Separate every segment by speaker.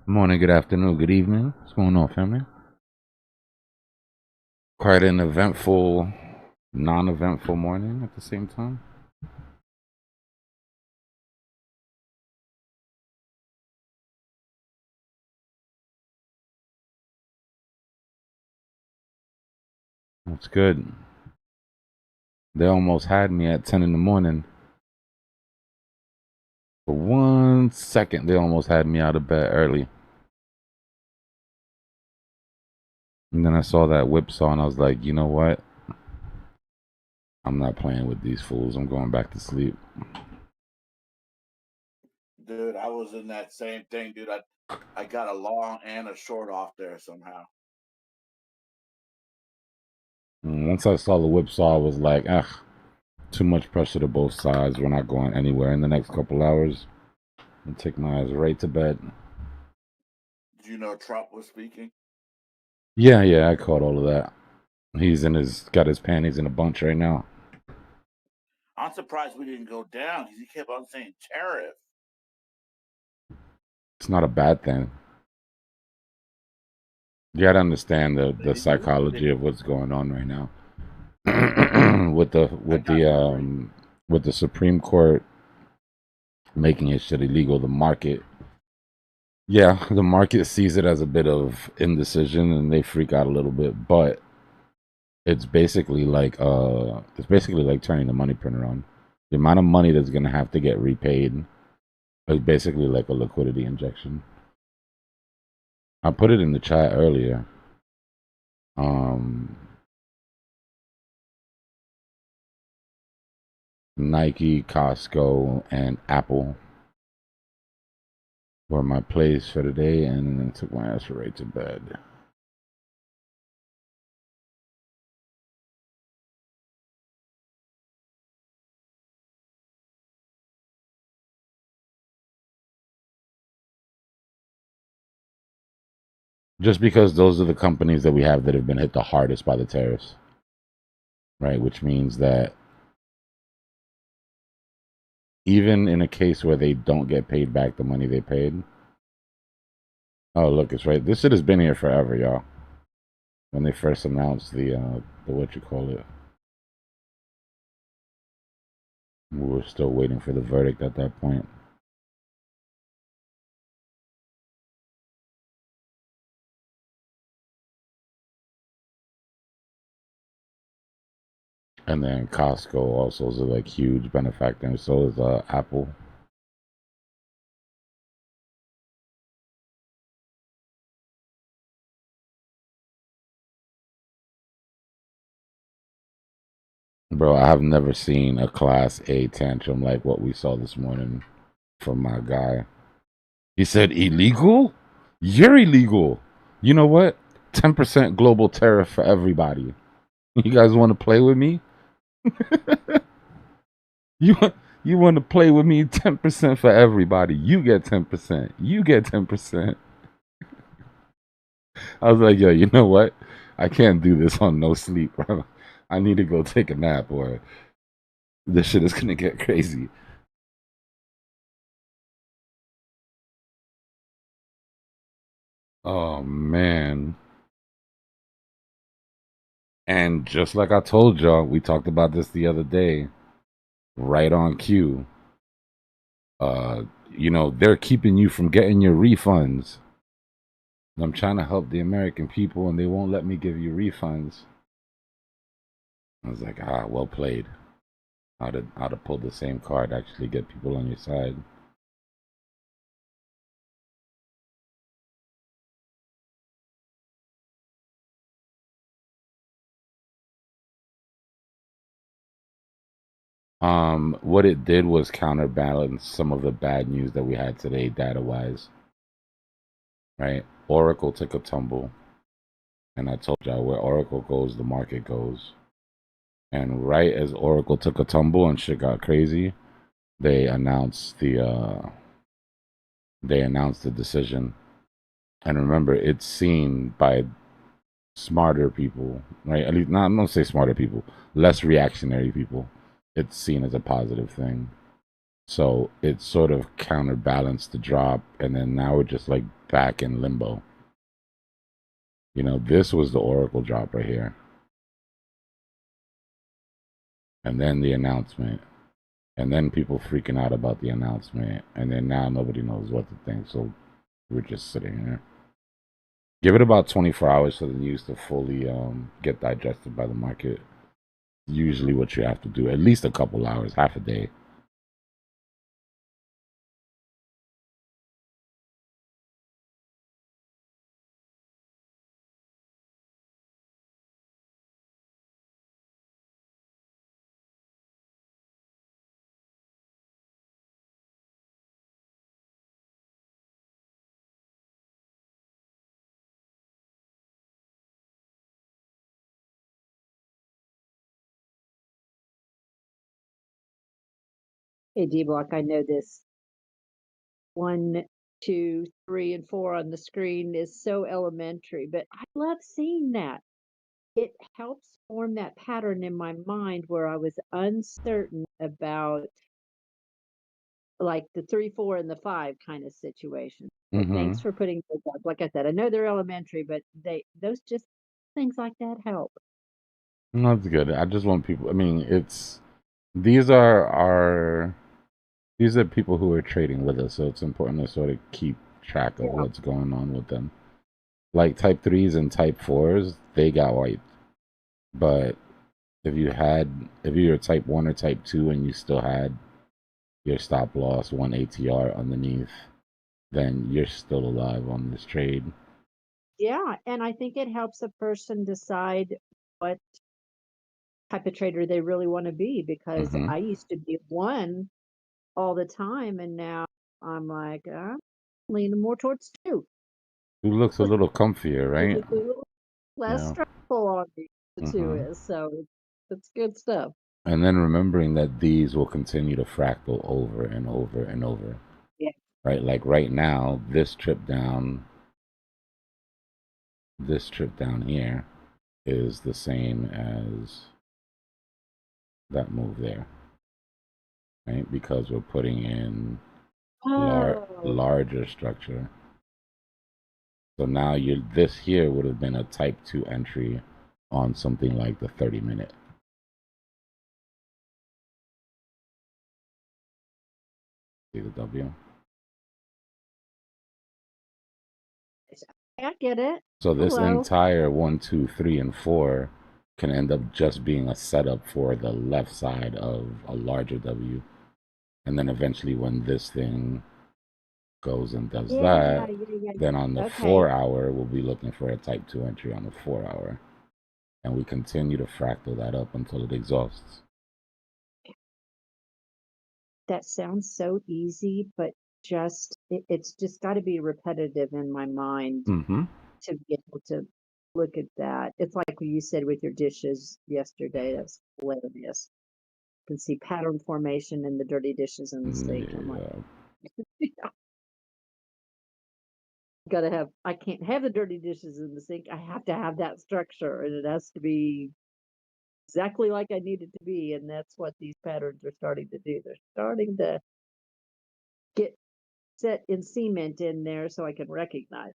Speaker 1: Morning, good afternoon, good evening. What's going on, family? Quite an eventful, non-eventful morning at the same time. That's good. They almost had me at 10 in the morning. For 1 second, they almost had me out of bed early. And then I saw that whipsaw and I was like, you know what? I'm not playing with these fools. I'm going back to sleep.
Speaker 2: Dude, I was in that same thing, dude. I got a long and a short off there somehow.
Speaker 1: And once I saw the whipsaw, I was like, too much pressure to both sides. We're not going anywhere in the next couple hours. And take my ass right to bed.
Speaker 2: Did you know Trump was speaking?
Speaker 1: Yeah, I caught all of that. He's got his panties in a bunch right now.
Speaker 2: I'm surprised we didn't go down because he kept on saying tariff.
Speaker 1: It's not a bad thing. You gotta understand the
Speaker 2: They do.
Speaker 1: psychology of what's going on right now. with the
Speaker 2: I
Speaker 1: with
Speaker 2: got
Speaker 1: the
Speaker 2: worried.
Speaker 1: with the Supreme Court making it shit illegal, the market, yeah, the market sees it as a bit of indecision and they freak out a little bit, but it's basically like turning the money printer on. The amount of money that's gonna have to get repaid is basically like a liquidity injection. I put it in the chat earlier. Um, Nike, Costco, and Apple were my plays for the day, and then took my ass right to bed. Just because those are the companies that we have that have been hit the hardest by the tariffs, right? Which means that even in a case where they don't get paid back the money they paid, oh look, it's right. This shit has been here forever, y'all. When they first announced the what you call it, we were still waiting for the verdict at that point. And then Costco also is a like huge benefactor, and so is Apple. Bro, I have never seen a Class A tantrum like what we saw this morning from my guy. He said, illegal? You're illegal. You know what? 10% global tariff for everybody. You guys want to play with me? you you want to play with me? 10% for everybody. You get 10%. You get 10%. I was like, yo, you know what? I can't do this on no sleep, bro. I need to go take a nap or this shit is gonna get crazy. Oh man. And just like I told y'all, we talked about this the other day, right on cue. They're keeping you from getting your refunds. I'm trying to help the American people and they won't let me give you refunds. I was like, well played. I'd have pulled the same card, actually get people on your side. What it did was counterbalance some of the bad news that we had today, data wise. Right? Oracle took a tumble, and I told y'all where Oracle goes, the market goes. And right as Oracle took a tumble and shit got crazy, they announced the decision. And remember, it's seen by smarter people, right? At least, not I'm gonna say smarter people, less reactionary people. It's seen as a positive thing. So it sort of counterbalanced the drop, and then now we're just like back in limbo. You know, this was the Oracle drop right here. And then the announcement. And then people freaking out about the announcement. And then now nobody knows what to think. So we're just sitting here. Give it about 24 hours for the news to fully get digested by the market. Usually what you have to do, at least a couple hours, half a day.
Speaker 3: Hey, Dbloc, I know this 1, 2, 3, and 4 on the screen is so elementary, but I love seeing that. It helps form that pattern in my mind where I was uncertain about like the 3, 4, and the 5 kind of situation. But thanks for putting those up. Like I said, I know they're elementary, but those just things like that help.
Speaker 1: That's good. I just want people, I mean, these are our, these are people who are trading with us. So it's important to sort of keep track of what's going on with them. Like type 3s and type 4s, they got wiped. But if you're type 1 or type 2 and you still had your stop loss, 1 ATR underneath, then you're still alive on this trade.
Speaker 3: Yeah, and I think it helps a person decide what type of trader they really want to be, because I used to be 1 all the time, and now I'm like, I'm leaning more towards 2.
Speaker 1: It looks a little comfier,
Speaker 3: It's
Speaker 1: right?
Speaker 3: a little less
Speaker 1: Yeah.
Speaker 3: stressful on me, the 2 is, so it's good stuff.
Speaker 1: And then remembering that these will continue to fractal over and over and over.
Speaker 3: Yeah.
Speaker 1: Right? Like right now, this trip down here is the same as that move there. Right? Because we're putting in
Speaker 3: Oh,
Speaker 1: larger structure. So now this here would have been a type 2 entry on something like the 30-minute. See the W?
Speaker 3: I get it.
Speaker 1: So this
Speaker 3: Hello.
Speaker 1: entire 1, 2, 3, and 4 can end up just being a setup for the left side of a larger W. And then eventually when this thing goes and does
Speaker 3: Yeah,
Speaker 1: that,
Speaker 3: yeah.
Speaker 1: then on the
Speaker 3: Okay.
Speaker 1: 4-hour, we'll be looking for a type 2 entry on the 4-hour. And we continue to fractal that up until it exhausts.
Speaker 3: That sounds so easy, but it's just got to be repetitive in my mind to be able to look at that. It's like what you said with your dishes yesterday. That's hilarious. You can see pattern formation in the dirty dishes in the sink. I'm like,
Speaker 1: Yeah.
Speaker 3: gotta have, I can't have the dirty dishes in the sink. I have to have that structure, and it has to be exactly like I need it to be. And that's what these patterns are starting to do. They're starting to get set in cement in there so I can recognize.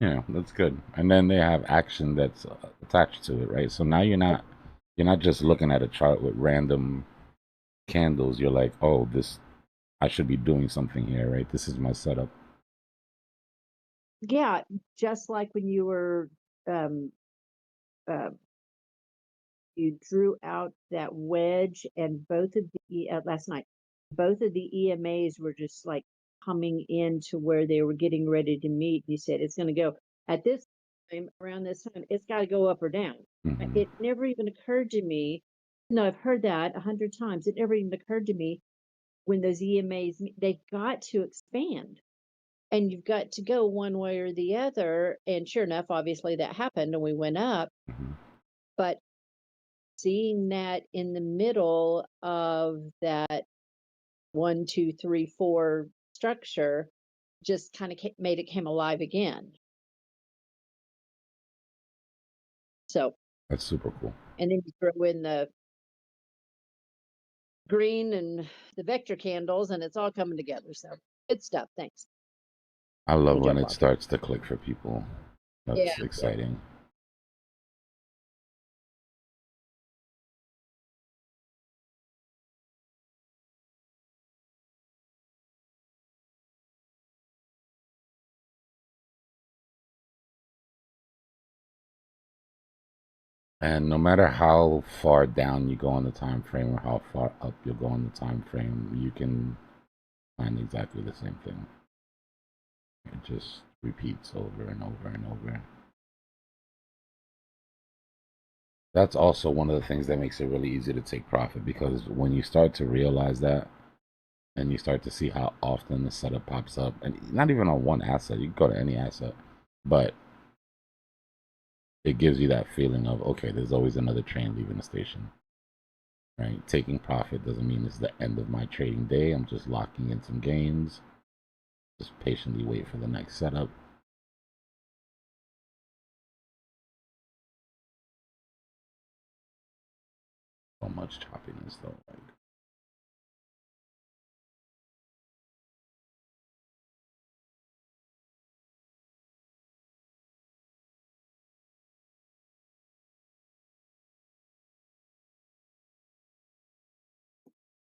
Speaker 1: Yeah, that's good. And then they have action that's attached to it, right? So now you're not just looking at a chart with random candles. You're like, oh, this I should be doing something here, right? This is my setup.
Speaker 3: Yeah, just like when you were um uh you drew out that wedge, and both of the last night, both of the EMAs were just like coming into where they were getting ready to meet. You said it's going to go at this time, around this time, it's got to go up or down.
Speaker 1: Hmm.
Speaker 3: It never even occurred to me. No, I've heard that 100 times. It never even occurred to me when those EMAs, they've got to expand and you've got to go one way or the other. And sure enough, obviously that happened and we went up.
Speaker 1: Hmm.
Speaker 3: But seeing that in the middle of that 1, 2, 3, 4 structure just kind of made it come alive again. So,
Speaker 1: That's super cool.
Speaker 3: and then you throw in the green and the vector candles, and it's all coming together. So good stuff. Thanks.
Speaker 1: I love
Speaker 3: Good
Speaker 1: when
Speaker 3: job,
Speaker 1: it
Speaker 3: Bob.
Speaker 1: starts to click for people.
Speaker 3: Yeah,
Speaker 1: That's
Speaker 3: yeah.
Speaker 1: exciting. And no matter how far down you go on the time frame or how far up you go on the time frame, you can find exactly the same thing. It just repeats over and over and over. That's also one of the things that makes it really easy to take profit, because when you start to realize that and you start to see how often the setup pops up, and not even on one asset, you can go to any asset, but it gives you that feeling of, okay, there's always another train leaving the station. Right? Taking profit doesn't mean it's the end of my trading day. I'm just locking in some gains. Just patiently wait for the next setup. So much choppiness though. Like,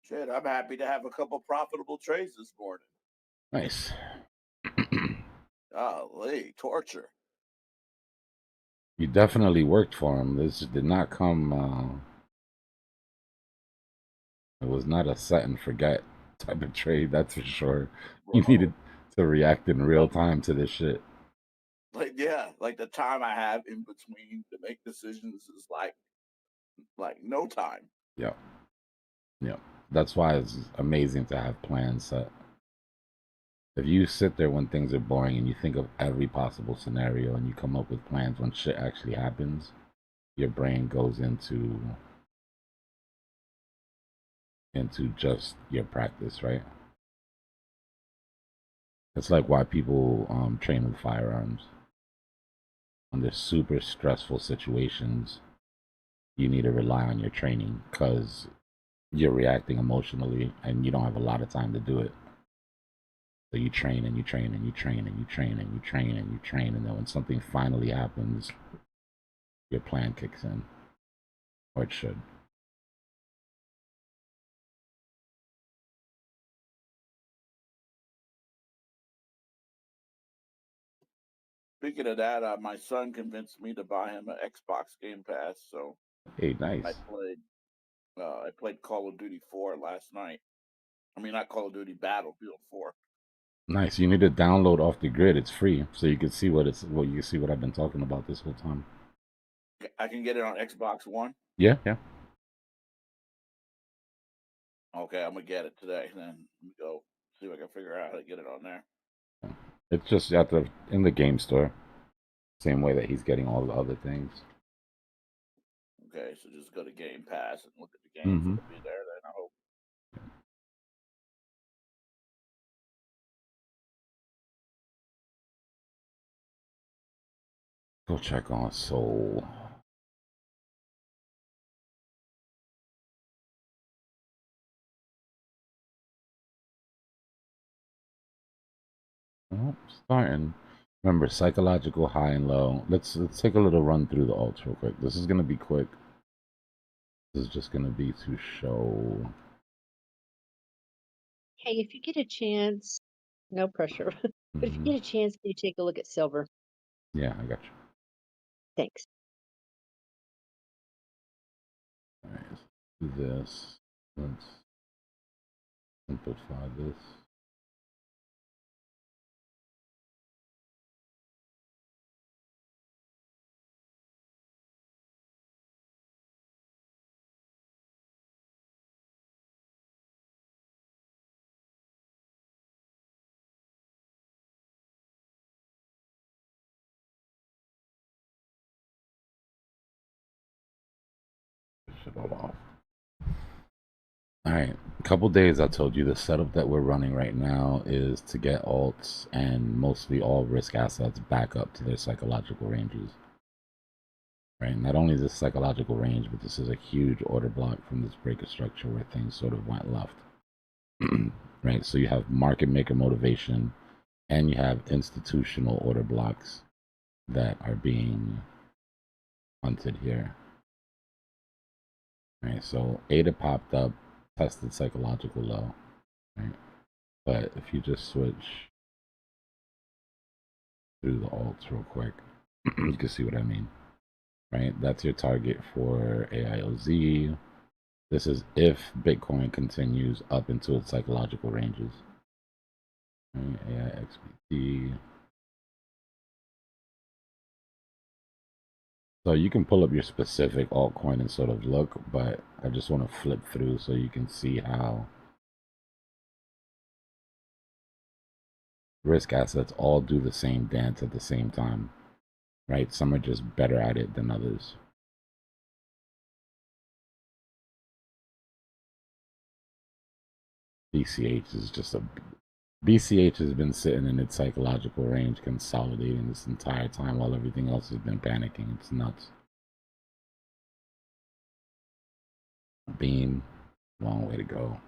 Speaker 2: Shit, I'm happy to have a couple profitable trades this morning.
Speaker 1: nice.
Speaker 2: Golly, torture.
Speaker 1: You definitely worked for him. This did not come. It was not a set and forget type of trade, that's for sure. You
Speaker 2: Bro.
Speaker 1: needed to react in real time to this shit.
Speaker 2: Like, yeah, like the time I have in between to make decisions is like no time.
Speaker 1: Yeah. Yeah. That's why it's amazing to have plans set. If you sit there when things are boring and you think of every possible scenario and you come up with plans when shit actually happens, your brain goes into just your practice, right? It's like why people train with firearms. Under super stressful situations, you need to rely on your training because you're reacting emotionally and you don't have a lot of time to do it. So you train and you train and you train and you train and you train and you train, and then when something finally happens, your plan kicks in, or it should.
Speaker 2: Speaking of that, my son convinced me to buy him an Xbox Game Pass, so
Speaker 1: Hey, nice.
Speaker 2: I played Call of Duty 4 last night. I mean, not Call of Duty Battlefield 4.
Speaker 1: Nice. You need to download Off the Grid. It's free, so you can see what you can see what I've been talking about this whole time.
Speaker 2: I can get it on Xbox One.
Speaker 1: Yeah, yeah.
Speaker 2: Okay, I'm gonna get it today. Then let me go see if I can figure out how to get it on there.
Speaker 1: It's just in the game store, same way that he's getting all the other things.
Speaker 2: Okay, so just go to Game Pass and look at the games that'll be there. Then I hope.
Speaker 1: Go check on Soul. Oh, starting. Remember, psychological high and low. Let's take a little run through the alts real quick. This is gonna be quick. This is just gonna be to show.
Speaker 3: Hey, if you get a chance, no pressure, but if you get a chance, can you take a look at silver?
Speaker 1: Yeah, I got you.
Speaker 3: Thanks.
Speaker 1: All right, let's do this. Let's simplify this. Shut all off. All right, a couple days I told you the setup that we're running right now is to get alts and mostly all risk assets back up to their psychological ranges. right? Not only is this psychological range, but this is a huge order block from this breaker structure where things sort of went left, right? So you have market maker motivation and you have institutional order blocks that are being hunted here. Right, so ADA popped up, tested psychological low, right? But if you just switch through the alts real quick, you can see what I mean, right? That's your target for AIOZ. This is if Bitcoin continues up into its psychological ranges. Right? AIXBT. So you can pull up your specific altcoin and sort of look, but I just want to flip through so you can see how risk assets all do the same dance at the same time, right? Some are just better at it than others. BCH is just a BCH has been sitting in its psychological range, consolidating this entire time while everything else has been panicking. It's nuts. Beam, long way to go.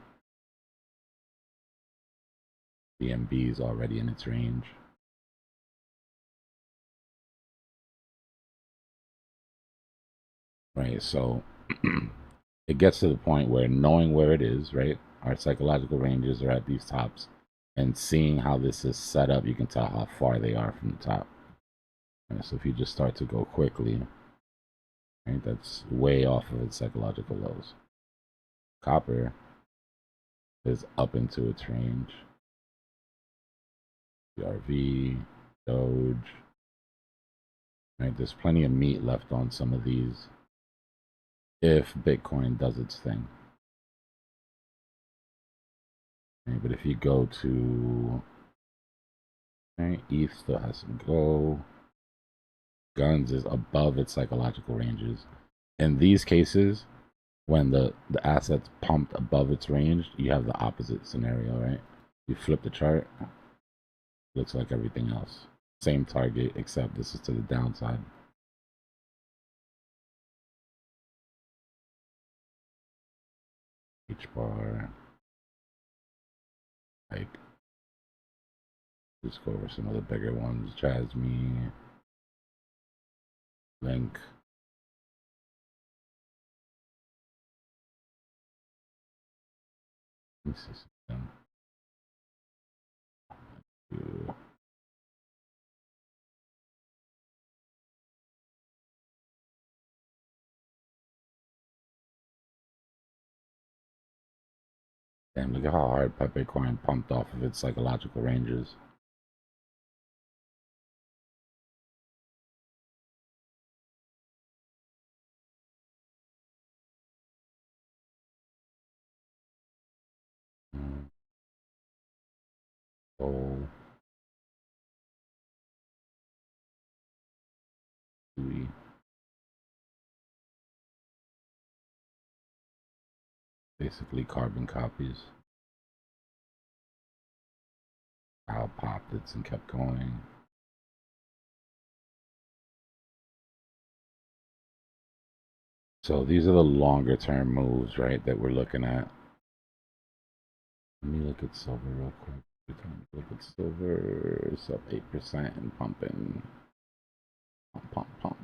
Speaker 1: BNB is already in its range. Right, so it gets to the point where knowing where it is, right? Our psychological ranges are at these tops, and seeing how this is set up, you can tell how far they are from the top. Right, so if you just start to go quickly, right, that's way off of its psychological lows. Copper is up into its range. BRV, Doge. Right, there's plenty of meat left on some of these if Bitcoin does its thing. Right, but if you go to, right, ETH still has some go. Guns is above its psychological ranges. In these cases, when the asset's pumped above its range, you have the opposite scenario, right? You flip the chart, looks like everything else. Same target, except this is to the downside. H bar, like, just go over some of the bigger ones. Jasmine, Link. Let me see something. Damn, look at how hard Pepe Coin pumped off of its psychological ranges. Oh. Basically carbon copies. Al popped it and kept going. So these are the longer term moves, right, that we're looking at. Let me look at silver real quick. Look at silver. It's up 8% and pumping. Pump, pump, pump.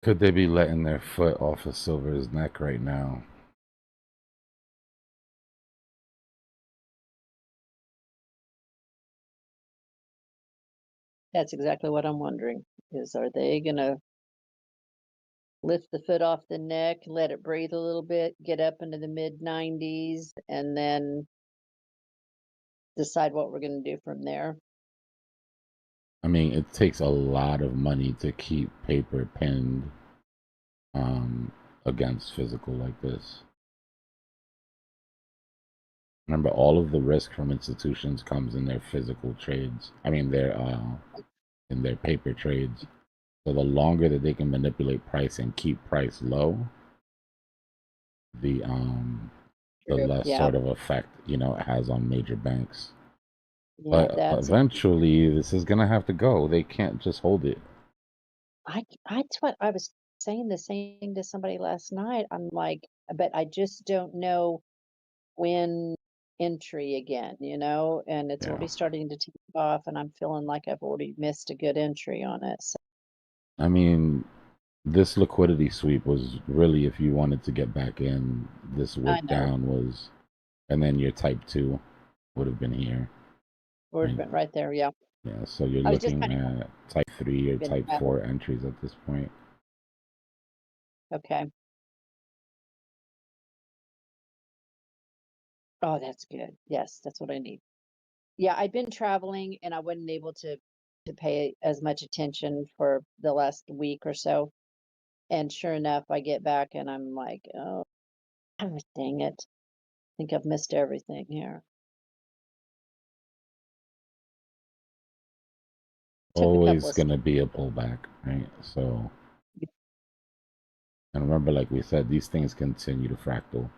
Speaker 1: Could they be letting their foot off of silver's neck right now?
Speaker 3: That's exactly what I'm wondering, is are they gonna lift the foot off the neck, let it breathe a little bit, get up into the mid-90s, and then decide what we're gonna do from there?
Speaker 1: I mean, it takes a lot of money to keep paper pinned against physical like this. Remember, all of the risk from institutions comes in their physical trades. I mean, in their paper trades. So the longer that they can manipulate price and keep price low, the the
Speaker 3: true.
Speaker 1: less
Speaker 3: Yeah.
Speaker 1: sort of effect, you know, it has on major banks.
Speaker 3: Yeah,
Speaker 1: But
Speaker 3: that's
Speaker 1: eventually, this is gonna have to go. They can't just hold it.
Speaker 3: that's what I was saying the same thing to somebody last night. I'm like, but I just don't know when entry again, you know, and it's
Speaker 1: Yeah.
Speaker 3: already starting to take off, and I'm feeling like I've already missed a good entry on it. So
Speaker 1: I mean, this liquidity sweep was really, if you wanted to get back in, this
Speaker 3: I
Speaker 1: wick
Speaker 3: know
Speaker 1: down was, and then your type 2 would have been here.
Speaker 3: we're
Speaker 1: Right?
Speaker 3: right there. Yeah,
Speaker 1: Yeah, so you're
Speaker 3: I was just
Speaker 1: looking
Speaker 3: kind of
Speaker 1: at type 3 or
Speaker 3: been
Speaker 1: type
Speaker 3: traveling.
Speaker 1: 4 entries at this point.
Speaker 3: Okay. Oh, that's good. Yes, that's what I need. Yeah, I'd been traveling and I wasn't able to pay as much attention for the last week or so. And sure enough, I get back and I'm like, oh, dang it. I think I've missed everything here. Took a couple
Speaker 1: Always
Speaker 3: of
Speaker 1: going to
Speaker 3: steps.
Speaker 1: be a pullback, right? So, and remember, like we said, these things continue to fractal.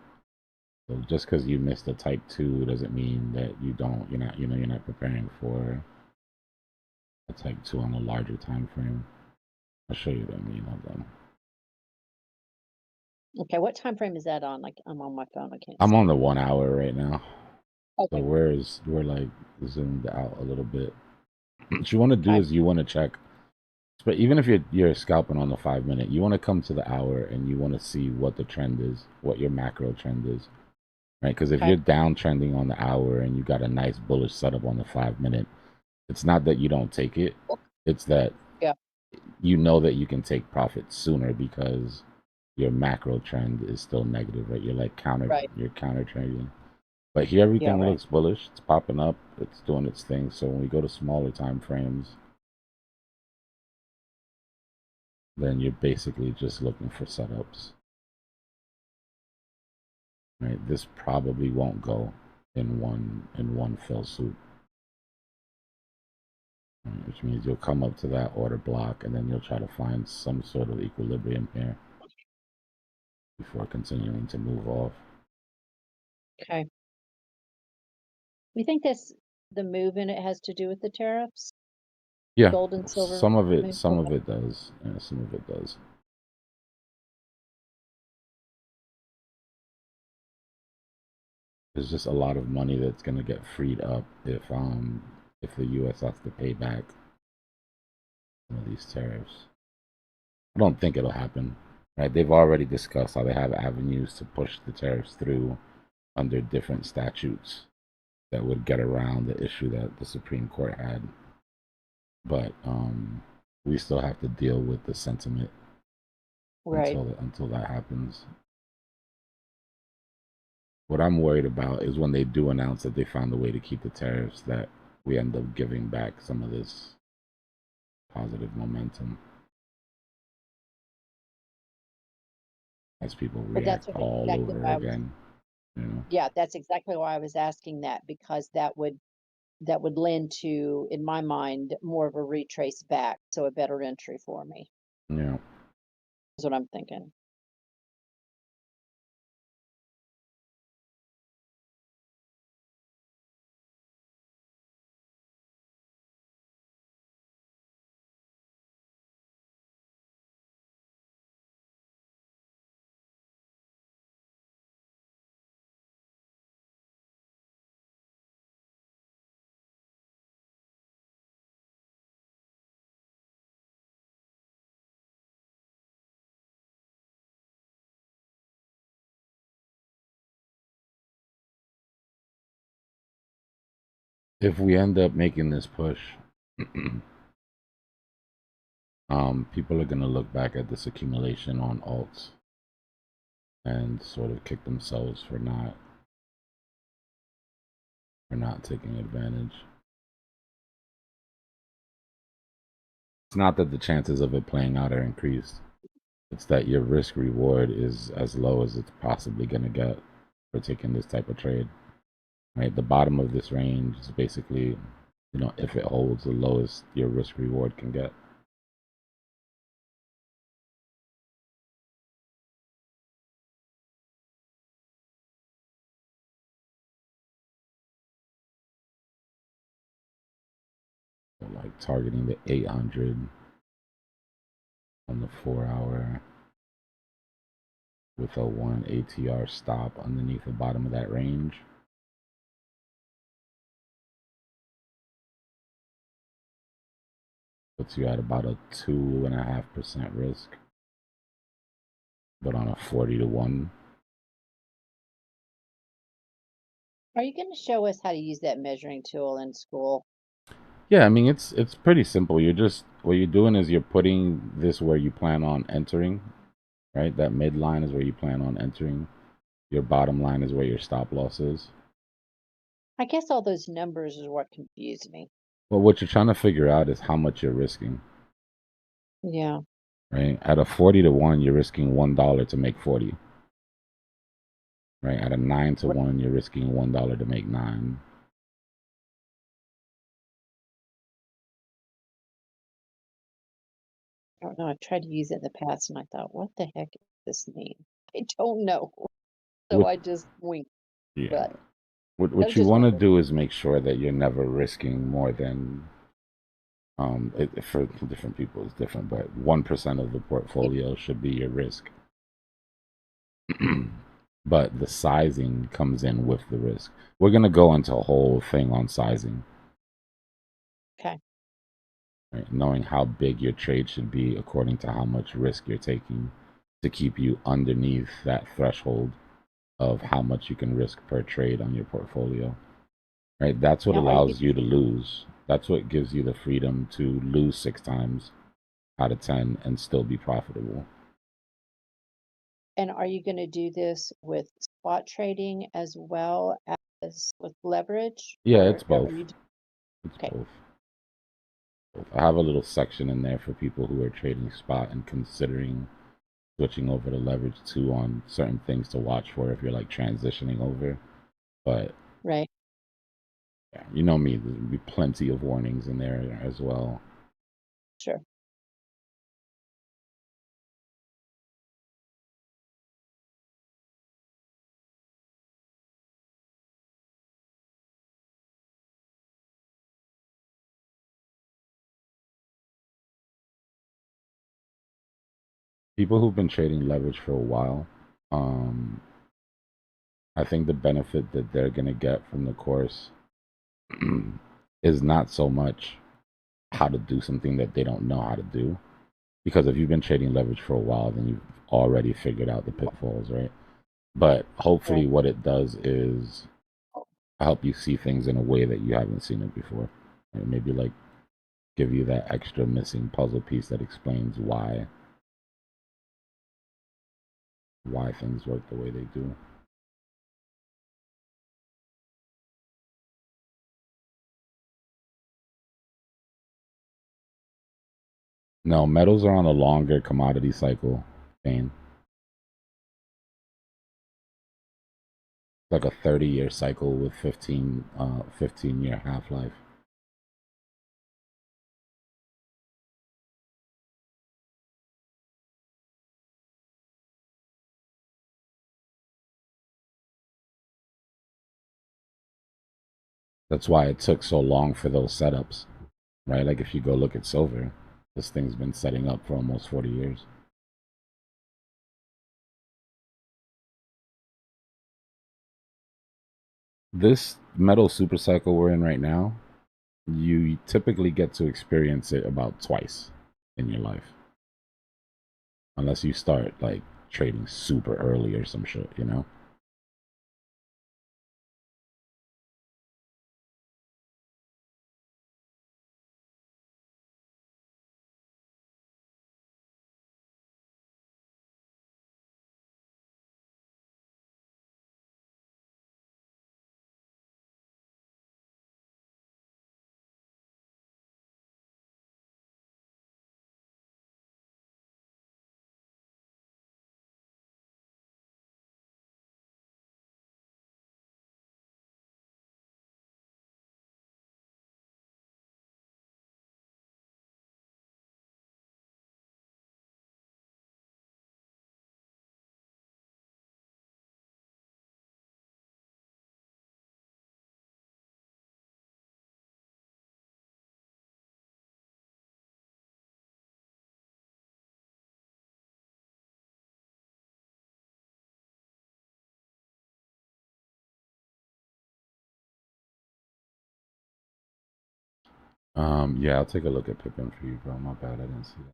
Speaker 1: So just because you missed a type 2 doesn't mean that you're not, you're not preparing for a type 2 on a larger time frame. I'll show you what I mean. Hold on.
Speaker 3: Okay, what time frame is that on? Like I'm on my phone, I can't
Speaker 1: I'm
Speaker 3: see.
Speaker 1: on the 1 hour right now. So
Speaker 3: Okay,
Speaker 1: we're like zoomed out a little bit. What you want to do
Speaker 3: okay,
Speaker 1: is you want to check, but even if you're scalping on the 5 minute, you want to come to the hour and you want to see what the trend is, what your macro trend is, right? Because if
Speaker 3: okay,
Speaker 1: you're downtrending on the hour and you got a nice bullish setup on the 5 minute, it's not that you don't take it, it's that
Speaker 3: yeah,
Speaker 1: you know that you can take profits sooner because your macro trend is still negative, right?
Speaker 3: right,
Speaker 1: You're counter trading. But here
Speaker 3: yeah,
Speaker 1: everything
Speaker 3: right.
Speaker 1: looks bullish. It's popping up. It's doing its thing. So when we go to smaller time frames, then you're basically just looking for setups. Right? This probably won't go in one fell swoop. Right? Which means you'll come up to that order block and then you'll try to find some sort of equilibrium here before continuing to move off.
Speaker 3: Okay. You think this the move in it has to do with the tariffs?
Speaker 1: Yeah,
Speaker 3: Gold and silver move?
Speaker 1: some of
Speaker 3: Okay.
Speaker 1: it does. Yeah, some of it does. There's just a lot of money that's going to get freed up if the U.S. has to pay back some of these tariffs. I don't think it'll happen. Right? They've already discussed how they have avenues to push the tariffs through under different statutes that would get around the issue that the Supreme Court had. But we still have to deal with the sentiment
Speaker 3: Right.
Speaker 1: until that happens. What I'm worried about is when they do announce that they found a way to keep the tariffs, that we end up giving back some of this positive momentum as people
Speaker 3: But that's
Speaker 1: react
Speaker 3: what
Speaker 1: all
Speaker 3: exactly
Speaker 1: over
Speaker 3: why I was
Speaker 1: again. You know?
Speaker 3: yeah, that's exactly why I was asking that because that would lend to, in my mind, more of a retrace back, so a better entry for me,
Speaker 1: Yeah.
Speaker 3: is what I'm thinking.
Speaker 1: If we end up making this push, people are going to look back at this accumulation on alts and sort of kick themselves for not taking advantage. It's not that the chances of it playing out are increased. It's that your risk reward is as low as it's possibly going to get for taking this type of trade. Right? The bottom of this range is basically, if it holds, the lowest your risk reward can get. So like targeting the 800 on the 4 hour with a 1 ATR stop underneath the bottom of that range. Puts you at about a 2.5% risk, but on a 40 to 1.
Speaker 3: Are you going to show us how to use that measuring tool in school?
Speaker 1: Yeah, I mean it's pretty simple. You're just what you're doing is you're putting this where you plan on entering, right? That midline is where you plan on entering. Your bottom line is where your stop loss is.
Speaker 3: I guess all those numbers is what confused me.
Speaker 1: Well, what you're trying to figure out is how much you're risking,
Speaker 3: Yeah.
Speaker 1: right? At a 40 to 1, you're risking $1 to make 40. Right? At a 9 to 1, you're risking $1 to make 9.
Speaker 3: I don't know. I've tried to use it in the past and I thought, what the heck does this mean? I don't know. So
Speaker 1: What
Speaker 3: I just winked.
Speaker 1: yeah.
Speaker 3: But
Speaker 1: What
Speaker 3: I
Speaker 1: what
Speaker 3: was
Speaker 1: you
Speaker 3: just
Speaker 1: want to
Speaker 3: wondering.
Speaker 1: do is make sure that you're never risking more than for different people it's different, but 1% of the portfolio should be your risk. But the sizing comes in with the risk. We're gonna go into a whole thing on sizing.
Speaker 3: Okay.
Speaker 1: Right? Knowing how big your trade should be according to how much risk you're taking to keep you underneath that threshold of how much you can risk per trade on your portfolio. Right? That's what
Speaker 3: Now, are you
Speaker 1: allows you to lose. That's what gives you the freedom to lose 6 times out of 10 and still be profitable.
Speaker 3: and are you going to do this with spot trading as well as with leverage,
Speaker 1: Yeah,
Speaker 3: or
Speaker 1: it's
Speaker 3: are
Speaker 1: both.
Speaker 3: you
Speaker 1: It's
Speaker 3: okay?
Speaker 1: both. I have a little section in there for people who are trading spot and considering switching over to leverage too on certain things to watch for if you're like transitioning over. But
Speaker 3: Right.
Speaker 1: yeah, you know me, there'll be plenty of warnings in there as well.
Speaker 3: Sure.
Speaker 1: People who've been trading leverage for a while, um, I think the benefit that they're gonna get from the course is not so much how to do something that they don't know how to do. Because if you've been trading leverage for a while, then you've already figured out the pitfalls, right? But hopefully,
Speaker 3: Right.
Speaker 1: what it does is help you see things in a way that you haven't seen it before. Right? Maybe like give you that extra missing puzzle piece that explains why things work the way they do. No, metals are on a longer commodity cycle, Bane. Like a 30-year cycle with 15-year half-life. That's why it took so long for those setups, right? Like if you go look at silver, this thing's been setting up for almost 40 years. This metal super cycle we're in right now, you typically get to experience it about twice in your life. Unless you start like trading super early or some shit, you know? Yeah, I'll take a look at Pippin for you, bro. My bad, I didn't see that.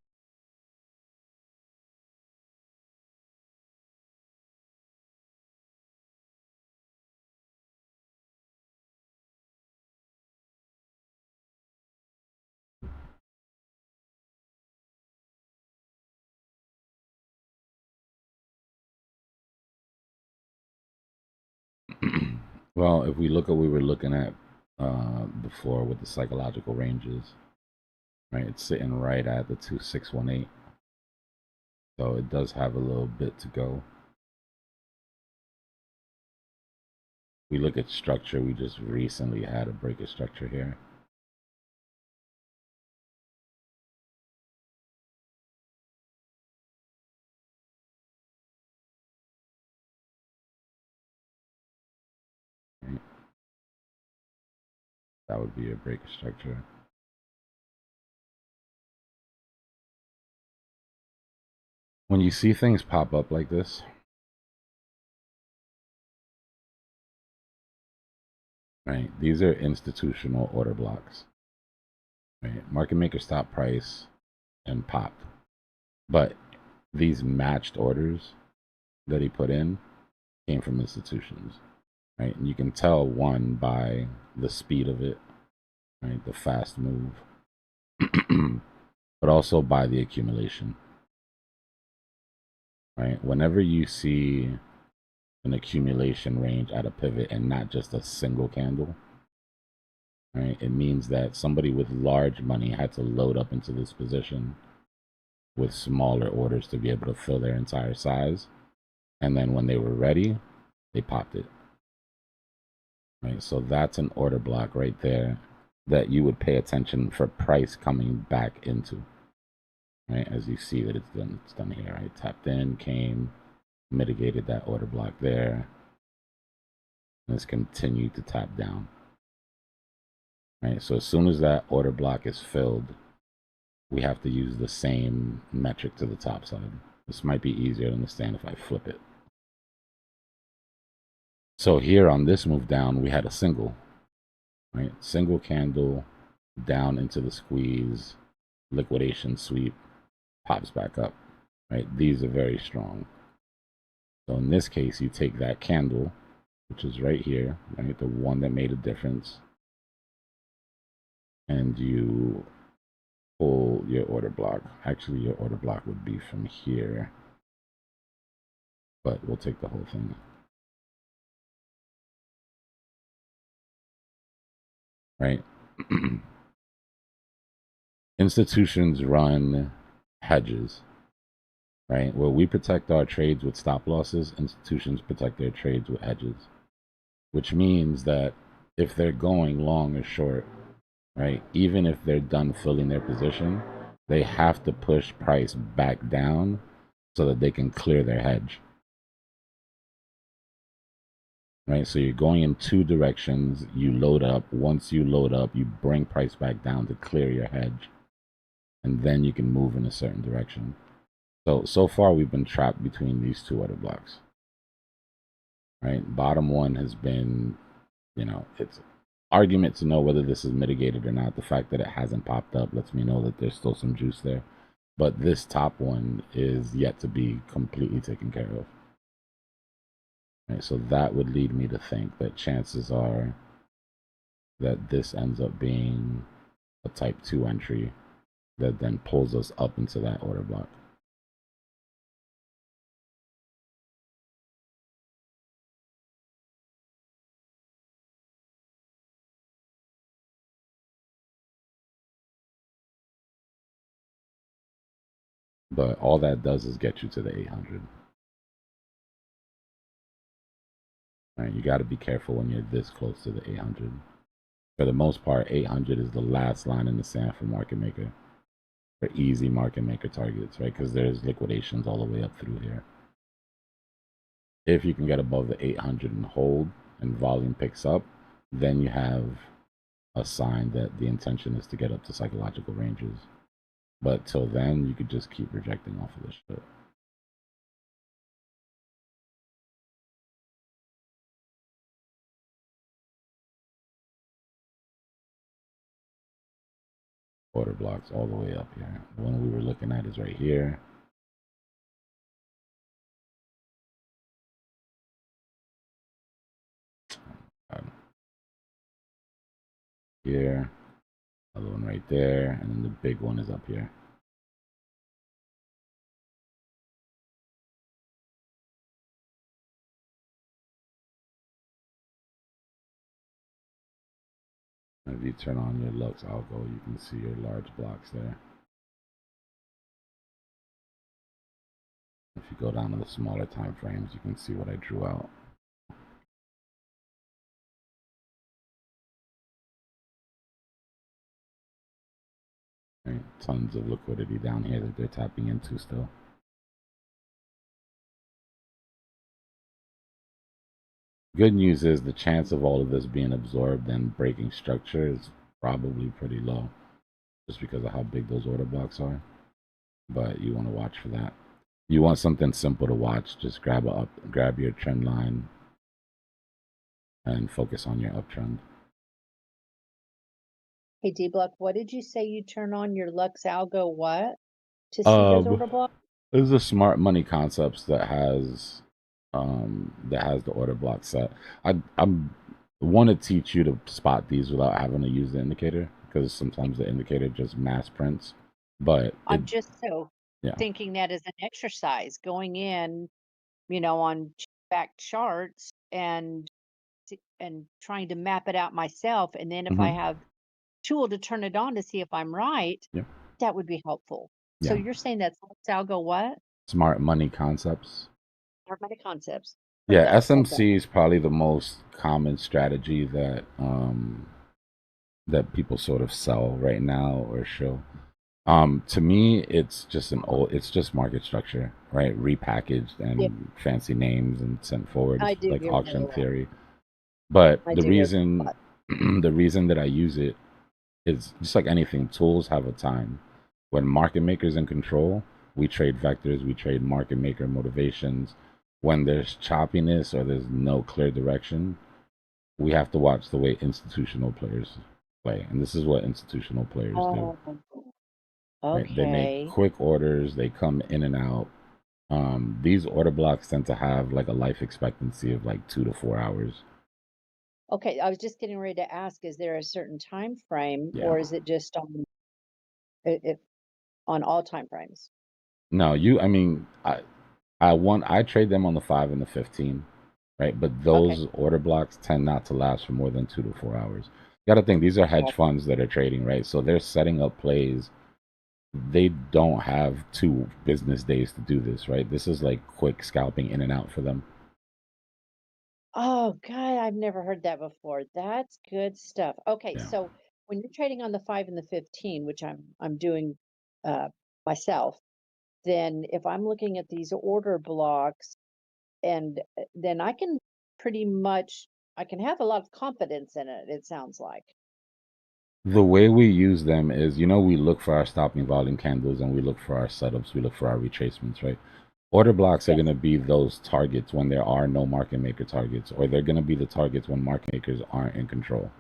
Speaker 1: Well, if we look at what we were looking at before with the psychological ranges, right? It's sitting right at the 2618. So it does have a little bit to go. We look at structure, we just recently had a break of structure here. Right? That would be a break of structure. When you see things pop up like this, right? These are institutional order blocks. Right? Market maker stop price and popped. But these matched orders that he put in came from institutions. Right? And you can tell one by the speed of it, right? The fast move. But also by the accumulation. Right? Whenever you see an accumulation range at a pivot and not just a single candle, right? It means that somebody with large money had to load up into this position with smaller orders to be able to fill their entire size. And then when they were ready, they popped it. Right? So that's an order block right there that you would pay attention for price coming back into. Right? As you see that it's done here, right? Tapped in, came, mitigated that order block there. And it's continued to tap down. Right? So as soon as that order block is filled, we have to use the same metric to the top side. This might be easier to understand if I flip it. So here on this move down, we had a single, right? Single candle down into the squeeze, liquidation sweep, pops back up, right? These are very strong. So in this case, you take that candle, which is right here, right? The one that made a difference, and you pull your order block. Actually, your order block would be from here, but we'll take the whole thing. Right? Institutions run hedges, right? Where we protect our trades with stop losses, institutions protect their trades with hedges, which means that if they're going long or short, right, even if they're done filling their position, they have to push price back down so that they can clear their hedge. Right, so you're going in two directions. You load up. Once you load up, you bring price back down to clear your hedge, and then you can move in a certain direction. So far we've been trapped between these two order blocks. Right, bottom one has been, it's argument to know whether this is mitigated or not. The fact that it hasn't popped up lets me know that there's still some juice there, but this top one is yet to be completely taken care of. Right, so that would lead me to think that chances are that this ends up being a type 2 entry that then pulls us up into that order block. But all that does is get you to the 800. Right? You got to be careful when you're this close to the 800. For the most part, 800 is the last line in the sand for market maker, for easy market maker targets, right? Because there's liquidations all the way up through here. If you can get above the 800 and hold and volume picks up, then you have a sign that the intention is to get up to psychological ranges. But till then, you could just keep rejecting off of this shit. order blocks all the way up here. The one we were looking at is right here. Here, other one right there, and then the big one is up here. If you turn on your Lux algo, you can see your large blocks there. If you go down to the smaller time frames, you can see what I drew out. Right? Tons of liquidity down here that they're tapping into still. Good news is the chance of all of this being absorbed and breaking structure is probably pretty low, just because of how big those order blocks are. But you want to watch for that. You want something simple to watch. Just grab your trend line, and focus on your uptrend.
Speaker 3: Hey, Dbloc, what did you say you turn on your Lux algo what to see those order blocks?
Speaker 1: This is a smart money concepts that has the order block set. I want to teach you to spot these without having to use the indicator, because sometimes the indicator just mass prints. But
Speaker 3: I'm just
Speaker 1: yeah.
Speaker 3: thinking that as an exercise, going in, on back charts and trying to map it out myself, and then if I have tool to turn it on to see if I'm right, that would be helpful. So you're saying that's algo what?
Speaker 1: Smart money concepts.
Speaker 3: Smart money concepts.
Speaker 1: Yeah, SMC is probably the most common strategy that that people sort of sell right now or show. To me, it's just market structure, right? Repackaged and fancy names and sent forward, like auction theory. But the reason that I use it is just like anything. Tools have a time. When market makers in control, we trade vectors, we trade market maker motivations. When there's choppiness or there's no clear direction, we have to watch the way institutional players play. And this is what institutional players do.
Speaker 3: Okay.
Speaker 1: Right? They make quick orders, they come in and out. These order blocks tend to have like a life expectancy of like 2 to 4 hours.
Speaker 3: Okay, I was just getting ready to ask, is there a certain time frame, or is it just on all time frames?
Speaker 1: No, I trade them on the 5 and the 15, right? But those order blocks tend not to last for more than 2 to 4 hours. You got to think these are hedge funds that are trading, right? So they're setting up plays. They don't have 2 business days to do this, right? This is like quick scalping in and out for them.
Speaker 3: Oh, God, I've never heard that before. That's good stuff. Okay, so when you're trading on the 5 and the 15, which I'm doing myself, then if I'm looking at these order blocks, and then I can have a lot of confidence in it, it sounds like.
Speaker 1: The way we use them is, we look for our stopping volume candles and we look for our setups, we look for our retracements, right? Order blocks are going to be those targets when there are no market maker targets, or they're going to be the targets when market makers aren't in control,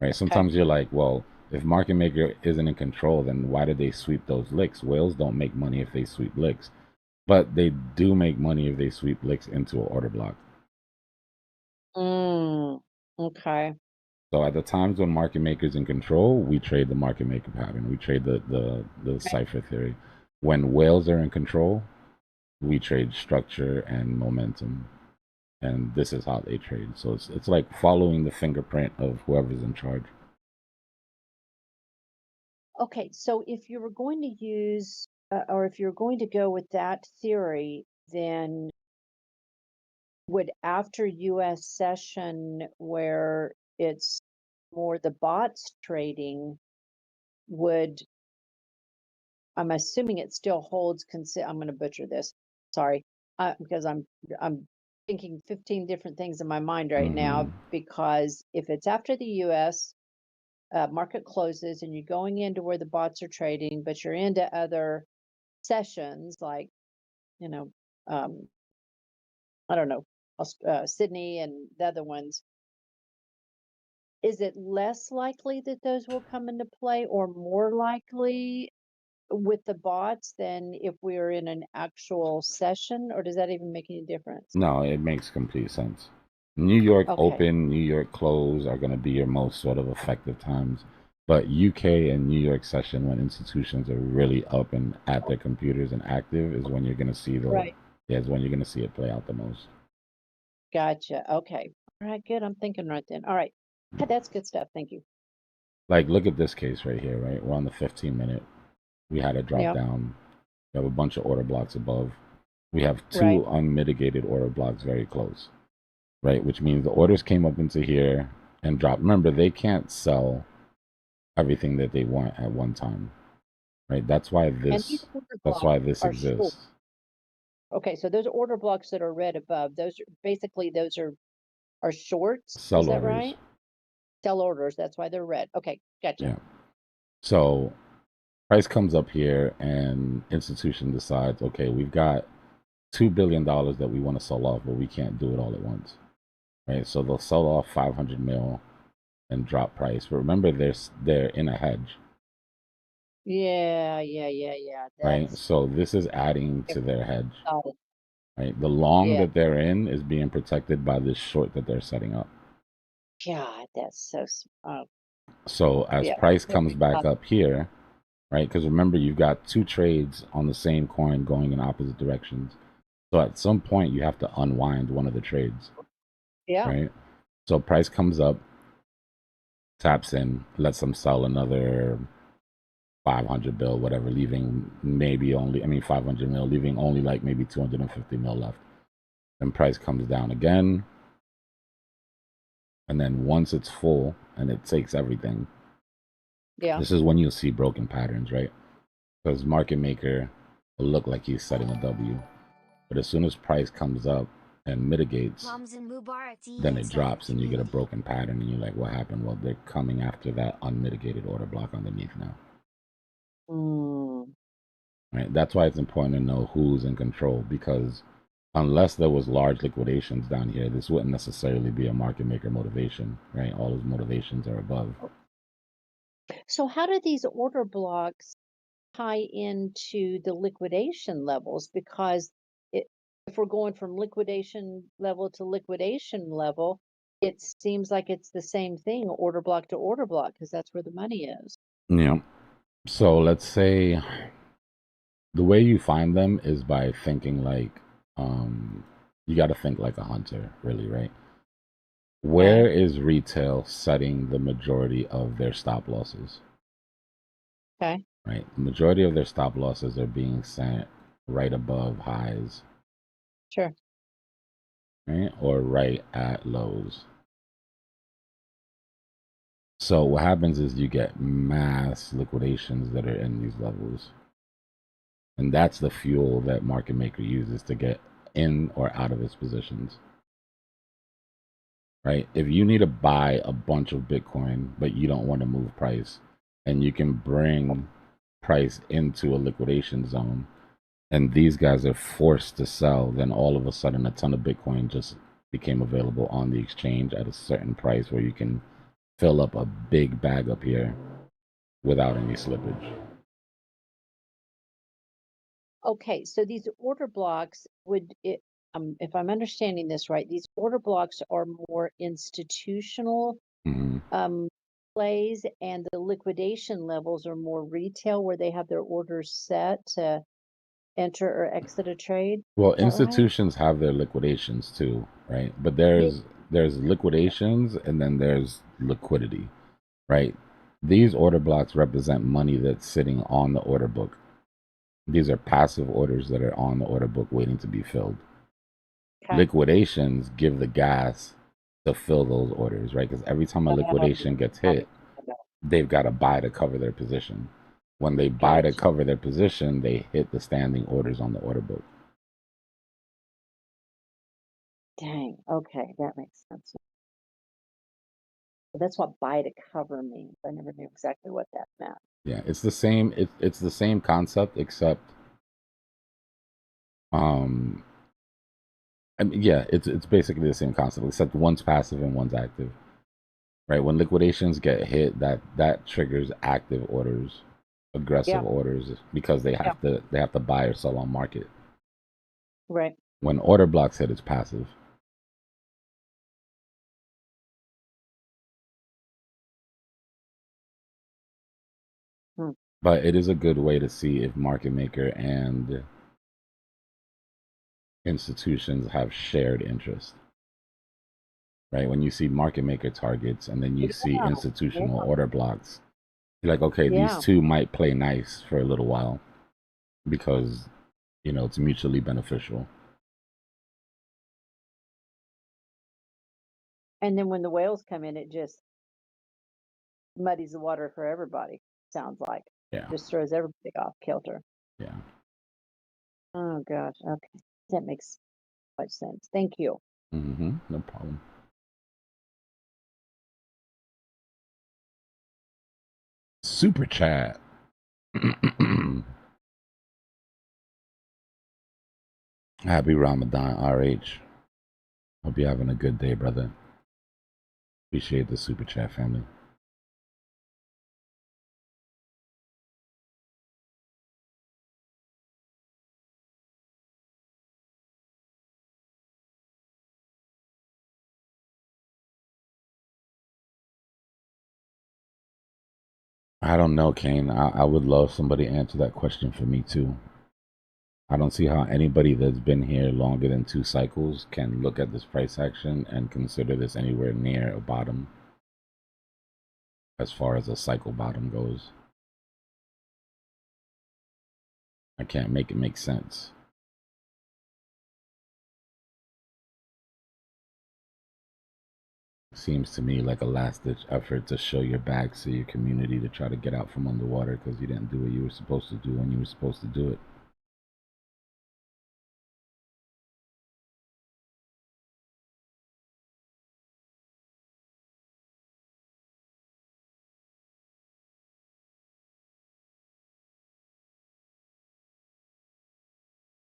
Speaker 1: right? Sometimes you're like, well, if market maker isn't in control, then why did they sweep those licks? Whales don't make money if they sweep licks, but they do make money if they sweep licks into an order block.
Speaker 3: Okay.
Speaker 1: So at the times when market makers in control, we trade the market maker pattern. We trade the Cypher theory. When whales are in control, we trade structure and momentum. And this is how they trade. So it's like following the fingerprint of whoever's in charge.
Speaker 3: Okay, so if you were going to use, or if you're going to go with that theory, then would after US session, where it's more the bots trading, I'm assuming it still holds, I'm going to butcher this, sorry, because I'm thinking 15 different things in my mind right now, because if it's after the US market closes and you're going into where the bots are trading, but you're into other sessions like, I don't know, Sydney and the other ones, is it less likely that those will come into play or more likely with the bots than if we're in an actual session, or does that even make any difference?
Speaker 1: No, it makes complete sense. New York
Speaker 3: Okay.
Speaker 1: open, New York close are going to be your most sort of effective times. But UK and New York session, when institutions are really up and at their computers and active, is when you're going to see
Speaker 3: Right.
Speaker 1: is when you're going to see it play out the most.
Speaker 3: Gotcha. Okay. All right, good. I'm thinking right then. All right. That's good stuff. Thank you.
Speaker 1: Like, look at this case right here, right? We're on the 15-minute. We had a drop
Speaker 3: Yeah.
Speaker 1: down. We have a bunch of order blocks above. We have two
Speaker 3: Right.
Speaker 1: unmitigated order blocks very close, right? Which means the orders came up into here and dropped. Remember, they can't sell everything that they want at one time, right? That's why
Speaker 3: And these
Speaker 1: this
Speaker 3: order
Speaker 1: that's why
Speaker 3: blocks
Speaker 1: this
Speaker 3: are short.
Speaker 1: exists.
Speaker 3: Okay, so those order blocks that are red above, those are basically are shorts.
Speaker 1: Sell
Speaker 3: Is that
Speaker 1: orders.
Speaker 3: right? Sell orders. That's why they're red. Okay, gotcha.
Speaker 1: Yeah. So price comes up here and institution decides, okay, we've got $2 billion that we want to sell off, but we can't do it all at once, right? So they'll sell off 500 mil and drop price. But remember, they're in a hedge,
Speaker 3: Yeah.
Speaker 1: right?
Speaker 3: That's
Speaker 1: So this is adding to their hedge,
Speaker 3: got it.
Speaker 1: right? The long
Speaker 3: Yeah.
Speaker 1: that they're in is being protected by this short that they're setting up.
Speaker 3: God, that's so
Speaker 1: So as
Speaker 3: yeah.
Speaker 1: price comes back up here, right? Because remember, you've got two trades on the same coin going in opposite directions. So at some point, you have to unwind one of the trades,
Speaker 3: Yeah.
Speaker 1: right? So price comes up, taps in, lets them sell another 500 bill, whatever, leaving maybe only, 500 mil, leaving only like maybe 250 mil left. Then price comes down again. And then once it's full and it takes everything,
Speaker 3: Yeah.
Speaker 1: this is when you'll see broken patterns, right? Because market maker will look like he's setting a W. But as soon as price comes up and mitigates, then it drops and you get a broken pattern and you're like, what happened? Well, they're coming after that unmitigated order block underneath now.
Speaker 3: Mm.
Speaker 1: Right? That's why it's important to know who's in control, because unless there was large liquidations down here, this wouldn't necessarily be a market maker motivation, right? All his motivations are above.
Speaker 3: So how do these order blocks tie into the liquidation levels? Because if we're going from liquidation level to liquidation level, it seems like it's the same thing, order block to order block, because that's where the money is.
Speaker 1: Yeah. So let's say the way you find them is by thinking like, you got to think like a hunter, really, right? Where is retail setting the majority of their stop losses?
Speaker 3: Okay.
Speaker 1: Right. The majority of their stop losses are being set right above highs,
Speaker 3: Sure.
Speaker 1: right? Or right at lows. So what happens is you get mass liquidations that are in these levels. And that's the fuel that market maker uses to get in or out of its positions. Right? If you need to buy a bunch of Bitcoin, but you don't want to move price, and you can bring price into a liquidation zone, and these guys are forced to sell, then all of a sudden a ton of Bitcoin just became available on the exchange at a certain price where you can fill up a big bag up here without any slippage.
Speaker 3: Okay, so these order blocks if I'm understanding this right, these order blocks are more institutional
Speaker 1: Mm-hmm.
Speaker 3: plays, and the liquidation levels are more retail, where they have their orders set to enter or exit a trade.
Speaker 1: Well,
Speaker 3: Is that right?
Speaker 1: institutions have their liquidations too, right? But
Speaker 3: Yeah.
Speaker 1: there's liquidations and then there's liquidity, right? These order blocks represent money that's sitting on the order book. These are passive orders that are on the order book waiting to be filled.
Speaker 3: Okay.
Speaker 1: Liquidations give the gas to fill those orders, right? Because every time a liquidation gets hit, they've got to buy to cover their position. When they buy to
Speaker 3: Gotcha.
Speaker 1: cover their position, they hit the standing orders on the order book.
Speaker 3: Dang. Okay, that makes sense. That's what buy to cover means. I never knew exactly what that meant.
Speaker 1: Yeah, it's the same. It's the same concept, except um, yeah, it's basically the same concept, except one's passive and one's active. right? When liquidations get hit, that triggers active orders, aggressive
Speaker 3: Yeah.
Speaker 1: orders, because they have to buy or sell on market.
Speaker 3: Right.
Speaker 1: When order blocks hit, it's passive. But it is a good way to see if market maker and institutions have shared interest. Right? When you see market maker targets and then you see institutional order blocks, you're like, okay, these two might play nice for a little while because, you know, it's mutually beneficial.
Speaker 3: And then when the whales come in, it just muddies the water for everybody, sounds like.
Speaker 1: Yeah.
Speaker 3: Just throws everybody off kilter.
Speaker 1: Yeah.
Speaker 3: Oh, gosh. Okay. That makes much sense. Thank you.
Speaker 1: Mm-hmm. No problem. Super chat. Happy Ramadan, RH. Hope you're having a good day, brother. Appreciate the super chat, family. I don't know, Kane. I would love somebody to answer that question for me too. I don't see how anybody that's been here longer than 2 cycles can look at this price action and consider this anywhere near a bottom as far as a cycle bottom goes. I can't make it make sense. Seems to me like a last-ditch effort to show your back to your community to try to get out from underwater because you didn't do what you were supposed to do when you were supposed to do it.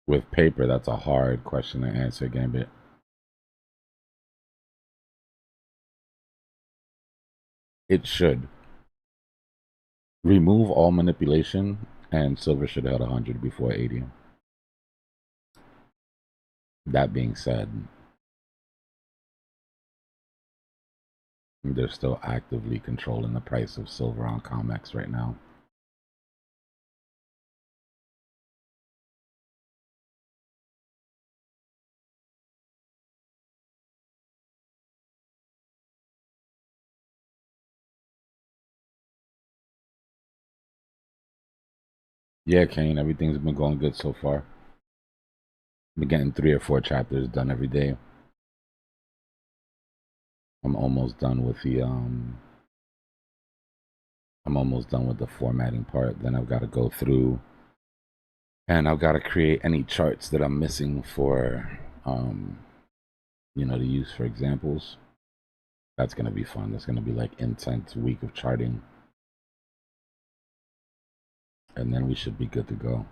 Speaker 1: With paper, that's a hard question to answer, Gambit. It should. Remove all manipulation, and silver should have had 100 before 80. That being said, they're still actively controlling the price of silver on COMEX right now. Yeah, Kane, everything's been going good so far. Been getting 3 or 4 chapters done every day. I'm almost done with the formatting part. Then I've got to go through and I've got to create any charts that I'm missing for you know, to use for examples. That's going to be fun. That's going to be like intense week of charting. And then we should be good to go.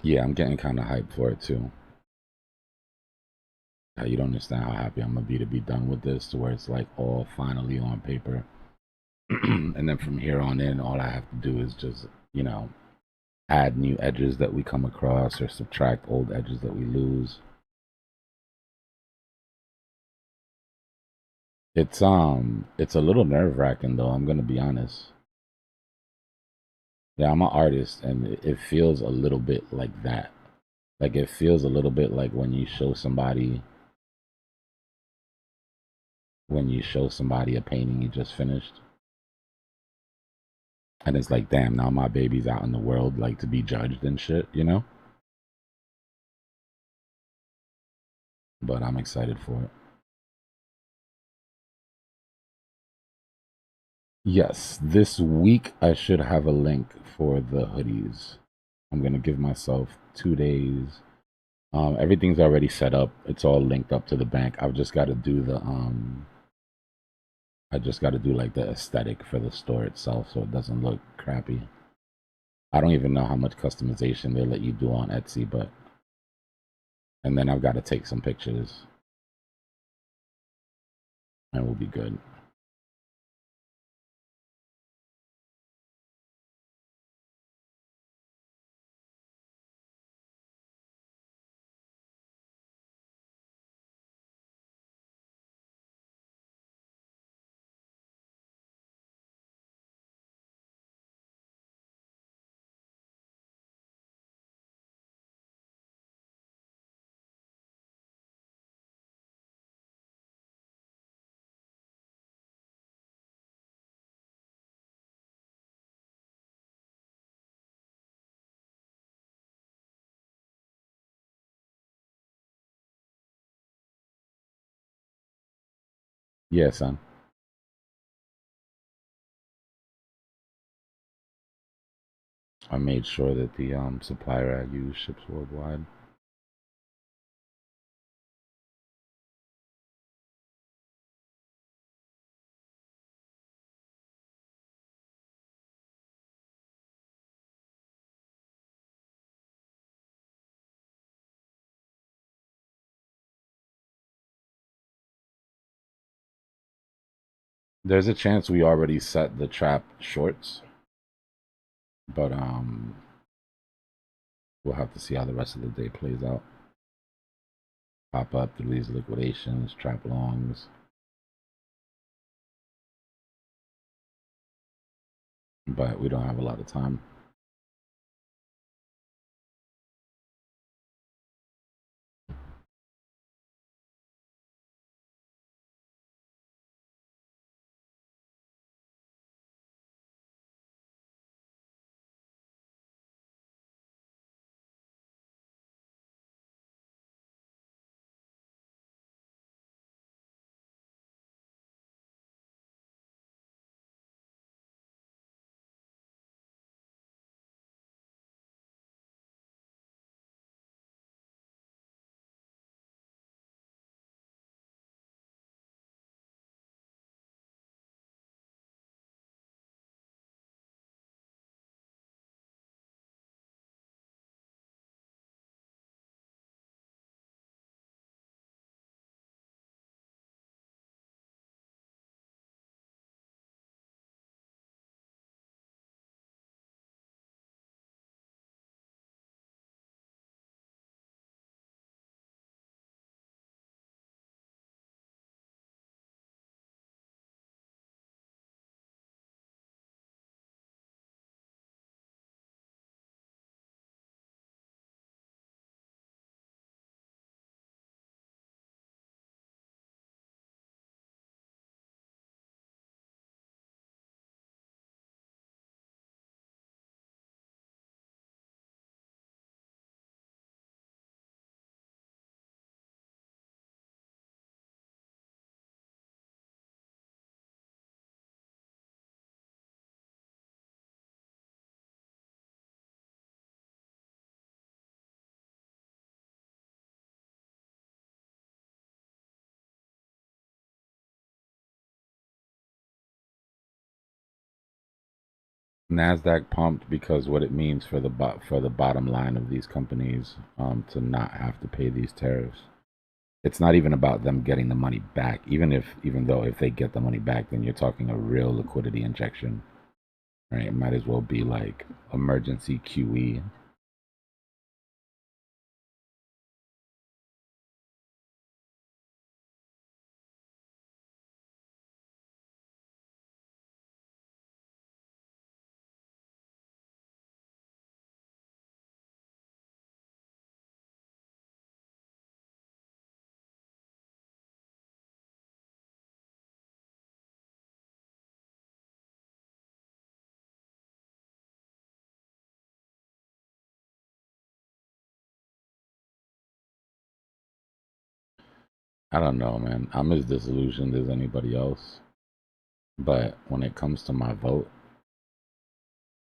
Speaker 1: Yeah, I'm getting kind of hyped for it too. You don't understand how happy I'm going to be done with this, to where it's like all finally on paper. And then from here on in, all I have to do is just, you know, add new edges that we come across or subtract old edges that we lose. It's a little nerve-wracking though, I'm gonna be honest. Yeah, I'm an artist and it feels a little bit like that. Like it feels a little bit like when you show somebody a painting you just finished. And it's like, damn, now my baby's out in the world like to be judged and shit, you know? But I'm excited for it. Yes, this week I should have a link for the hoodies. I'm gonna give myself 2 days. Everything's already set up. It's all linked up to the bank. I've just got to do the I just got to do like the aesthetic for the store itself so it doesn't look crappy. I don't even know how much customization they let you do on Etsy, but and then I've got to take some pictures and we'll be good. Yeah, son. I made sure that the supplier I use ships worldwide. There's a chance we already set the trap shorts, but we'll have to see how the rest of the day plays out. Pop up through these liquidations, trap longs. But we don't have a lot of time. Nasdaq pumped because what it means for the bottom line of these companies to not have to pay these tariffs. It's not even about them getting the money back. Even though if they get the money back, then you're talking a real liquidity injection, right? It might as well be like emergency QE. I don't know, man. I'm as disillusioned as anybody else. But when it comes to my vote,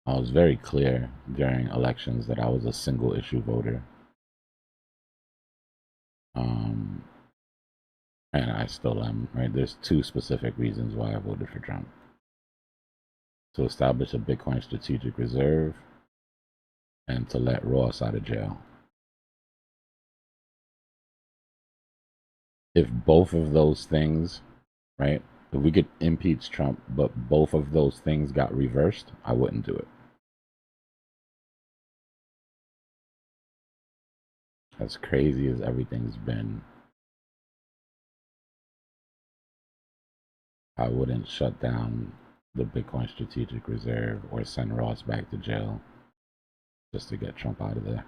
Speaker 1: I was very clear during elections that I was a single issue voter. And I still am, right? There's two specific reasons why I voted for Trump. To establish a Bitcoin strategic reserve and to let Ross out of jail. If both of those things, right? If we could impeach Trump, but both of those things got reversed, I wouldn't do it. As crazy as everything's been, I wouldn't shut down the Bitcoin strategic reserve or send Ross back to jail just to get Trump out of there.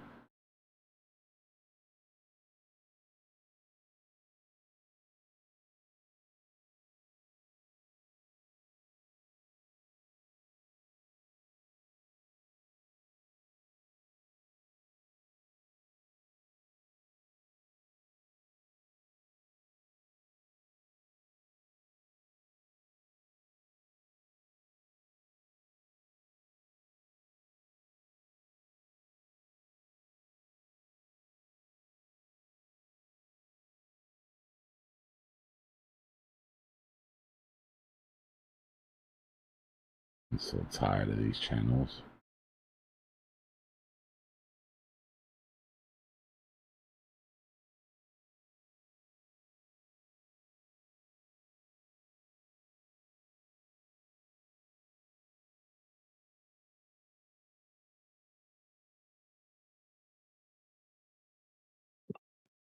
Speaker 1: I'm so tired of these channels.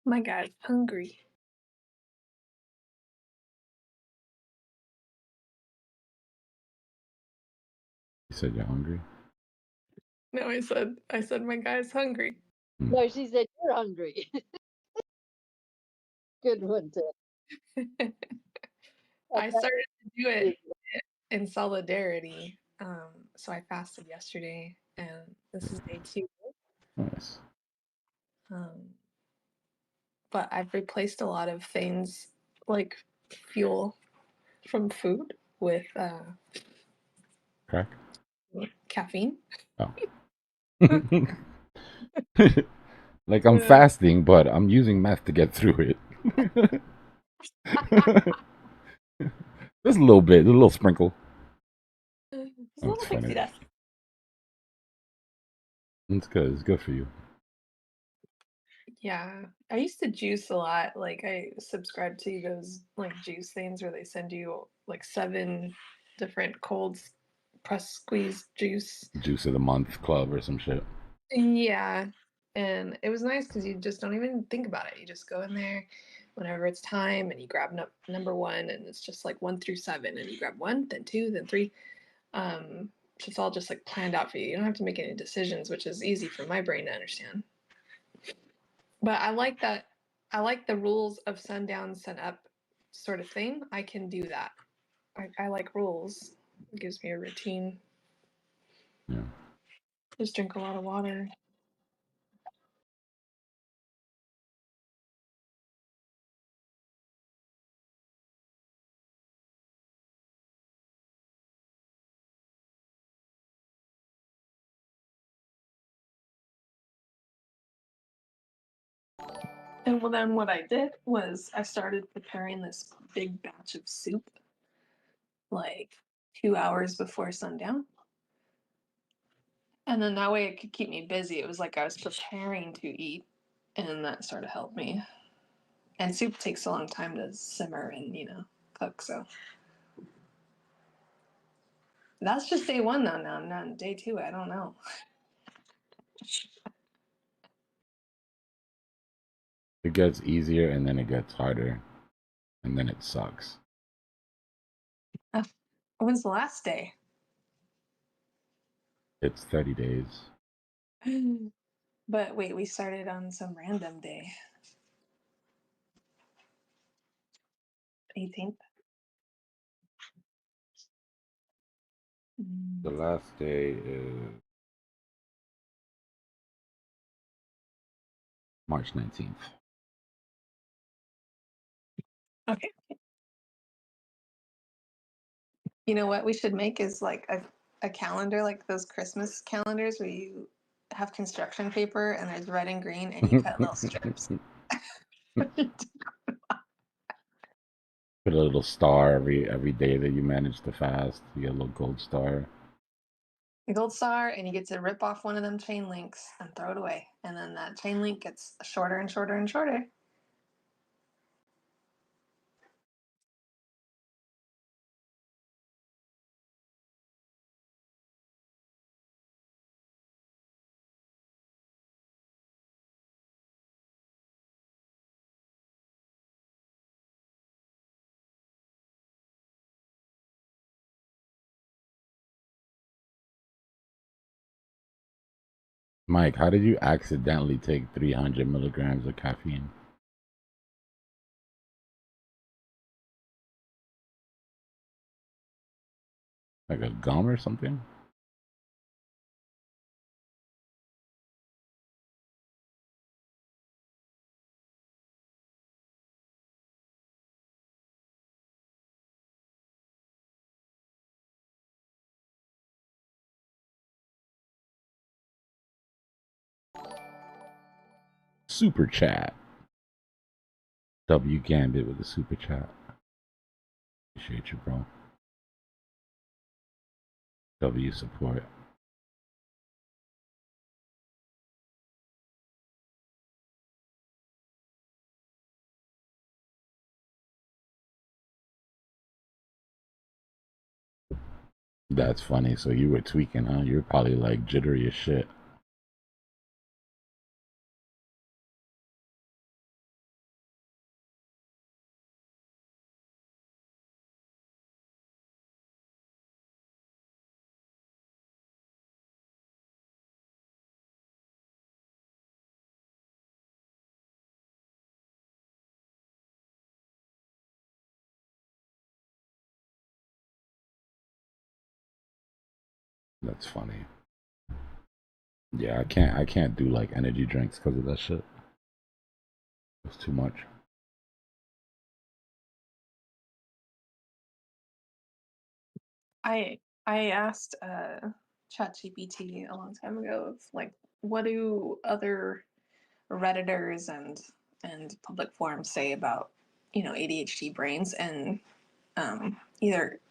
Speaker 4: My guy's hungry.
Speaker 1: You said you're hungry?
Speaker 4: No, I said my guy's hungry.
Speaker 3: No, she said you're hungry. Good one, Tim.
Speaker 4: I started to do it in solidarity. So I fasted yesterday, and this is day 2.
Speaker 1: Nice.
Speaker 4: But I've replaced a lot of things like fuel from food with
Speaker 1: Crack?
Speaker 4: caffeine.
Speaker 1: Oh. Like I'm fasting, but I'm using meth to get through it. Just a little bit, a little sprinkle.
Speaker 4: It's a little
Speaker 1: funny.
Speaker 4: pixie dust.
Speaker 1: It's good. It's good for you.
Speaker 4: Yeah, I used to juice a lot. Like I subscribed to those like juice things where they send you like 7 different cold press squeeze juice.
Speaker 1: Juice of the month club or some shit.
Speaker 4: Yeah, and it was nice because you just don't even think about it. You just go in there whenever it's time and you grab number 1, and it's just like 1 through 7, and you grab 1, then 2, then 3. So it's all just like planned out for you. You don't have to make any decisions, which is easy for my brain to understand. But I like that. I like the rules of sundown, sun up sort of thing. I can do that. I like rules. It gives me a routine.
Speaker 1: Yeah.
Speaker 4: Just drink a lot of water. And well, then what I did was I started preparing this big batch of soup like 2 hours before sundown. And then that way it could keep me busy. It was like I was preparing to eat, and that sort of helped me. And soup takes a long time to simmer and, cook, so. That's just day 1 though. Now, not day 2. I don't know.
Speaker 1: It gets easier and then it gets harder and then it sucks.
Speaker 4: When's the last day?
Speaker 1: It's 30 days.
Speaker 4: But wait, we started on some random day. 18th.
Speaker 1: The last day is March 19th.
Speaker 4: Okay. You know what we should make is like a calendar, like those Christmas calendars where you have construction paper and there's red and green and you cut little strips.
Speaker 1: Put a little star every day that you manage to fast. You get a little gold star.
Speaker 4: A gold star, and you get to rip off one of them chain links and throw it away. And then that chain link gets shorter and shorter and shorter.
Speaker 1: Mike, how did you accidentally take 300 milligrams of caffeine? Like a gum or something? Super chat. W Gambit with the super chat. Appreciate you, bro. W support. That's funny. So you were tweaking, huh? You were probably like jittery as shit. That's funny. Yeah, I can't do like energy drinks because of that shit. It's too much.
Speaker 4: I asked ChatGPT a long time ago of like, what do other Redditors and public forums say about, you know, ADHD brains, and either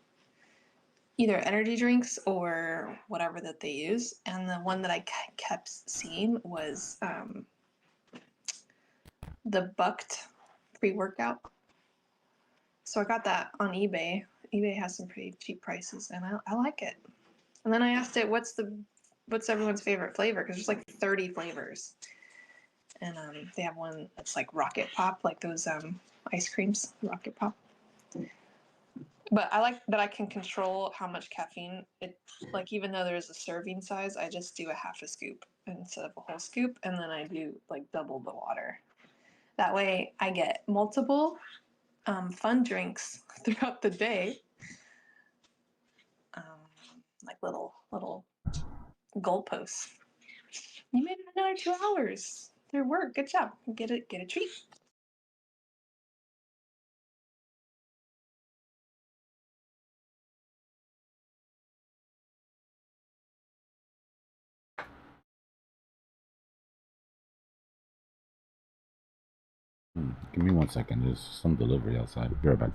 Speaker 4: energy drinks or whatever that they use. And the one that I kept seeing was the Bucked pre-workout. So I got that on eBay. eBay has some pretty cheap prices, and I like it. And then I asked it, what's everyone's favorite flavor? Because there's like 30 flavors, and they have one that's like Rocket Pop, like those ice creams, Rocket Pop. But I like that I can control how much caffeine it, like, even though there's a serving size, I just do a half a scoop instead of a whole scoop, and then I do like double the water. That way I get multiple fun drinks throughout the day. Like little goalposts. You made it another 2 hours. Their work. Good job. Get a treat.
Speaker 1: Give me 1 second. There's some delivery outside. Be right back.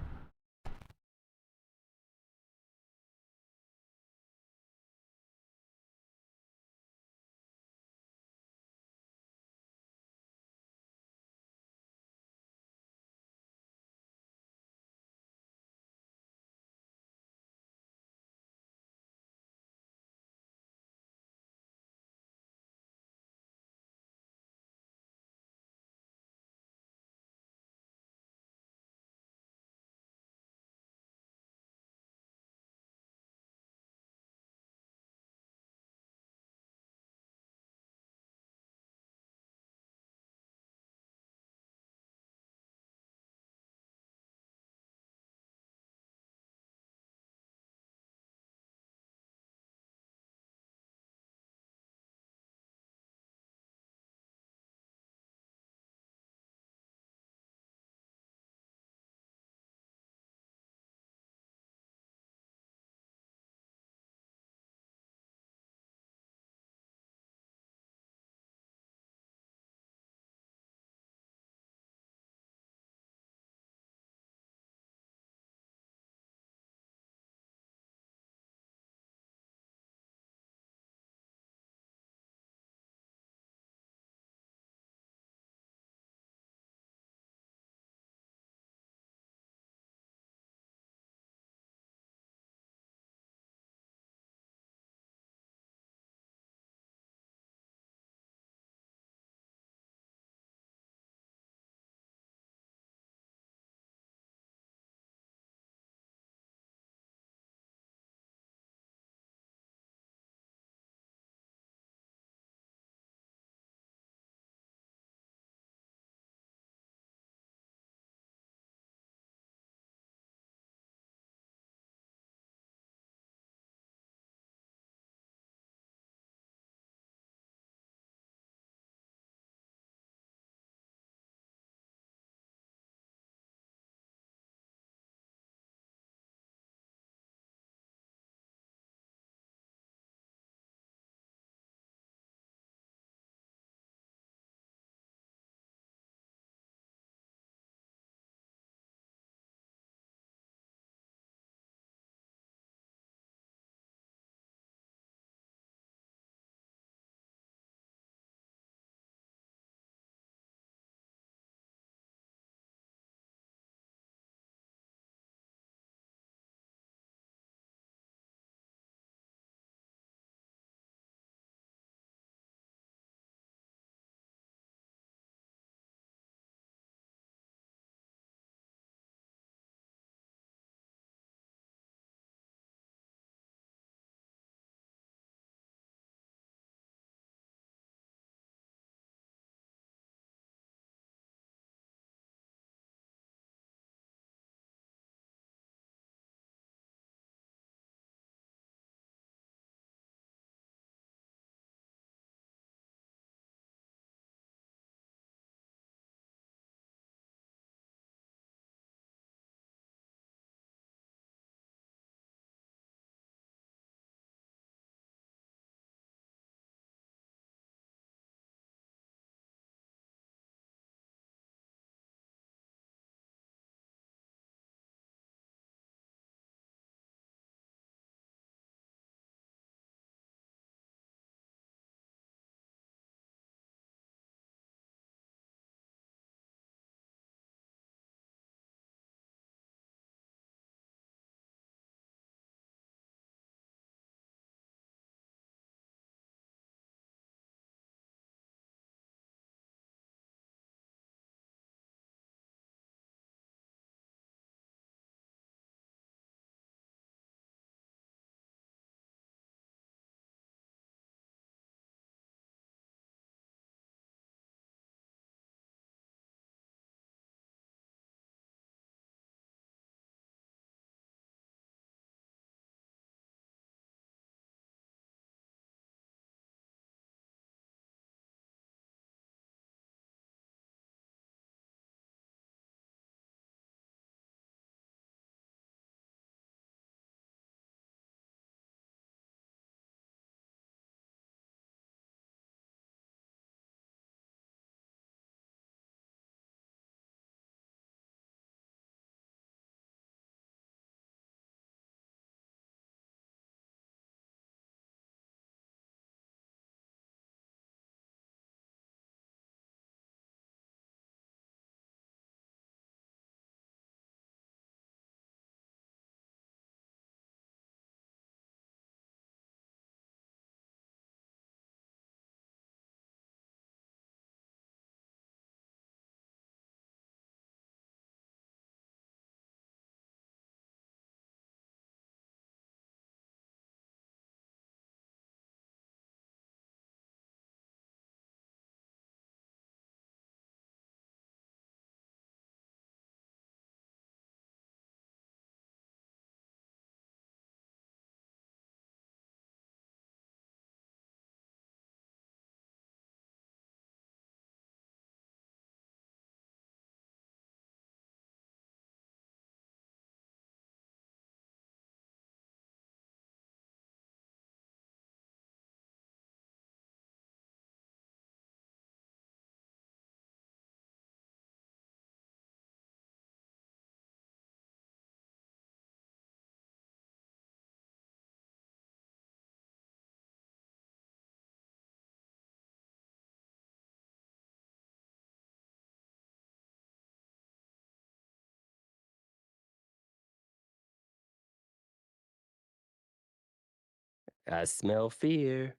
Speaker 5: I smell fear.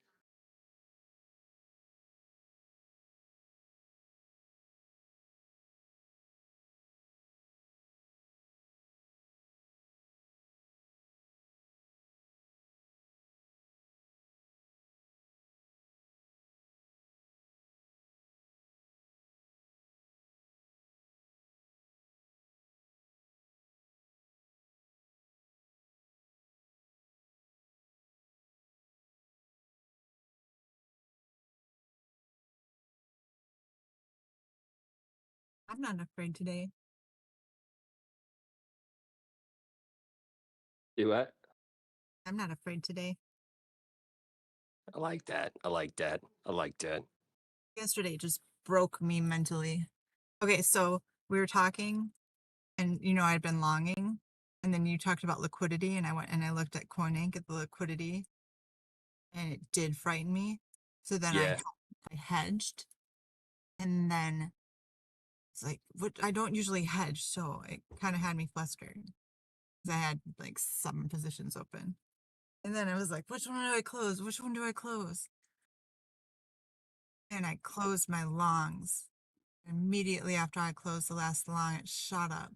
Speaker 6: I'm not afraid today.
Speaker 5: Do what?
Speaker 6: I'm not afraid today.
Speaker 5: I like that. I like that. I like that.
Speaker 6: Yesterday just broke me mentally. Okay, so we were talking and I'd been longing and then you talked about liquidity and I went and I looked at CoinInc at the liquidity and it did frighten me. So then
Speaker 5: Yeah.
Speaker 6: I hedged and then it's like, what, I don't usually hedge, so it kind of had me flustered. 'Cause I had like 7 positions open. And then I was like, which one do I close? Which one do I close? And I closed my longs. Immediately after I closed the last long, it shot up.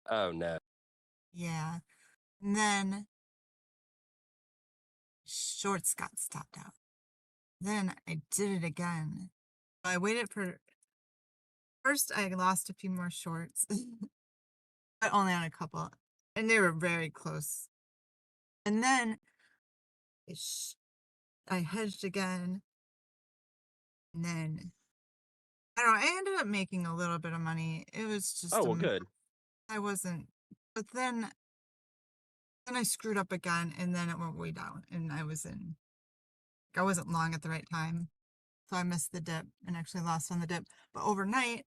Speaker 5: Oh no.
Speaker 6: Yeah. And then shorts got stopped out. Then I did it again. I waited for first I lost a few more shorts, but only on a couple. And they were very close. And then I hedged again. And then I don't know, I ended up making a little bit of money. It was just
Speaker 5: Oh well, good.
Speaker 6: I wasn't, but then I screwed up again and then it went way down and I wasn't long at the right time. So I missed the dip and actually lost on the dip. But overnight,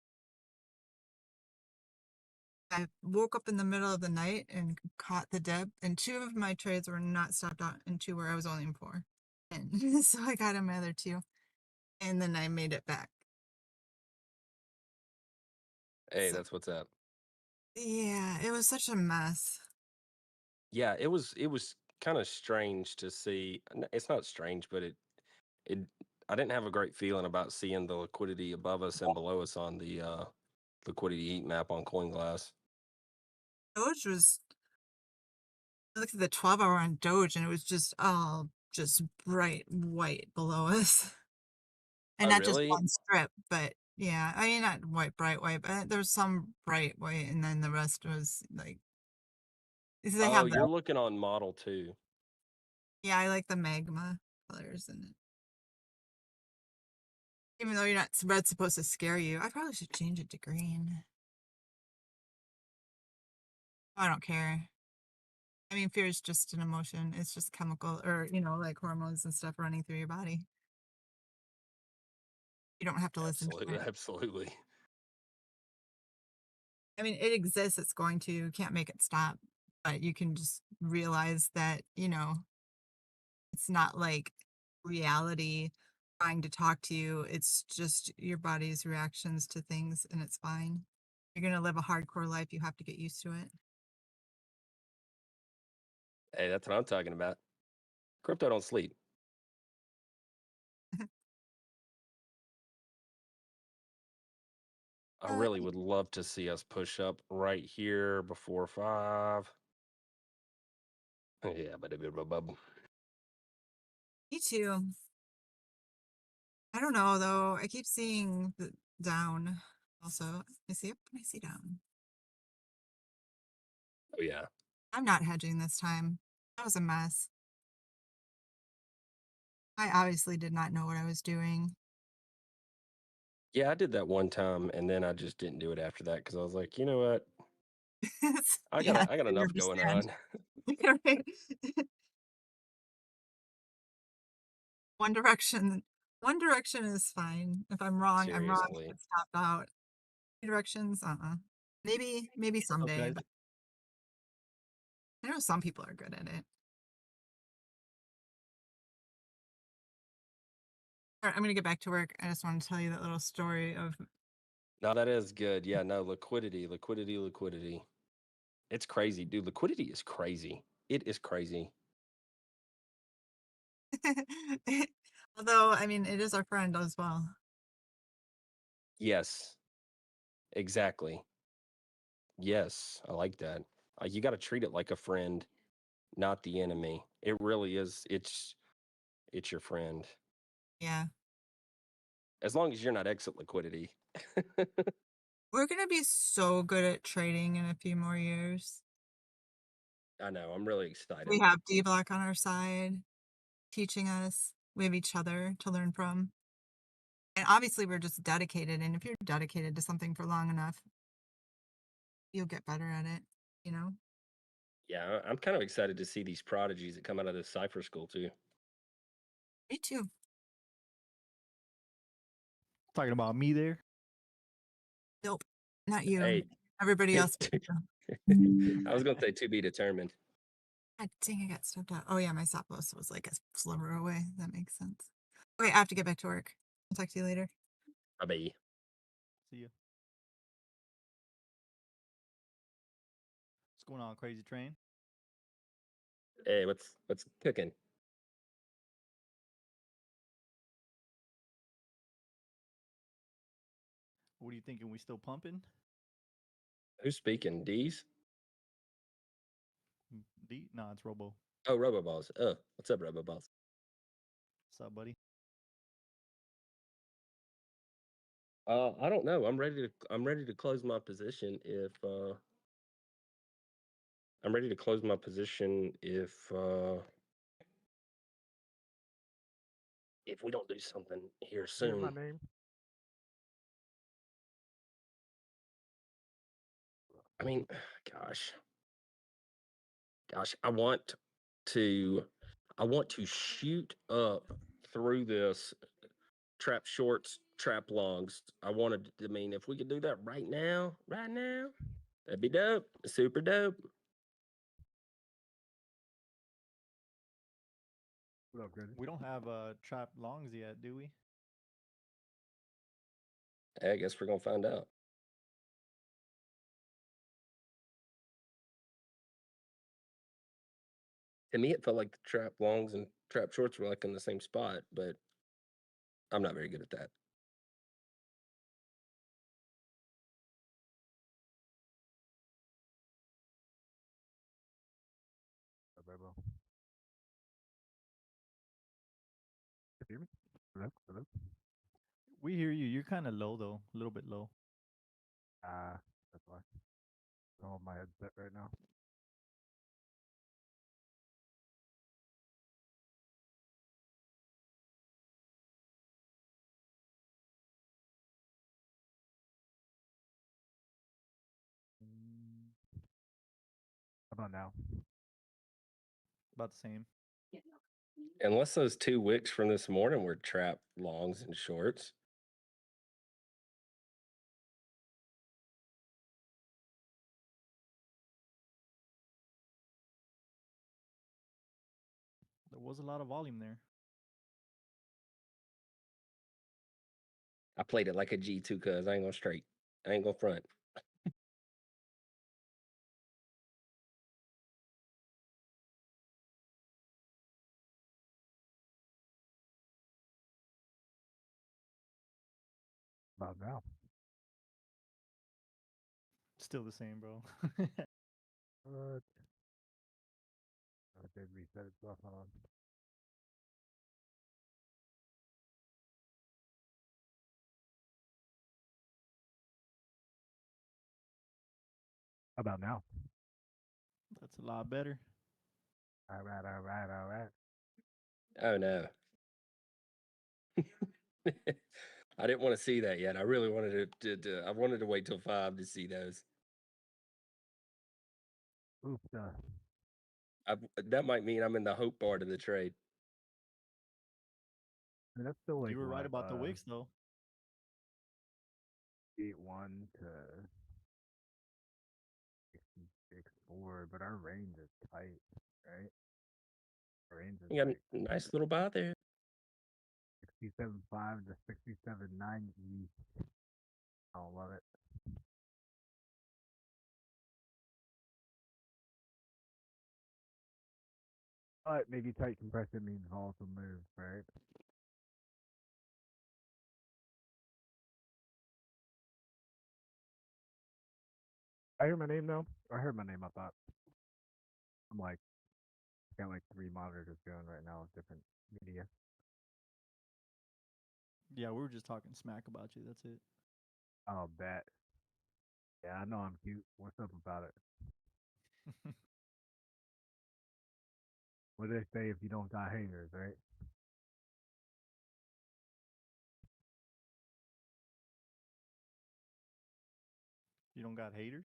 Speaker 6: I woke up in the middle of the night and caught the dip, and 2 of my trades were not stopped out, and 2 where I was only in 4. And so I got in my other 2, and then I made it back.
Speaker 5: Hey,
Speaker 6: So,
Speaker 5: that's what's up.
Speaker 6: yeah, it was such a mess.
Speaker 5: Yeah, it was kind of strange to see. It's not strange, but it I didn't have a great feeling about seeing the liquidity above us and below us on the liquidity heat map on CoinGlass.
Speaker 6: Doge was, I looked at the 12-hour on Doge, and it was just all just bright white below us. And
Speaker 5: Oh,
Speaker 6: not just
Speaker 5: really?
Speaker 6: one strip, but yeah, I mean, not bright white, but there's some bright white, and then the rest was like, they
Speaker 5: Oh,
Speaker 6: have
Speaker 5: you're looking on model 2.
Speaker 6: yeah, I like the magma colors in it. Even though red's supposed to scare you, I probably should change it to green. I don't care. I mean, fear is just an emotion. It's just chemical, or like hormones and stuff running through your body. You don't have to listen to
Speaker 5: Absolutely,
Speaker 6: it.
Speaker 5: absolutely.
Speaker 6: I mean, it exists. It's going to. You can't make it stop. But you can just realize that, it's not like reality trying to talk to you. It's just your body's reactions to things, and it's fine. You're going to live a hardcore life. You have to get used to it.
Speaker 5: Hey, that's what I'm talking about. Crypto don't sleep. I really would love to see us push up right here before 5. Yeah, but
Speaker 6: Me too. I don't know though. I keep seeing the down. Also, I see up and I see down.
Speaker 5: oh yeah.
Speaker 6: I'm not hedging this time. That was a mess. I obviously did not know what I was doing.
Speaker 5: Yeah, I did that one time and then I just didn't do it after that because I was like, you know what? I got enough going on.
Speaker 6: Right? One direction. One direction is fine. If I'm wrong, I'm wrong.
Speaker 5: Seriously.
Speaker 6: It's stopped out. Two directions, Maybe someday.
Speaker 5: Okay.
Speaker 6: But I know some people are good at it. All right, I'm gonna get back to work. I just want to tell you that little story of
Speaker 5: No, that is good. Yeah, no, liquidity. It's crazy, dude. Liquidity is crazy. It is crazy.
Speaker 6: Although, I mean, it is our friend as well.
Speaker 5: Yes, exactly. Yes, I like that. You got to treat it like a friend, not the enemy. It really is. It's your friend.
Speaker 6: Yeah.
Speaker 5: As long as you're not exit liquidity.
Speaker 6: We're going to be so good at trading in a few more years.
Speaker 5: I know. I'm really excited.
Speaker 6: We have Dbloc on our side, teaching us. We have each other to learn from. And obviously, we're just dedicated. And if you're dedicated to something for long enough, you'll get better at it, you know?
Speaker 5: Yeah, I'm kind of excited to see these prodigies that come out of this Cypher school too.
Speaker 6: Me too.
Speaker 7: Talking about me there?
Speaker 6: Nope, not you.
Speaker 5: Hey,
Speaker 6: Everybody else.
Speaker 5: I was going to say to be determined.
Speaker 6: God dang, I got stuffed out. Oh yeah, my stop loss was like a sliver away. That makes sense. Okay, I have to get back to work. I'll talk to you later.
Speaker 5: Bye.
Speaker 7: See ya. What's going on, Crazy Train?
Speaker 5: Hey, what's cooking?
Speaker 7: What are you thinking? We still pumping?
Speaker 5: Who's speaking? D's?
Speaker 7: D? Nah, it's Robo.
Speaker 5: Oh, Roboballs. Oh, what's up, Roboballs?
Speaker 7: What's up, buddy?
Speaker 5: I don't know. I'm ready to close my position if I'm ready to close my position if we don't do something here soon.
Speaker 8: Here's my name.
Speaker 5: I mean, gosh, I want to shoot up through this trap shorts, trap longs. I mean, if we could do that right now, that'd be dope. Super dope.
Speaker 8: What up, Gritty?
Speaker 7: We don't have trap longs yet, do we?
Speaker 5: I guess we're gonna find out. To me, it felt like the trap longs and trap shorts were like in the same spot, but I'm not very good at that.
Speaker 8: What up, bro? You hear me? Hello? Hello?
Speaker 7: We hear you. You're kind of low, though. A little bit low.
Speaker 8: That's why. I'm on my headset right now. How about now?
Speaker 7: About the same.
Speaker 5: Unless those 2 wicks from this morning were trap longs and shorts.
Speaker 7: There was a lot of volume there.
Speaker 5: I played it like a G2 cuz I ain't gonna front.
Speaker 8: About now.
Speaker 7: Still the same, bro.
Speaker 8: What? Oh, it did reset itself on. How about now?
Speaker 7: That's a lot better.
Speaker 8: All right, all right, all right.
Speaker 5: Oh no. I didn't want to see that yet. I really wanted I wanted to wait till 5 to see those.
Speaker 8: Oops.
Speaker 5: That might mean I'm in the hope part of the trade.
Speaker 8: I mean, that's still like
Speaker 7: You were right
Speaker 8: what,
Speaker 7: about the wicks, though.
Speaker 8: 8-1 to 66-4, but our range is tight, right? Our range is
Speaker 5: You got
Speaker 8: like
Speaker 5: a nice little buy there.
Speaker 8: 67.5 to 67.90. I don't love it. But maybe tight compression means volatile moves, right? I hear my name now. I heard my name. I thought I'm like I got like 3 monitors going right now with different media.
Speaker 7: Yeah, we were just talking smack about you. That's it.
Speaker 8: I'll bet. Yeah, I know I'm cute. What's up about it? What do they say if you don't got haters, right?
Speaker 7: You don't got haters?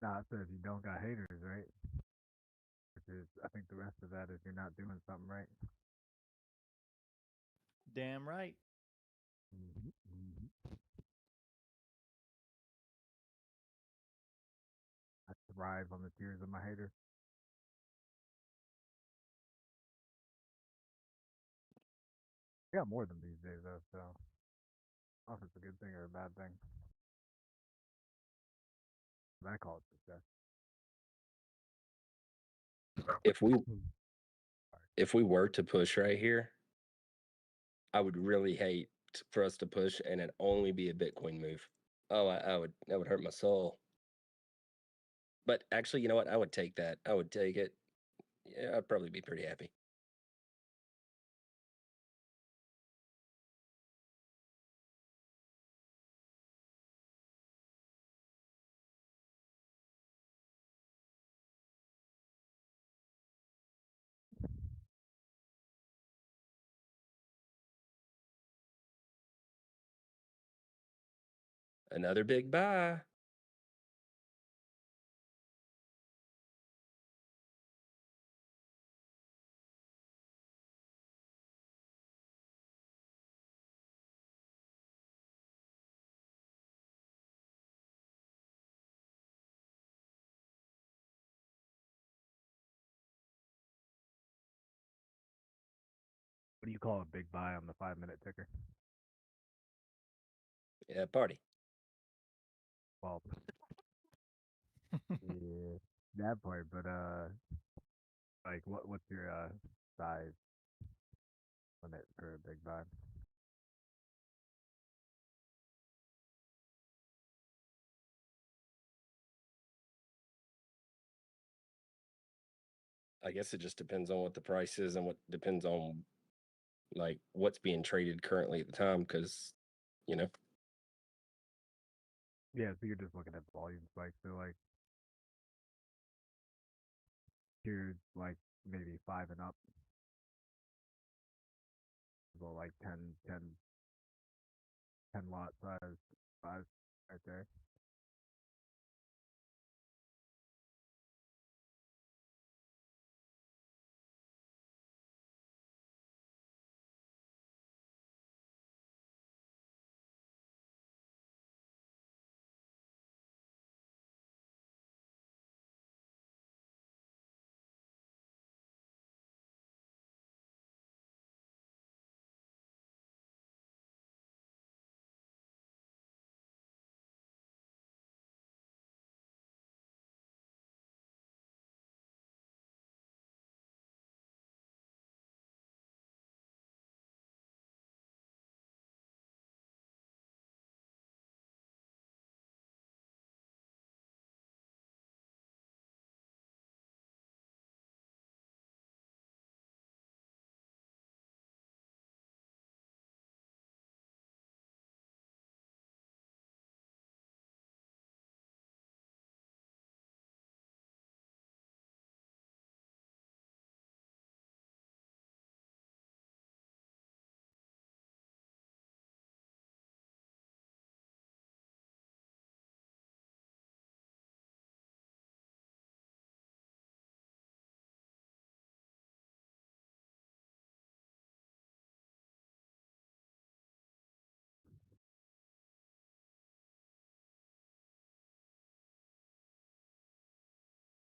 Speaker 8: Nah, I said if you don't got haters, right? Which is, I think the rest of that is you're not doing something right.
Speaker 7: Damn right.
Speaker 8: I thrive on the tears of my haters. I got more than these days though, so I don't know if it's a good thing or a bad thing. But I call it success.
Speaker 5: If we were to push right here, I would really hate for us to push and it only be a Bitcoin move. Oh, I would that would hurt my soul. But actually, you know what? I would take that. I would take it. Yeah, I'd probably be pretty happy. Another big buy.
Speaker 8: What do you call a big buy on the 5-minute ticker?
Speaker 5: Yeah, party.
Speaker 8: Well, yeah, that part. But like what's your size limit for a big buy?
Speaker 5: I guess it just depends on what the price is and what depends on like what's being traded currently at the time because you know
Speaker 8: Yeah, so you're just looking at volume spikes. So like here's like maybe 5 and up. So like 10 lot size 5 right there.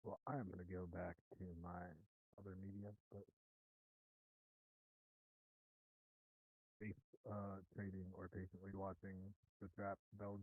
Speaker 8: Well, I am gonna go back to my other media, but safe trading or patiently watching the trap build.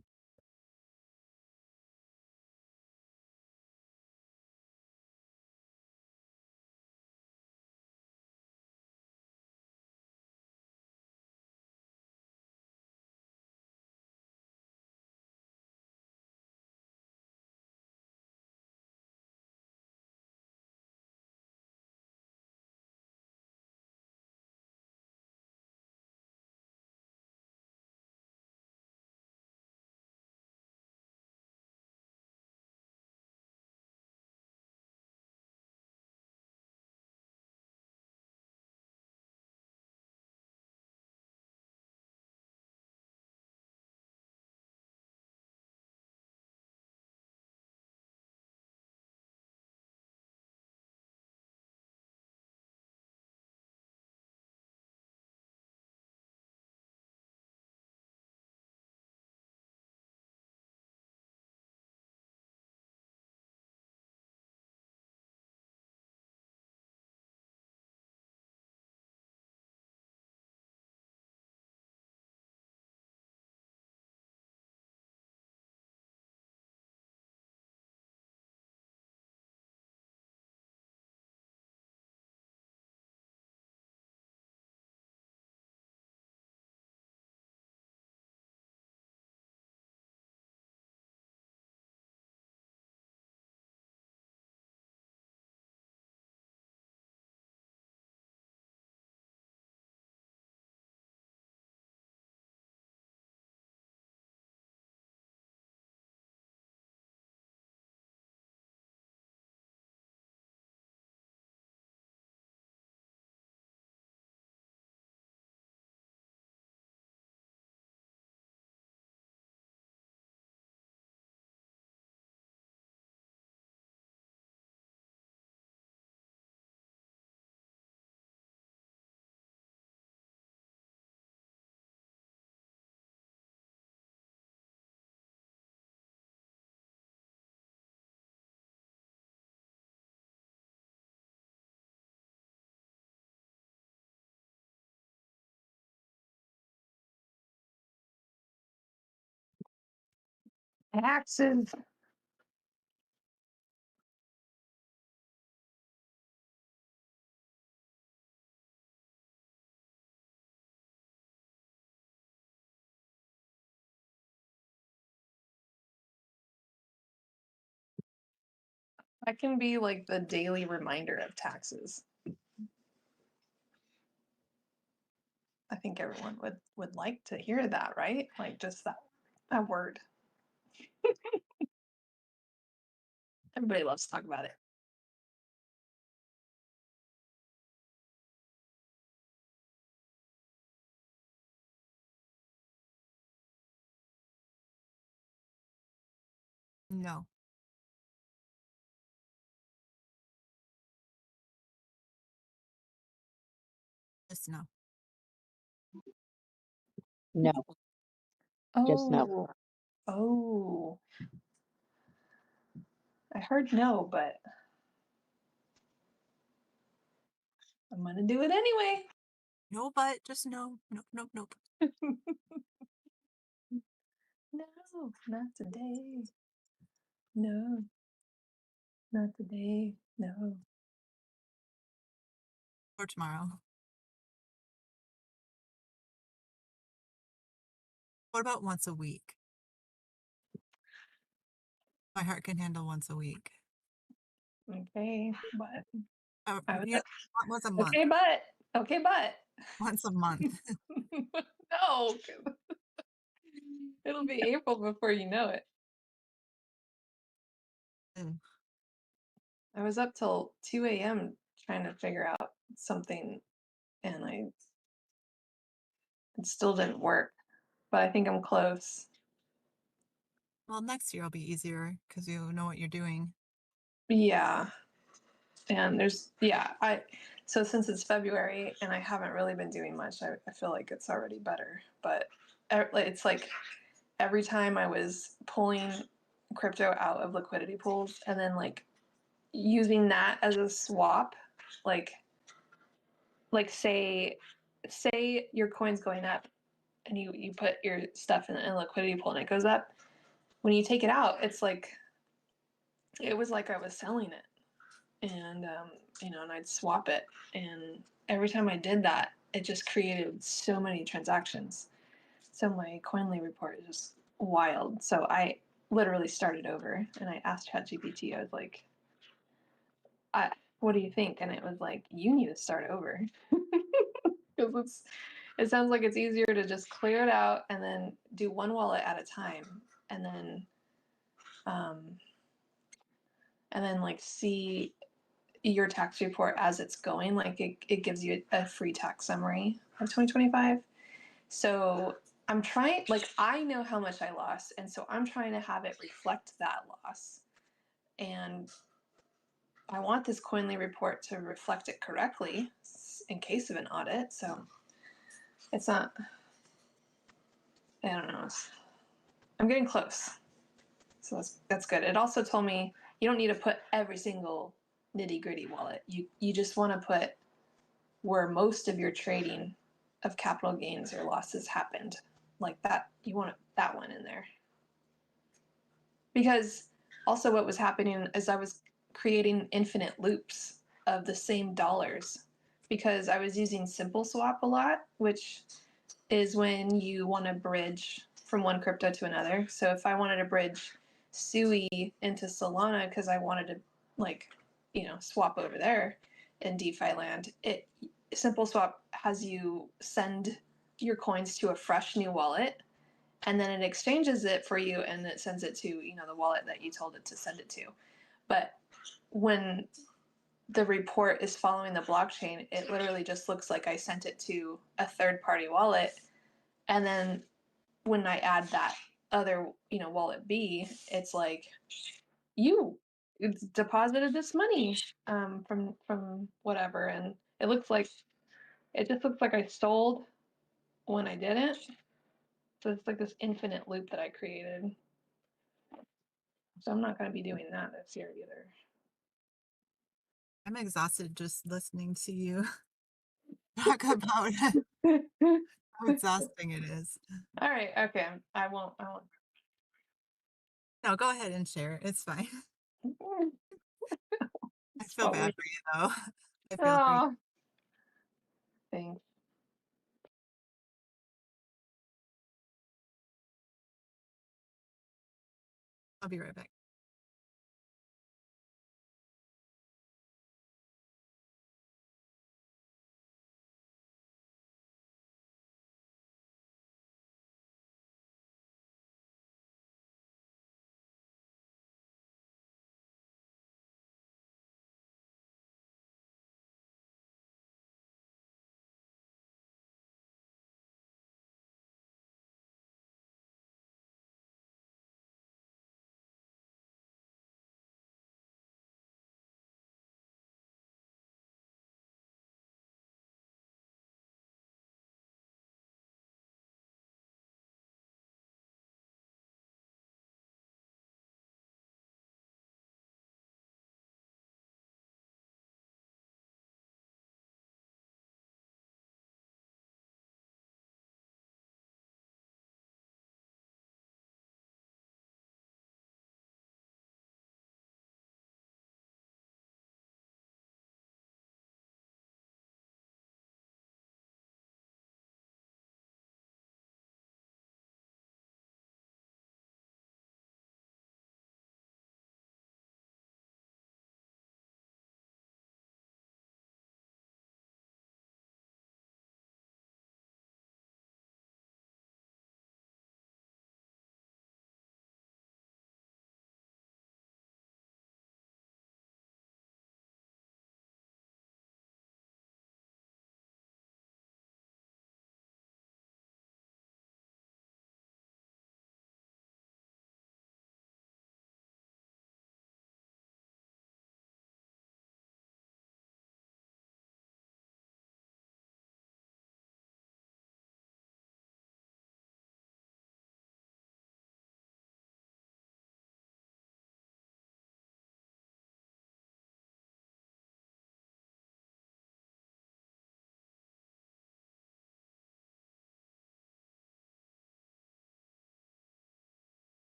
Speaker 4: Taxes. That can be like the daily reminder of taxes. I think everyone would like to hear that, right? Like just that word. Everybody loves to talk about it.
Speaker 6: No. Just no.
Speaker 3: No, just no.
Speaker 4: Oh. I heard no, but I'm gonna do it anyway.
Speaker 6: No, but just no. Nope, nope, nope.
Speaker 4: No, not today. No, not today. No.
Speaker 6: Or tomorrow. What about once a week? My heart can handle once a week.
Speaker 4: Okay, but I was
Speaker 6: Once a month.
Speaker 4: okay, but
Speaker 6: Once a month.
Speaker 4: no, it'll be April before you know it.
Speaker 6: Mm.
Speaker 4: I was up till 2 a.m. trying to figure out something, and it still didn't work. But I think I'm close.
Speaker 6: Well, next year will be easier because you know what you're doing.
Speaker 4: Yeah, and so since it's February and I haven't really been doing much, I feel like it's already better. But it's like every time I was pulling crypto out of liquidity pools and then like using that as a swap, like say your coin's going up and you put your stuff in a liquidity pool and it goes up. When you take it out, it's like it was like I was selling it, and and I'd swap it, and every time I did that, it just created so many transactions. So my Coinly report is just wild. So I literally started over, and I asked ChatGPT. I was like, "What do you think?" And it was like, "You need to start over," because it sounds like it's easier to just clear it out and then do one wallet at a time, and then like see your tax report as it's going. Like it gives you a free tax summary of 2025. So I'm trying, like, I know how much I lost, and so I'm trying to have it reflect that loss. And I want this Coinly report to reflect it correctly in case of an audit. So it's not, I don't know. I'm getting close. So that's good. It also told me you don't need to put every single nitty-gritty wallet. You just want to put where most of your trading of capital gains or losses happened. Like that, you want that one in there. Because also what was happening is I was creating infinite loops of the same dollars because I was using simple swap a lot, which is when you want to bridge from one crypto to another. So if I wanted to bridge SUI into Solana because I wanted to swap over there in DeFi land, simple swap has you send your coins to a fresh new wallet, and then it exchanges it for you and it sends it to the wallet that you told it to send it to. But when the report is following the blockchain, it literally just looks like I sent it to a third-party wallet, and then when I add that other wallet B, it's like it's deposited this money from whatever, and it just looks like I stole when I didn't. So it's like this infinite loop that I created. So I'm not going to be doing that this year either.
Speaker 6: I'm exhausted just listening to you talk about how exhausting it is.
Speaker 4: All right. Okay. I won't
Speaker 6: No, go ahead and share. It's fine. I feel
Speaker 4: Funny.
Speaker 6: bad for you though. I feel for you.
Speaker 4: Oh, thanks.
Speaker 6: I'll be right back.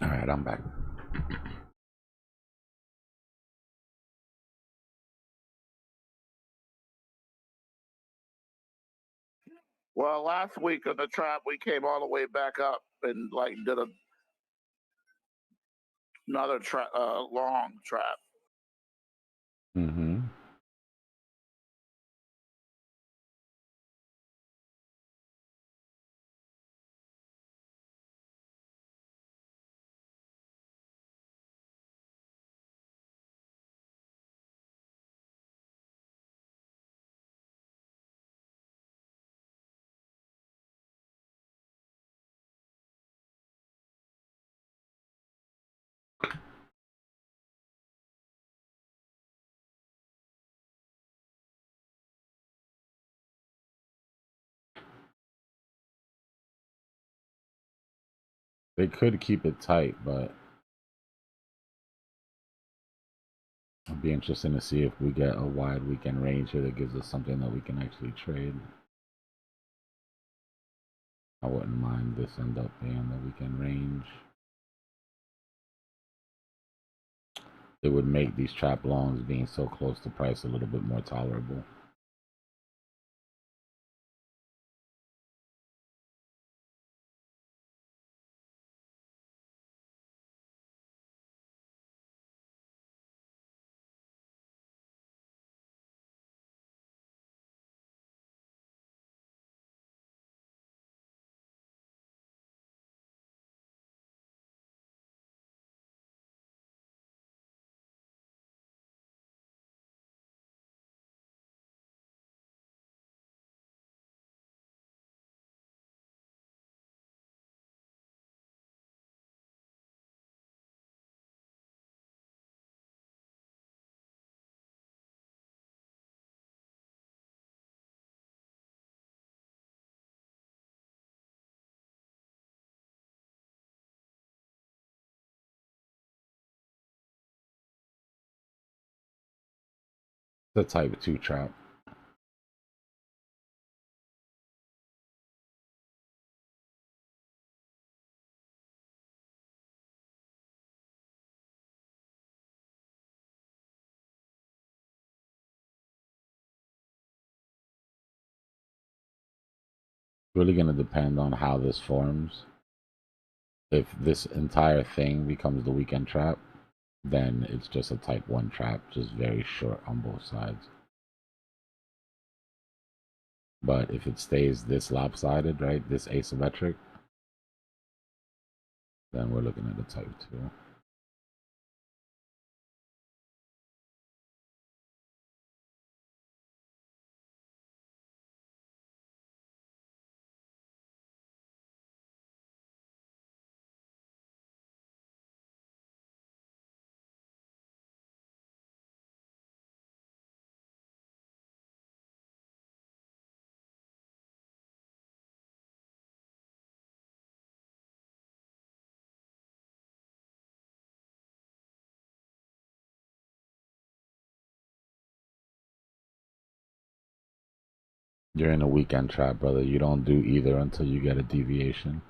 Speaker 1: All right, I'm back.
Speaker 2: Well, last week on the trap, we came all the way back up and like did another long trap.
Speaker 1: Mm-hmm. They could keep it tight, but it'll be interesting to see if we get a wide weekend range here that gives us something that we can actually trade. I wouldn't mind this end up being the weekend range. It would make these trap longs being so close to price a little bit more tolerable. The type 2 trap. Really going to depend on how this forms. If this entire thing becomes the weekend trap, then it's just a type 1 trap, just very short on both sides. But if it stays this lopsided, right, this asymmetric, then we're looking at a type 2. You're in a weekend trap, brother. You don't do either until you get a deviation.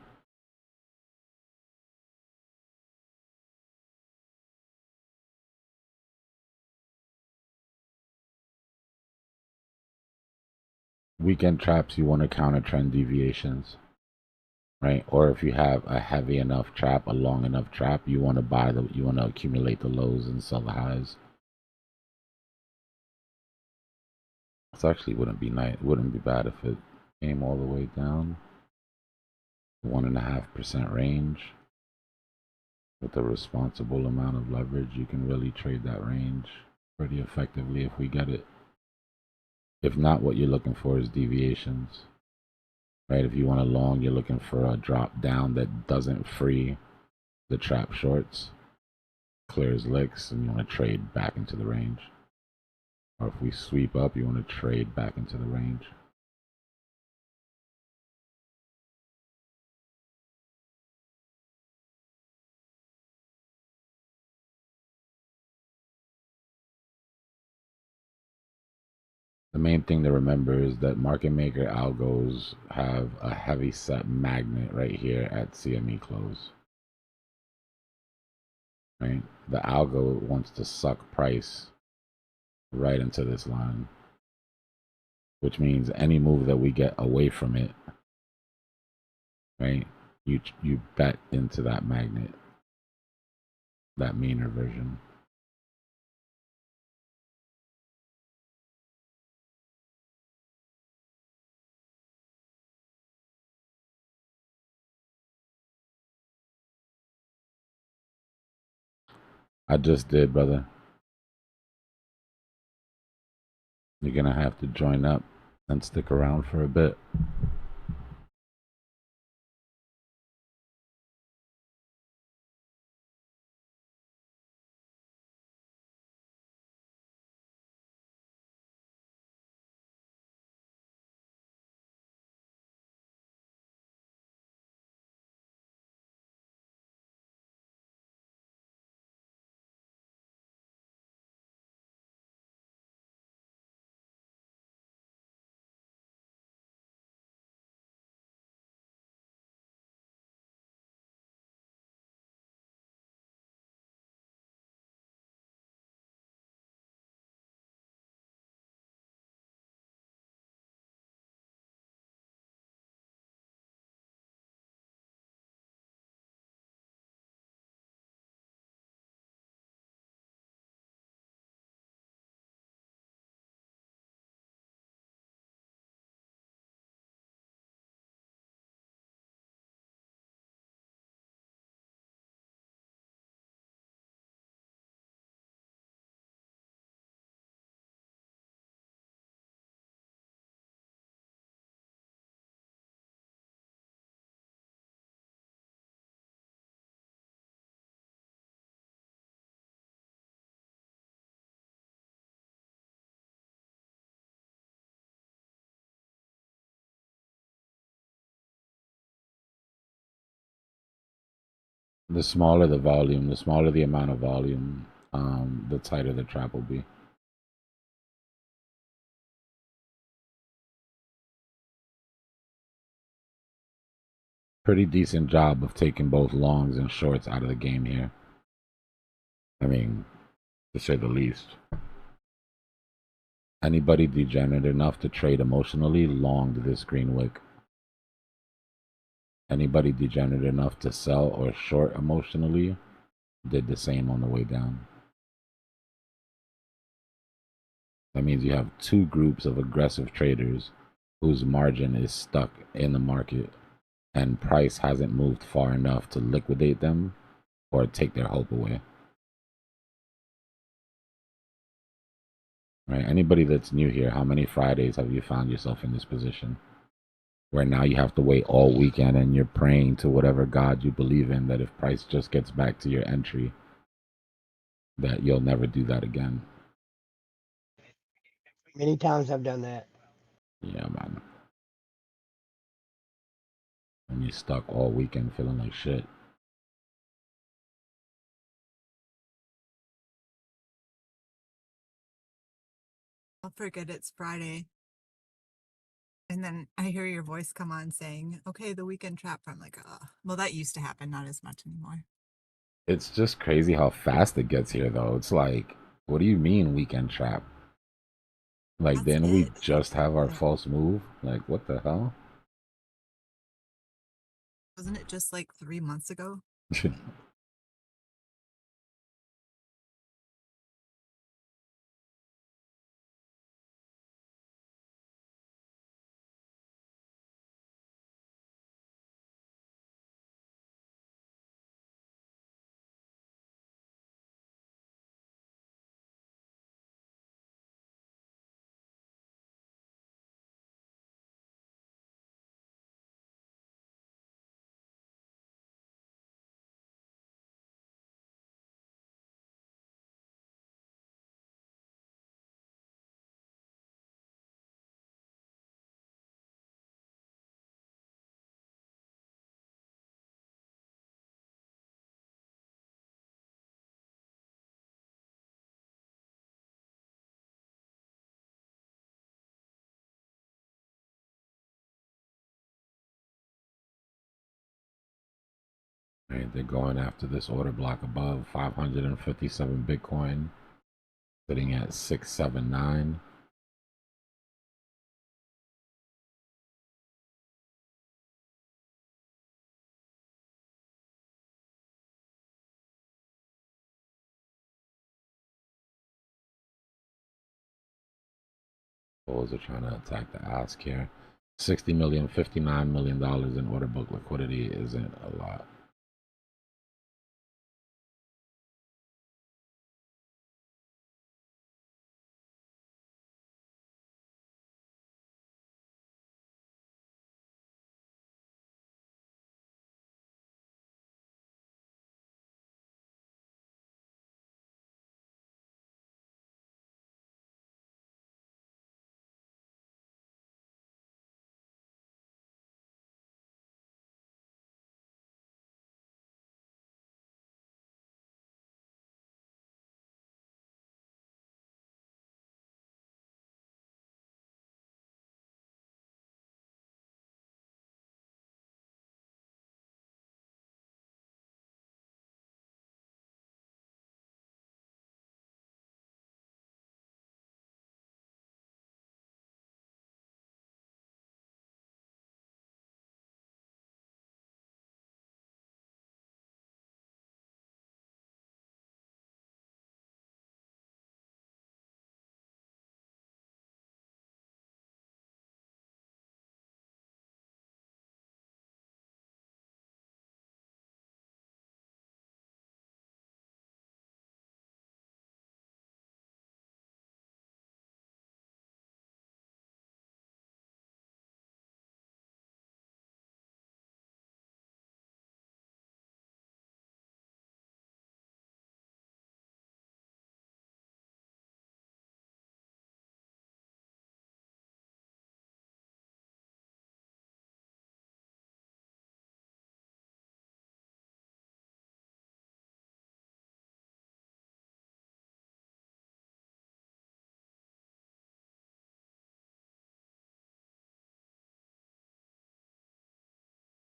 Speaker 1: Weekend traps, you want to counter trend deviations, right? Or if you have a heavy enough trap, a long enough trap, you want to accumulate the lows and sell the highs. This actually wouldn't be nice. Wouldn't be bad if it came all the way down 1.5% range. With a responsible amount of leverage, you can really trade that range pretty effectively if we get it. If not, what you're looking for is deviations, right? If you want a long, you're looking for a drop down that doesn't free the trap shorts, clears licks, and you want to trade back into the range. Or if we sweep up, you want to trade back into the range. The main thing to remember is that market maker algos have a heavy set magnet right here at CME close. right? The algo wants to suck price right into this line, which means any move that we get away from it, right? You bet into that magnet, that mean reversion. I just did, brother. You're gonna have to join up and stick around for a bit. The smaller the volume, the smaller the amount of volume, the tighter the trap will be. Pretty decent job of taking both longs and shorts out of the game here. I mean, to say the least. Anybody degenerate enough to trade emotionally longed this green wick. Anybody degenerate enough to sell or short emotionally did the same on the way down. That means you have two groups of aggressive traders whose margin is stuck in the market and price hasn't moved far enough to liquidate them or take their hope away. Right? Anybody that's new here, how many Fridays have you found yourself in this position where now you have to wait all weekend and you're praying to whatever God you believe in that if price just gets back to your entry, that you'll never do that again?
Speaker 9: Many times I've done that.
Speaker 1: Yeah, man. And you're stuck all weekend feeling like shit.
Speaker 6: I'll forget it's Friday. And then I hear your voice come on saying, okay, the weekend trap. I'm like, oh, well, that used to happen, not as much anymore.
Speaker 1: It's just crazy how fast it gets here, though. It's like, what do you mean weekend trap? Like,
Speaker 6: That's
Speaker 1: didn't we
Speaker 6: it.
Speaker 1: just have our
Speaker 6: Yeah.
Speaker 1: false move? Like, what the hell?
Speaker 6: Wasn't it just like 3 months ago?
Speaker 1: right? They're going after this order block above 557 Bitcoin, sitting at 679. Bulls are trying to attack the ask here. 60 million, $59 million in order book liquidity isn't a lot.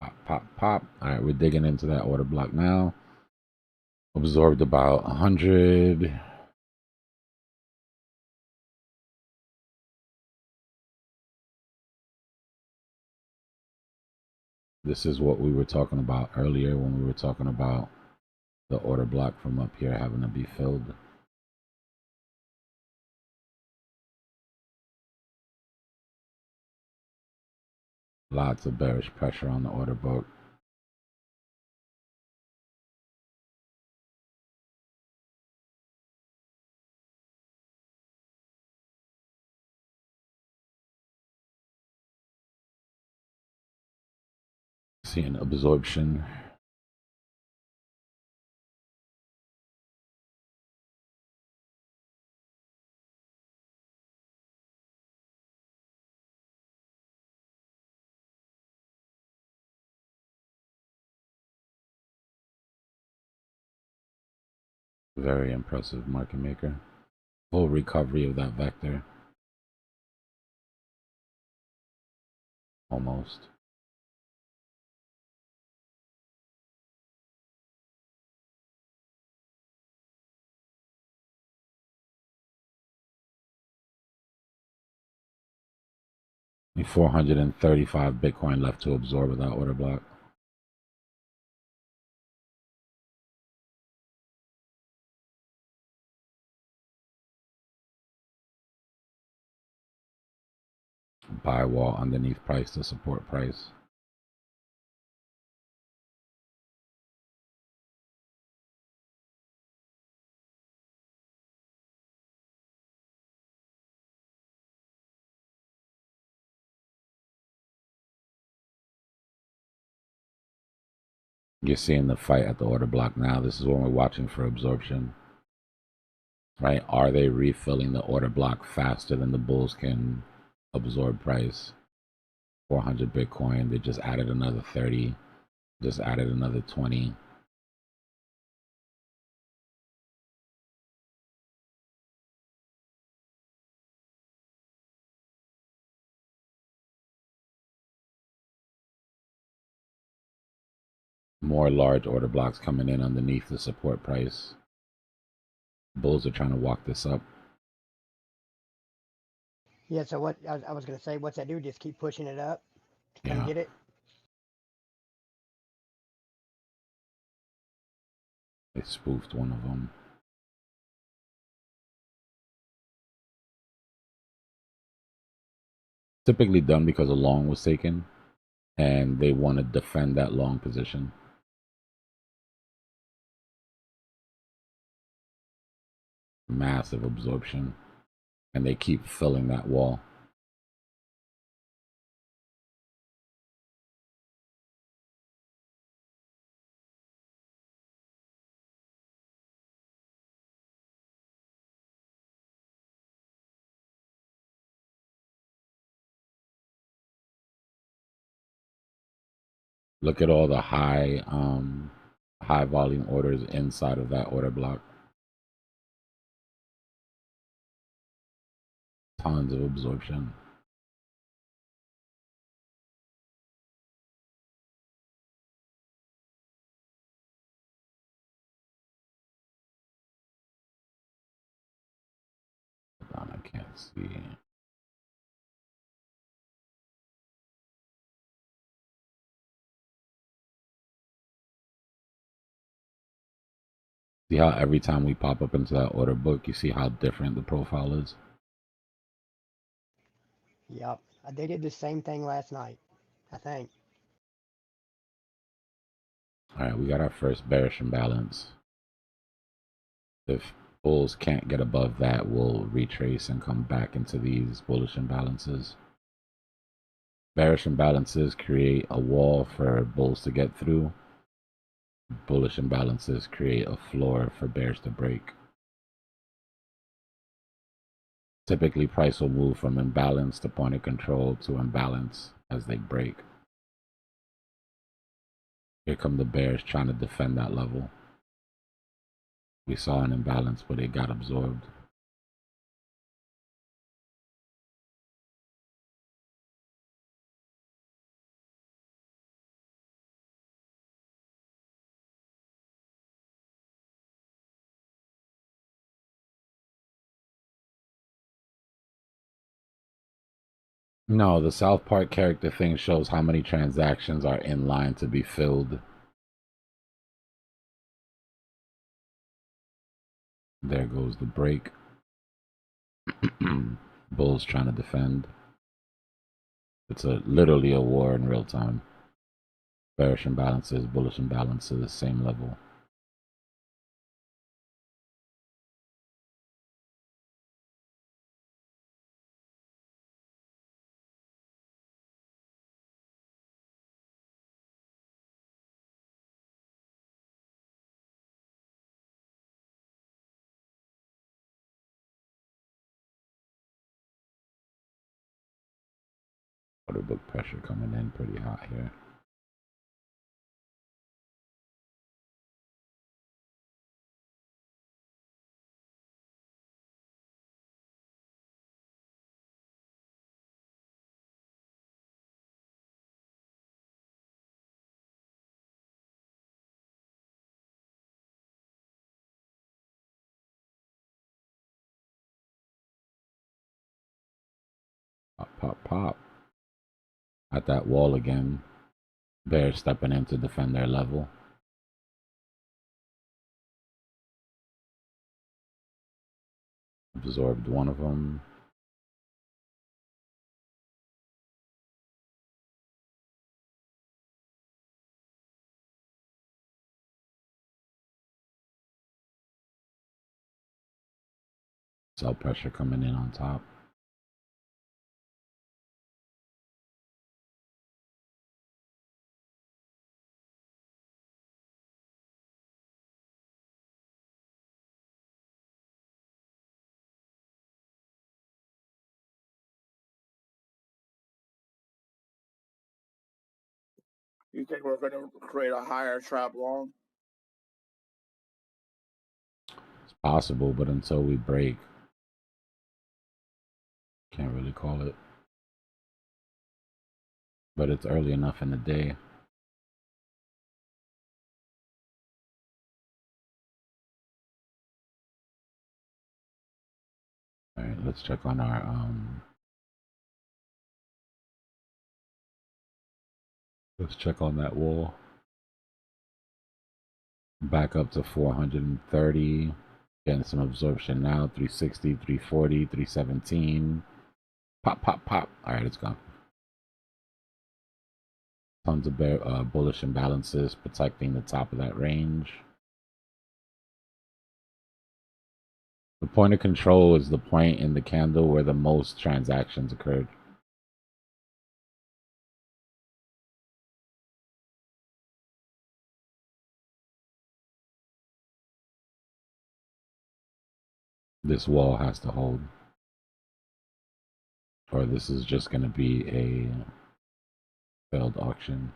Speaker 1: Pop, pop, pop. All right, we're digging into that order block now. Absorbed about 100. This is what we were talking about earlier when we were talking about the order block from up here having to be filled. Lots of bearish pressure on the order book. Seeing absorption. Very impressive market maker. Full recovery of that vector. Almost. Only 435 Bitcoin left to absorb with that order block. Buy wall underneath price to support price. You're seeing the fight at the order block now. This is when we're watching for absorption. Right? Are they refilling the order block faster than the bulls can absorb price? 400 Bitcoin. They just added another 30. Just added another 20. more large order blocks coming in underneath the support price. Bulls are trying to walk this up.
Speaker 9: Yeah, so what I was gonna say, what's that do? Just keep pushing it up to come
Speaker 1: Yeah,
Speaker 9: get it?
Speaker 1: they spoofed one of them. Typically done because a long was taken, and they want to defend that long position. Massive absorption, and they keep filling that wall. Look at all the high volume orders inside of that order block. Tons of absorption. Hold on, I can't see. See how every time we pop up into that order book, you see how different the profile is?
Speaker 9: Yep. They did the same thing last night, I think.
Speaker 1: All right, we got our first bearish imbalance. If bulls can't get above that, we'll retrace and come back into these bullish imbalances. Bearish imbalances create a wall for bulls to get through. Bullish imbalances create a floor for bears to break. Typically, price will move from imbalance to point of control to imbalance as they break. Here come the bears trying to defend that level. We saw an imbalance, but it got absorbed. No, the South Park character thing shows how many transactions are in line to be filled. There goes the break. Bulls trying to defend. It's literally a war in real time. Bearish imbalances, bullish imbalances, same level. Order book pressure coming in pretty hot here. Pop, pop, pop. At that wall again. Bears stepping in to defend their level. Absorbed one of them. Sell pressure coming in on top.
Speaker 2: You think we're going to create a higher trap long?
Speaker 1: It's possible, but until we break, can't really call it. But it's early enough in the day. let's check on our let's check on that wall. Back up to 430. Getting some absorption now. 360, 340, 317. Pop, pop, pop. All right, it's gone. Tons of bullish imbalances protecting the top of that range. The point of control is the point in the candle where the most transactions occurred. This wall has to hold, or this is just going to be a failed auction.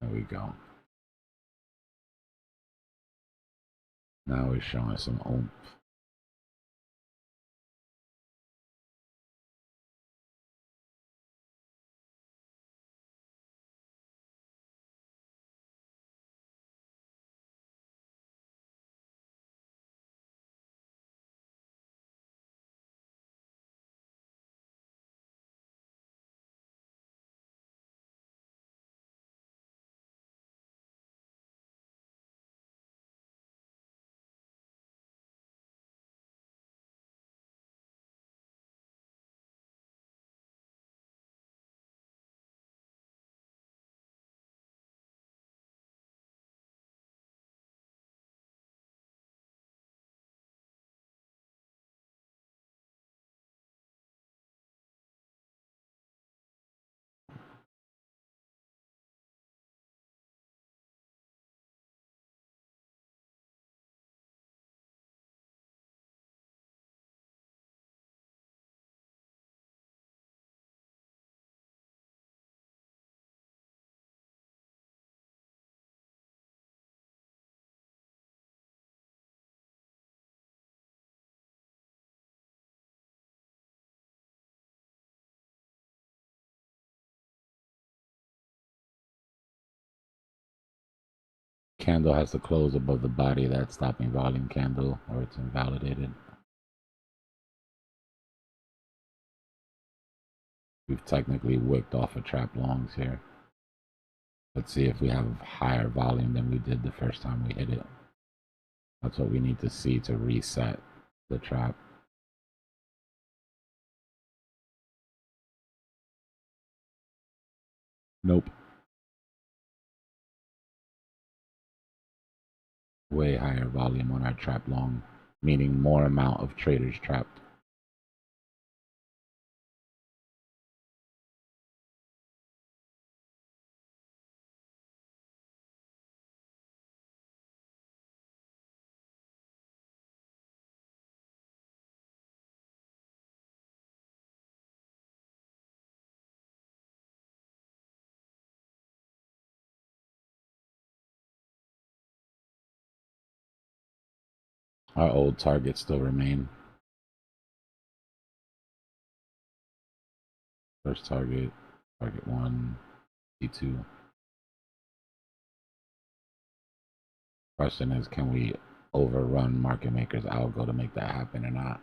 Speaker 1: There we go. Now we're showing some oomph. Candle has to close above the body of that stopping volume candle, or it's invalidated. We've technically wicked off a trap longs here. Let's see if we have higher volume than we did the first time we hit it. That's what we need to see to reset the trap. Nope. Way higher volume on our trap long, meaning more amount of traders trapped. Our old targets still remain. First target, target 1, D2. Question is, can we overrun market makers' algo to make that happen or not?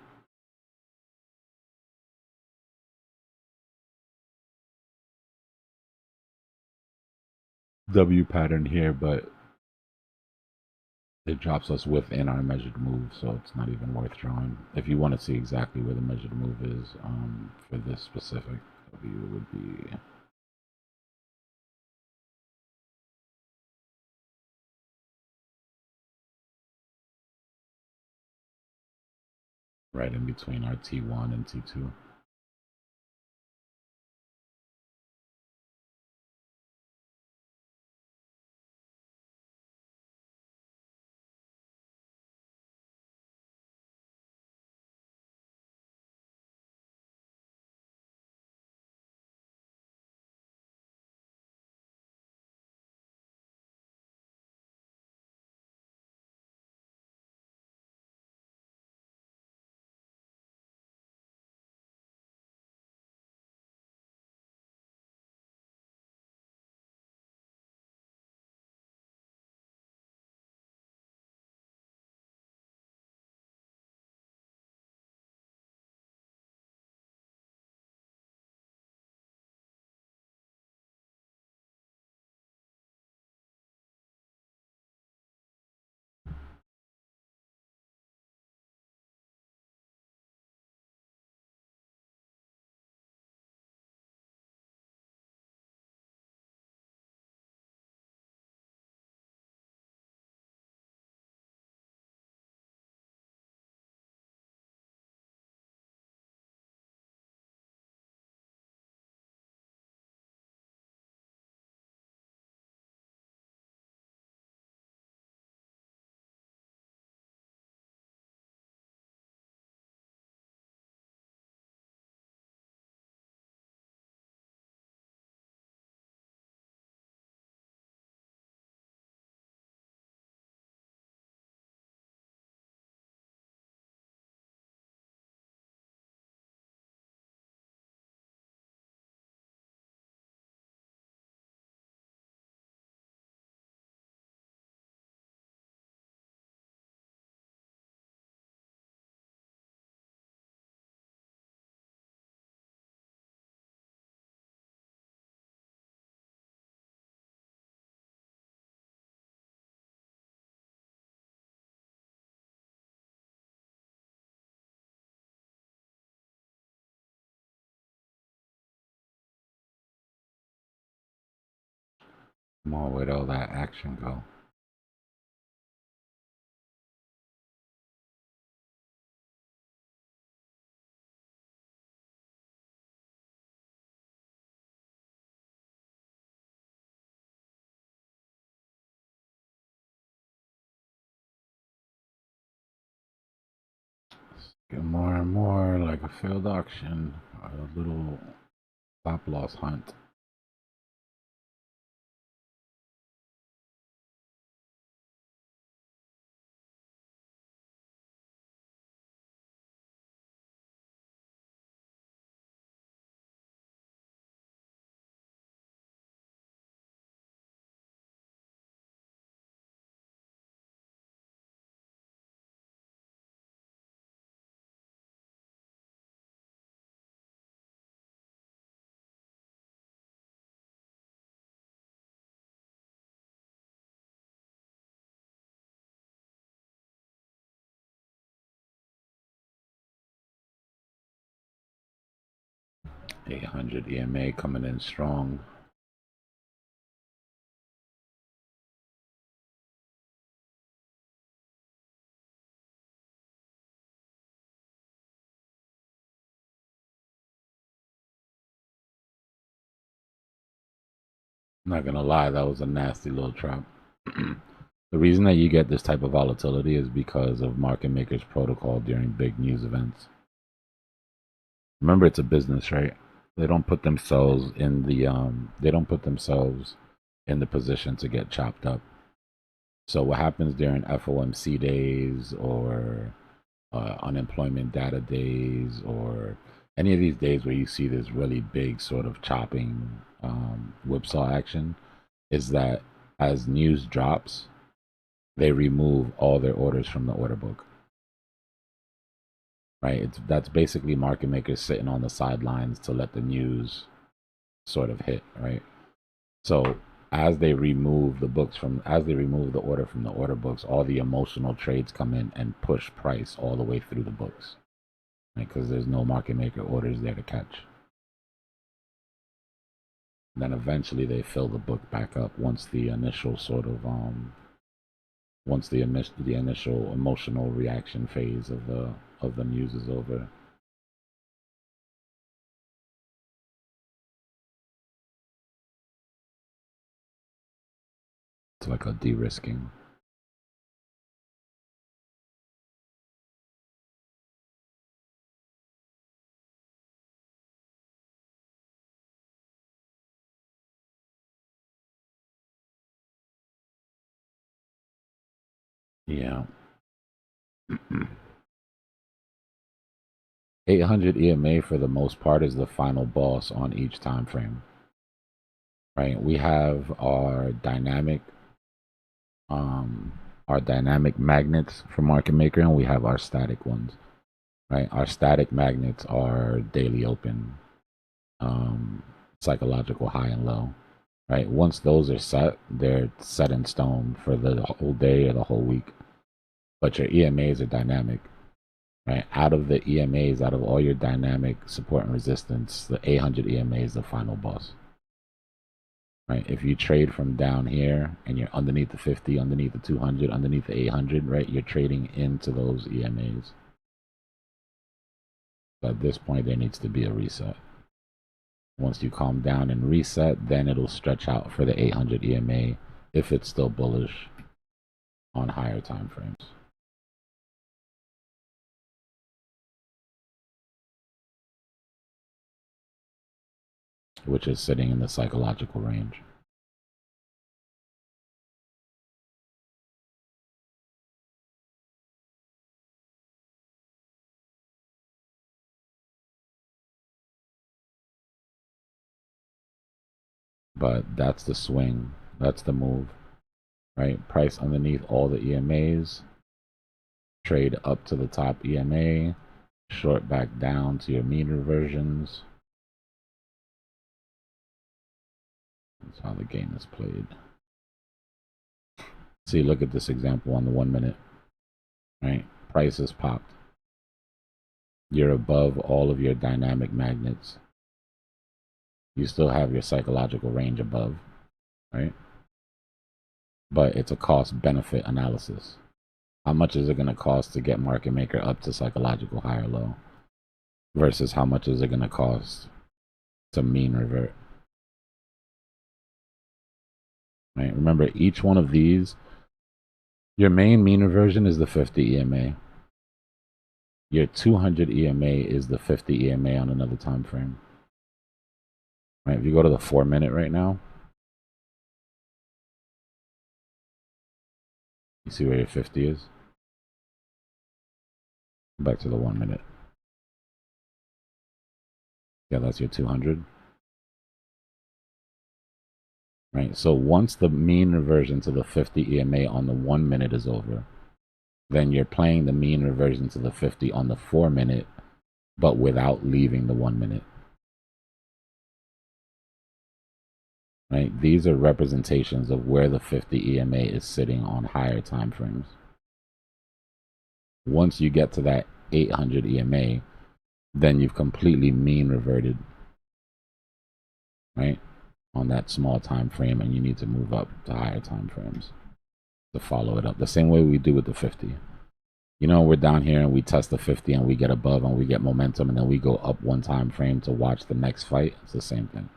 Speaker 1: W pattern here, but it drops us within our measured move, so it's not even worth drawing. If you want to see exactly where the measured move is for this specific W, it would be right in between our T1 and T2. Come on, where'd all that action go? Get more and more like a failed auction, a little stop loss hunt. $800 EMA coming in strong. Not gonna lie, that was a nasty little trap. The reason that you get this type of volatility is because of market makers protocol during big news events. Remember, it's a business, right? They don't put themselves in the position to get chopped up. So what happens during FOMC days or unemployment data days or any of these days where you see this really big sort of chopping whipsaw action is that as news drops, they remove all their orders from the order book. Right? That's basically market makers sitting on the sidelines to let the news sort of hit, right? So as they remove the order from the order books, all the emotional trades come in and push price all the way through the books, right? Because there's no market maker orders there to catch. And then eventually they fill the book back up once the initial sort of the initial emotional reaction phase of the news is over. It's like a de-risking. Yeah. 800 EMA for the most part is the final boss on each time frame. Right? We have our dynamic magnets for market maker, and we have our static ones. Right? Our static magnets are daily open, psychological high and low. Right? Once those are set, they're set in stone for the whole day or the whole week. But your EMAs are dynamic. Right? Out of the EMAs, out of all your dynamic support and resistance, the 800 EMA is the final boss. Right? If you trade from down here and you're underneath the 50, underneath the 200, underneath the 800, right? You're trading into those EMAs. So at this point, there needs to be a reset. Once you calm down and reset, then it'll stretch out for the 800 EMA if it's still bullish on higher time frames. Which is sitting in the psychological range. But that's the swing. That's the move. Right? Price underneath all the EMAs. Trade up to the top EMA. Short back down to your mean reversions. That's how the game is played. See, look at this example on the 1 minute. Right? Price is popped. You're above all of your dynamic magnets. You still have your psychological range above, right? but it's a cost benefit analysis. How much is it going to cost to get market maker up to psychological high or low versus how much is it going to cost to mean revert? Right? Remember, each one of these, your main mean reversion is the 50 EMA. Your 200 EMA is the 50 EMA on another time frame. Right? If you go to the 4 minute right now, you see where your 50 is? Back to the 1 minute. Yeah, that's your 200. Right? So once the mean reversion to the 50 EMA on the 1 minute is over, then you're playing the mean reversion to the 50 on the 4 minute, but without leaving the 1 minute. Right? These are representations of where the 50 EMA is sitting on higher time frames. Once you get to that 800 EMA, then you've completely mean reverted, right, on that small time frame, and you need to move up to higher time frames to follow it up. The same way we do with the 50. You know, we're down here and we test the 50 and we get above and we get momentum, and then we go up one time frame to watch the next fight. It's the same thing.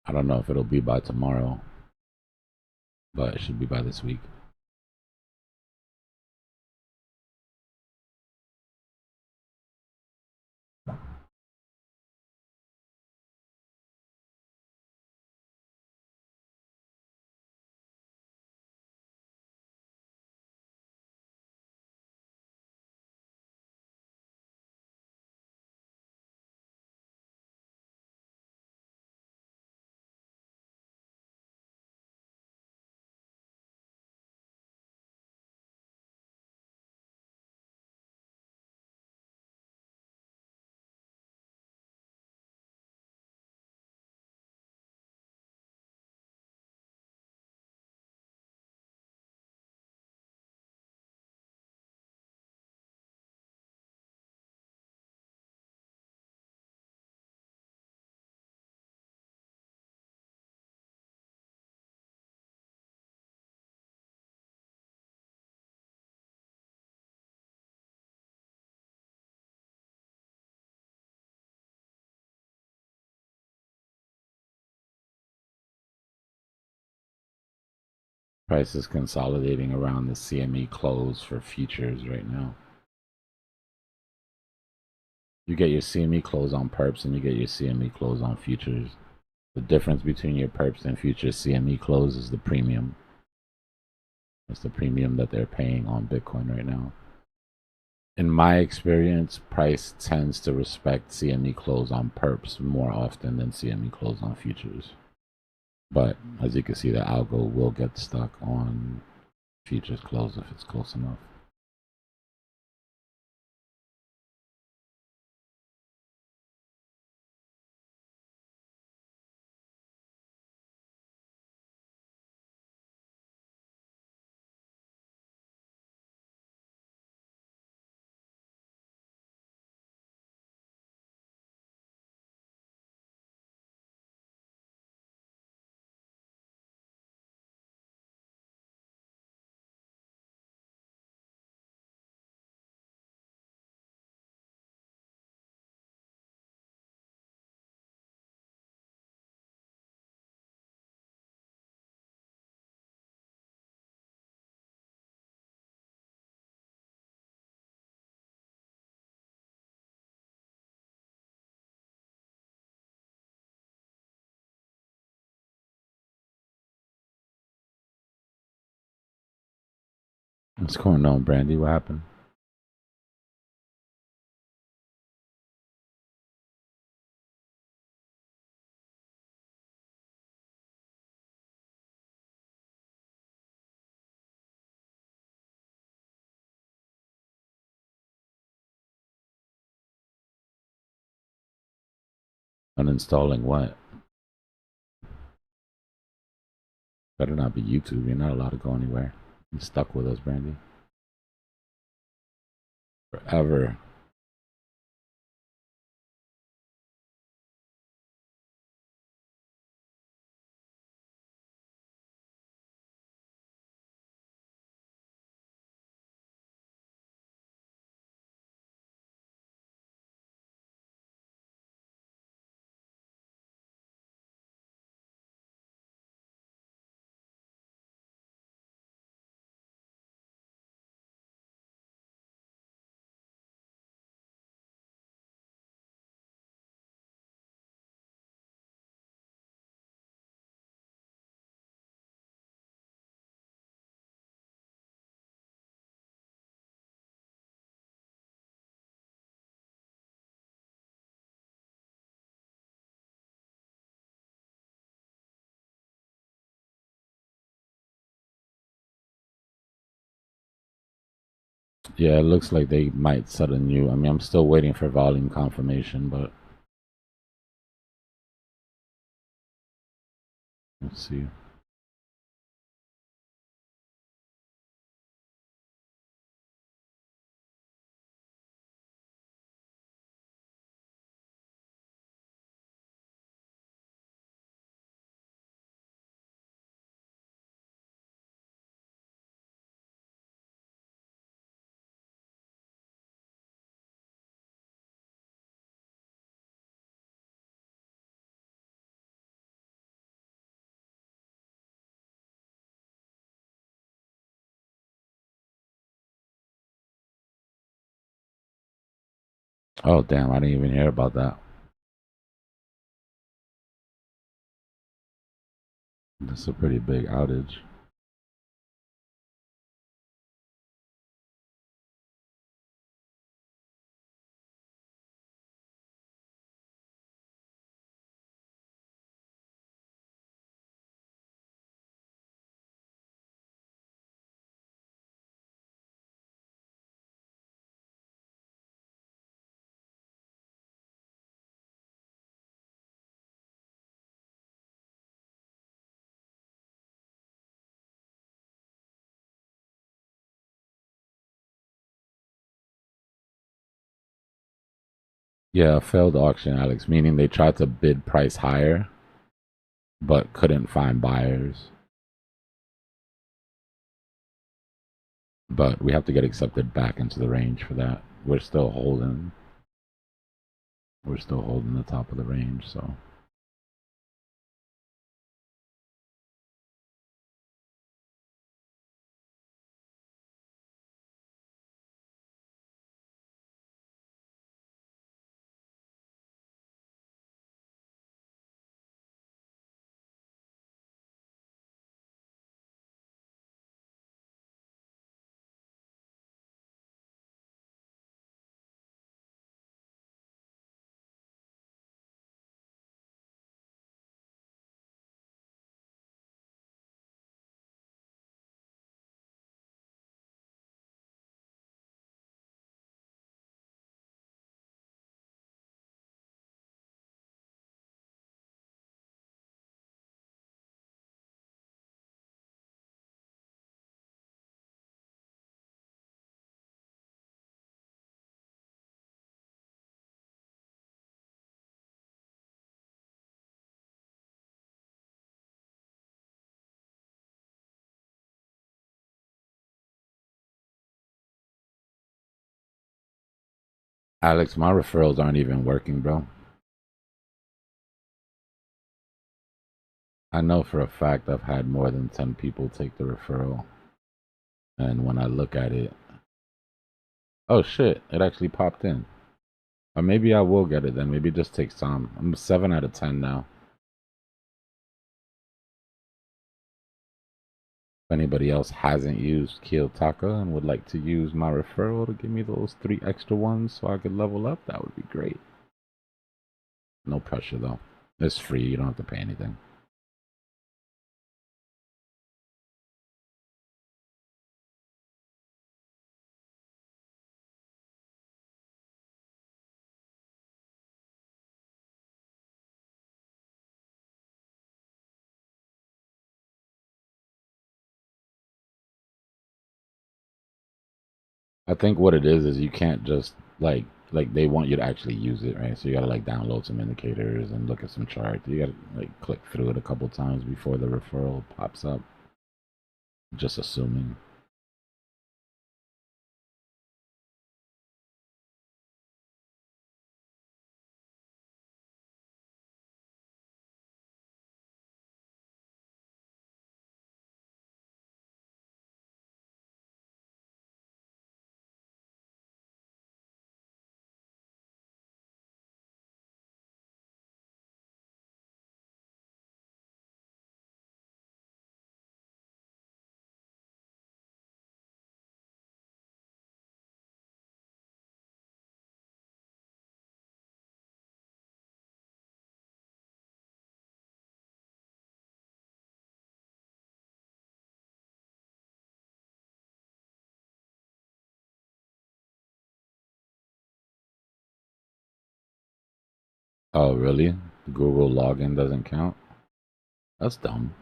Speaker 1: I don't know if it'll be by tomorrow, but it should be by this week. Price is consolidating around the CME close for futures right now. You get your CME close on perps and you get your CME close on futures. The difference between your perps and futures CME close is the premium. It's the premium that they're paying on Bitcoin right now. In my experience, price tends to respect CME close on perps more often than CME close on futures. But as you can see, the algo will get stuck on futures close if it's close enough. What's going on, Brandy? What happened? Uninstalling what? Better not be YouTube. You're not allowed to go anywhere. You're stuck with us, Brandy. Forever. Yeah, it looks like they might set a new. I mean, I'm still waiting for volume confirmation, but let's see. Oh, damn, I didn't even hear about that. That's a pretty big outage. Yeah, a failed auction, Alex, meaning they tried to bid price higher, but couldn't find buyers. But we have to get accepted back into the range for that. We're still holding. We're still holding the top of the range, so. Alex, my referrals aren't even working, bro. I know for a fact I've had more than 10 people take the referral. And when I look at it, oh shit, it actually popped in. Or maybe I will get it then. Maybe it just takes time. I'm 7 out of 10 now. If anybody else hasn't used Kiyotaka and would like to use my referral to give me those 3 extra ones so I could level up, that would be great. No pressure though. It's free. You don't have to pay anything. I think what it is you can't just like they want you to actually use it, right? So you gotta like download some indicators and look at some charts. You gotta like click through it a couple times before the referral pops up. Just assuming. Oh really? Google login doesn't count? That's dumb.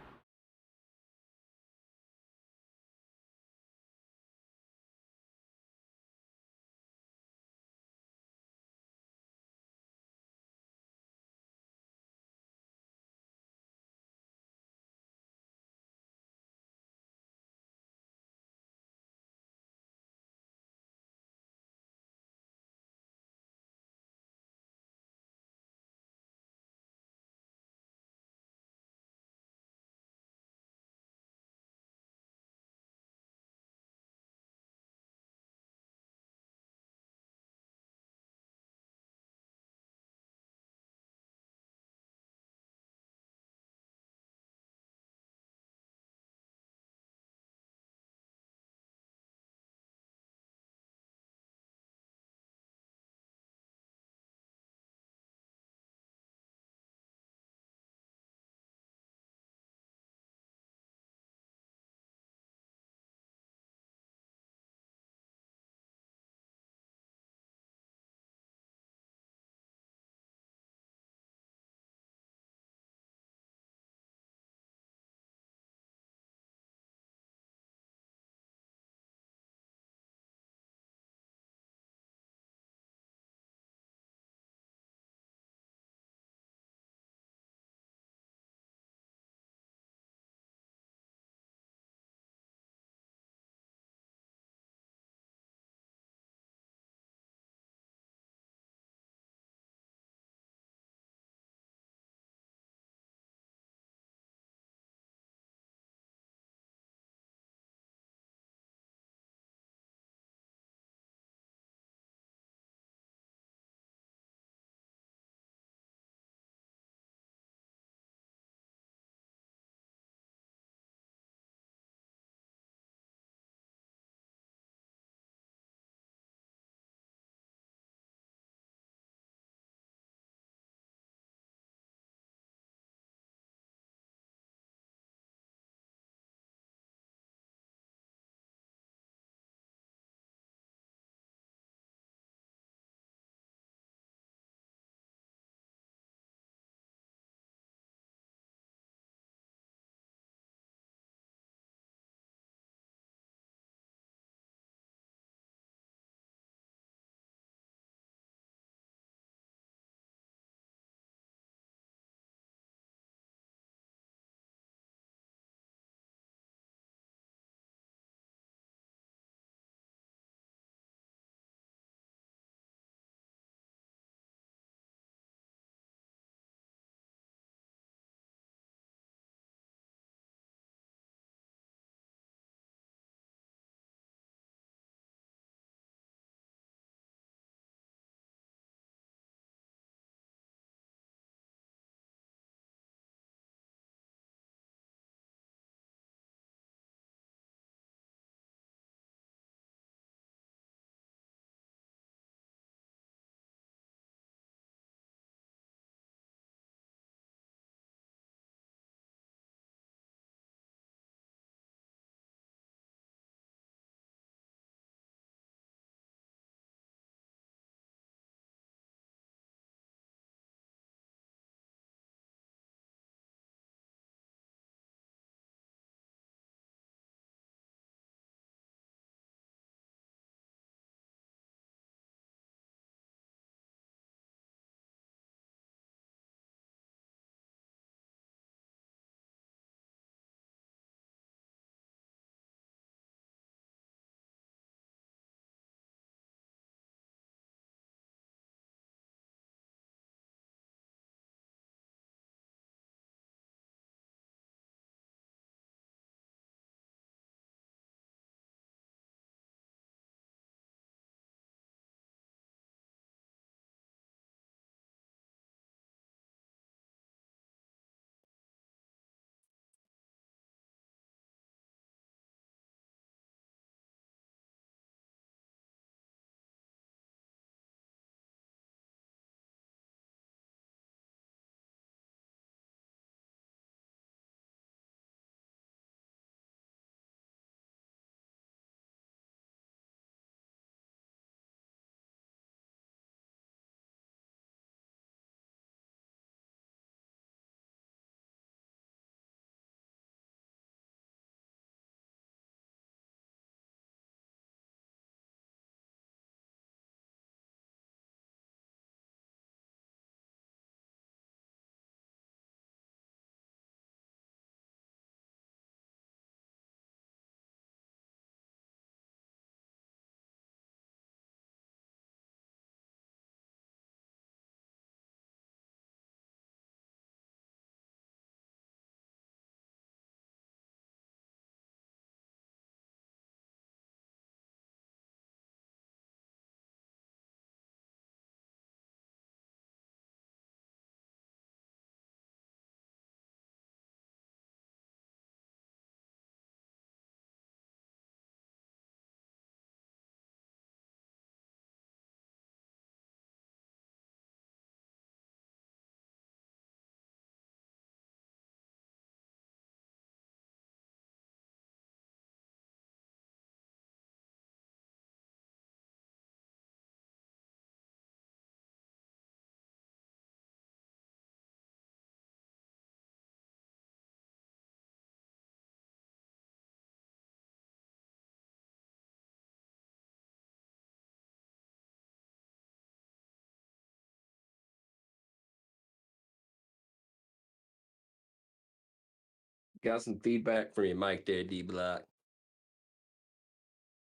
Speaker 5: Got some feedback from your mic there, Dbloc.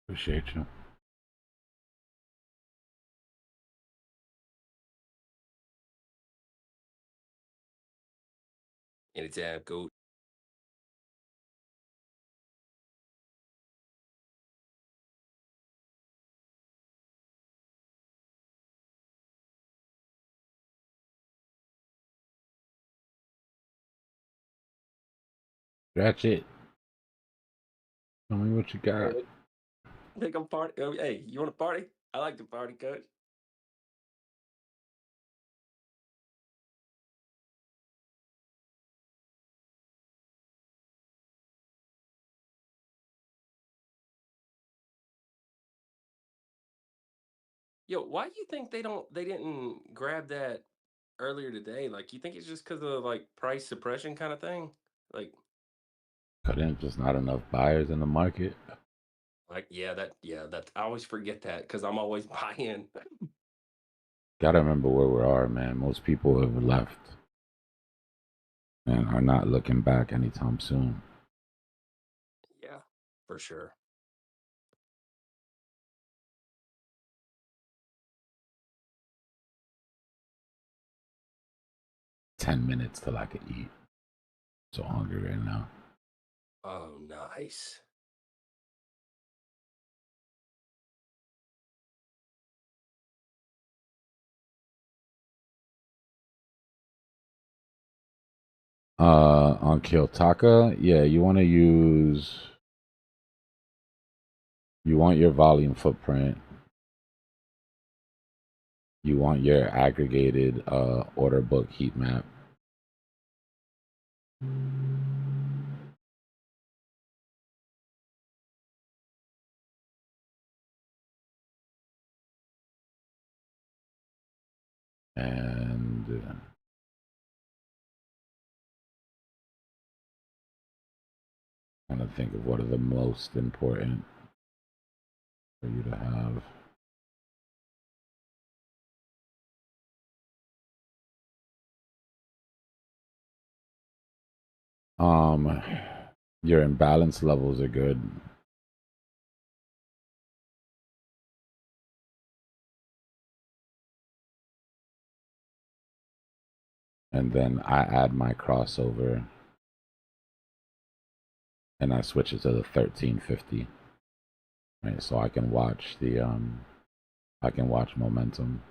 Speaker 1: Appreciate you.
Speaker 5: Anytime, coach.
Speaker 1: Scratch it. Tell me what you got.
Speaker 5: I think I'm party. Oh, hey, you want to party? I like to party, coach. Yo, why do you think they didn't grab that earlier today? Like, you think it's just because of like price suppression kind of thing? Like,
Speaker 1: Couldn't just not enough buyers in the market.
Speaker 5: yeah, that I always forget that because I'm always buying.
Speaker 1: Gotta remember where we are, man. Most people have left and are not looking back anytime soon.
Speaker 5: Yeah, for sure.
Speaker 1: $10 till I could eat. So hungry right now.
Speaker 5: Oh, nice.
Speaker 1: On Kiyotaka, yeah, you want your volume footprint. You want your aggregated order book heat map. And trying to think of what are the most important for you to have. Your imbalance levels are good. And then I add my crossover and I switch it to the 1350. Right, so I can watch momentum.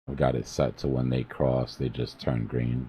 Speaker 1: I've got it set to when they cross, they just turn green.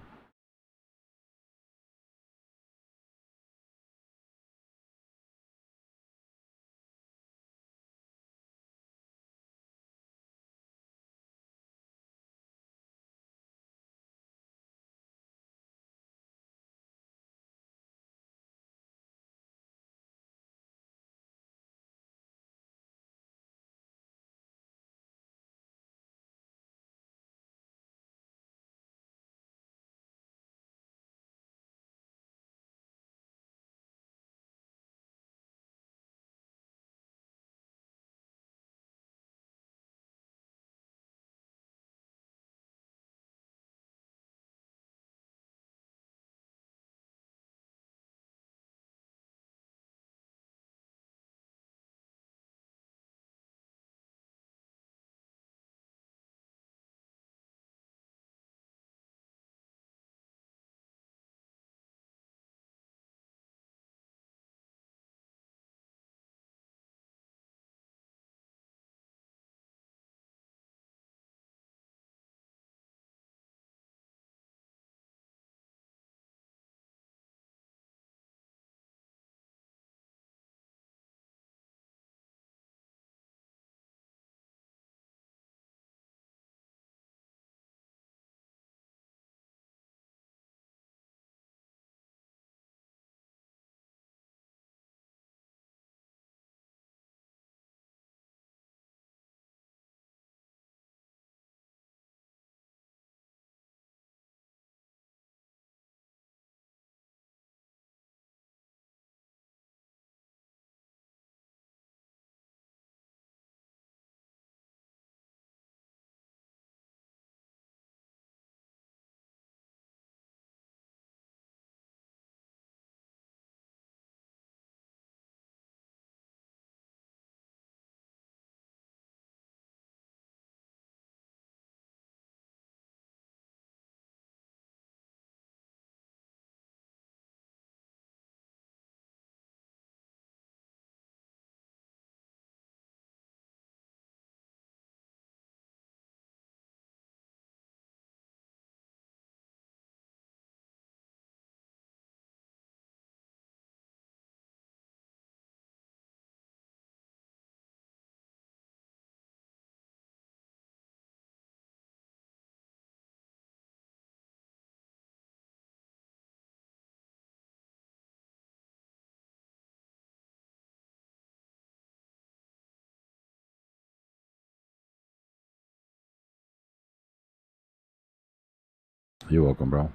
Speaker 1: You're welcome, bro.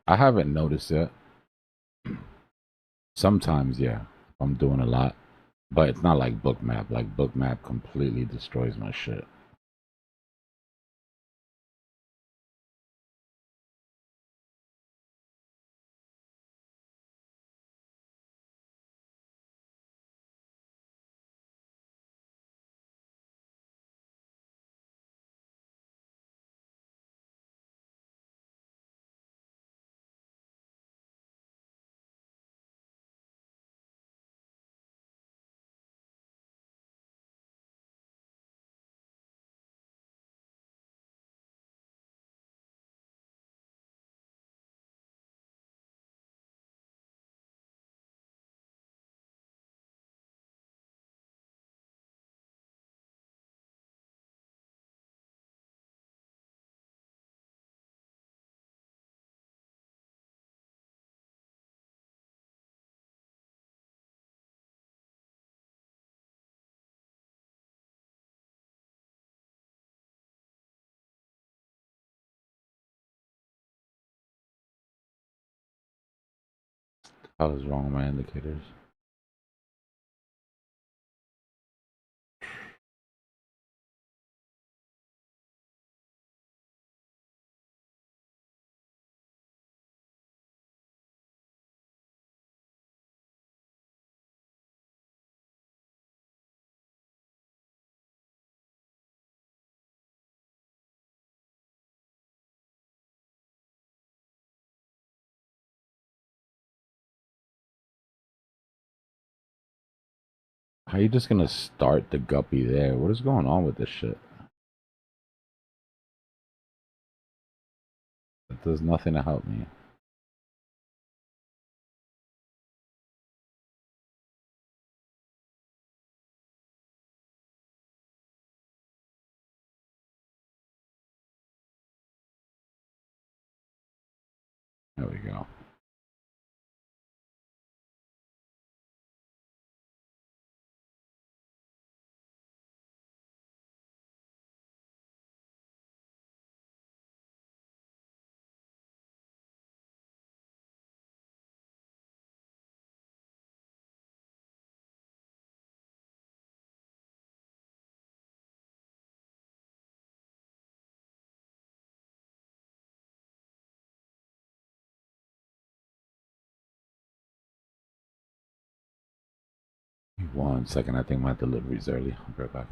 Speaker 1: I haven't noticed it. Sometimes, yeah, I'm doing a lot, but it's not like Bookmap. Like Bookmap completely destroys my shit. I was wrong on my indicators. How you just gonna start the guppy there? What is going on with this shit? That does nothing to help me. There we go. One second, I think my delivery's early. I'll be right back.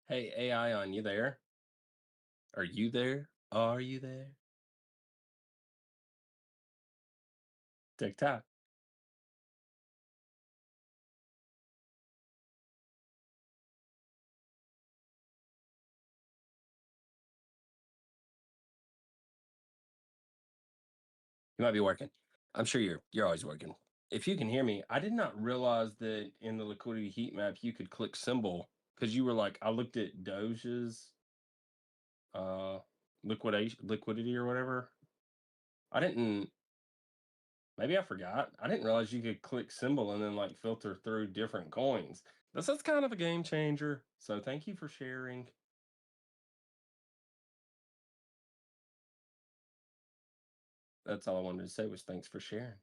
Speaker 5: Hey, AI on, you there? Are you there? Are you there? TikTok. You might be working. I'm sure you're always working. If you can hear me, I did not realize that in the liquidity heat map you could click symbol because you were like, I looked at Doge's liquidity or whatever. I didn't maybe I forgot. I didn't realize you could click symbol and then like filter through different coins. That's kind of a game changer. So thank you for sharing. That's all I wanted to say was thanks for sharing.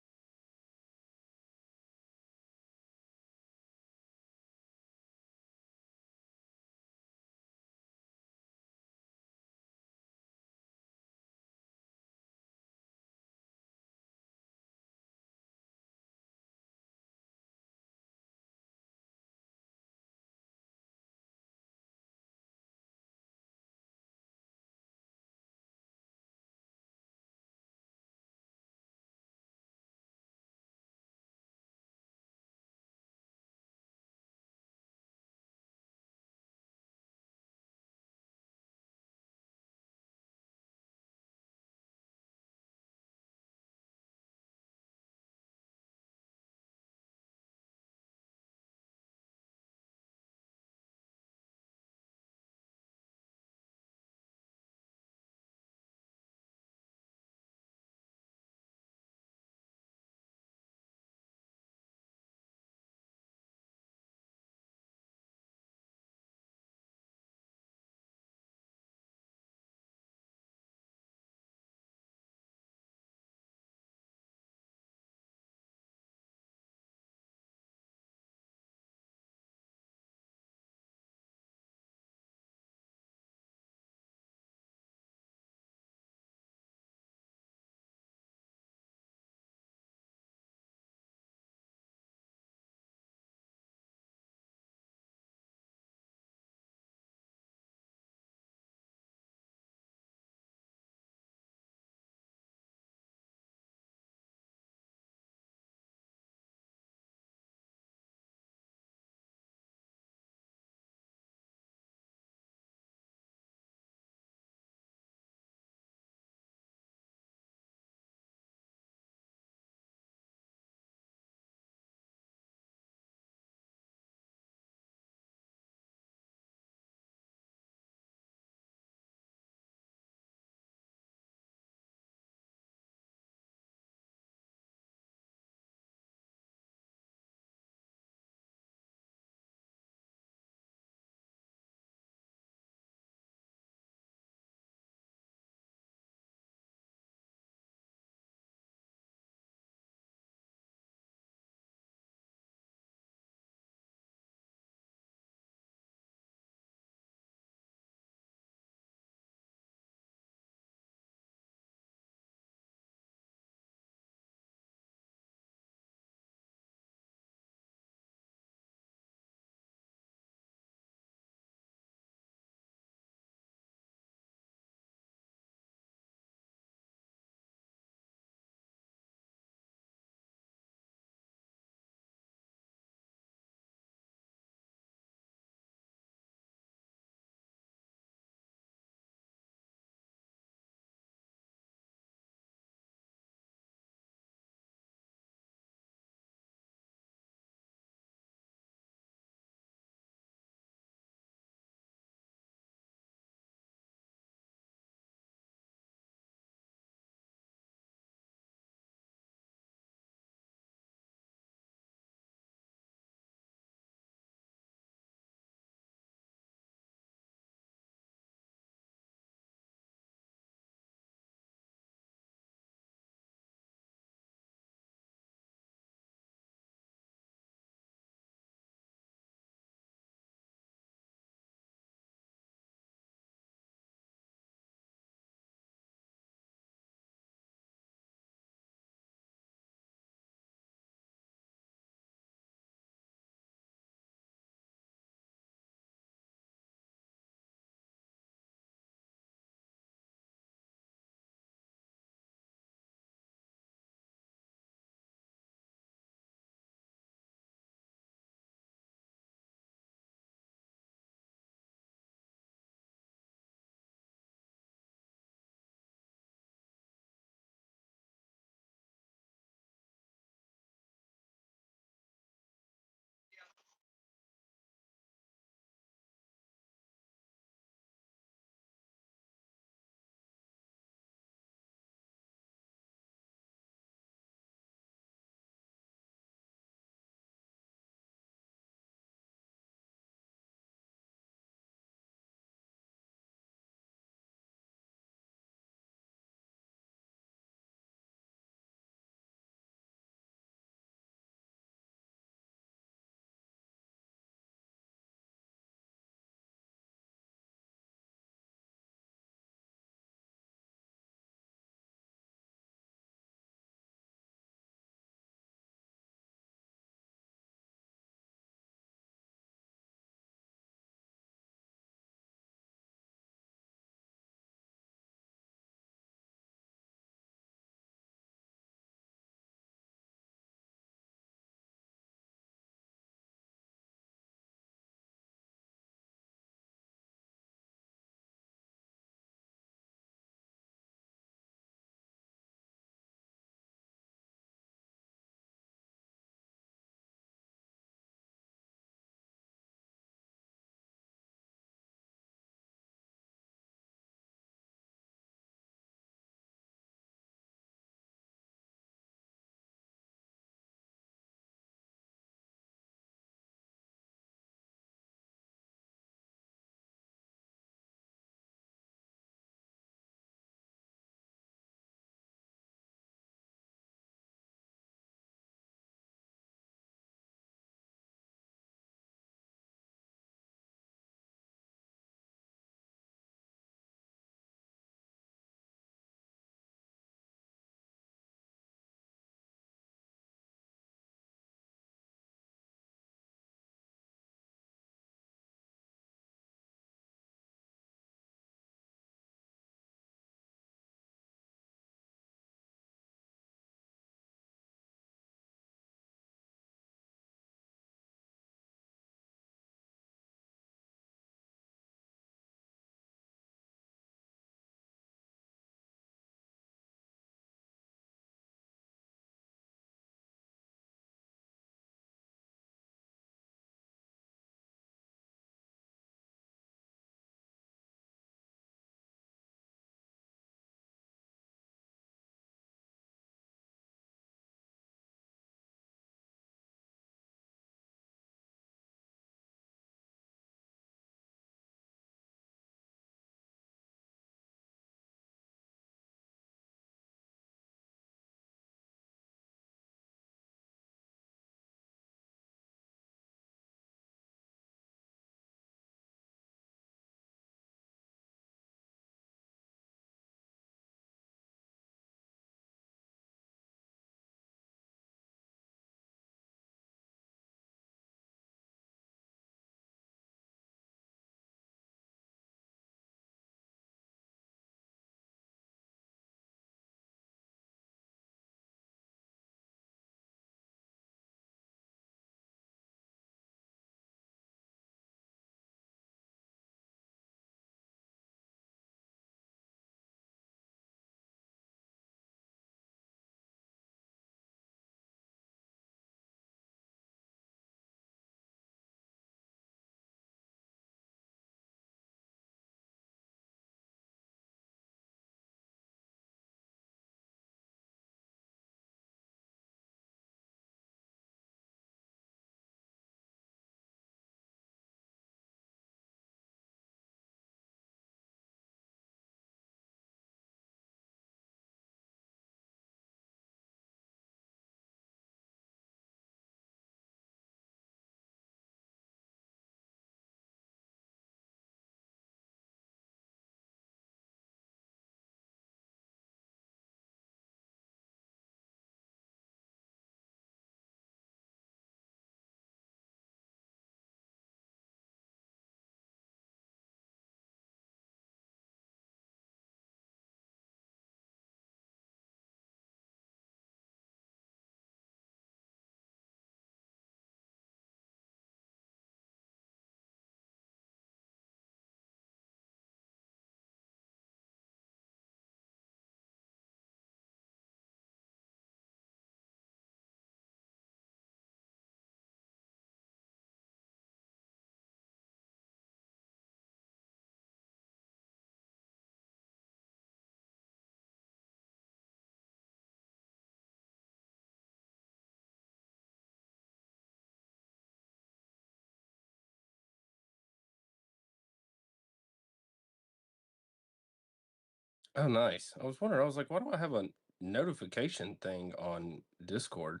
Speaker 5: Oh, nice. I was wondering. I was like, why do I have a notification thing on Discord?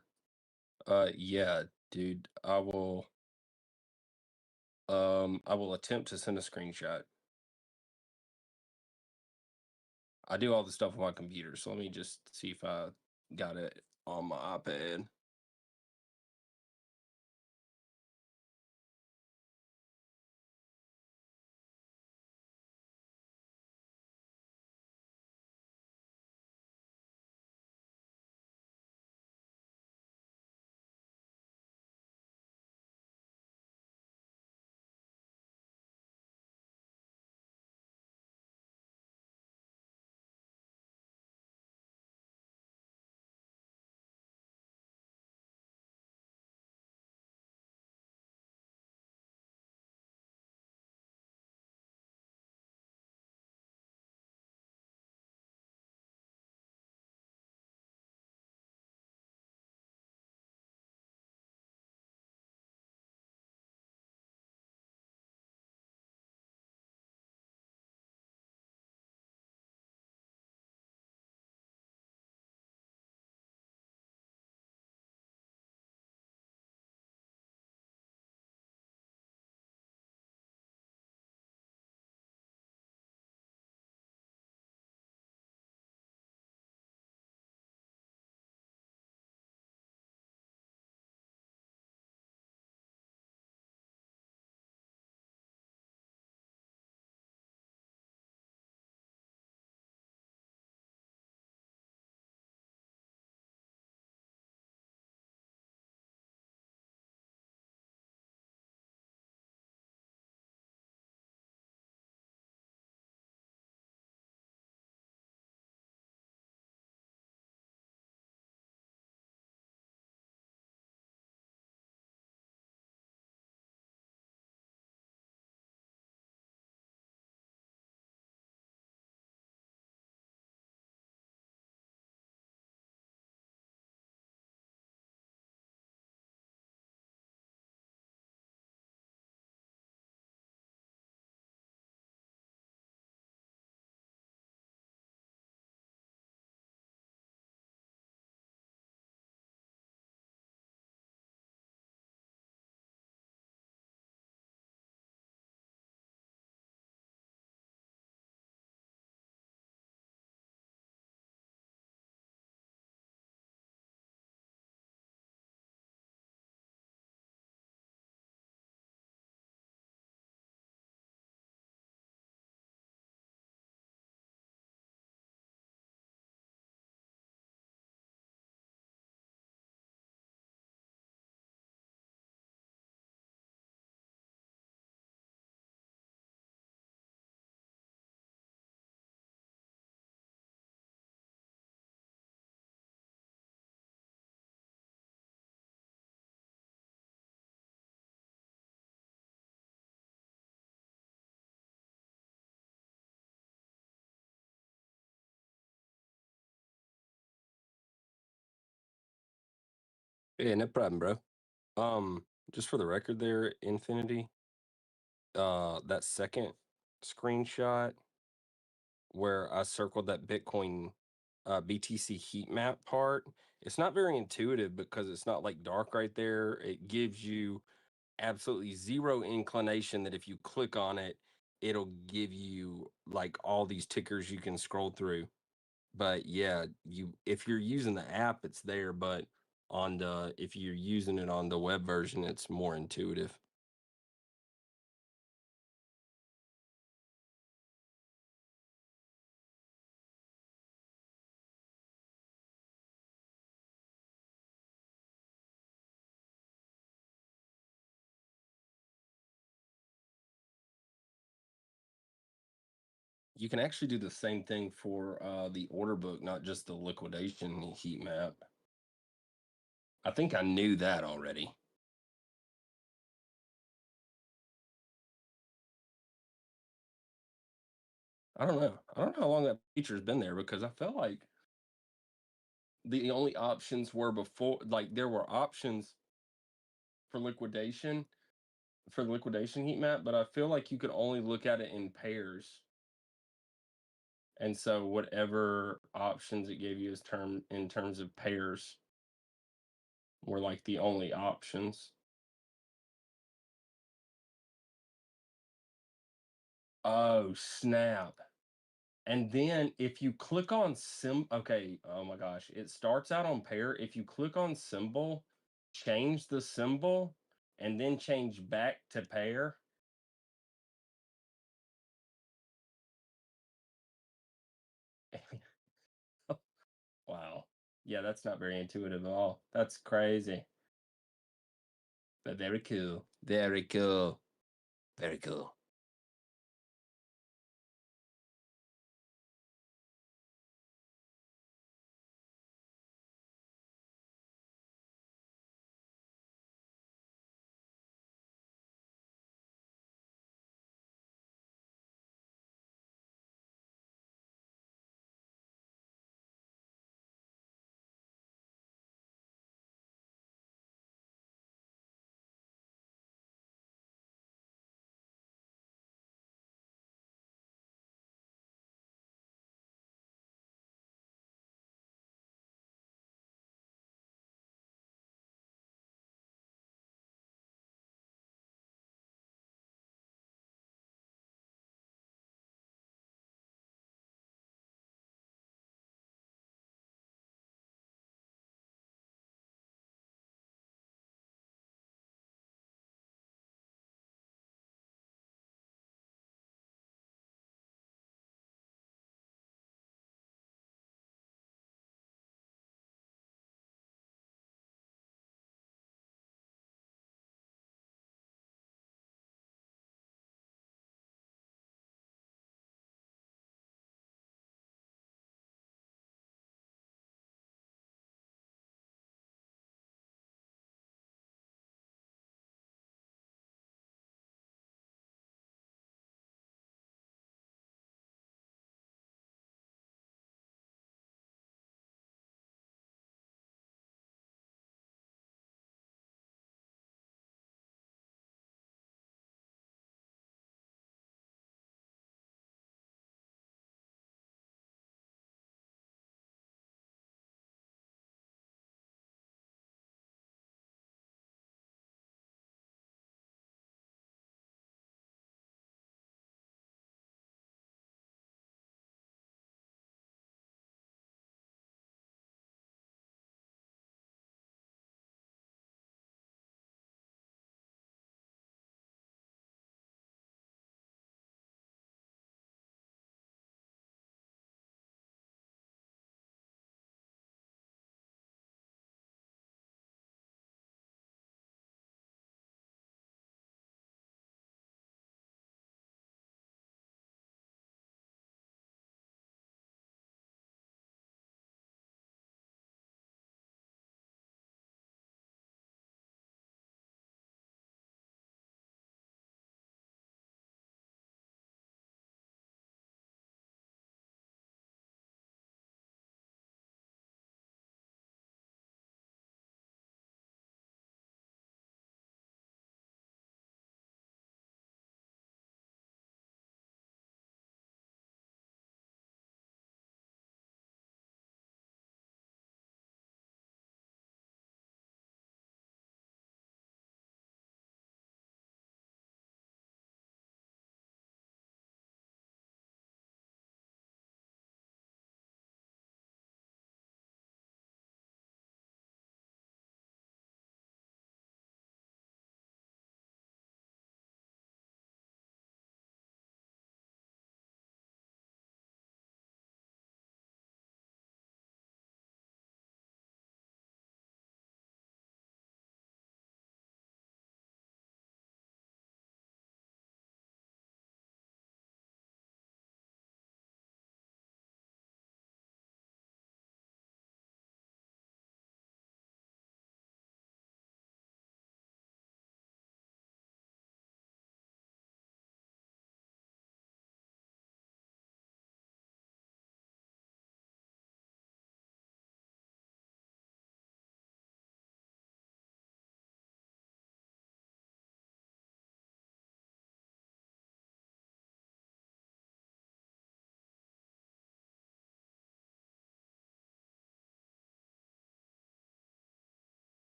Speaker 5: Yeah, dude. I will attempt to send a screenshot. I do all the stuff on my computer, so let me just see if I got it on my iPad. Yeah, no problem, bro. Just for the record there, Infinity, that second screenshot where I circled that Bitcoin BTC heat map part, it's not very intuitive because it's not like dark right there. It gives you absolutely zero inclination that if you click on it, it'll give you like all these tickers you can scroll through. But yeah, if you're using the app, it's there, but on the if you're using it on the web version, it's more intuitive. You can actually do the same thing for the order book, not just the liquidation heat map. I think I knew that already. I don't know. I don't know how long that feature's been there because I felt like the only options were before, like there were options for liquidation for the liquidation heat map, but I feel like you could only look at it in pairs. And so whatever options it gave you as in terms of pairs were like the only options. Oh, snap. And then if you click on okay, oh my gosh, it starts out on pair. If you click on symbol, change the symbol, and then change back to pair. Wow. Yeah, that's not very intuitive at all. That's crazy. But very cool. Very cool. Very cool.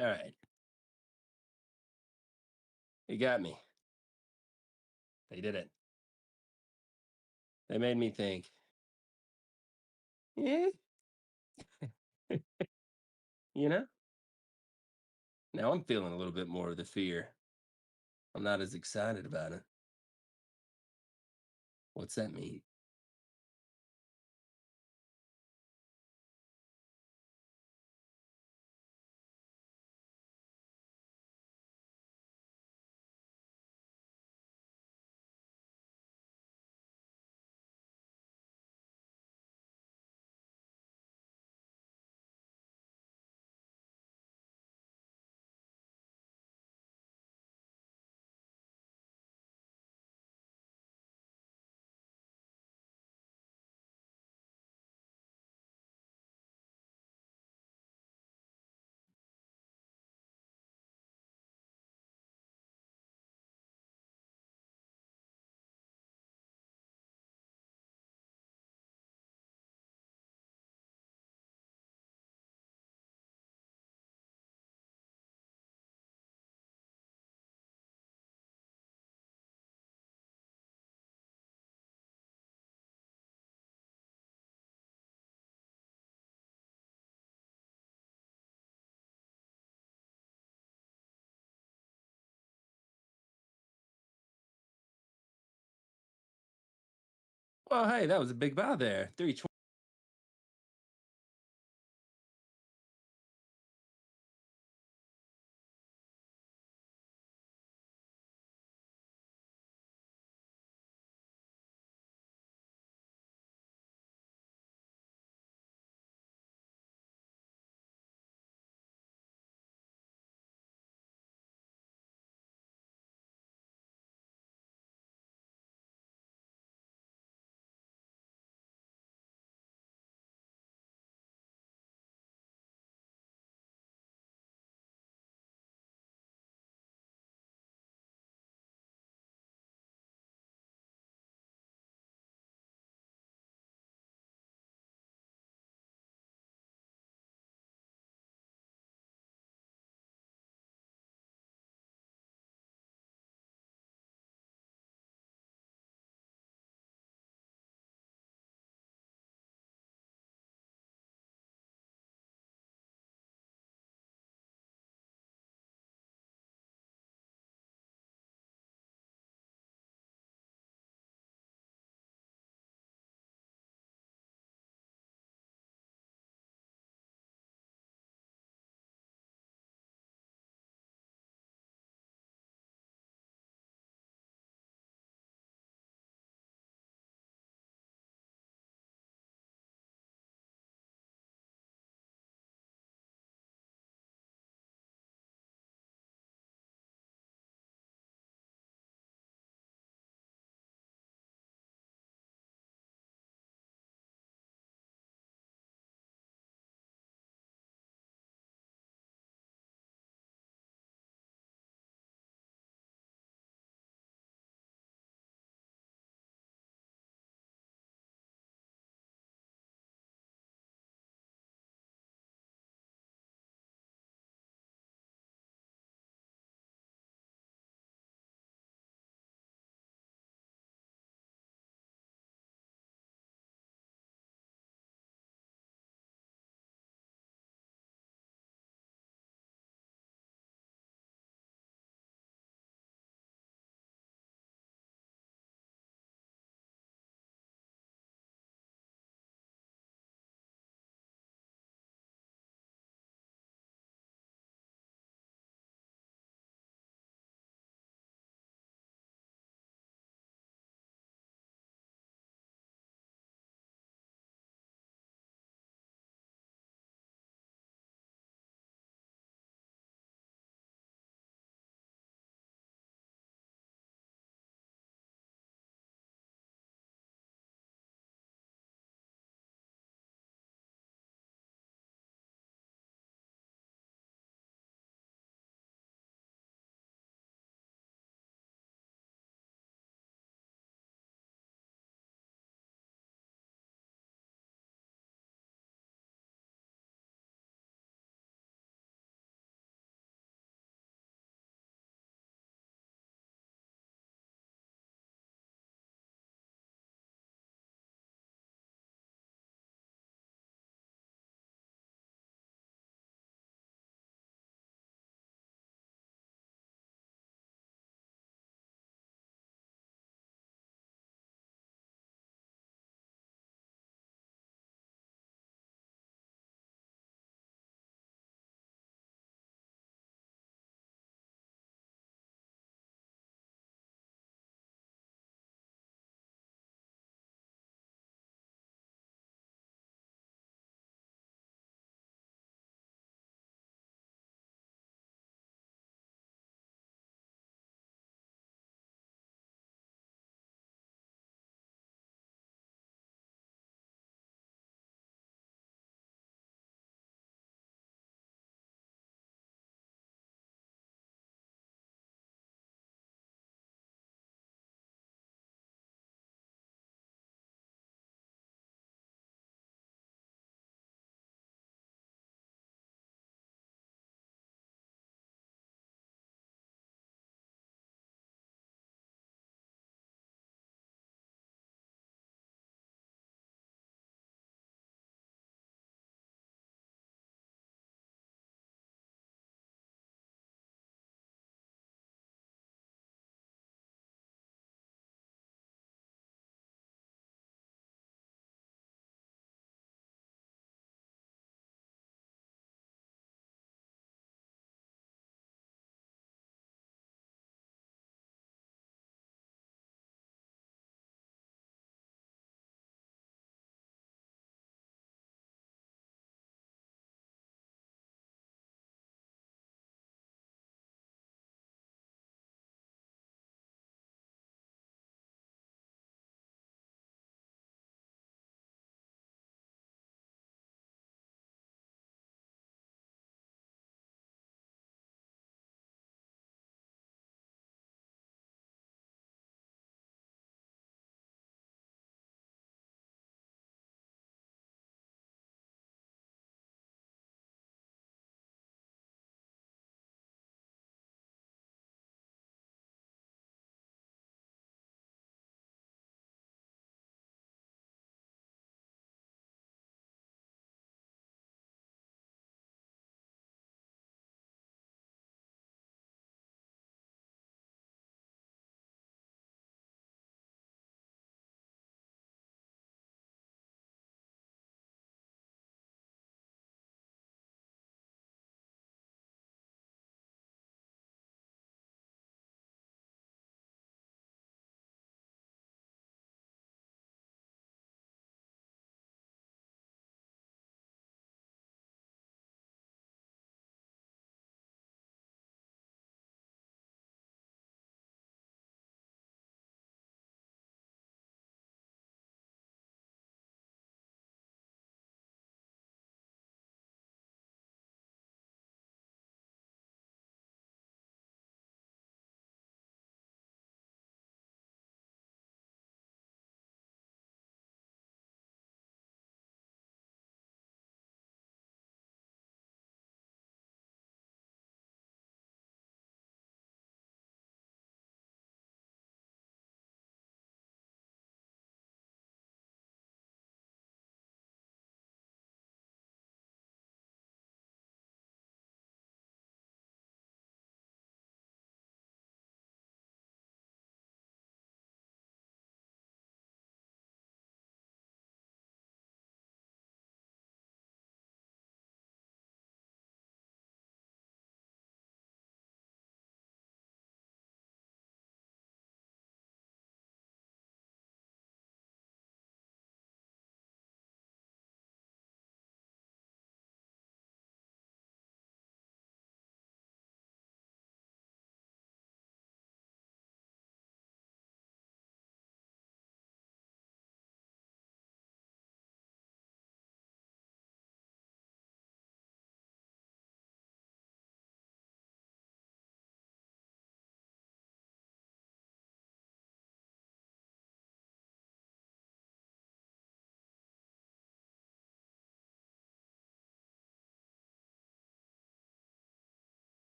Speaker 5: All right. You got me. They did it. They made me think. Yeah. You know? Now I'm feeling a little bit more of the fear. I'm not as excited about it. What's that mean? Well, hey, that was a big buy there. 320.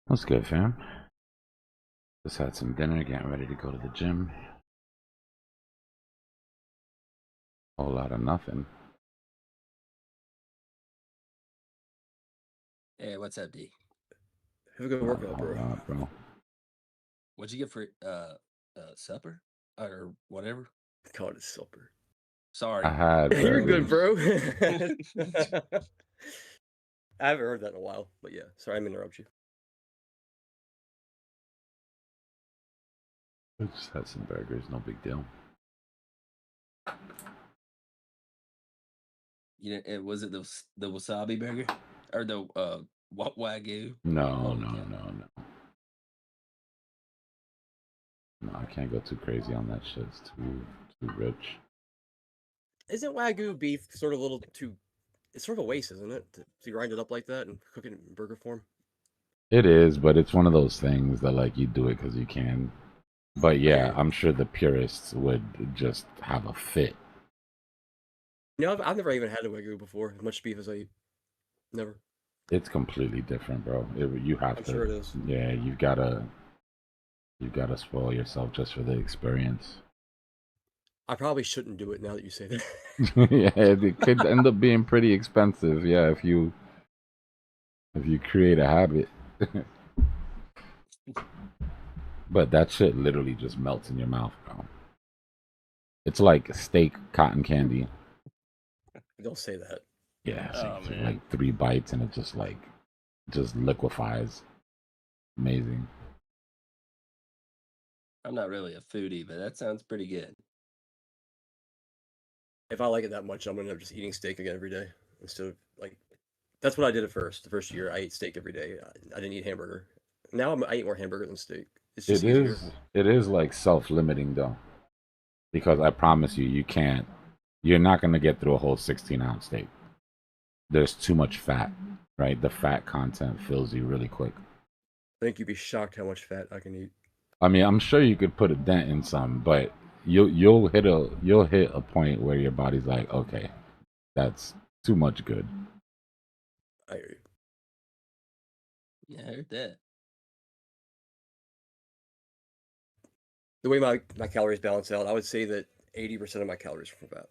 Speaker 1: That's good, fam. Just had some dinner, getting ready to go to the gym. Whole lot of nothing.
Speaker 10: Hey, what's up, D?
Speaker 11: Have a good workout, bro.
Speaker 1: Bro.
Speaker 10: What'd you get for supper or whatever?
Speaker 11: Call it supper.
Speaker 10: Sorry.
Speaker 1: I had.
Speaker 11: You're good, bro. I haven't heard that in a while, but yeah. Sorry, I'm interrupt you.
Speaker 1: I just had some burgers, no big deal.
Speaker 10: You know, was it the wasabi burger or the wagyu?
Speaker 1: No. No, I can't go too crazy on that shit. It's too rich.
Speaker 11: Isn't Wagyu beef sort of a little too... It's sort of a waste, isn't it? To grind it up like that and cook it in burger form?
Speaker 1: It is, but it's one of those things that, like, you do it because you can. But yeah, I'm sure the purists would just have a fit.
Speaker 11: You know, I've never even had a Wagyu before, as much beef as I eat. Never.
Speaker 1: It's completely different, bro. You have to.
Speaker 11: I'm sure it is.
Speaker 1: Yeah, you've gotta spoil yourself just for the experience.
Speaker 11: I probably shouldn't do it now that you say that.
Speaker 1: Yeah, it could end up being pretty expensive. Yeah, if you create a habit. But that shit literally just melts in your mouth, bro. It's like steak cotton candy.
Speaker 11: Don't say that.
Speaker 1: Yeah, so like 3 bites and it just liquefies. Amazing.
Speaker 10: I'm not really a foodie, but that sounds pretty good.
Speaker 11: If I like it that much, I'm gonna end up just eating steak again every day instead of like. That's what I did at first. The first year, I ate steak every day. I didn't eat hamburger. Now I eat more hamburger than steak. It's just easier.
Speaker 1: It is like self-limiting though, because I promise you, you're not gonna get through a whole 16-ounce steak. There's too much fat, right? The fat content fills you really quick.
Speaker 11: I think you'd be shocked how much fat I can eat.
Speaker 1: I mean, I'm sure you could put a dent in some, but you'll hit a point where your body's like, okay, that's too much good.
Speaker 11: I hear you.
Speaker 10: Yeah, I heard that.
Speaker 11: The way my calories balance out, I would say that 80% of my calories are from fat.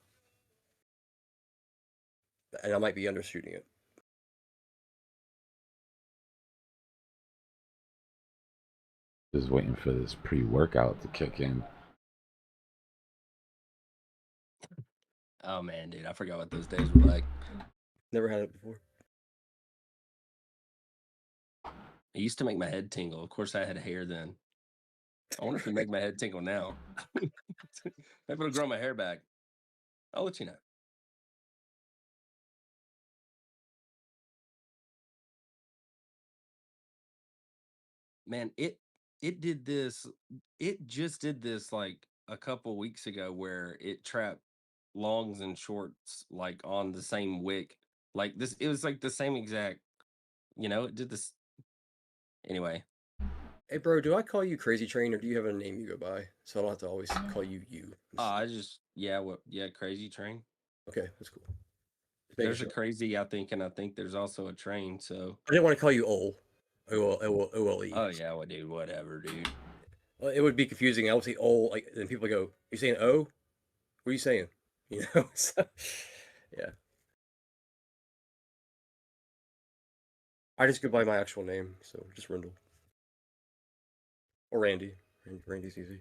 Speaker 11: And I might be undershooting it.
Speaker 1: Just waiting for this pre-workout to kick in.
Speaker 10: Oh man, dude, I forgot what those days were like.
Speaker 11: Never had it before.
Speaker 10: It used to make my head tingle. Of course, I had hair then. I wonder if it make my head tingle now. Maybe it'll grow my hair back. I'll let you know. Man, it did this. It just did this like a couple weeks ago, where it trapped longs and shorts like on the same wick. Like this, it was like the same exact. It did this. Anyway.
Speaker 11: Hey, bro, do I call you Crazy Train or do you have a name you go by? So I don't have to always call you.
Speaker 10: Crazy Train.
Speaker 11: Okay, that's cool.
Speaker 10: There's a crazy, I think, and I think there's also a train. So
Speaker 11: I didn't want to call you O-L-E.
Speaker 10: Oh yeah, well, dude, whatever, dude.
Speaker 11: Well, it would be confusing. I would say O, like, then people go, "You saying O? What are you saying?" So, yeah. I just go by my actual name, so just Rendell. Or Randy. Randy's easy.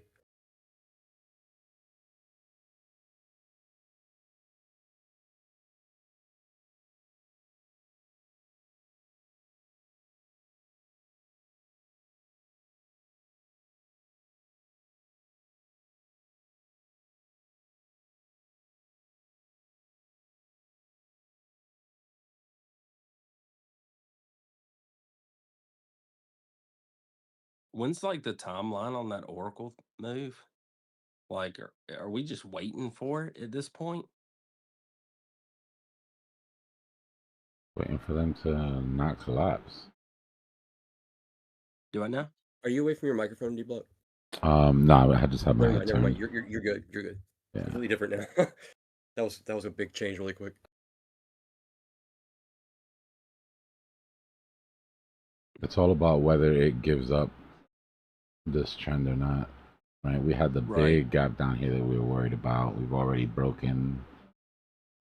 Speaker 10: When's like the timeline on that Oracle move? Like, are we just waiting for it at this point?
Speaker 1: Waiting for them to not collapse.
Speaker 10: Do I know?
Speaker 11: Are you away from your microphone, Dbloc?
Speaker 1: No, I just have my head
Speaker 11: Never mind.
Speaker 1: turned.
Speaker 11: You're good. You're good.
Speaker 1: Yeah.
Speaker 11: Completely different now. that was a big change really quick.
Speaker 1: It's all about whether it gives up this trend or not. Right? We had the big gap down here that we were worried about. We've already broken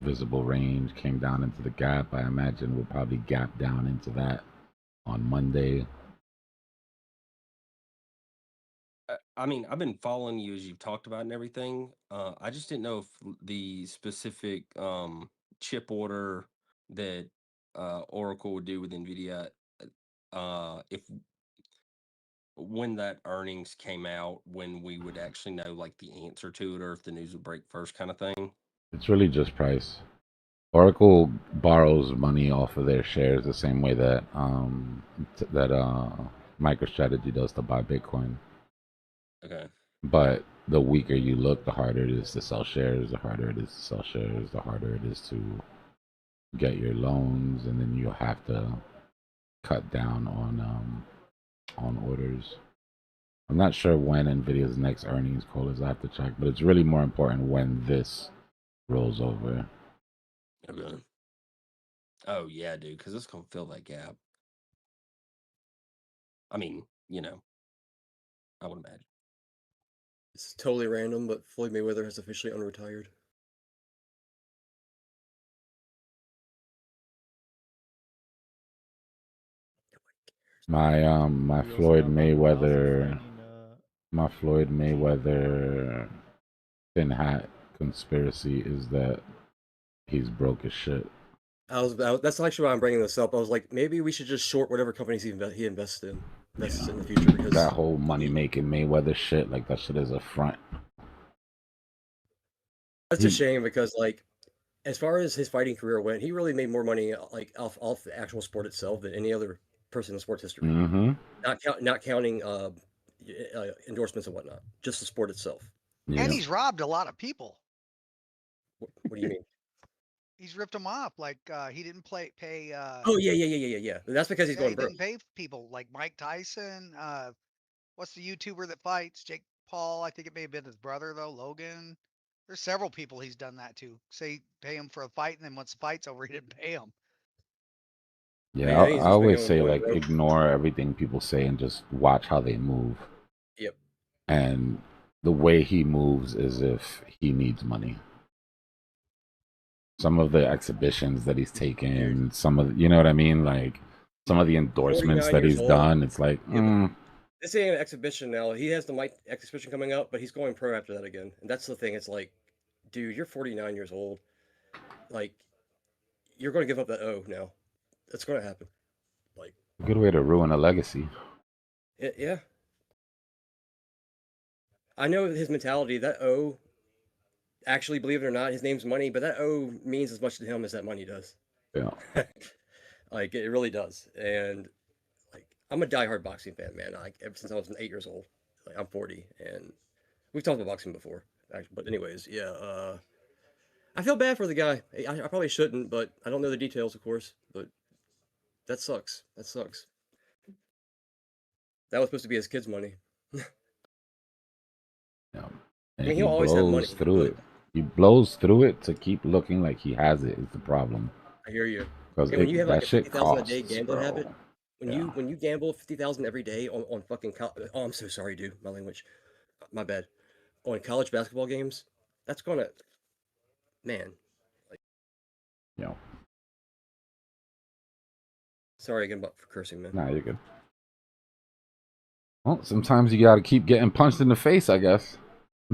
Speaker 1: visible range, came down into the gap. I imagine we'll probably gap down into that on Monday.
Speaker 10: I mean, I've been following you as you've talked about and everything. I just didn't know if the specific chip order that Oracle would do with Nvidia, if when that earnings came out, when we would actually know like the answer to it, or if the news would break first, kind of thing.
Speaker 1: It's really just price. Oracle borrows money off of their shares the same way that MicroStrategy does to buy Bitcoin.
Speaker 10: Okay.
Speaker 1: But the weaker you look, the harder it is to sell shares. The harder it is to sell shares. The harder it is to get your loans, and then you'll have to cut down on orders. I'm not sure when Nvidia's next earnings call is. I have to check, but it's really more important when this rolls over.
Speaker 10: Okay. Oh yeah, dude, because it's gonna fill that gap. I mean, you know, I would imagine.
Speaker 11: It's totally random, but Floyd Mayweather has officially unretired.
Speaker 1: My
Speaker 7: We also
Speaker 1: Floyd
Speaker 7: got Ronda Rousey
Speaker 1: Mayweather,
Speaker 7: fighting,
Speaker 1: thin hat conspiracy is that he's broke as shit.
Speaker 11: That's actually why I'm bringing this up. I was like, maybe we should just short whatever companies he invests in the future, because
Speaker 1: That whole money making Mayweather shit, like that shit is a front.
Speaker 11: that's a shame, because like, as far as his fighting career went, he really made more money like off the actual sport itself than any other person in sports history.
Speaker 1: Mm-hmm.
Speaker 11: Not counting endorsements and whatnot, just the sport itself.
Speaker 1: Yeah.
Speaker 12: And he's robbed a lot of people.
Speaker 11: What do you mean?
Speaker 12: He's ripped them off. Like he didn't pay.
Speaker 11: Oh yeah. That's because he's
Speaker 12: Yeah,
Speaker 11: going
Speaker 12: he
Speaker 11: broke.
Speaker 12: didn't pay people like Mike Tyson. What's the YouTuber that fights Jake Paul? I think it may have been his brother though, Logan. There's several people he's done that to. Say pay him for a fight, and then once the fight's over, he didn't pay him.
Speaker 1: Yeah, I always say like ignore everything people say and just watch how they move.
Speaker 11: Yep.
Speaker 1: And the way he moves is if he needs money. Some of the exhibitions that he's taken, some of you know what I mean, like some of the endorsements that he's done, it's like
Speaker 11: this ain't an exhibition now. He has the Mike exhibition coming up, but he's going pro after that again. And that's the thing. It's like, dude, you're 49 years old. Like, you're going to give up that O now. That's going to happen. Like,
Speaker 1: good way to ruin a legacy.
Speaker 11: Yeah. I know his mentality. That O, actually, believe it or not, his name's money, but that O means as much to him as that money does.
Speaker 1: Yeah.
Speaker 11: Like, it really does. And like, I'm a diehard boxing fan, man. Like, ever since I was 8 years old. Like, I'm 40, and we've talked about boxing before. Actually, but anyways, yeah. I feel bad for the guy. I probably shouldn't, but I don't know the details, of course. But that sucks. That sucks. That was supposed to be his kid's money.
Speaker 1: Yeah.
Speaker 11: I mean, he'll always have money.
Speaker 1: Through it. He blows through it to keep looking like he has it. Is the problem.
Speaker 11: I hear you.
Speaker 1: Because
Speaker 11: when you have like
Speaker 1: that
Speaker 11: a
Speaker 1: shit
Speaker 11: 50,000 a
Speaker 1: costs,
Speaker 11: day gambling
Speaker 1: bro.
Speaker 11: habit, when you gamble 50,000 every day on fucking oh, I'm so sorry, dude. My language, my bad. On college basketball games, that's gonna, man. Like,
Speaker 1: Yeah.
Speaker 11: Sorry again for cursing, man.
Speaker 1: Nah, you're good. Well, sometimes you got to keep getting punched in the face, I guess.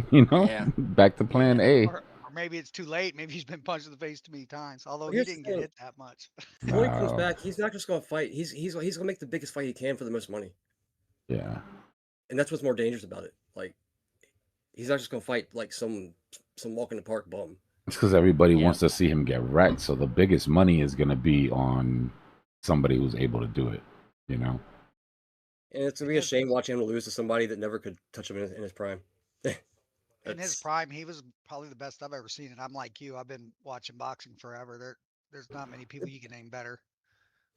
Speaker 1: You know, back to plan A.
Speaker 12: Or maybe it's too late. Maybe he's been punched in the face too many times. Although he didn't get hit that much.
Speaker 11: When he comes back, he's not just gonna fight. He's gonna make the biggest fight he can for the most money.
Speaker 1: Yeah.
Speaker 11: And that's what's more dangerous about it. Like, he's not just gonna fight like some walk in the park bum.
Speaker 1: It's because everybody wants to see him get wrecked. So the biggest money is gonna be on somebody who's able to do it. You know.
Speaker 11: And it's gonna be a shame watching him lose to somebody that never could touch him in his prime.
Speaker 12: In his prime, he was probably the best I've ever seen. And I'm like you, I've been watching boxing forever. There's not many people you can name better.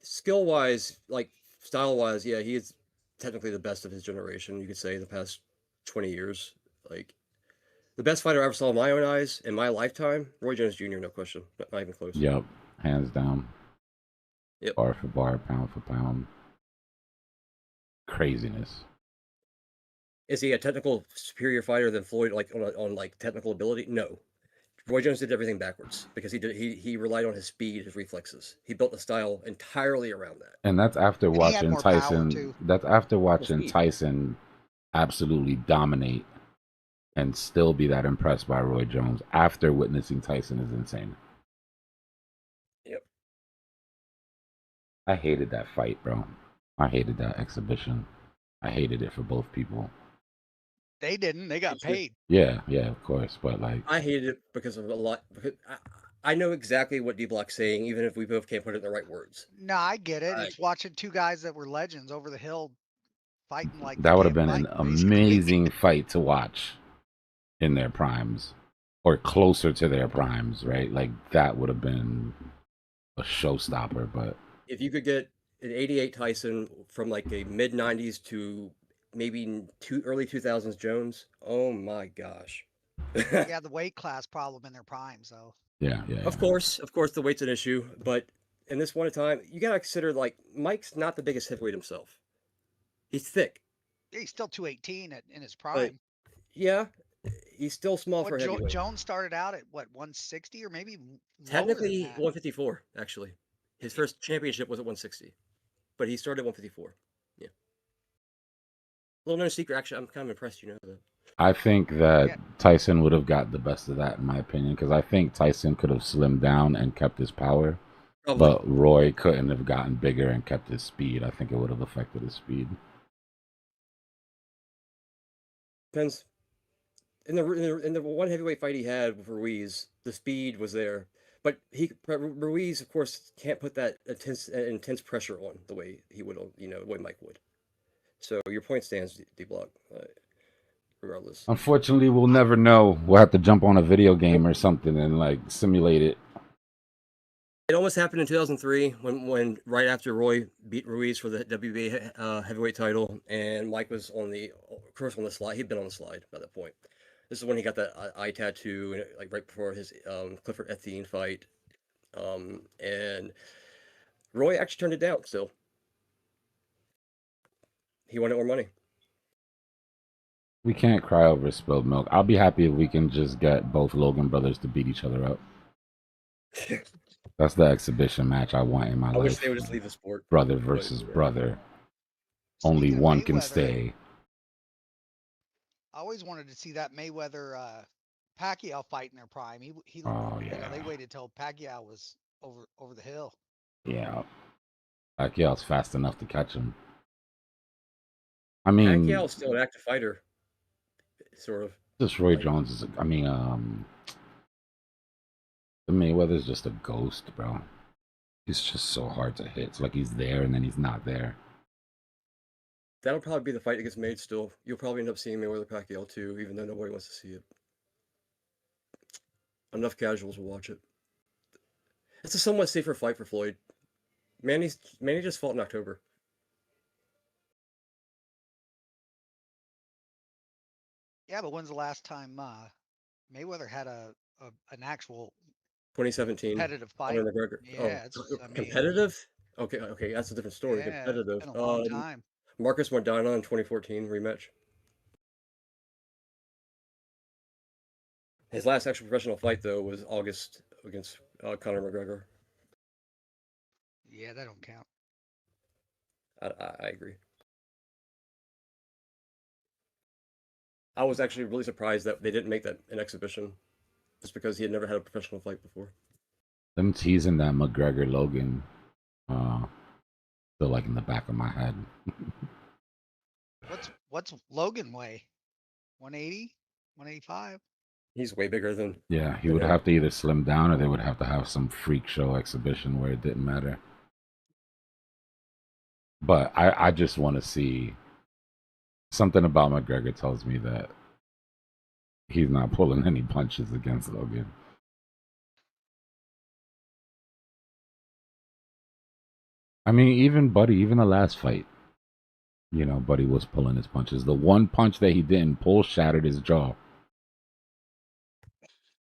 Speaker 11: Skill wise, like style wise, yeah, he is technically the best of his generation. You could say in the past 20 years, like the best fighter I ever saw in my own eyes in my lifetime, Roy Jones Jr. No question, not even close.
Speaker 1: Yep, hands down.
Speaker 11: Yep.
Speaker 1: Bar for bar, pound for pound. craziness.
Speaker 11: Is he a technical superior fighter than Floyd, like on like technical ability? No. Roy Jones did everything backwards because he relied on his speed, his reflexes. He built the style entirely around that.
Speaker 1: And that's after
Speaker 12: And he had
Speaker 1: watching
Speaker 12: more power
Speaker 1: Tyson.
Speaker 12: too.
Speaker 1: That's after watching
Speaker 11: speed.
Speaker 1: Tyson absolutely dominate and still be that impressed by Roy Jones after witnessing Tyson is insane.
Speaker 11: Yep.
Speaker 1: I hated that fight, bro. I hated that exhibition. I hated it for both people.
Speaker 12: They didn't. They got paid.
Speaker 1: Yeah, of course. But like,
Speaker 11: I hated it because of a lot. Because I know exactly what Dbloc's saying, even if we both can't put it in the right words.
Speaker 12: No, I get it. It's watching two guys that were legends over the hill fighting like
Speaker 1: that
Speaker 12: they
Speaker 1: would have
Speaker 12: can't
Speaker 1: been an
Speaker 12: fight, basically.
Speaker 1: amazing fight to watch in their primes or closer to their primes, right? Like that would have been a showstopper. But
Speaker 11: if you could get an '88 Tyson from like a mid '90s to maybe early 2000s Jones, oh my gosh.
Speaker 12: Yeah, the weight class problem in their primes, though.
Speaker 1: Yeah.
Speaker 11: Of course, the weight's an issue, but in this one time, you gotta consider like Mike's not the biggest heavyweight himself. He's thick.
Speaker 12: Yeah, he's still 218 in his
Speaker 11: But
Speaker 12: prime.
Speaker 11: yeah, he's still small for a
Speaker 12: What
Speaker 11: heavyweight.
Speaker 12: Jones started out at what 160 or maybe lower than
Speaker 11: Technically
Speaker 12: that.
Speaker 11: 154, actually. His first championship was at 160, but he started at 154. Yeah. Little known secret. Actually, I'm kind of impressed. You know that.
Speaker 1: I think that Tyson would have got the best of that, in my opinion, because I think Tyson could have slimmed down and kept his power, but Roy couldn't have gotten bigger and kept his speed. I think it would have affected his speed.
Speaker 11: Depends. In the one heavyweight fight he had with Ruiz, the speed was there, but Ruiz, of course, can't put that intense pressure on the way he would, the way Mike would. So your point stands, Dbloc. Regardless.
Speaker 1: Unfortunately, we'll never know. We'll have to jump on a video game or something and like simulate it.
Speaker 11: It almost happened in 2003 when right after Roy beat Ruiz for the WBA heavyweight title, and Mike was on the slide. He'd been on the slide by that point. This is when he got that eye tattoo, like right before his Clifford Ethien fight, and Roy actually turned it down. Still, he wanted more money.
Speaker 1: We can't cry over spilled milk. I'll be happy if we can just get both Logan brothers to beat each other up. That's the exhibition match I want in my life.
Speaker 11: I wish they would just leave the sport.
Speaker 1: Brother versus brother. Only one can stay.
Speaker 12: I always wanted to see that Mayweather Pacquiao fight in their prime.
Speaker 1: Oh yeah.
Speaker 12: They waited till Pacquiao was over the hill.
Speaker 1: Yeah. Pacquiao's fast enough to catch him. I mean,
Speaker 11: Pacquiao's still an active fighter, sort of.
Speaker 1: Just Roy Jones is. I mean, the Mayweather's just a ghost, bro. He's just so hard to hit. It's like he's there and then he's not there.
Speaker 11: That'll probably be the fight that gets made still. You'll probably end up seeing Mayweather Pacquiao too, even though nobody wants to see it. Enough casuals will watch it. It's a somewhat safer fight for Floyd. Manny just fought in October.
Speaker 12: Yeah, but when's the last time Mayweather had an actual
Speaker 11: 2017
Speaker 12: competitive fight?
Speaker 11: Conor McGregor.
Speaker 12: Yeah,
Speaker 11: competitive. Okay, that's a different story.
Speaker 12: Yeah,
Speaker 11: competitive.
Speaker 12: it's been a long time.
Speaker 11: Marcus Maidana in 2014 rematch. His last actual professional fight though was August against Conor McGregor.
Speaker 12: Yeah, that don't count.
Speaker 11: I agree. I was actually really surprised that they didn't make that an exhibition, just because he had never had a professional fight before.
Speaker 1: Them teasing that McGregor Logan, still like in the back of my head.
Speaker 12: What's Logan weigh? 180, 185.
Speaker 11: He's way bigger than.
Speaker 1: Yeah, he would have to either slim down or they would have to have some freak show exhibition where it didn't matter. But I just want to see. Something about McGregor tells me that he's not pulling any punches against Logan. I mean, even the last fight, Buddy was pulling his punches. The one punch that he didn't pull shattered his jaw.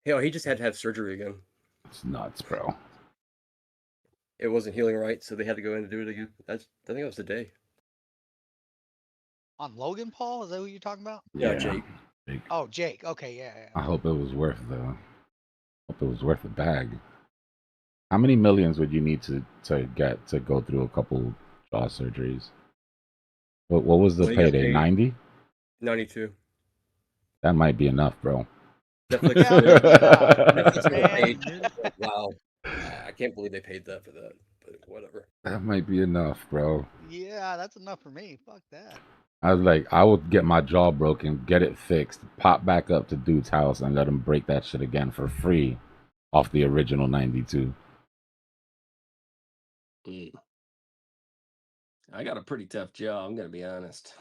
Speaker 11: Hell, he just had to have surgery again.
Speaker 1: It's nuts, bro.
Speaker 11: It wasn't healing right, so they had to go in and do it again. I think it was the day.
Speaker 12: On Logan Paul? Is that who you're talking about?
Speaker 11: Yeah, Jake.
Speaker 1: Jake.
Speaker 12: Oh, Jake. Okay, yeah.
Speaker 1: I hope it was worth the bag. How many millions would you need to get to go through a couple jaw surgeries? What was the
Speaker 11: Well, he got
Speaker 1: payday?
Speaker 11: paid
Speaker 1: 90?
Speaker 11: 92.
Speaker 1: That might be enough, bro.
Speaker 11: Netflix.
Speaker 12: Yeah, maybe
Speaker 11: Netflix never paid.
Speaker 12: man.
Speaker 11: Wow, I can't believe they paid that for that. But whatever.
Speaker 1: That might be enough, bro.
Speaker 12: Yeah, that's enough for me. Fuck that.
Speaker 1: I was like, I would get my jaw broken, get it fixed, pop back up to dude's house, and let him break that shit again for free off the original 92.
Speaker 10: I got a pretty tough jaw, I'm gonna be honest.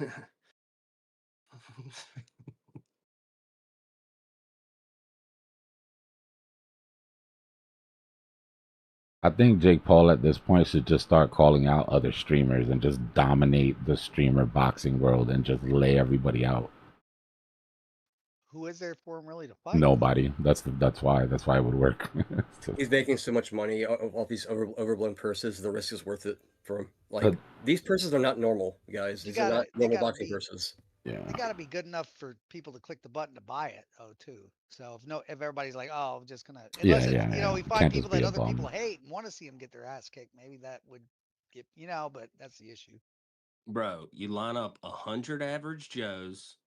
Speaker 1: I think Jake Paul at this point should just start calling out other streamers and just dominate the streamer boxing world and just lay everybody out.
Speaker 12: Who is there for him really to fight?
Speaker 1: Nobody. That's why it would work.
Speaker 11: He's making so much money of all these overblown purses. The risk is worth it for him. Like
Speaker 1: But-
Speaker 11: these purses are not normal, guys. These are not normal boxing purses.
Speaker 1: Yeah.
Speaker 12: They got to be good enough for people to click the button to buy it, too. So if everybody's like, oh, I'm just gonna, unless we find
Speaker 1: Can't
Speaker 12: people
Speaker 1: just be
Speaker 12: that
Speaker 1: a
Speaker 12: other
Speaker 1: bum.
Speaker 12: people hate and want to see them get their ass kicked, maybe that would get, but that's the issue.
Speaker 10: Bro, you line up 100 average Joes,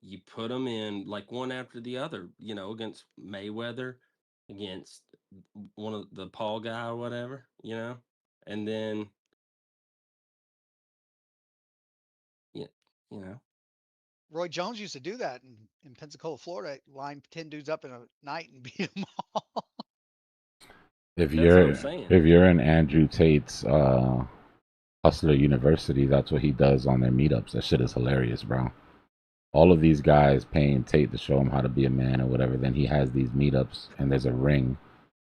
Speaker 10: you put them in like one after the other, against Mayweather, against one of the Paul guy or whatever, and then,
Speaker 12: Roy Jones used to do that in Pensacola, Florida. Line 10 dudes up in a night and beat them all.
Speaker 1: If
Speaker 10: That's what I'm saying.
Speaker 1: you're in Andrew Tate's Hustler University, that's what he does on their meetups. That shit is hilarious, bro. All of these guys paying Tate to show him how to be a man or whatever. Then he has these meetups and there's a ring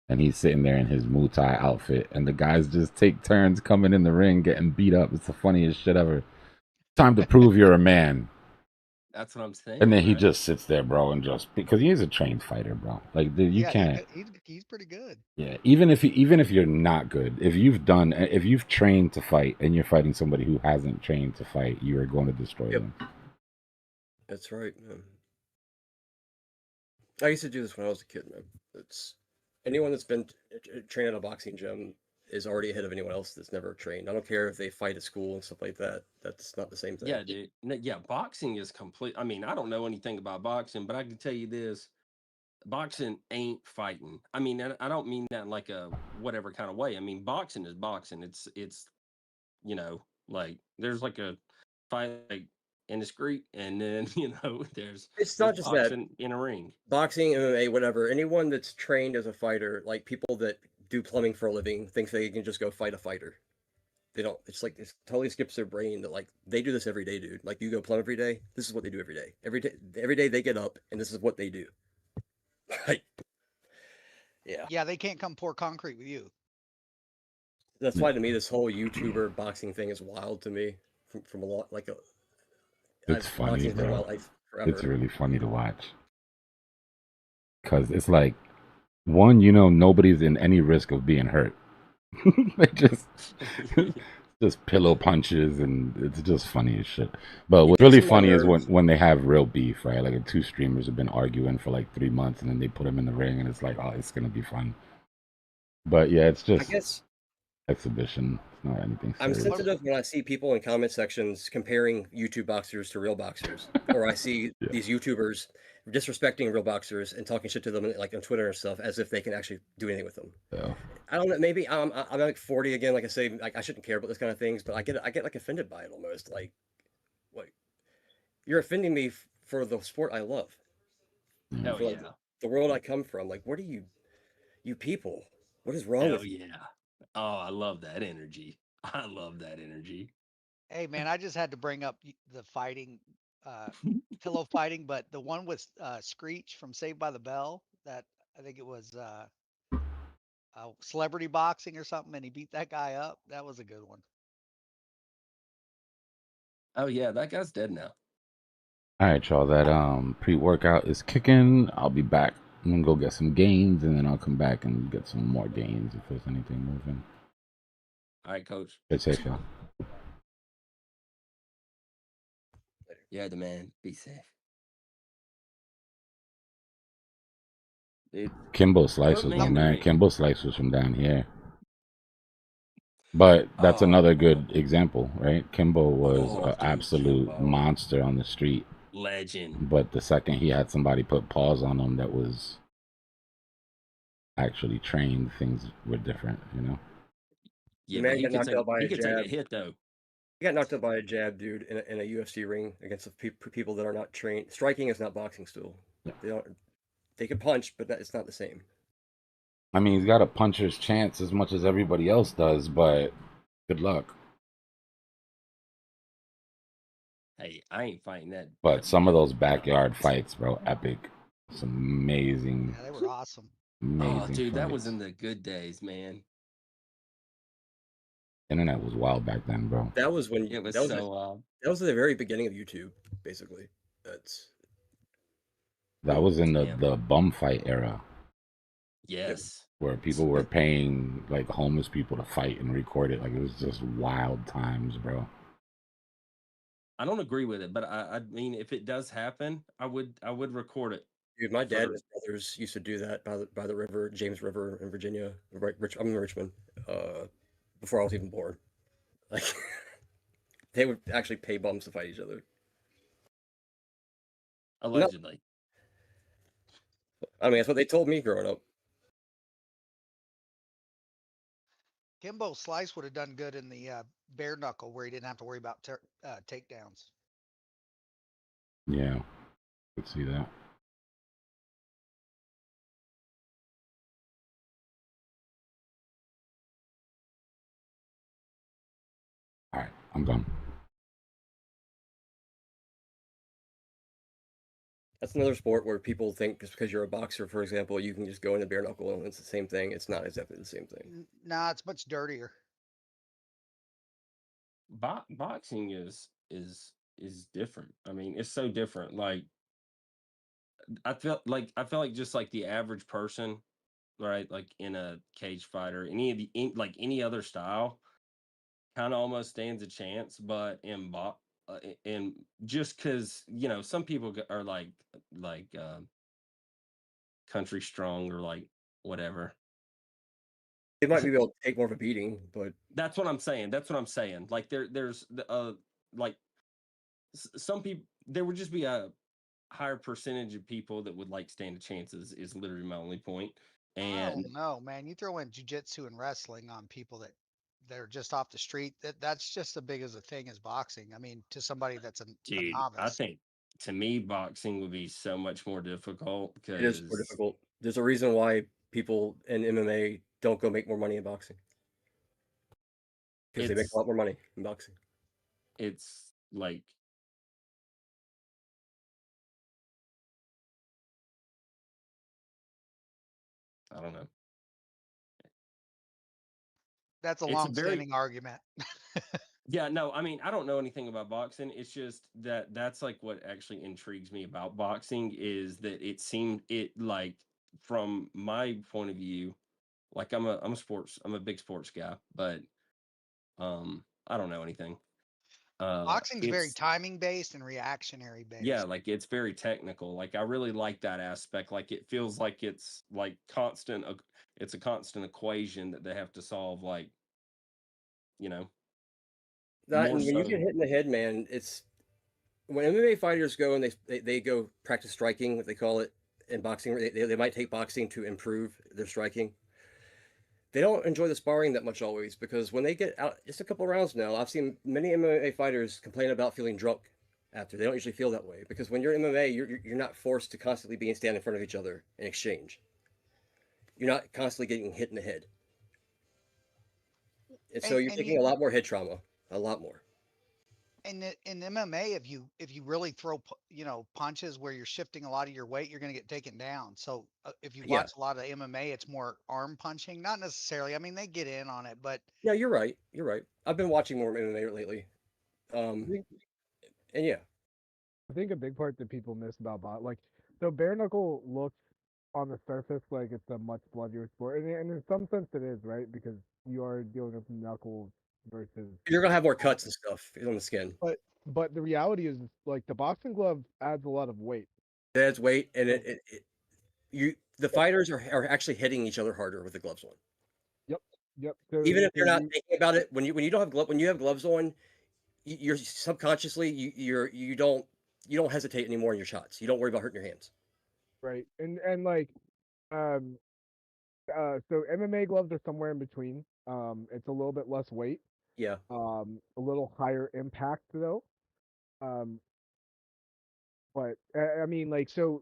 Speaker 1: and he's sitting there in his Muay Thai outfit and the guys just take turns coming in the ring getting beat up. It's the funniest shit ever. Time to prove you're a man.
Speaker 10: That's what I'm saying.
Speaker 1: And then he
Speaker 10: right?
Speaker 1: just sits there, bro, and just because he is a trained fighter, bro. Like you can't.
Speaker 12: He's pretty good.
Speaker 1: Yeah, even if you're not good, if you've trained to fight and you're fighting somebody who hasn't trained to fight, you are going to destroy them.
Speaker 11: That's right, man. I used to do this when I was a kid, man. It's anyone that's been trained at a boxing gym is already ahead of anyone else that's never trained. I don't care if they fight at school and stuff like that. That's not the same thing.
Speaker 10: Yeah, dude. Yeah, boxing is complete. I mean, I don't know anything about boxing, but I can tell you this. Boxing ain't fighting. I mean, I don't mean that in like a whatever kind of way. I mean, boxing is boxing. It's like there's like a fight like in the street, and then there's
Speaker 11: It's not just
Speaker 10: boxing
Speaker 11: that.
Speaker 10: in a ring.
Speaker 11: Boxing, MMA, whatever. Anyone that's trained as a fighter, like people that do plumbing for a living, thinks they can just go fight a fighter. They don't. It's like it totally skips their brain that like they do this every day, dude. Like you go plumb every day. This is what they do every day. Every day they get up and this is what they do. Like, yeah.
Speaker 12: Yeah, they can't come pour concrete with you.
Speaker 11: That's why to me this whole YouTuber boxing thing is wild to me. From a lot like a.
Speaker 1: It's funny,
Speaker 11: boxing's been
Speaker 1: bro.
Speaker 11: my life forever.
Speaker 1: It's really funny to watch because it's like one, nobody's in any risk of being hurt. They just pillow punches and it's just funny as shit. But what's really funny is when they have real beef, right? Like two streamers have been arguing for like 3 months and then they put them in the ring and it's like, oh, it's gonna be fun. But yeah, it's just
Speaker 11: I guess
Speaker 1: exhibition. It's not anything serious.
Speaker 11: I'm sensitive when I see people in comment sections comparing YouTube boxers to real boxers, or I see these YouTubers disrespecting real boxers and talking shit to them like on Twitter and stuff as if they can actually do anything with them.
Speaker 1: Yeah.
Speaker 11: I don't know. Maybe I'm like 40 again. Like I say, like I shouldn't care about this kind of things, but I get like offended by it almost. Like, what? You're offending me for the sport I love.
Speaker 10: Hell
Speaker 11: for, like,
Speaker 10: yeah.
Speaker 11: the world I come from. Like, what are you people? What is wrong with you?
Speaker 10: Yeah. Oh, I love that energy. I love that energy.
Speaker 12: Hey man, I just had to bring up the fighting, pillow fighting, but the one with Screech from Saved by the Bell. That I think it was celebrity boxing or something, and he beat that guy up. That was a good one.
Speaker 10: Oh yeah, that guy's dead now.
Speaker 1: All right, y'all. That pre-workout is kicking. I'll be back. I'm gonna go get some gains, and then I'll come back and get some more gains if there's anything moving.
Speaker 10: All right, coach.
Speaker 1: Stay safe, y'all.
Speaker 10: Yeah, the man. Be safe. It,
Speaker 1: Kimbo Slice
Speaker 10: put
Speaker 1: was
Speaker 10: me
Speaker 1: my
Speaker 10: in the
Speaker 1: man.
Speaker 10: ring.
Speaker 1: Kimbo Slice was from down here. But that's
Speaker 10: Oh,
Speaker 1: another good example, right? Kimbo was
Speaker 10: oh,
Speaker 1: an
Speaker 10: dude,
Speaker 1: absolute
Speaker 10: Kimbo.
Speaker 1: monster on the street.
Speaker 10: Legend.
Speaker 1: But the second he had somebody put paws on him that was actually trained, things were different, you know?
Speaker 11: The
Speaker 10: Yeah, but
Speaker 11: man got knocked out by
Speaker 10: he
Speaker 11: a
Speaker 10: could take a
Speaker 11: jab.
Speaker 10: hit though.
Speaker 11: He got knocked out by a jab, dude, in a UFC ring against people that are not trained. Striking is not boxing still. They don't. They can punch, but it's not the same.
Speaker 1: I mean, he's got a puncher's chance as much as everybody else does, but good luck.
Speaker 10: Hey, I ain't fighting that.
Speaker 1: But
Speaker 10: that
Speaker 1: some of
Speaker 10: young
Speaker 1: those backyard fights, bro, epic. Some amazing,
Speaker 12: Yeah, they were awesome.
Speaker 1: amazing
Speaker 10: Oh, dude, that was
Speaker 1: fights.
Speaker 10: in the good days, man.
Speaker 1: Internet was wild back then, bro.
Speaker 11: That was when
Speaker 10: It was
Speaker 11: that was
Speaker 10: so.
Speaker 11: that was the very beginning of YouTube, basically. That's
Speaker 1: That was in
Speaker 10: Damn.
Speaker 1: the bum fight era
Speaker 10: Yes.
Speaker 1: where people were paying like homeless people to fight and record it. Like it was just wild times, bro.
Speaker 10: I don't agree with it, but I mean, if it does happen, I would record it.
Speaker 11: dude. My dad and
Speaker 10: For
Speaker 11: his brothers used to do that by the river, James River in Virginia. Right, I'm in Richmond. Before I was even born, like they would actually pay bums to fight each other. No,
Speaker 10: allegedly.
Speaker 11: I mean that's what they told me growing up.
Speaker 12: Kimbo Slice would have done good in the bare knuckle where he didn't have to worry about takedowns.
Speaker 1: Yeah, could see that. All right, I'm done.
Speaker 11: That's another sport where people think just because you're a boxer, for example, you can just go into bare knuckle and it's the same thing. It's not exactly the same thing.
Speaker 12: Nah, it's much dirtier.
Speaker 10: Boxing is different. I mean, it's so different. Like I feel like just like the average person, right? Like in a cage fight or like any other style, kind of almost stands a chance. But in just because some people are like country strong or like whatever.
Speaker 11: They might be able to take more of a beating, but
Speaker 10: That's what I'm saying. That's what I'm saying. Like there's like some people, there would just be a higher percentage of people that would like stand a chance is literally my only point.
Speaker 12: I
Speaker 10: And
Speaker 12: don't know, man. You throw in jujitsu and wrestling on people that they're just off the street. That's just as big as a thing as boxing. I mean, to somebody that's a
Speaker 10: dude, I
Speaker 12: novice.
Speaker 10: think to me boxing would be so much more difficult
Speaker 11: it is more
Speaker 10: because
Speaker 11: difficult. There's a reason why people in MMA don't go make more money in boxing because they make a
Speaker 10: it's
Speaker 11: lot more money in boxing.
Speaker 10: it's like I don't know.
Speaker 12: That's a
Speaker 10: It's a very
Speaker 12: long-standing argument.
Speaker 10: Yeah, no, I mean, I don't know anything about boxing. It's just that's like what actually intrigues me about boxing is that it like from my point of view, like I'm a big sports guy, but I don't know anything.
Speaker 12: Boxing's very
Speaker 10: It's
Speaker 12: timing based and reactionary
Speaker 10: yeah,
Speaker 12: based.
Speaker 10: like it's very technical. Like I really like that aspect. Like it feels like it's like it's a constant equation that they have to solve like, you know,
Speaker 11: That
Speaker 10: more
Speaker 11: and when you
Speaker 10: so.
Speaker 11: get hit in the head, man, it's when MMA fighters go and they go practice striking, what they call it in boxing. They might take boxing to improve their striking. They don't enjoy the sparring that much always because when they get out, just a couple rounds now, I've seen many MMA fighters complain about feeling drunk after. They don't usually feel that way because when you're MMA, you're not forced to constantly be and stand in front of each other and exchange. You're not constantly getting hit in the head, and so you're
Speaker 12: And you
Speaker 11: taking a lot more head trauma, a lot more.
Speaker 12: in MMA, if you really throw punches where you're shifting a lot of your weight, you're going to get taken down. So if you
Speaker 11: Yeah,
Speaker 12: watch a lot of MMA, it's more arm punching, not necessarily. I mean, they get in on it, but
Speaker 11: yeah, you're right. You're right. I've been watching more MMA lately,
Speaker 8: I
Speaker 11: um,
Speaker 8: think
Speaker 11: and yeah,
Speaker 8: I think a big part that people miss about like so bare knuckle looks on the surface like it's a much bloodier sport, and in some sense it is, right? Because you are dealing with knuckles versus.
Speaker 11: You're gonna have more cuts and stuff on the skin.
Speaker 8: But the reality is, like, the boxing glove adds a lot of weight.
Speaker 11: It adds weight, and
Speaker 8: So-
Speaker 11: the fighters are actually hitting each other harder with the gloves on.
Speaker 8: Yep. So,
Speaker 11: Even if
Speaker 8: so
Speaker 11: they're not
Speaker 8: you,
Speaker 11: thinking about it, when you don't have when you have gloves on, you're subconsciously you don't hesitate anymore in your shots. You don't worry about hurting your hands.
Speaker 8: right, and like, um, so MMA gloves are somewhere in between. It's a little bit less weight.
Speaker 11: Yeah.
Speaker 8: A little higher impact though. Um, but I mean, like, so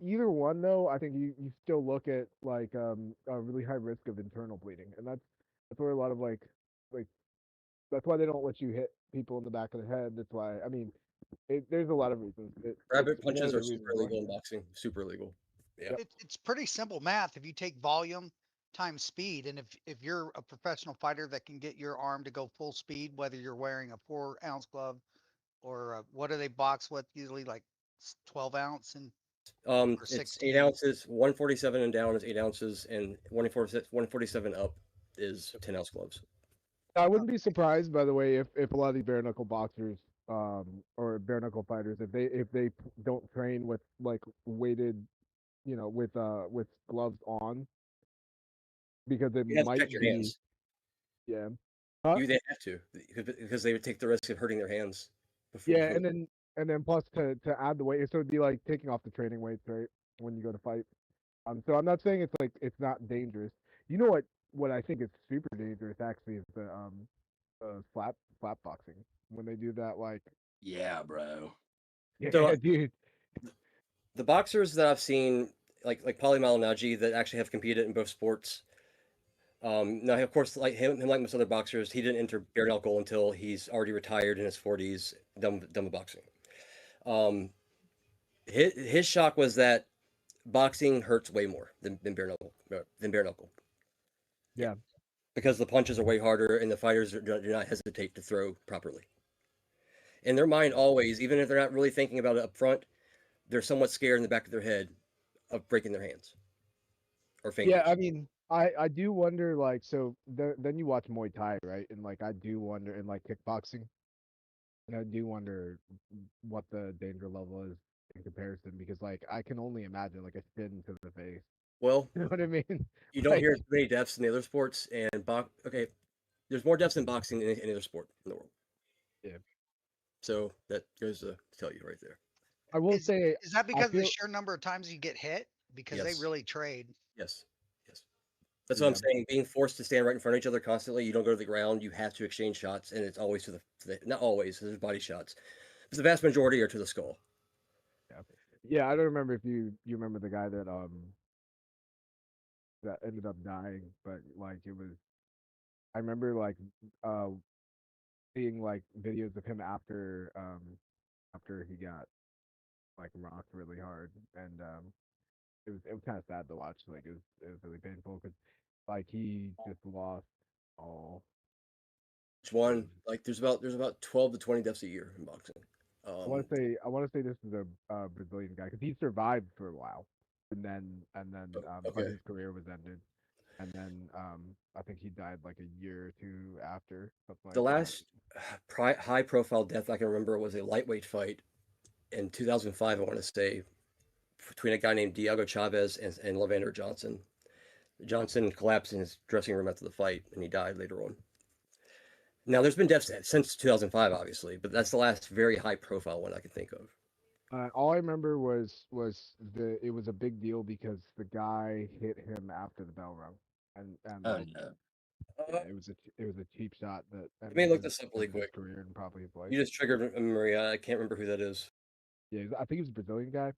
Speaker 8: either one though, I think you still look at like a really high risk of internal bleeding, and that's where a lot of like that's why they don't let you hit people in the back of the head. That's why, I mean, there's a lot of reasons.
Speaker 11: Rabbit
Speaker 8: It's one
Speaker 11: punches
Speaker 8: of the
Speaker 11: are super
Speaker 8: reasons why.
Speaker 11: illegal in boxing. Super illegal. Yeah.
Speaker 8: Yep.
Speaker 12: It's pretty simple math. If you take volume times speed, and if you're a professional fighter that can get your arm to go full speed, whether you're wearing a 4-ounce glove or what do they box with usually, like 12 ounce and or
Speaker 11: It's 8
Speaker 12: 16?
Speaker 11: ounces. 147 and down is 8 ounces, and 147 up is 10-ounce gloves.
Speaker 8: I wouldn't be surprised, by the way, if a lot of these bare knuckle boxers or bare knuckle fighters, if they don't train with like weighted, with gloves on, because it
Speaker 11: You have to
Speaker 8: might
Speaker 11: protect your
Speaker 8: be.
Speaker 11: hands.
Speaker 8: Yeah. Huh?
Speaker 11: They have to because they would take the risk of hurting their hands.
Speaker 8: Yeah,
Speaker 11: before-
Speaker 8: and then plus to add the weight, so it'd be like taking off the training weights, right? When you go to fight. So I'm not saying it's not dangerous. You know what I think is super dangerous actually is the flat boxing, when they do that, like,
Speaker 10: Yeah, bro.
Speaker 8: yeah,
Speaker 11: So,
Speaker 8: dude.
Speaker 11: the boxers that I've seen, like Paulie Malignaggi, that actually have competed in both sports. Now, of course, like him like most other boxers, he didn't enter bare knuckle until he's already retired in his 40s, done with boxing. Um, his shock was that boxing hurts way more than bare knuckle. Than bare knuckle.
Speaker 8: Yeah.
Speaker 11: Because the punches are way harder and the fighters do not hesitate to throw properly. In their mind, always, even if they're not really thinking about it up front, they're somewhat scared in the back of their head of breaking their hands or fingers.
Speaker 8: Yeah, I mean, I do wonder, like, so then you watch Muay Thai, right? And like I do wonder, and like kickboxing, and I do wonder what the danger level is in comparison, because like I can only imagine like a shin to the face.
Speaker 11: Well,
Speaker 8: You know what I mean?
Speaker 11: you don't
Speaker 8: Like,
Speaker 11: hear too many deaths in the other sports, and okay, there's more deaths in boxing than any other sport in the world.
Speaker 8: yeah.
Speaker 11: So that goes to tell you right there.
Speaker 8: I will say,
Speaker 12: Is that
Speaker 8: I
Speaker 12: because of the
Speaker 8: feel,
Speaker 12: sheer number of times you get hit? Because they
Speaker 11: Yes.
Speaker 12: really trade.
Speaker 11: Yes. Yes. That's what I'm
Speaker 8: Yeah.
Speaker 11: saying. Being forced to stand right in front of each other constantly, you don't go to the ground. You have to exchange shots, and it's always to the not always. There's body shots, but the vast majority are to the skull.
Speaker 8: yeah, I don't remember if you remember the guy that ended up dying, but like it was, I remember like uh seeing like videos of him after he got like rocked really hard, and it was kind of sad to watch. Like it was really painful because like he just lost all.
Speaker 11: Each one, like there's about 12 to 20 deaths a year in boxing.
Speaker 8: I want to say this is a Brazilian guy, because he survived for a while, but
Speaker 11: Okay.
Speaker 8: his career was ended, and then I think he died like a year or two after, something
Speaker 11: The
Speaker 8: like that.
Speaker 11: last high profile death I can remember was a lightweight fight in 2005. I want to say between a guy named Diego Chavez and Levander Johnson. Johnson collapsed in his dressing room after the fight, and he died later on. Now, there's been deaths since 2005, obviously, but that's the last very high profile one I can think of.
Speaker 8: All I remember was it was a big deal because the guy hit him after the bell rung, and
Speaker 10: Oh
Speaker 8: like,
Speaker 10: no.
Speaker 8: yeah, it was a cheap shot that
Speaker 11: Let me
Speaker 8: ended
Speaker 11: look this up really
Speaker 8: his
Speaker 11: quick.
Speaker 8: career and probably his life.
Speaker 11: You just triggered a memory. I can't remember who that is.
Speaker 8: Yeah, I think he was a Brazilian guy.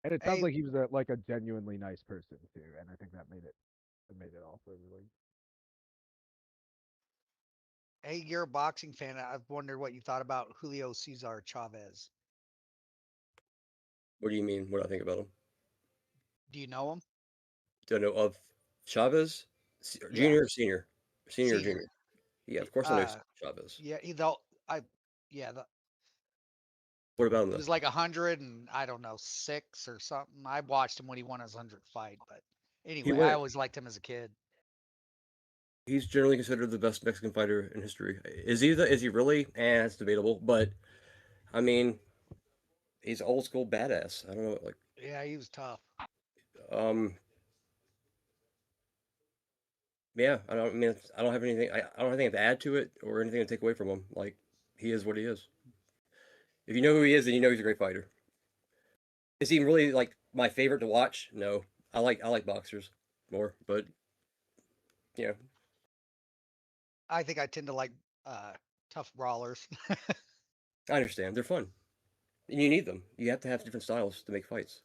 Speaker 8: And it sounds
Speaker 12: Hey,
Speaker 8: like he was a genuinely nice person too, and I think that made it also really.
Speaker 12: hey, you're a boxing fan. I've wondered what you thought about Julio Cesar Chavez.
Speaker 11: What do you mean? What do I think about him?
Speaker 12: Do you know him?
Speaker 11: Do I know of Chavez?
Speaker 12: Yeah.
Speaker 11: Junior or senior? Senior or
Speaker 12: Senior.
Speaker 11: junior? Yeah, of course I know Chavez.
Speaker 12: Yeah,
Speaker 11: What about him
Speaker 12: he
Speaker 11: though?
Speaker 12: was like 100 and I don't know 6 or something. I watched him when he won his 100th fight, but Anyway, I
Speaker 11: went.
Speaker 12: always liked him as a kid.
Speaker 11: He's generally considered the best Mexican fighter in history. Is he? Is he really? It's debatable. But I mean, he's old school badass. I don't know. Like,
Speaker 12: Yeah, he was tough.
Speaker 11: um, yeah. I don't. I mean, I don't have anything. I don't have anything to add to it or anything to take away from him. Like, he is what he is. If you know who he is, then you know he's a great fighter. Is he really like my favorite to watch? No. I like boxers more, but you know,
Speaker 12: I think I tend to like tough brawlers.
Speaker 11: I understand. They're fun. And you need them. You have to have different styles to make fights.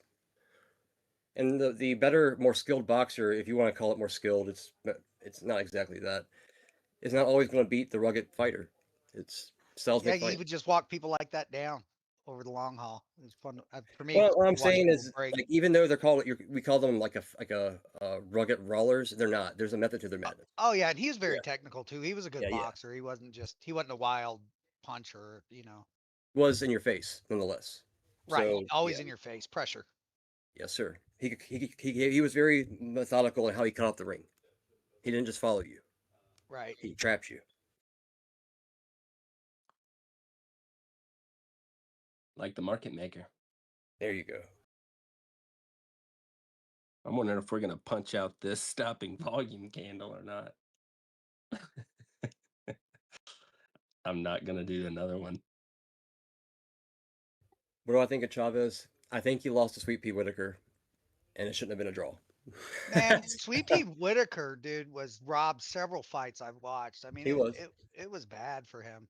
Speaker 11: And the better, more skilled boxer, if you want to call it more skilled, it's not exactly that. It's not always going to beat the rugged fighter. It's styles
Speaker 12: Yeah,
Speaker 11: make
Speaker 12: you
Speaker 11: fight.
Speaker 12: would just walk people like that down over the long haul. It's fun for me
Speaker 11: Well, what I'm
Speaker 12: to watch
Speaker 11: saying
Speaker 12: people
Speaker 11: is,
Speaker 12: break.
Speaker 11: like, even though they're called, we call them like a rugged brawlers, they're not. There's a method to their madness.
Speaker 12: Oh yeah, and he was
Speaker 11: Yeah,
Speaker 12: very technical too. He was a good
Speaker 11: yeah, yeah.
Speaker 12: boxer. He wasn't a wild puncher, you know.
Speaker 11: Was in your face, nonetheless.
Speaker 12: Right,
Speaker 11: So
Speaker 12: always
Speaker 11: yeah,
Speaker 12: in your face, pressure.
Speaker 11: yes, sir. He was very methodical in how he cut off the ring. He didn't just follow you.
Speaker 12: Right.
Speaker 11: He trapped you.
Speaker 5: Like the market maker.
Speaker 11: There you go.
Speaker 5: I'm wondering if we're gonna punch out this stopping volume candle or not. I'm not gonna do another one.
Speaker 11: What do I think of Chavez? I think he lost to Sweet Pea Whitaker, and it shouldn't have been a draw.
Speaker 12: Man, Sweet Pea Whitaker, dude, was robbed several fights I've watched. I mean,
Speaker 11: He was.
Speaker 12: it was bad for him.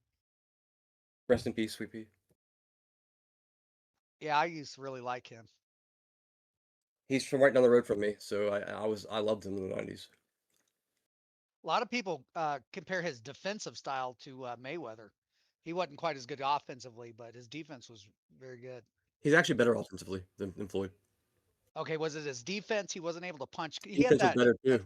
Speaker 11: Rest in peace, Sweet Pea.
Speaker 12: Yeah, I used to really like him.
Speaker 11: He's from right down the road from me, so I loved him in the '90s.
Speaker 12: A lot of people compare his defensive style to Mayweather. He wasn't quite as good offensively, but his defense was very good.
Speaker 11: He's actually better offensively than Floyd.
Speaker 12: Okay, was it his defense? He wasn't able to punch. He had
Speaker 11: Defense was better
Speaker 12: that
Speaker 11: too.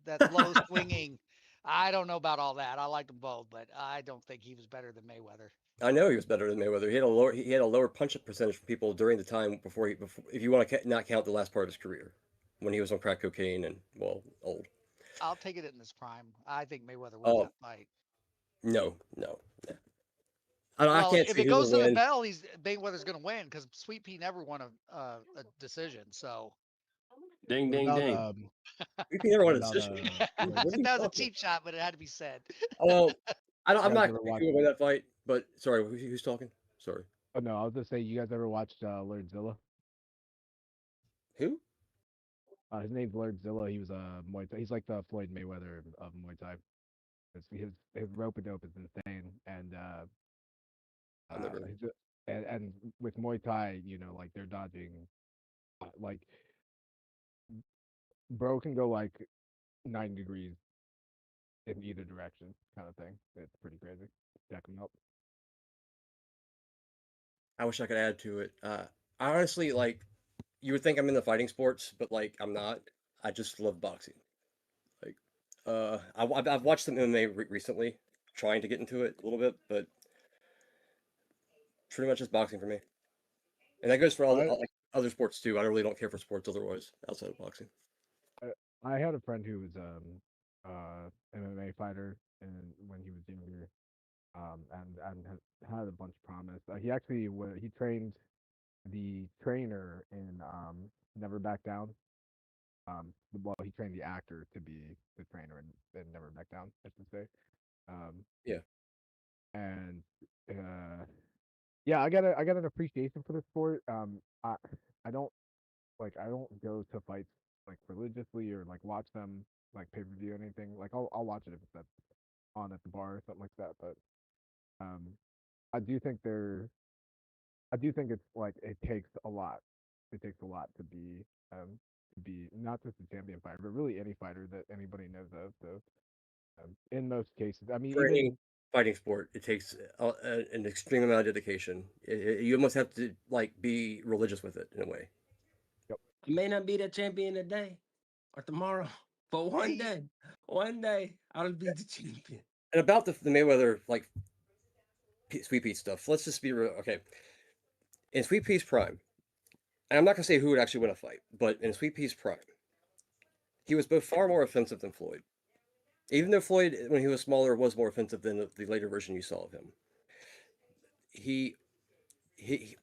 Speaker 12: that low swinging. I don't know about all that. I liked them both, but I don't think he was better than Mayweather.
Speaker 11: I know he was better than Mayweather. He had a lower punch percentage from people during the time before if you want to not count the last part of his career when he was on crack cocaine and well old.
Speaker 12: I'll take it in his prime. I think Mayweather won
Speaker 11: Oh
Speaker 12: that fight.
Speaker 11: no. I
Speaker 12: Well,
Speaker 11: can't
Speaker 12: if
Speaker 11: say
Speaker 12: it
Speaker 11: who
Speaker 12: goes
Speaker 11: will
Speaker 12: to the
Speaker 11: win.
Speaker 12: bell, Mayweather's going to win because Sweet Pea never won a decision. So
Speaker 5: Ding,
Speaker 8: What
Speaker 5: ding,
Speaker 8: about
Speaker 5: ding.
Speaker 11: Sweet Pea never
Speaker 8: what
Speaker 11: won a
Speaker 8: about
Speaker 11: decision.
Speaker 8: Lloyd?
Speaker 11: What are you
Speaker 12: that was a
Speaker 11: talking
Speaker 12: cheap shot, but it had to be said.
Speaker 11: about? I'm
Speaker 8: You guys
Speaker 11: not
Speaker 8: ever
Speaker 11: sure
Speaker 8: watch?
Speaker 11: who will win that fight, but sorry, who's talking? Sorry.
Speaker 8: Oh no, I was just saying. You guys ever watched Lordzilla?
Speaker 11: Who?
Speaker 8: His name's Lordzilla. He was a Muay Thai. He's like the Floyd Mayweather of Muay Thai. His rope a dope is insane, and
Speaker 11: I've never.
Speaker 8: and with Muay Thai, you know, like they're dodging, like bro can go like 9 degrees in either direction, kind of thing. It's pretty crazy. Check him out.
Speaker 11: I wish I could add to it. I honestly like. You would think I'm in the fighting sports, but like I'm not. I just love boxing. Like, I've watched some MMA recently, trying to get into it a little bit, but pretty much just boxing for me. And that goes for
Speaker 8: I
Speaker 11: like other sports too. I really don't care for sports otherwise outside of boxing.
Speaker 8: I had a friend who was MMA fighter, and when he was younger, and had a bunch of promise. He actually he trained the trainer in Never Back Down. Well, he trained the actor to be the trainer in Never Back Down, I should say. Um,
Speaker 11: Yeah.
Speaker 8: and yeah, I got an appreciation for the sport. I don't I don't go to fights like religiously or like watch them like pay per view or anything. Like I'll watch it if it's on at the bar or something like that. But um, I do think I do think it's like it takes a lot. It takes a lot to be not just a champion fighter, but really any fighter that anybody knows of. So in most cases, I mean,
Speaker 11: For any
Speaker 8: even
Speaker 11: fighting sport, it takes an extreme amount of dedication. You almost have to like be religious with it in a way.
Speaker 8: yep,
Speaker 5: I may not be the champion today or tomorrow, but one day I'll be the champion.
Speaker 11: And about the Mayweather like Sweet Pea stuff, let's just be real. Okay, in Sweet Pea's prime, and I'm not gonna say who would actually win a fight, but in Sweet Pea's prime, he was both far more offensive than Floyd. Even though Floyd, when he was smaller, was more offensive than the later version you saw of him. He,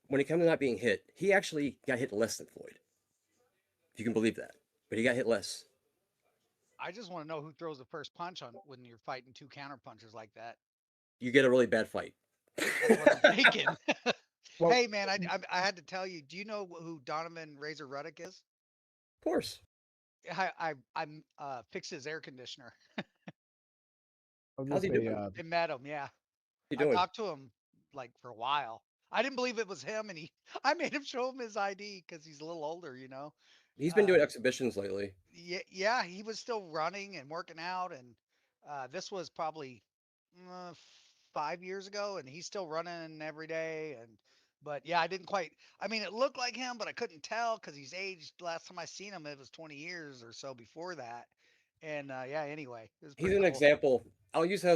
Speaker 11: when it came to not being hit, he actually got hit less than Floyd. If you can believe that. But he got hit less.
Speaker 12: I just want to know who throws the first punch on when you're fighting two counter punchers like that.
Speaker 11: You get a really bad fight.
Speaker 12: That's what I'm thinking.
Speaker 8: Well,
Speaker 12: Hey man, I had to tell you. Do you know who Donovan Razor Ruddock is?
Speaker 11: Of course.
Speaker 12: I fixed his air conditioner.
Speaker 8: I was
Speaker 11: How's he
Speaker 8: gonna say,
Speaker 11: doing?
Speaker 12: I met him. Yeah,
Speaker 11: How you
Speaker 12: I
Speaker 11: doing?
Speaker 12: talked to him like for a while. I didn't believe it was him, and I made him show him his ID because he's a little older, you know.
Speaker 11: He's been
Speaker 12: Uh,
Speaker 11: doing exhibitions lately.
Speaker 12: yeah, he was still running and working out, and this was probably 5 years ago, and he's still running every day. And but yeah, I didn't quite. I mean, it looked like him, but I couldn't tell because he's aged. Last time I seen him, it was 20 years or so before that. And yeah, anyway, it was
Speaker 11: He's
Speaker 12: pretty
Speaker 11: an
Speaker 12: cool.
Speaker 11: example. I'll use him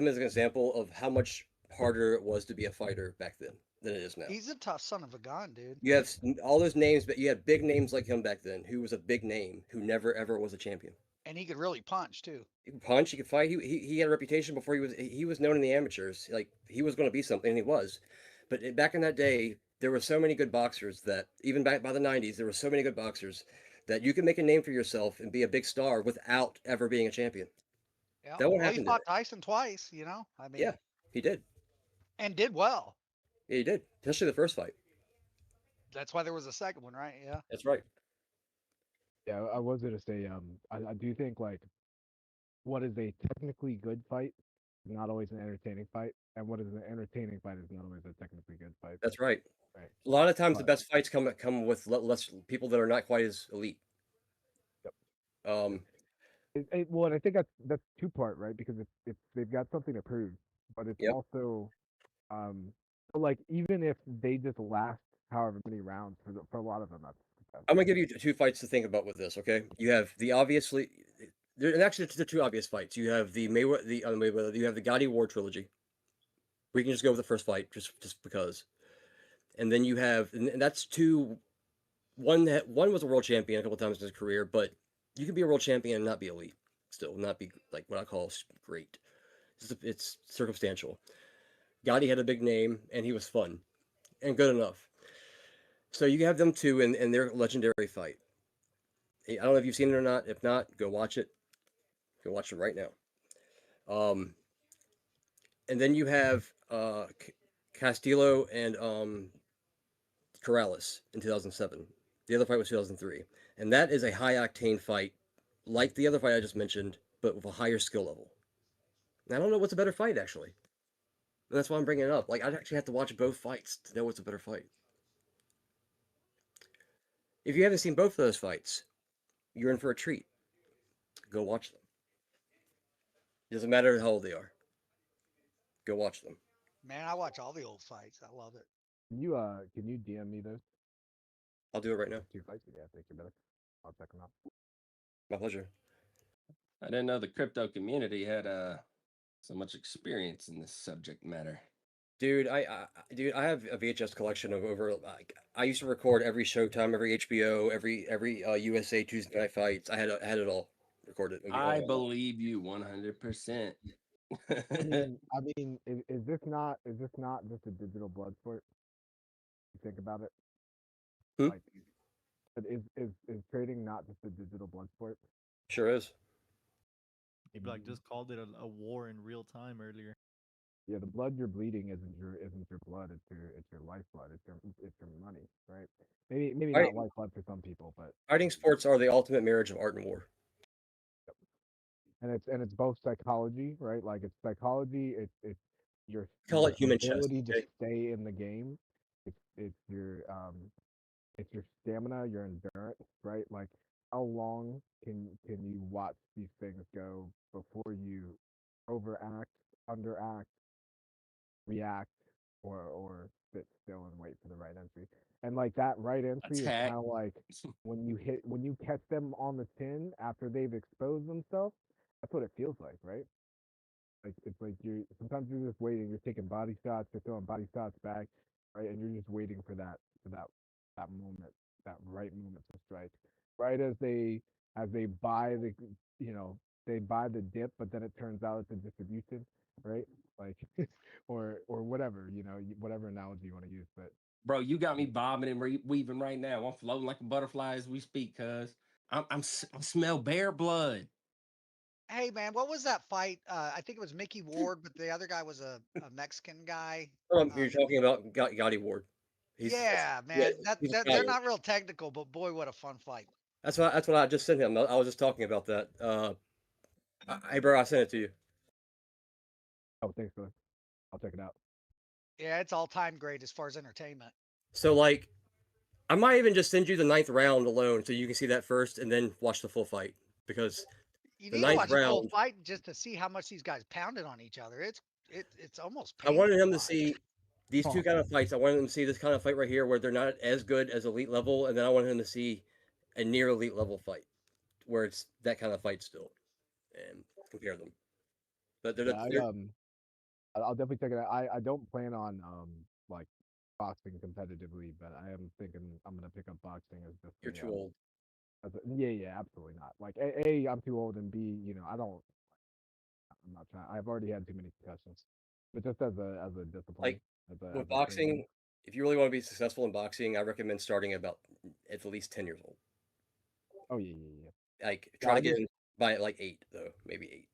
Speaker 11: as an example of how much harder it was to be a fighter back then than it is now.
Speaker 12: He's a tough son of a gun, dude.
Speaker 11: You have all those names, but you had big names like him back then, who was a big name, who never ever was a champion.
Speaker 12: And he could really punch too.
Speaker 11: He could punch, he could fight. He had a reputation before he was known in the amateurs. Like he was going to be something, and he was. But back in that day, there were so many good boxers that even back by the '90s, there were so many good boxers that you could make a name for yourself and be a big star without ever being a champion.
Speaker 12: Yeah.
Speaker 11: That won't
Speaker 12: Well, he
Speaker 11: happen
Speaker 12: fought
Speaker 11: today.
Speaker 12: Tyson twice, you know. I
Speaker 11: Yeah,
Speaker 12: mean,
Speaker 11: he did.
Speaker 12: and did well.
Speaker 11: Yeah, he did. Especially the first fight.
Speaker 12: That's why there was a second one, right? Yeah.
Speaker 11: That's right.
Speaker 8: yeah, I was gonna say, I do think like what is a technically good fight is not always an entertaining fight, and what is an entertaining fight is not always a technically good fight.
Speaker 11: That's right.
Speaker 8: Right.
Speaker 11: A lot of times, the
Speaker 8: But
Speaker 11: best fights come with less people that are not quite as elite.
Speaker 8: yep.
Speaker 11: Um,
Speaker 8: Well, and I think that's two part, right? Because it's they've got something to prove, but it's
Speaker 11: yep.
Speaker 8: also so, like even if they just last however many rounds for a lot of them, that's
Speaker 11: I'm gonna give you two fights to think about with this. Okay, you have the obviously, and actually the two obvious fights. You have the Mayweather. You have the Gotti War trilogy. We can just go with the first fight, just because. And then you have, and that's two. One was a world champion a couple times in his career, but you can be a world champion and not be elite. Still, not be like what I call great. It's circumstantial. Gotti had a big name, and he was fun and good enough. So you have them two in their legendary fight. I don't know if you've seen it or not. If not, go watch it. Go watch it right now. Um, and then you have Castillo and Corrales in 2007. The other fight was 2003, and that is a high octane fight, like the other fight I just mentioned, but with a higher skill level. And I don't know what's a better fight actually, and that's why I'm bringing it up. Like I'd actually have to watch both fights to know what's a better fight. If you haven't seen both of those fights, you're in for a treat. Go watch them. It doesn't matter how old they are. Go watch them.
Speaker 12: Man, I watch all the old fights. I love it.
Speaker 8: can you DM me those
Speaker 11: I'll do it right now.
Speaker 8: two fights? Yeah, thank you, brother. I'll check them out.
Speaker 11: My pleasure.
Speaker 5: I didn't know the crypto community had so much experience in this subject matter.
Speaker 11: Dude, I have a VHS collection of over. Like, I used to record every Showtime, every HBO, every USA Tuesday Night Fights. I had it all recorded.
Speaker 5: I believe you 100%.
Speaker 8: Is this not just a digital blood sport? You think about it,
Speaker 11: Hmm?
Speaker 8: like, is trading not just a digital blood sport?
Speaker 11: Sure is.
Speaker 7: Dbloc just called it a war in real time earlier.
Speaker 8: Yeah, the blood you're bleeding isn't your blood. It's your lifeblood. It's your money, right? Maybe
Speaker 11: I,
Speaker 8: not lifeblood for some people, but
Speaker 11: fighting sports are the ultimate marriage of art and war.
Speaker 8: and it's both psychology, right? Like it's psychology. It's
Speaker 11: Call
Speaker 8: your
Speaker 11: it human chess.
Speaker 8: ability to
Speaker 11: Okay?
Speaker 8: stay in the game. It's your stamina, your endurance, right? Like how long can you watch these things go before you overact, underact, react, or sit still and wait for the right entry. And like that right entry is
Speaker 5: Attack.
Speaker 8: kind of like when you catch them on the chin after they've exposed themselves. That's what it feels like, right? Like it's like sometimes you're just waiting. You're taking body shots. You're throwing body shots back, right? And you're just waiting for that moment, that right moment to strike. Right as they as they buy the, you know, they buy the dip, but then it turns out it's a distribution, right? Like, or whatever, you know, whatever analogy you want to use. But
Speaker 5: Bro, you got me bobbing and weaving right now. I'm floating like a butterfly as we speak, cuz I smell bear blood.
Speaker 12: Hey man, what was that fight? I think it was Mickey Ward, but the other guy was a Mexican guy.
Speaker 11: You're talking about Gotti Ward.
Speaker 12: Yeah,
Speaker 11: Yeah,
Speaker 12: man.
Speaker 11: he's
Speaker 12: They're
Speaker 11: Italian.
Speaker 12: not real technical, but boy, what a fun fight.
Speaker 11: That's what I just sent him. I was just talking about that. Hey, bro, I sent it to you.
Speaker 8: oh, thanks, brother. I'll check it out.
Speaker 12: Yeah, it's all time great as far as entertainment.
Speaker 11: So like, I might even just send you the 9th round alone, so you can see that first, and then watch the full fight because
Speaker 12: You
Speaker 11: the
Speaker 12: need to
Speaker 11: 9th
Speaker 12: watch the full
Speaker 11: round.
Speaker 12: fight just to see how much these guys pounded on each other. It's almost
Speaker 11: I
Speaker 12: painful
Speaker 11: wanted
Speaker 12: to
Speaker 11: him to
Speaker 12: watch.
Speaker 11: see these two kind of fights. I wanted him to see this kind of fight right here, where they're not as good as elite level, and then I wanted him to see a near elite level fight, where it's that kind of fight still, and compare them. But
Speaker 8: Yeah, I'll definitely check it out. I don't plan on like boxing competitively, but I am thinking I'm gonna pick up boxing as just
Speaker 11: you're
Speaker 8: a
Speaker 11: too old.
Speaker 8: yeah, absolutely not. Like a I'm too old, and B, you know, I'm not trying. I've already had too many concussions, but just as a discipline,
Speaker 11: Like
Speaker 8: as
Speaker 11: with
Speaker 8: a training.
Speaker 11: boxing, if you really want to be successful in boxing, I recommend starting about at least 10 years old.
Speaker 8: Oh yeah.
Speaker 11: Like
Speaker 8: Yeah,
Speaker 11: try to get in by like 8 though, maybe 8.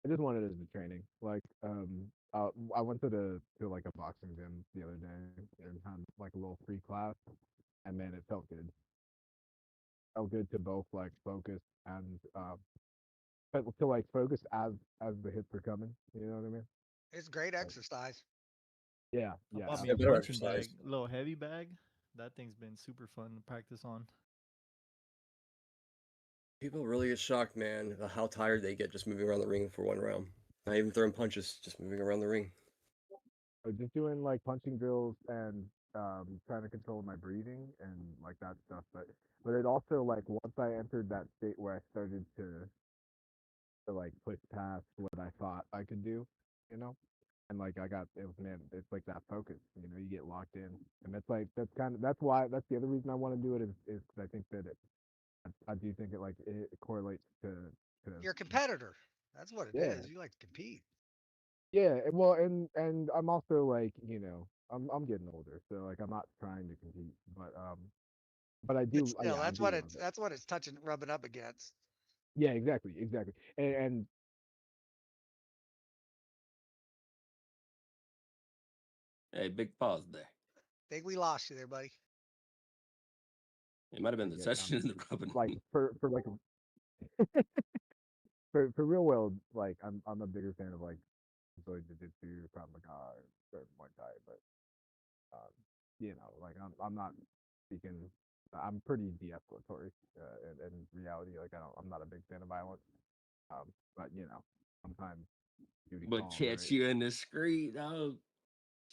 Speaker 8: I just wanted it as a training. Like, I went to like a boxing gym the other day and had like a little free class, and man, it felt good. Felt good to both like focus and to like focus as the hits are coming. You know what I mean?
Speaker 12: It's great
Speaker 8: Like,
Speaker 12: exercise.
Speaker 8: yeah,
Speaker 7: I
Speaker 8: yeah,
Speaker 7: bought
Speaker 11: It's
Speaker 7: me
Speaker 11: a
Speaker 7: a
Speaker 11: better
Speaker 8: absolutely.
Speaker 7: punching
Speaker 11: exercise.
Speaker 7: bag, little heavy bag. That thing's been super fun to practice on.
Speaker 11: People really get shocked, man, about how tired they get just moving around the ring for one round. Not even throwing punches, just moving around the ring.
Speaker 8: Just doing like punching drills and trying to control my breathing and like that stuff. But it also like once I entered that state where I started to like push past what I thought I could do, you know, and like I got it was man, it's like that focus, you know, you get locked in, and it's like that's the other reason I want to do it is because I think that I do think it like it correlates to
Speaker 12: You're a competitor. That's what it
Speaker 8: yeah.
Speaker 12: is. You like to compete.
Speaker 8: Yeah, well, and I'm also like, you know, I'm getting older, so like I'm not trying to compete, but I
Speaker 12: But
Speaker 8: do,
Speaker 12: still,
Speaker 8: yeah, I do love it.
Speaker 12: that's what it's touching rubbing up against.
Speaker 8: Yeah, exactly, and
Speaker 5: Hey, big pause there.
Speaker 12: Think we lost you there, buddy.
Speaker 5: It might have been the
Speaker 8: yeah,
Speaker 5: session in the rubbing.
Speaker 8: like for like for real world, like I'm a bigger fan of like Brazilian Jiu-Jitsu, Krav Maga, or Muay Thai, but um, you know, like I'm not speaking. I'm pretty de-escalatory in reality. Like I'm not a big fan of violence. But you know, sometimes duty
Speaker 5: But
Speaker 8: calls,
Speaker 5: catch
Speaker 8: right?
Speaker 5: you in the street. Oh,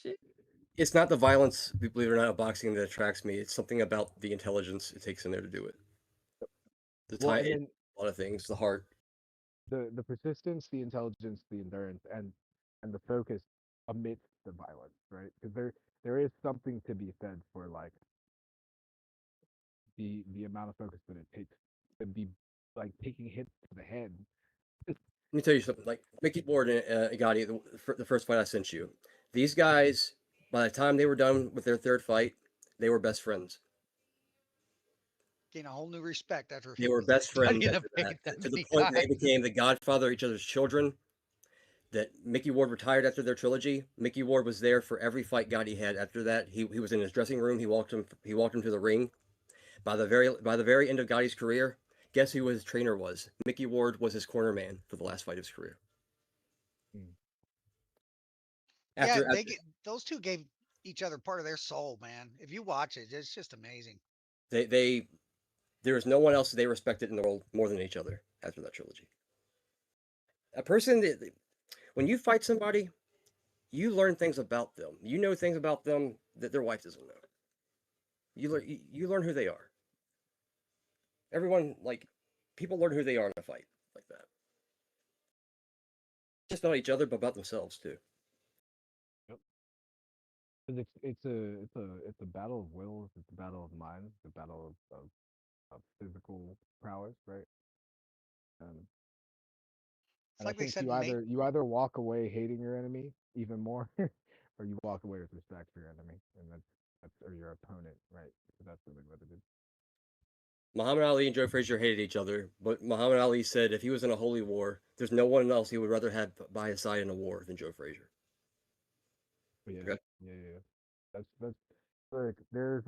Speaker 5: shit.
Speaker 11: It's not the violence, believe it or not, of boxing that attracts me. It's something about the intelligence it takes in there to do it. The
Speaker 8: Well,
Speaker 11: time,
Speaker 8: and then
Speaker 11: a lot of things, the heart.
Speaker 8: the persistence, the intelligence, the endurance, and the focus amidst the violence, right? Because there is something to be said for like the amount of focus that it takes to be like taking hits to the head.
Speaker 11: Let me tell you something. Like Mickey Ward and Gotti, the first fight I sent you, these guys, by the time they were done with their third fight, they were best friends.
Speaker 12: Gain a whole new respect after
Speaker 11: They were best friends
Speaker 12: studying the
Speaker 11: after
Speaker 12: faith
Speaker 11: that,
Speaker 12: that
Speaker 11: to the
Speaker 12: many
Speaker 11: point that they
Speaker 12: times.
Speaker 11: became the godfather of each other's children. That Mickey Ward retired after their trilogy. Mickey Ward was there for every fight Gotti had after that. He was in his dressing room. He walked him to the ring. By the very end of Gotti's career, guess who his trainer was? Mickey Ward was his corner man for the last fight of his career.
Speaker 8: Mm.
Speaker 12: Yeah,
Speaker 11: After
Speaker 12: those two gave each other part of their soul, man. If you watch it, it's just amazing.
Speaker 11: they there was no one else they respected in the world more than each other after that trilogy. A person that when you fight somebody, you learn things about them. You know things about them that their wife doesn't know. You learn who they are. Everyone like people learn who they are in a fight like that. Just about each other, but about themselves too.
Speaker 8: Yep. 'Cause it's a battle of wills. It's a battle of minds. It's a battle of physical prowess, right? Um,
Speaker 12: It's
Speaker 8: and I
Speaker 12: like they
Speaker 8: think
Speaker 12: said
Speaker 8: you
Speaker 12: in Nate.
Speaker 8: either walk away hating your enemy even more, or you walk away with respect for your enemy, and that's or your opponent, right? So that's really what it is.
Speaker 11: Muhammad Ali and Joe Frazier hated each other, but Muhammad Ali said if he was in a holy war, there's no one else he would rather have by his side in a war than Joe Frazier.
Speaker 8: But yeah,
Speaker 11: Okay.
Speaker 8: yeah. That's like there's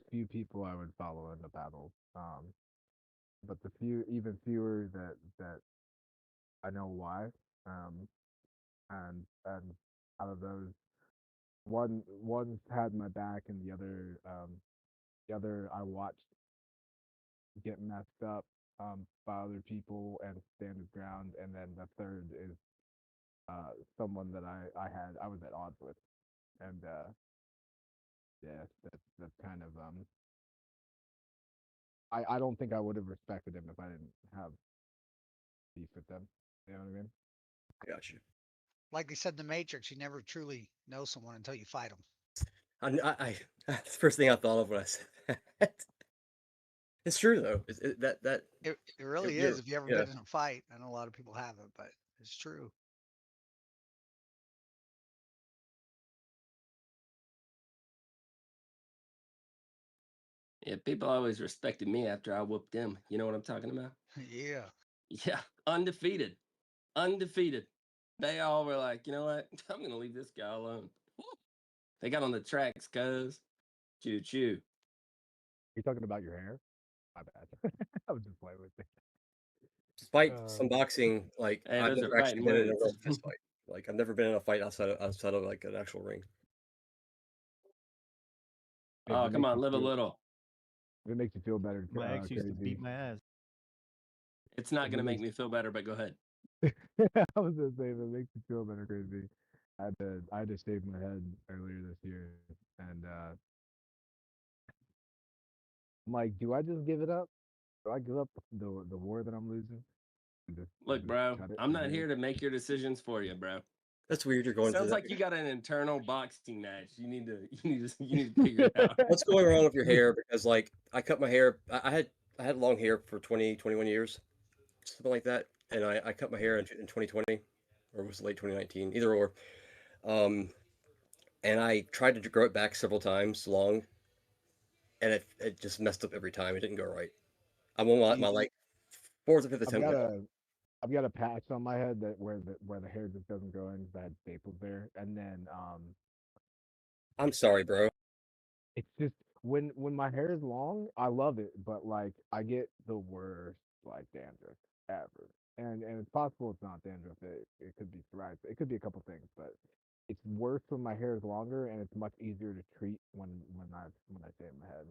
Speaker 8: few people I would follow in the battle. But the even fewer that I know why. Um, and out of those, one's had my back, and the other I watched get messed up by other people and stand his ground, and then the third is someone that I was at odds with, and yeah, that's kind of I don't think I would have respected him if I didn't have beef with them. You know what I mean?
Speaker 11: I got you.
Speaker 12: Like they said in the Matrix, you never truly know someone until you fight them.
Speaker 11: That's the first thing I thought of when I said that. It's true though.
Speaker 12: It really
Speaker 11: you're
Speaker 12: is. If you ever
Speaker 11: yeah.
Speaker 12: been in a fight, I know a lot of people haven't, but it's true.
Speaker 10: Yeah, people always respected me after I whooped them. You know what I'm talking about?
Speaker 12: Yeah.
Speaker 10: Yeah, undefeated. Undefeated. They all were like, you know what? I'm gonna leave this guy alone. Woo. They got on the tracks, cuz. Choo choo.
Speaker 8: You talking about your hair? My bad. I was just playing with it.
Speaker 11: Despite some boxing, like
Speaker 10: Hey,
Speaker 11: I've
Speaker 10: those are
Speaker 11: never actually
Speaker 10: fighting
Speaker 11: been in a
Speaker 10: words.
Speaker 11: real fist fight. Like I've never been in a fight outside of like an actual ring.
Speaker 8: If
Speaker 10: Oh,
Speaker 8: it
Speaker 10: come
Speaker 8: makes
Speaker 10: on,
Speaker 8: you
Speaker 10: live a
Speaker 8: feel,
Speaker 10: little.
Speaker 8: if it makes you feel better,
Speaker 7: My ex used to beat
Speaker 8: crazy.
Speaker 7: my ass.
Speaker 10: It's not
Speaker 8: If
Speaker 10: gonna
Speaker 8: it
Speaker 10: make
Speaker 8: makes,
Speaker 10: me feel better, but go ahead.
Speaker 8: I was gonna say if it makes you feel better, crazy. I had to shave my head earlier this year, and I'm like, do I just give it up? Do I give up the war that I'm losing and
Speaker 10: Look,
Speaker 8: just
Speaker 10: bro,
Speaker 8: cut it
Speaker 10: I'm
Speaker 8: and
Speaker 10: not
Speaker 8: do
Speaker 10: here
Speaker 8: it?
Speaker 10: to make your decisions for you, bro.
Speaker 11: That's weird. You're going through
Speaker 10: Sounds
Speaker 11: that.
Speaker 10: like you got an internal boxing match. You need to figure it out.
Speaker 11: What's going on with your hair? Because like I cut my hair. I had long hair for 20, 21 years, something like that, and I cut my hair in 2020, or was it late 2019? Either or. Um, and I tried to grow it back several times long, and it just messed up every time. It didn't go right. I'm on my like fourth or fifth
Speaker 8: I've
Speaker 11: attempt
Speaker 8: got
Speaker 11: now.
Speaker 8: a patch on my head that where the hair just doesn't go in because I had staples there, and then
Speaker 11: I'm sorry, bro.
Speaker 8: it's just when my hair is long, I love it, but like I get the worst like dandruff ever, and it's possible it's not dandruff. It could be psoriasis. It could be a couple things, but it's worse when my hair is longer, and it's much easier to treat when I shave my head.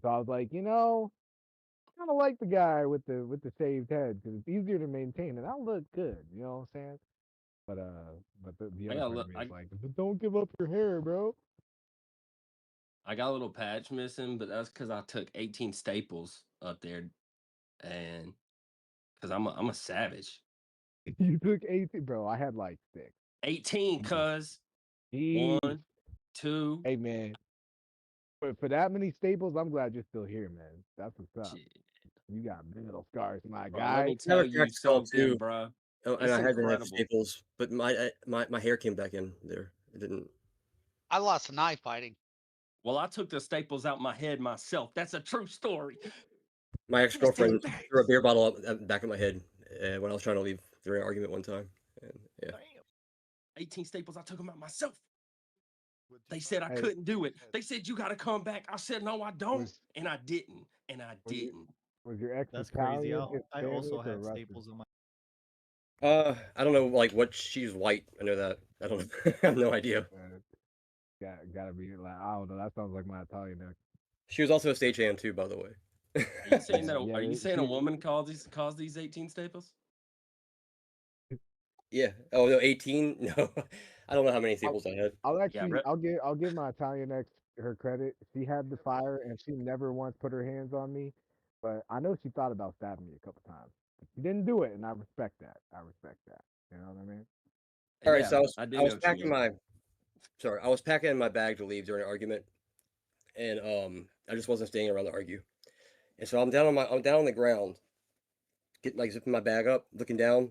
Speaker 8: So I was like, kind of like the guy with the shaved head because it's easier to maintain and I look good. You know what I'm saying? But the
Speaker 10: I
Speaker 8: other
Speaker 10: got a
Speaker 8: part of
Speaker 10: little,
Speaker 8: me is like, but don't give up your hair, bro.
Speaker 10: I got a little patch missing, but that's because I took 18 staples up there, and because I'm a savage.
Speaker 8: You took 18, bro. I had like 6.
Speaker 10: 18,
Speaker 8: Jesus.
Speaker 10: cuz
Speaker 8: Jeez.
Speaker 10: 1, 2.
Speaker 8: Hey man, for that many staples, I'm glad you're still here, man. That's what's up.
Speaker 10: Shit.
Speaker 8: You got mental scars, my
Speaker 10: Bro, let
Speaker 8: guy.
Speaker 10: me
Speaker 11: I have
Speaker 10: tell
Speaker 11: a
Speaker 10: you
Speaker 11: cracked skull
Speaker 10: something,
Speaker 11: too,
Speaker 10: bro.
Speaker 11: and
Speaker 10: It's
Speaker 11: I had to have
Speaker 10: incredible.
Speaker 11: staples, but my hair came back in there. It didn't.
Speaker 12: I lost a knife fighting.
Speaker 10: Well, I took the staples out my head myself. That's a true story.
Speaker 11: My ex
Speaker 10: These damn
Speaker 11: girlfriend
Speaker 10: things.
Speaker 11: threw a beer bottle up back of my head when I was trying to leave during an argument one time. And yeah,
Speaker 10: Damn. 18 staples, I took them out myself.
Speaker 7: What'd you
Speaker 10: They
Speaker 7: find?
Speaker 10: said I
Speaker 8: Hey,
Speaker 10: couldn't do it. They said you got to come back. I said no, I don't,
Speaker 8: was
Speaker 10: and I didn't, and I
Speaker 8: was your,
Speaker 10: didn't.
Speaker 8: was your ex
Speaker 7: That's crazy.
Speaker 8: Italian,
Speaker 7: I also
Speaker 8: Hispanic, or
Speaker 7: had
Speaker 8: Russian?
Speaker 7: staples on my.
Speaker 11: I don't know like what she's white. I know that. I don't. I have no idea.
Speaker 8: Gotta be like I don't know. That sounds like my Italian ex.
Speaker 11: She was also a stagehand too, by the way.
Speaker 10: Are you saying that?
Speaker 8: Yeah,
Speaker 10: Are you saying a
Speaker 8: she
Speaker 10: woman caused these 18 staples?
Speaker 11: Yeah. Oh no, 18. No, I don't know how many
Speaker 8: I'll,
Speaker 11: staples I had.
Speaker 10: Yeah,
Speaker 8: I'll give my Italian ex her credit. She had the fire and she never once put her hands on me. But I know she thought about stabbing me a couple times. She didn't do it, and I respect that. I respect that. You know what I mean?
Speaker 11: All right,
Speaker 10: yeah,
Speaker 11: so
Speaker 10: I do
Speaker 11: I
Speaker 10: know
Speaker 11: was
Speaker 10: what you
Speaker 11: packing
Speaker 10: mean.
Speaker 11: my sorry, I was packing my bag to leave during an argument, and I just wasn't staying around to argue. And so I'm down on the ground, getting like zipping my bag up, looking down,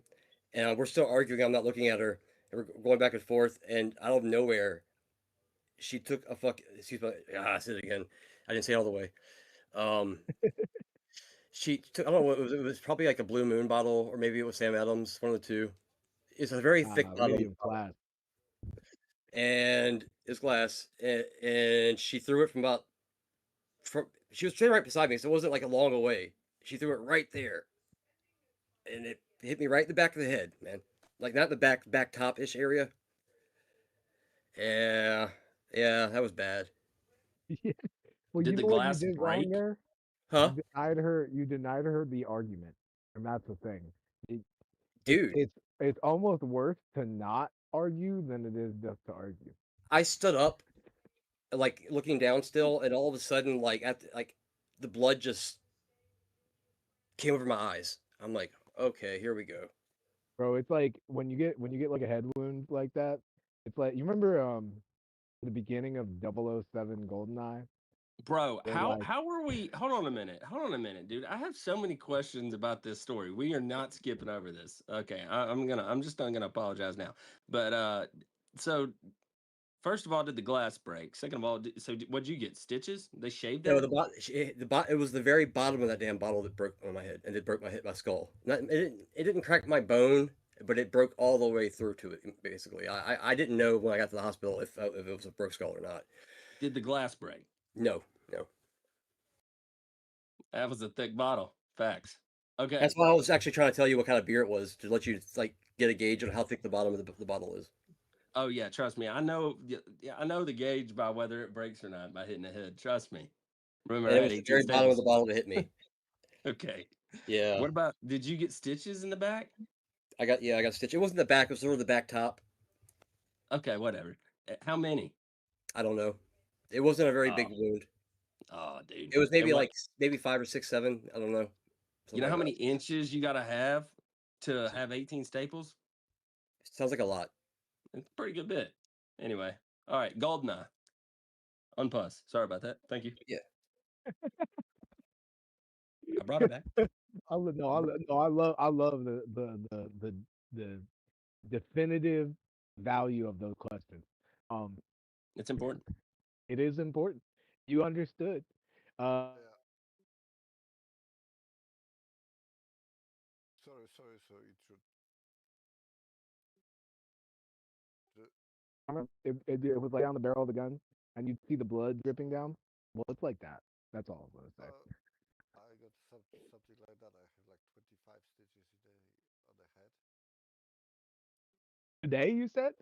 Speaker 11: and we're still arguing. I'm not looking at her, and we're going back and forth. And out of nowhere, she took a fuck. Excuse me. I said it again. I didn't say it all the way. Um, she took. I don't know what it was. It was probably like a Blue Moon bottle, or maybe it was Sam Adams. One of the two. It's a very thick bottle,
Speaker 8: Medium class.
Speaker 11: and it's glass, and she threw it from about. She was sitting right beside me, so it wasn't like a long away. She threw it right there, and it hit me right in the back of the head, man. Like not the back top ish area. Yeah, yeah, that was bad.
Speaker 8: Yeah. Well,
Speaker 5: Did
Speaker 8: you
Speaker 5: the
Speaker 8: know what you
Speaker 5: glass
Speaker 8: did wrong
Speaker 5: break?
Speaker 8: there?
Speaker 11: Huh,
Speaker 8: You denied her the argument, and that's the thing. It,
Speaker 11: dude?
Speaker 8: it's almost worse to not argue than it is just to argue.
Speaker 11: I stood up, like looking down still, and all of a sudden, like the blood just came over my eyes. I'm like, okay, here we go.
Speaker 8: Bro, it's like when you get like a head wound like that, it's like you remember the beginning of 007 Goldeneye?
Speaker 5: Bro,
Speaker 8: Where
Speaker 5: how
Speaker 8: like
Speaker 5: how were we? Hold on a minute. Hold on a minute, dude. I have so many questions about this story. We are not skipping over this. Okay, I'm just not gonna apologize now. But so first of all, did the glass break? Second of all, what'd you get? Stitches? They shaved
Speaker 11: No,
Speaker 5: that?
Speaker 11: it was the very bottom of that damn bottle that broke on my head, and it broke my skull. It didn't crack my bone, but it broke all the way through to it. Basically, I didn't know when I got to the hospital if it was a broke skull or not.
Speaker 5: Did the glass break?
Speaker 11: No, no.
Speaker 5: That was a thick bottle. Facts. Okay.
Speaker 11: That's why I was actually trying to tell you what kind of beer it was to let you like get a gauge on how thick the bottom of the bottle is.
Speaker 5: Oh yeah, trust me. I know. Yeah, I know the gauge by whether it breaks or not by hitting the head. Trust me. Remember,
Speaker 11: And
Speaker 5: I
Speaker 11: it
Speaker 5: had
Speaker 11: was the
Speaker 5: 18
Speaker 11: very bottom of
Speaker 5: staples.
Speaker 11: the bottle that hit me.
Speaker 5: Okay.
Speaker 11: Yeah,
Speaker 5: What about? Did you get stitches in the back?
Speaker 11: I got a stitch. It wasn't the back; it was sort of the back top.
Speaker 5: Okay, whatever. How many?
Speaker 11: I don't know. It wasn't a very big
Speaker 5: Oh,
Speaker 11: wound.
Speaker 5: oh, dude.
Speaker 11: It was
Speaker 5: And
Speaker 11: maybe
Speaker 5: what?
Speaker 11: like maybe 5 or 6, 7. I don't know,
Speaker 5: You
Speaker 11: something
Speaker 5: know
Speaker 11: like
Speaker 5: how
Speaker 11: that.
Speaker 5: many inches you gotta have to have 18 staples?
Speaker 11: Sounds like a lot.
Speaker 5: It's a pretty good bit. Anyway, all right. Goldeneye. Unpause. Sorry about that. Thank you.
Speaker 11: Yeah.
Speaker 5: I brought it back. I br-
Speaker 8: I love the definitive value of those questions. Um,
Speaker 5: It's important.
Speaker 8: it is important. You understood. Uh,
Speaker 13: Yeah. Sorry. So it should. The,
Speaker 8: it was like down the barrel of the gun, and you'd see the blood dripping down. Well, it's like that. That's all I'm gonna say.
Speaker 13: uh, I got something like that. I have like 25 stitches on the head.
Speaker 8: Today, you said?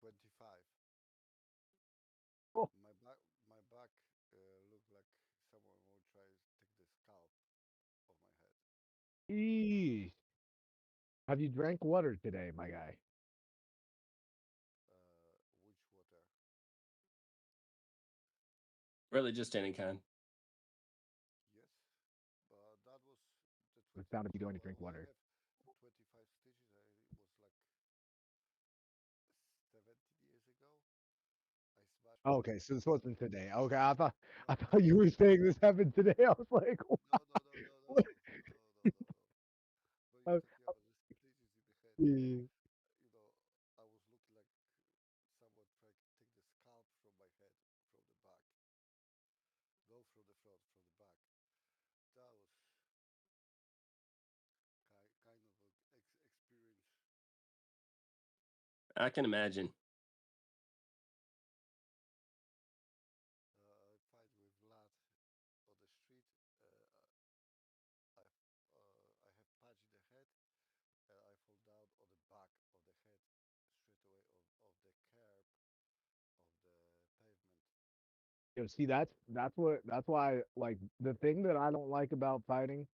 Speaker 13: 25.
Speaker 8: Oh,
Speaker 13: My back looked like someone who tries to take the scalp of my head.
Speaker 8: eesh. Have you drank water today, my guy?
Speaker 13: Which water?
Speaker 5: Really, just any kind.
Speaker 13: Yes, but that was the
Speaker 8: The sound of you
Speaker 13: 25.
Speaker 8: going to drink
Speaker 13: When I
Speaker 8: water.
Speaker 13: have 25 stitches, it was like 17 years ago. I smashed my
Speaker 8: Oh,
Speaker 13: head
Speaker 8: okay, so this
Speaker 13: against.
Speaker 8: wasn't today. Okay, I
Speaker 13: No,
Speaker 8: thought you were saying this happened today. I was like,
Speaker 13: no, no, no, no, no,
Speaker 8: what?
Speaker 13: no, no, no, no. When you're
Speaker 8: Uh,
Speaker 13: talking about the stitches in the head,
Speaker 8: yeah.
Speaker 13: you know, I was looking like someone tried to take the scalp from my head from the back. No, from the front, from the back. That was kind of an experience.
Speaker 5: I can imagine.
Speaker 13: I fight with Vlad on the street. I have patch in the head, and I fall down on the back of the head straight away of the curb of the pavement.
Speaker 8: See, that's why like the thing that I don't like about fighting,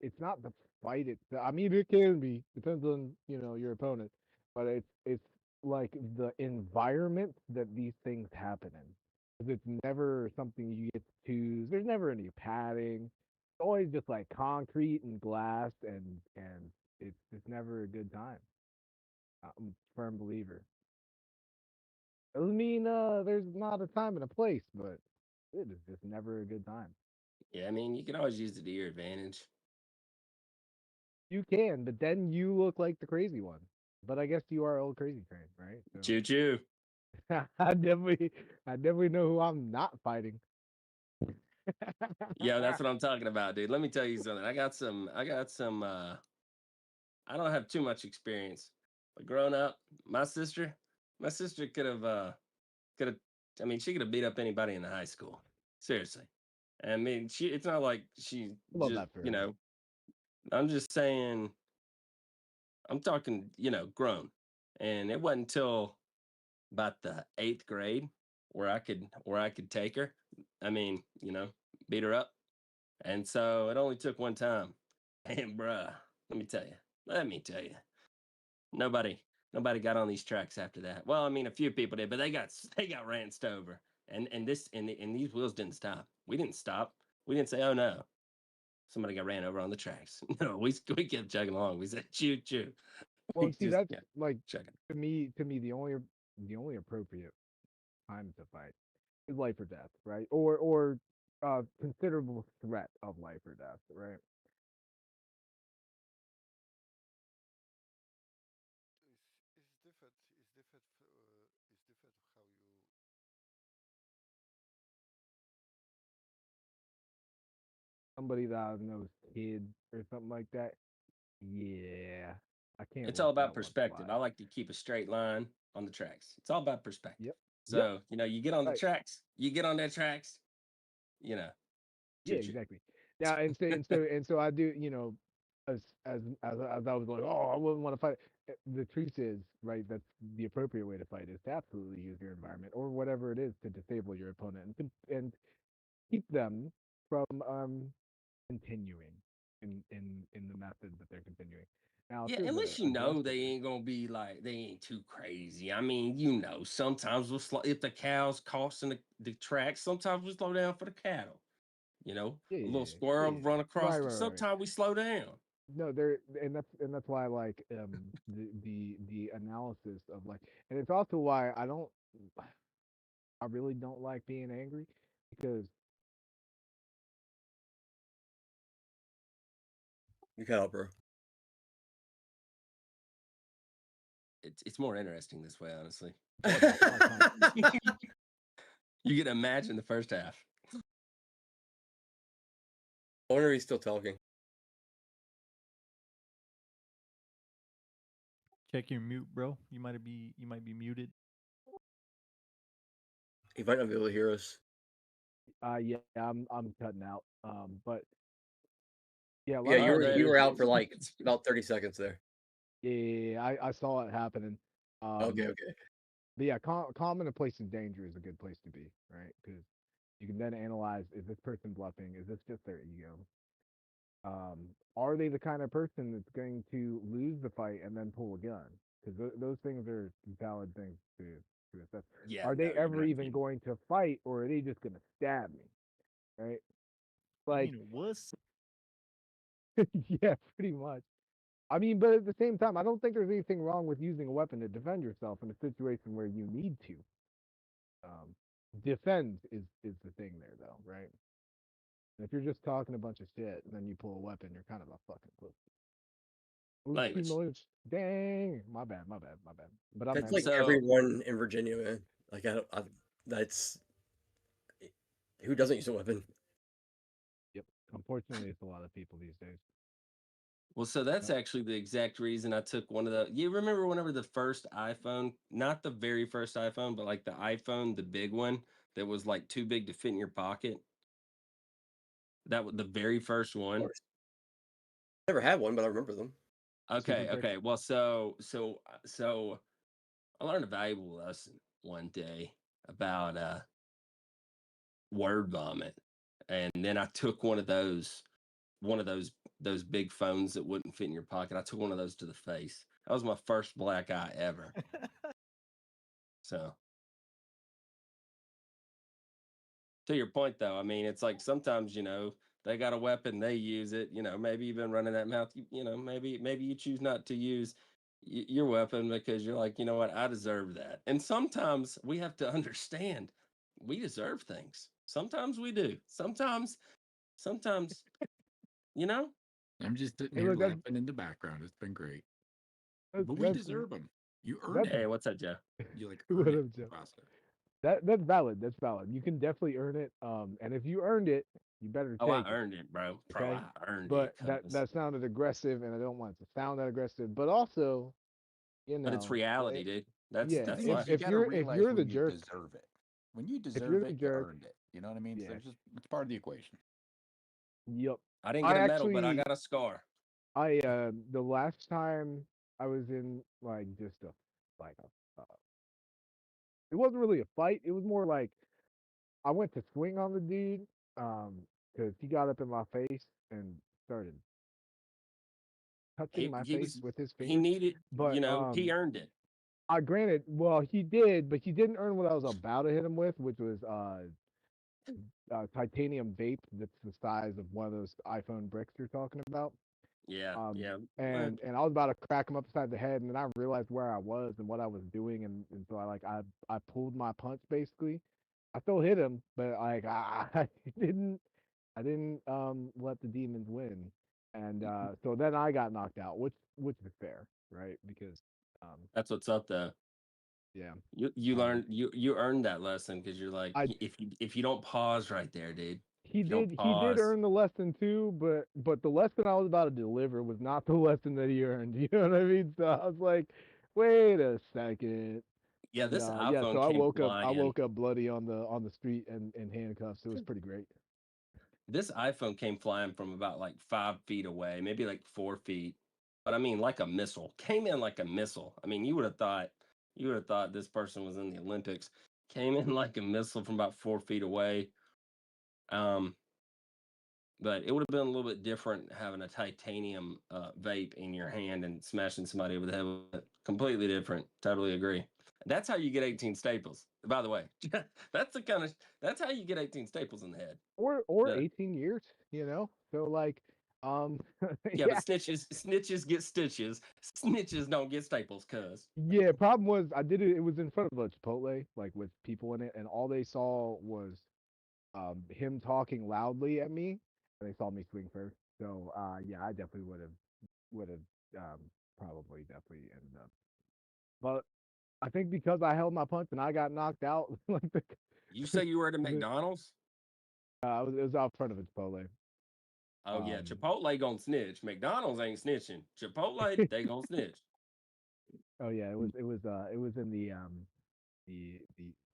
Speaker 8: it's not the fight itself. I mean, it can be depends on your opponent, but it's like the environment that these things happen in. 'Cause it's never something you get to choose. There's never any padding. It's always just like concrete and glass, and it's never a good time. I'm a firm believer. Doesn't mean there's not a time and a place, but It is just never a good time.
Speaker 10: Yeah, I mean, you can always use it to your advantage.
Speaker 8: You can, but then you look like the crazy one. But I guess you are old crazy train, right? So
Speaker 10: Choo choo.
Speaker 8: I definitely know who I'm not fighting.
Speaker 10: Yeah, that's what I'm talking about, dude. Let me tell you something. I got some I don't have too much experience. But growing up, my sister could have I mean, she could have beat up anybody in the high school. Seriously. I mean, it's not like she
Speaker 8: Love
Speaker 10: just,
Speaker 8: that for her.
Speaker 10: I'm just saying I'm talking, grown. And it wasn't until about the 8th grade where I could take her. I mean, beat her up. And so it only took one time. And bruh, let me tell you, nobody nobody got on these tracks after that. Well, I mean, a few people did, but they got ranced over. And these wheels didn't stop. We didn't stop. We didn't say, oh no, somebody got ran over on the tracks. No, we kept chugging along. We said, choo choo.
Speaker 8: Well,
Speaker 10: We
Speaker 8: and see,
Speaker 10: just
Speaker 8: that's
Speaker 10: kept
Speaker 8: like
Speaker 10: chugging.
Speaker 8: to me the only appropriate time to fight is life or death, right? Or considerable threat of life or death, right?
Speaker 13: It's different. It's different. It's different how you.
Speaker 8: Somebody that knows kids or something like that. Yeah, I can't
Speaker 10: It's
Speaker 8: let
Speaker 10: all about
Speaker 8: that one
Speaker 10: perspective.
Speaker 8: fly.
Speaker 10: I like to keep a straight line on the tracks. It's all about perspective.
Speaker 8: Yep. Yep.
Speaker 10: So, you get on the
Speaker 8: Right.
Speaker 10: tracks, you get on that tracks, you know,
Speaker 8: Yeah,
Speaker 10: choo choo.
Speaker 8: exactly. Now, and so I do, as I was like, oh, I wouldn't want to fight. The truth is, right, that's the appropriate way to fight is to absolutely use your environment or whatever it is to disable your opponent and keep them from continuing in the method that they're continuing. Now, if
Speaker 10: Yeah,
Speaker 8: there's
Speaker 10: unless
Speaker 8: a
Speaker 10: they
Speaker 8: destiny,
Speaker 10: ain't gonna be like they ain't too crazy. I mean, sometimes if the cows crossing the tracks, sometimes we slow down for the cattle.
Speaker 8: yeah,
Speaker 10: A little
Speaker 8: yeah,
Speaker 10: squirrel
Speaker 8: yeah,
Speaker 10: run across.
Speaker 8: right, right, right.
Speaker 10: Sometimes we slow down.
Speaker 8: No, there, and that's why I like the analysis of like, and it's also why I really don't like being angry because
Speaker 11: You cut out, bro.
Speaker 10: It's more interesting this way, honestly.
Speaker 8: oh, it's a lot of fun.
Speaker 10: You can imagine the first half.
Speaker 11: I wonder if he's still talking.
Speaker 7: Check your mute, bro. You might be muted.
Speaker 11: He might not be able to hear us.
Speaker 8: Yeah, I'm cutting out. But yeah,
Speaker 11: Yeah,
Speaker 10: Oh,
Speaker 11: you
Speaker 10: there.
Speaker 11: were out for like about 30 seconds there.
Speaker 8: yeah, I saw it happening.
Speaker 11: Okay, okay.
Speaker 8: But yeah, calm in a place of danger is a good place to be, right? Because you can then analyze: is this person bluffing? Is this just their ego? Are they the kind of person that's going to lose the fight and then pull a gun? Because those things are valid things to assess.
Speaker 10: Yeah,
Speaker 8: Are
Speaker 10: no,
Speaker 8: they
Speaker 10: you're
Speaker 8: ever
Speaker 10: not
Speaker 8: even
Speaker 10: kidding.
Speaker 8: going to fight, or are they just going to stab me? Right?
Speaker 7: You
Speaker 8: Like,
Speaker 7: mean wuss?
Speaker 8: yeah, pretty much. I mean, but at the same time, I don't think there's anything wrong with using a weapon to defend yourself in a situation where you need to. Um, defend is the thing there, though, right? And if you're just talking a bunch of shit and then you pull a weapon, you're kind of a fucking pussy. Oops,
Speaker 10: Language.
Speaker 8: dang, my bad, my bad, my bad. But I'm
Speaker 11: That's
Speaker 8: mad.
Speaker 11: like
Speaker 10: So
Speaker 11: everyone in Virginia, man. Like that's who doesn't use a weapon.
Speaker 8: Yep. Unfortunately, it's a lot of people these days.
Speaker 10: so that's actually the exact reason I took one of the. You remember whenever the first iPhone, not the very first iPhone, but like the iPhone, the big one that was like too big to fit in your pocket. That was the very first
Speaker 11: Of
Speaker 10: one.
Speaker 11: course. Never had one, but I remember them.
Speaker 8: Super
Speaker 10: Okay,
Speaker 8: brick.
Speaker 10: okay. Well, so I learned a valuable lesson one day about word vomit, and then I took one of those big phones that wouldn't fit in your pocket. I took one of those to the face. That was my first black eye ever. So to your point though, I mean, it's like sometimes, they got a weapon, they use it, maybe you've been running that mouth, maybe you choose not to use your weapon because you're like, you know what, I deserve that. And sometimes we have to understand we deserve things. Sometimes we do. Sometimes, you know.
Speaker 14: I'm just sitting
Speaker 8: Hey,
Speaker 14: here
Speaker 8: look,
Speaker 14: laughing in the background. It's been great.
Speaker 8: that's
Speaker 14: But we
Speaker 8: that's
Speaker 14: deserve them. You earn
Speaker 8: that's
Speaker 14: it.
Speaker 10: Hey, what's up, Joe?
Speaker 14: You like
Speaker 8: what
Speaker 14: earn it
Speaker 8: I'm
Speaker 14: in the
Speaker 8: saying.
Speaker 14: process.
Speaker 8: That's valid. That's valid. You can definitely earn it. And if you earned it, you better
Speaker 10: Oh, I
Speaker 8: take it.
Speaker 10: earned it, bro.
Speaker 8: Okay.
Speaker 10: I earned
Speaker 8: But
Speaker 10: it.
Speaker 8: that sounded aggressive, and I don't want it to sound that aggressive. But also,
Speaker 10: But it's reality, dude.
Speaker 8: yeah,
Speaker 14: The thing
Speaker 10: why.
Speaker 14: is, you got to
Speaker 8: if
Speaker 14: realize
Speaker 8: you're the
Speaker 14: when you
Speaker 8: jerk,
Speaker 14: deserve it. When you
Speaker 8: if you're
Speaker 14: deserve
Speaker 8: the
Speaker 14: it, you
Speaker 8: jerk,
Speaker 14: earned it. You know what I mean? So
Speaker 8: yeah,
Speaker 14: it's part of the equation.
Speaker 8: yep.
Speaker 10: I didn't
Speaker 8: I
Speaker 10: get a medal, but I
Speaker 8: actually,
Speaker 10: got a scar.
Speaker 8: the last time I was in like just it wasn't really a fight. It was more like I went to swing on the dude, because he got up in my face and started touching my
Speaker 10: He
Speaker 8: face
Speaker 10: was
Speaker 8: with his
Speaker 10: he
Speaker 8: fingers.
Speaker 10: needed,
Speaker 8: But
Speaker 10: he earned it.
Speaker 8: I granted, well, he did, but he didn't earn what I was about to hit him with, which was titanium vape that's the size of one of those iPhone bricks you're talking about.
Speaker 10: Yeah,
Speaker 8: Um,
Speaker 10: yeah.
Speaker 8: and I was about to crack him upside the head, and then I realized where I was and what I was doing, and so I pulled my punch basically. I still hit him, but like I didn't I didn't let the demons win, and so then I got knocked out, which is fair, right? Because
Speaker 10: That's what's up, though.
Speaker 8: yeah,
Speaker 10: You
Speaker 8: um,
Speaker 10: learned you earned that lesson because you're like,
Speaker 8: I
Speaker 10: if you don't pause right there, dude.
Speaker 8: he
Speaker 10: If you don't
Speaker 8: did
Speaker 10: pause,
Speaker 8: earn the lesson too, but the lesson I was about to deliver was not the lesson that he earned. You know what I mean? So I was like, wait a second.
Speaker 10: yeah,
Speaker 8: And
Speaker 10: this
Speaker 8: yeah, so
Speaker 10: iPhone came
Speaker 8: I
Speaker 10: flying.
Speaker 8: woke up bloody on the street and in handcuffs. It was pretty great.
Speaker 10: This iPhone came flying from about like 5 feet away, maybe like 4 feet. But I mean, like a missile. Came in like a missile. I mean, you would have thought this person was in the Olympics. Came in like a missile from about 4 feet away. Um, but it would have been a little bit different having a titanium vape in your hand and smashing somebody over the head with it. Completely different. Totally agree. That's how you get 18 staples. By the way, that's how you get 18 staples in the head.
Speaker 8: Or
Speaker 10: The,
Speaker 8: 18 years, you know? So like
Speaker 10: yeah, but
Speaker 8: yeah.
Speaker 10: snitches get stitches. Snitches don't get staples, cuz.
Speaker 8: Yeah, problem was I did it. It was in front of a Chipotle, like with people in it, and all they saw was him talking loudly at me, and they saw me swing first. So yeah, I definitely would have probably definitely ended up. But I think because I held my punch and I got knocked out, like
Speaker 10: You say you were at a
Speaker 8: the
Speaker 10: McDonald's?
Speaker 8: it was out front of a Chipotle.
Speaker 10: Oh yeah,
Speaker 8: Um,
Speaker 10: Chipotle gonna snitch. McDonald's ain't snitching. Chipotle, they gonna snitch.
Speaker 8: oh yeah, it was in the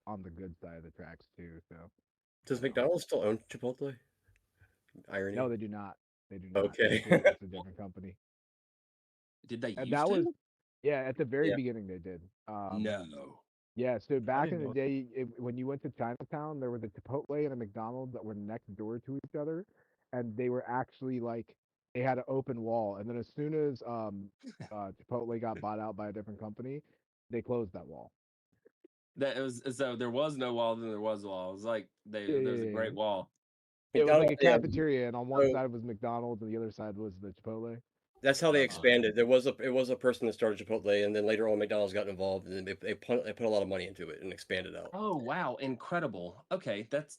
Speaker 8: on the good side of the tracks too. So
Speaker 11: Does McDonald's still own Chipotle? Irony.
Speaker 8: no, they do not. They do not.
Speaker 11: Okay.
Speaker 8: It's a different company.
Speaker 10: Did they
Speaker 8: And
Speaker 10: used
Speaker 8: that was
Speaker 10: to?
Speaker 8: yeah, at the very
Speaker 11: Yeah.
Speaker 8: beginning they did.
Speaker 10: No.
Speaker 8: Yeah, so
Speaker 7: I
Speaker 8: back in
Speaker 7: didn't
Speaker 8: the
Speaker 7: know.
Speaker 8: day, when you went to Chinatown, there was a Chipotle and a McDonald's that were next door to each other, and they were actually like they had an open wall. And then as soon as Chipotle got bought out by a different company, they closed that wall.
Speaker 10: That was so there was no wall, then there was a wall. It was like
Speaker 8: Yeah,
Speaker 10: there's a
Speaker 8: yeah, yeah.
Speaker 10: great wall.
Speaker 8: It was like a
Speaker 11: McDonald's, yeah.
Speaker 8: cafeteria, and on one
Speaker 11: So
Speaker 8: side was McDonald's, and the other side was the Chipotle.
Speaker 11: that's how they
Speaker 10: Uh,
Speaker 11: expanded. It was a person that started Chipotle, and then later on McDonald's got involved, and then they put a lot of money into it and expanded out.
Speaker 10: oh wow, incredible. Okay, that's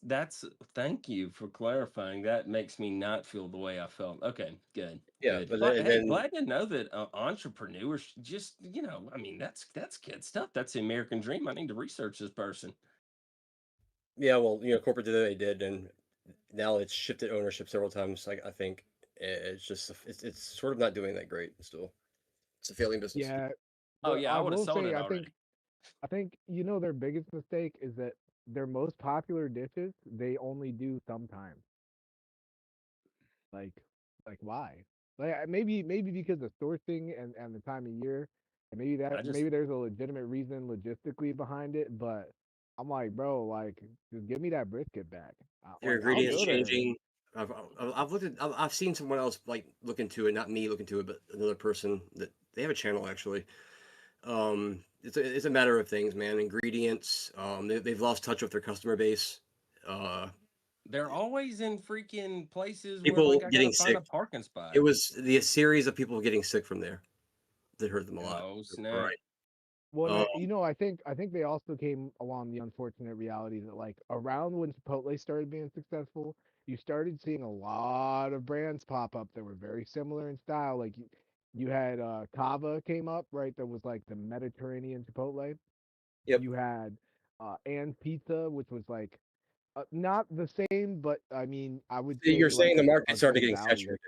Speaker 10: thank you for clarifying. That makes me not feel the way I felt. Okay, good.
Speaker 11: Yeah,
Speaker 10: Good.
Speaker 11: but
Speaker 10: But
Speaker 11: then,
Speaker 10: hey,
Speaker 11: then
Speaker 10: glad to know that entrepreneurs just, I mean, that's good stuff. That's the American dream. I need to research this person.
Speaker 11: yeah, well, corporate did what they did, and now it's shifted ownership several times. I think it's just it's sort of not doing that great still. It's a failing business.
Speaker 8: Yeah,
Speaker 10: Oh
Speaker 8: but
Speaker 10: yeah,
Speaker 8: I
Speaker 10: I would have
Speaker 8: will
Speaker 10: sold
Speaker 8: say,
Speaker 10: it already.
Speaker 8: I think their biggest mistake is that their most popular dishes they only do sometimes. Like, why? Like maybe because of sourcing and the time of year, and
Speaker 10: I just
Speaker 8: maybe there's a legitimate reason logistically behind it. But I'm like, bro, like just give me that brisket back.
Speaker 11: Their
Speaker 8: Like I'll
Speaker 11: ingredients
Speaker 8: go there.
Speaker 11: changing. I've seen someone else like look into it, not me look into it, but another person that they have a channel actually. It's a matter of things, man. Ingredients. They've lost touch with their customer base. Uh,
Speaker 10: they're always in freaking places where
Speaker 11: People
Speaker 10: like I gotta
Speaker 11: getting
Speaker 10: find
Speaker 11: sick.
Speaker 10: a parking spot.
Speaker 11: It was the series of people getting sick from there that hurt them a lot.
Speaker 10: Oh snap.
Speaker 11: Right.
Speaker 8: Well,
Speaker 11: Um,
Speaker 8: I think they also came along the unfortunate reality that like around when Chipotle started being successful, you started seeing a lot of brands pop up that were very similar in style. Like you had Cava came up, right? That was like the Mediterranean Chipotle.
Speaker 11: yep.
Speaker 8: You had and Pizza, which was like not the same, but I mean, I would
Speaker 11: So you're
Speaker 8: say
Speaker 11: saying
Speaker 8: like
Speaker 11: the market
Speaker 8: a
Speaker 11: started
Speaker 8: good
Speaker 11: getting
Speaker 8: value.
Speaker 11: saturated.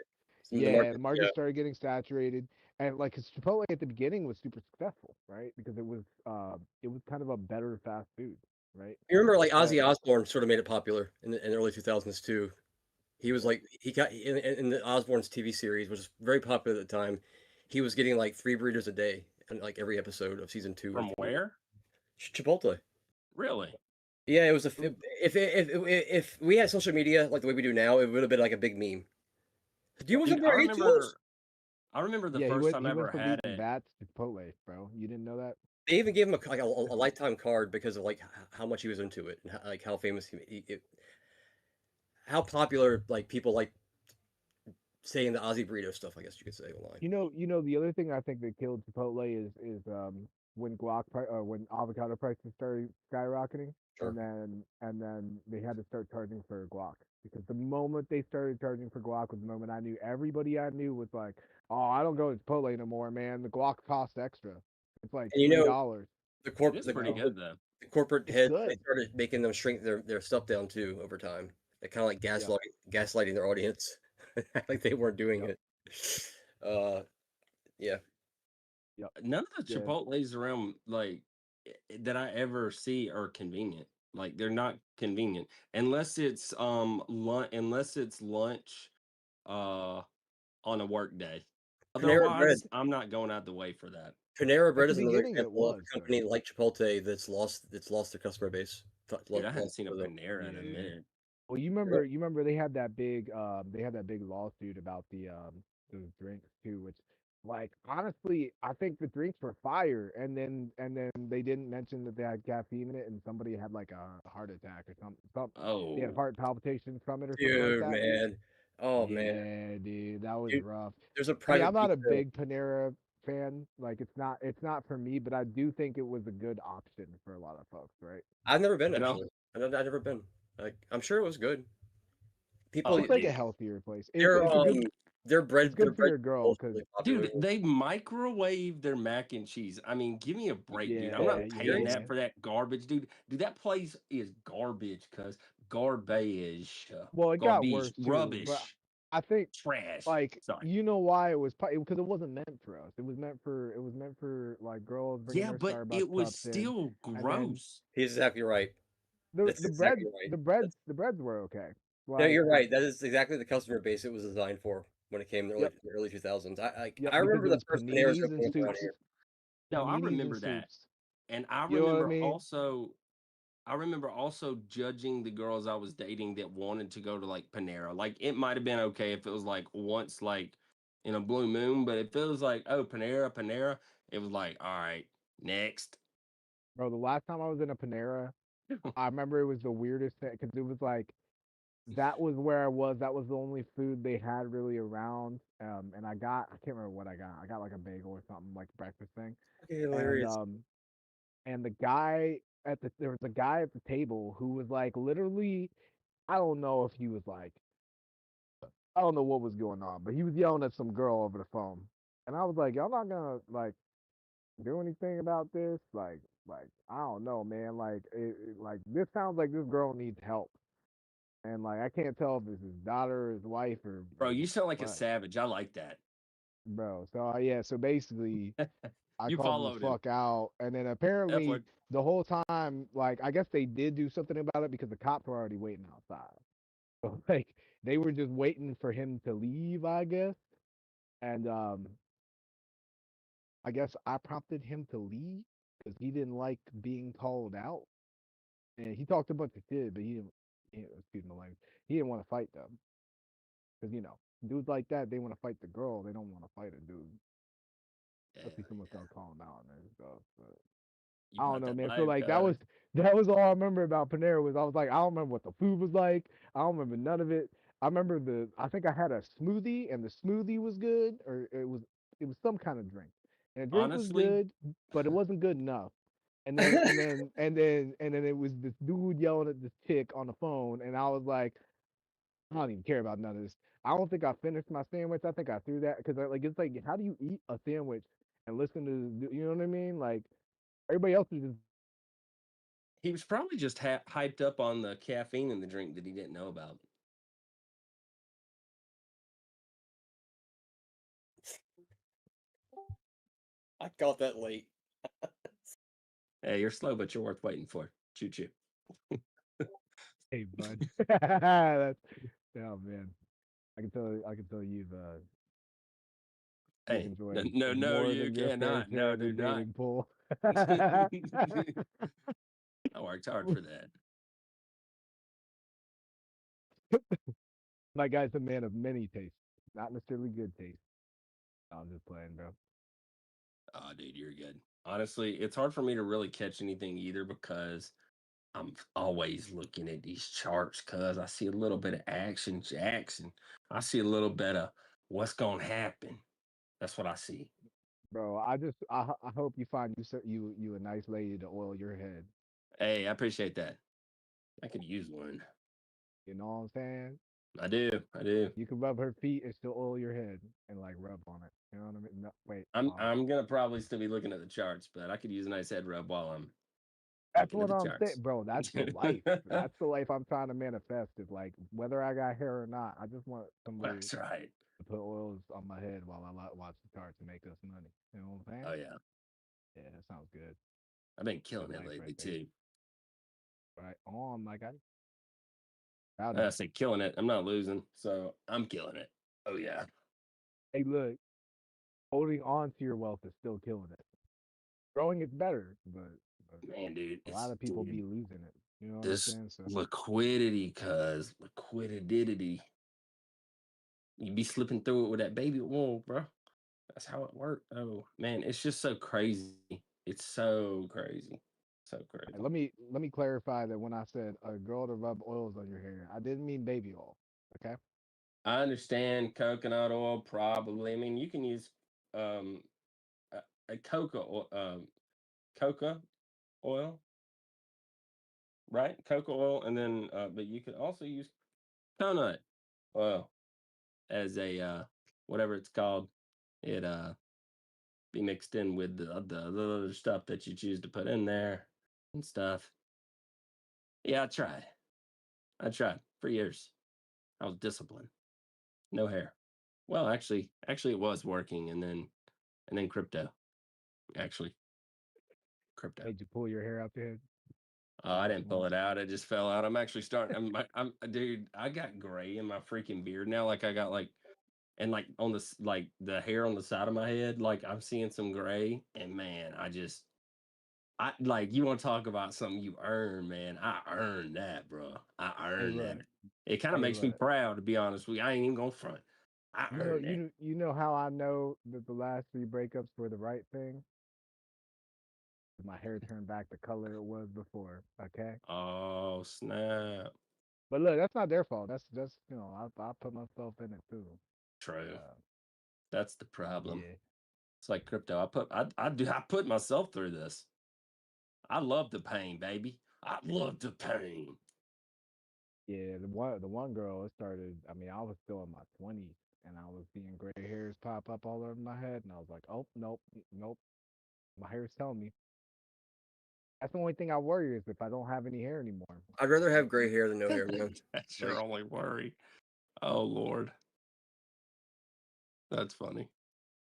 Speaker 11: The
Speaker 8: Yeah,
Speaker 11: market,
Speaker 8: the
Speaker 11: yeah.
Speaker 8: market started getting saturated, and like 'cause Chipotle at the beginning was super successful, right? Because it was kind of a better fast food, right?
Speaker 11: You remember like
Speaker 8: But
Speaker 11: Ozzy Osbourne sort of made it popular in the early 2000s too. He was
Speaker 8: yeah,
Speaker 11: like he got in the Osbourne's TV series, which was very popular at the time. He was getting like 3 burritos a day in like every episode of season 2 or
Speaker 5: From
Speaker 11: 3.
Speaker 5: where?
Speaker 11: Chipotle.
Speaker 5: Really?
Speaker 11: Yeah, it was a
Speaker 8: it was,
Speaker 11: if we had social media like the way we do now, it would have been like a big meme. Do you
Speaker 8: yep.
Speaker 11: want
Speaker 5: Dude,
Speaker 11: some Doritos?
Speaker 5: I remember the
Speaker 8: Yeah,
Speaker 5: first time
Speaker 8: he
Speaker 5: I ever
Speaker 8: went from
Speaker 5: had
Speaker 8: eating
Speaker 5: it.
Speaker 8: bats to Chipotle, bro. You didn't know that?
Speaker 11: They even gave him a lifetime card because of like how much he was into it and like how famous how popular like people like saying the Aussie burrito stuff. I guess you could say online.
Speaker 8: The other thing I think that killed Chipotle is when when avocado prices started skyrocketing,
Speaker 11: Sure.
Speaker 8: and then they had to start charging for guac because the moment they started charging for guac was the moment I knew everybody I knew was like, oh, I don't go to Chipotle no more, man. The guac costs extra. It's like
Speaker 11: And you know
Speaker 8: $3.
Speaker 11: the
Speaker 5: It
Speaker 11: corp
Speaker 5: is
Speaker 11: the
Speaker 5: pretty
Speaker 8: No,
Speaker 5: good though.
Speaker 11: the corporate
Speaker 8: it's
Speaker 11: heads they
Speaker 8: good.
Speaker 11: started making them shrink their stuff down too over time. They kind of like
Speaker 8: Yep,
Speaker 11: gaslighting their audience, like they weren't doing
Speaker 8: yep,
Speaker 11: it. Uh, yeah.
Speaker 8: yep.
Speaker 5: None of the
Speaker 8: Yeah.
Speaker 5: Chipotle's around like that I ever see are convenient. Like they're not convenient unless it's lunch uh on a work day.
Speaker 11: Panera Bread
Speaker 5: Otherwise, I'm not going out the way for that.
Speaker 11: Panera
Speaker 8: At
Speaker 11: Bread
Speaker 8: the
Speaker 11: is another
Speaker 8: beginning, it
Speaker 11: example of
Speaker 8: was
Speaker 11: a
Speaker 8: though.
Speaker 11: company like Chipotle that's lost their customer base.
Speaker 5: Dude, I hadn't seen a
Speaker 11: For them.
Speaker 5: Panera in a
Speaker 8: Yeah.
Speaker 5: minute.
Speaker 8: Well, you remember they had that big lawsuit about those drinks too, which like honestly, I think the drinks were fire, and then they didn't mention that they had caffeine in it, and somebody had like a heart attack or something. They had
Speaker 5: Oh,
Speaker 8: heart palpitations from it or something like
Speaker 11: Dude,
Speaker 8: that.
Speaker 11: man. Oh man.
Speaker 8: Yeah, dude, that was
Speaker 11: Dude,
Speaker 8: rough.
Speaker 11: there's a
Speaker 8: I mean, I'm
Speaker 11: private
Speaker 8: not a
Speaker 11: pizza.
Speaker 8: big Panera fan. Like, it's not for me, but I do think it was a good option for a lot of folks, right?
Speaker 11: I've never been
Speaker 5: you know?
Speaker 11: actually. I've never been. Like, I'm sure it was good. People,
Speaker 5: Oh,
Speaker 8: It's like a
Speaker 5: dude.
Speaker 8: healthier place.
Speaker 11: their
Speaker 8: It's a good
Speaker 11: their
Speaker 8: good for
Speaker 11: bread
Speaker 8: your girl
Speaker 11: rolls
Speaker 8: because
Speaker 11: really popular.
Speaker 5: Dude, they microwave their mac and cheese. I mean, give me a break, dude. I'm
Speaker 11: Oh,
Speaker 8: yeah,
Speaker 5: not paying
Speaker 11: serious?
Speaker 5: that
Speaker 8: yeah.
Speaker 5: for that garbage, dude. Dude, that place is garbage, cuz garbage.
Speaker 8: Well, it got
Speaker 5: Garbage.
Speaker 8: worse too, but
Speaker 5: Rubbish.
Speaker 8: I think
Speaker 5: Trash.
Speaker 8: like
Speaker 5: Sorry.
Speaker 8: you know why it was because it wasn't meant for us. It was meant for like girls bringing
Speaker 5: Yeah,
Speaker 8: their
Speaker 5: but
Speaker 8: Starbucks
Speaker 5: it was
Speaker 8: cups in,
Speaker 5: still
Speaker 8: and then
Speaker 5: gross.
Speaker 11: He's exactly right. That's exactly right. That's,
Speaker 8: the breads were okay.
Speaker 11: no,
Speaker 8: Like
Speaker 11: you're right. That is exactly the customer base it was designed for when it came in
Speaker 8: yep,
Speaker 11: the early 2000s.
Speaker 8: yep,
Speaker 11: I
Speaker 8: because
Speaker 11: remember
Speaker 8: it
Speaker 11: the
Speaker 8: was
Speaker 11: first Paneras
Speaker 8: paninis and
Speaker 11: opening up around
Speaker 8: soups,
Speaker 11: here.
Speaker 5: No, I
Speaker 8: paninis and
Speaker 5: remember that.
Speaker 8: soups.
Speaker 5: And
Speaker 8: You know what I mean?
Speaker 5: I remember also judging the girls I was dating that wanted to go to like Panera. Like it might have been okay if it was like once like in a blue moon, but if it was like, oh, Panera, it was like, all right, next.
Speaker 8: Bro, the last time I was in a Panera, I remember it was the weirdest thing because it was like that was where I was. That was the only food they had really around. And I can't remember what I got. I got like a bagel or something like breakfast thing.
Speaker 11: Okay,
Speaker 8: And
Speaker 11: hilarious.
Speaker 8: the guy there was a guy at the table who was like literally, I don't know if he was like, I don't know what was going on, but he was yelling at some girl over the phone. And I was like, y'all not gonna like do anything about this? Like I don't know, man. Like like this sounds like this girl needs help. And like I can't tell if it's his daughter, his wife,
Speaker 5: Bro,
Speaker 8: or
Speaker 5: you sound like a
Speaker 8: what,
Speaker 5: savage. I like that.
Speaker 8: bro. So yeah, so basically, I
Speaker 5: You
Speaker 8: called him the
Speaker 5: followed him.
Speaker 8: fuck out, and then apparently
Speaker 5: Effort.
Speaker 8: the whole time, like I guess they did do something about it because the cops were already waiting outside. So like they were just waiting for him to leave, I guess. And I guess I prompted him to leave because he didn't like being called out, and he talked a bunch of shit, but excuse my language, he didn't want to fight them because dudes like that they want to fight the girl, they don't want to fight a dude,
Speaker 5: Yeah,
Speaker 8: especially someone
Speaker 5: yeah.
Speaker 8: start calling out and stuff. But
Speaker 5: You
Speaker 8: I don't
Speaker 5: brought
Speaker 8: know,
Speaker 5: that
Speaker 8: man. So
Speaker 5: life,
Speaker 8: like
Speaker 5: cuz.
Speaker 8: that was all I remember about Panera was I was like I don't remember what the food was like. I don't remember none of it. I remember I think I had a smoothie and the smoothie was good or it was some kind of drink. And the drink was
Speaker 5: Honestly,
Speaker 8: good, but it wasn't good enough. And then it was this dude yelling at this chick on the phone, and I was like, I don't even care about none of this. I don't think I finished my sandwich. I think I threw that because like it's like how do you eat a sandwich and listen to you know what I mean? Like everybody else is just
Speaker 5: he was probably just hyped up on the caffeine in the drink that he didn't know about.
Speaker 11: I caught that late.
Speaker 5: Hey, you're slow, but you're worth waiting for. Choo choo.
Speaker 8: hey bud. That's oh man. I can tell you've
Speaker 5: Hey,
Speaker 8: enjoyed
Speaker 5: no,
Speaker 8: more
Speaker 5: you
Speaker 8: than your fair
Speaker 5: cannot.
Speaker 8: share
Speaker 5: No,
Speaker 8: of the
Speaker 5: do not.
Speaker 8: dating pool.
Speaker 5: I worked hard for that.
Speaker 8: My guy's a man of many tastes, not necessarily good taste. I'm just playing, bro.
Speaker 5: Oh, dude, you're good. Honestly, it's hard for me to really catch anything either because I'm always looking at these charts because I see a little bit of action, Jackson. I see a little bit of what's gonna happen. That's what I see.
Speaker 8: Bro, I hope you find you a nice lady to oil your head.
Speaker 5: Hey, I appreciate that. I could use one.
Speaker 8: You know what I'm saying?
Speaker 5: I do. I do.
Speaker 8: You can rub her feet and still oil your head and like rub on it. You know what I mean? No, wait.
Speaker 5: I'm gonna probably still be looking at the charts, but I could use a nice head rub while I'm
Speaker 8: That's
Speaker 5: looking at
Speaker 8: what
Speaker 5: the
Speaker 8: I'm saying,
Speaker 5: charts.
Speaker 8: bro. That's the life. That's the life I'm trying to manifest. Is like whether I got hair or not. I just want somebody
Speaker 5: That's right.
Speaker 8: to put oils on my head while I watch the charts and make us money. You know what I'm saying?
Speaker 5: Oh yeah.
Speaker 8: Yeah, that sounds good.
Speaker 5: I've been
Speaker 8: Good
Speaker 5: killing it
Speaker 8: life
Speaker 5: lately
Speaker 8: right there.
Speaker 5: too.
Speaker 8: Right on, my guy. Proud of
Speaker 5: I
Speaker 8: you.
Speaker 5: say killing it. I'm not losing, so I'm killing it. Oh yeah.
Speaker 8: Hey, look, holding on to your wealth is still killing it. Growing it's better, but
Speaker 5: Man, dude,
Speaker 8: a lot
Speaker 5: it's
Speaker 8: of people be losing it. You know what I'm
Speaker 5: this
Speaker 8: saying? So
Speaker 5: liquidity, cuz liquidity. You be slipping through it with that baby whoa, bro. That's how it worked. Oh man, it's just so crazy. It's so crazy. So crazy.
Speaker 8: let me clarify that when I said a girl to rub oils on your hair, I didn't mean baby oil. Okay.
Speaker 5: I understand coconut oil probably. I mean, you can use um a coca oil, right? Cocoa oil, and then but you could also use coconut oil as a whatever it's called. It be mixed in with the other stuff that you choose to put in there and stuff. Yeah, I tried. I tried for years. I was disciplined. No hair. Well, actually, it was working, and then crypto. Actually, crypto.
Speaker 8: Made you pull your hair out your head.
Speaker 5: Oh, I didn't pull it out. It just fell out. I'm actually starting. Dude. I got gray in my freaking beard now. Like I got like, and like on like the hair on the side of my head. Like I'm seeing some gray, and man, I like you want to talk about something you earn, man. I earned that, bro. I
Speaker 8: Hey,
Speaker 5: earned that.
Speaker 8: look.
Speaker 5: It kind of
Speaker 8: Hey,
Speaker 5: makes me
Speaker 8: look.
Speaker 5: proud, to be honest with you. I ain't even gonna front. I earned that.
Speaker 8: You know how I know that the last three breakups were the right thing? My hair turned back the color it was before. Okay.
Speaker 5: Oh snap!
Speaker 8: But look, that's not their fault. That's you know I put myself in it too.
Speaker 5: True.
Speaker 8: Uh,
Speaker 5: That's the problem.
Speaker 8: yeah.
Speaker 5: It's like crypto. I put myself through this. I love the pain, baby. I love the pain.
Speaker 8: Yeah, the one girl it started. I mean, I was still in my 20s, and I was seeing gray hairs pop up all over my head, and I was like, oh nope, nope. My hair's telling me. That's the only thing I worry is if I don't have any hair anymore.
Speaker 11: I'd rather have gray hair than no hair, man.
Speaker 5: That's
Speaker 11: Like
Speaker 5: your only worry. Oh Lord, that's funny.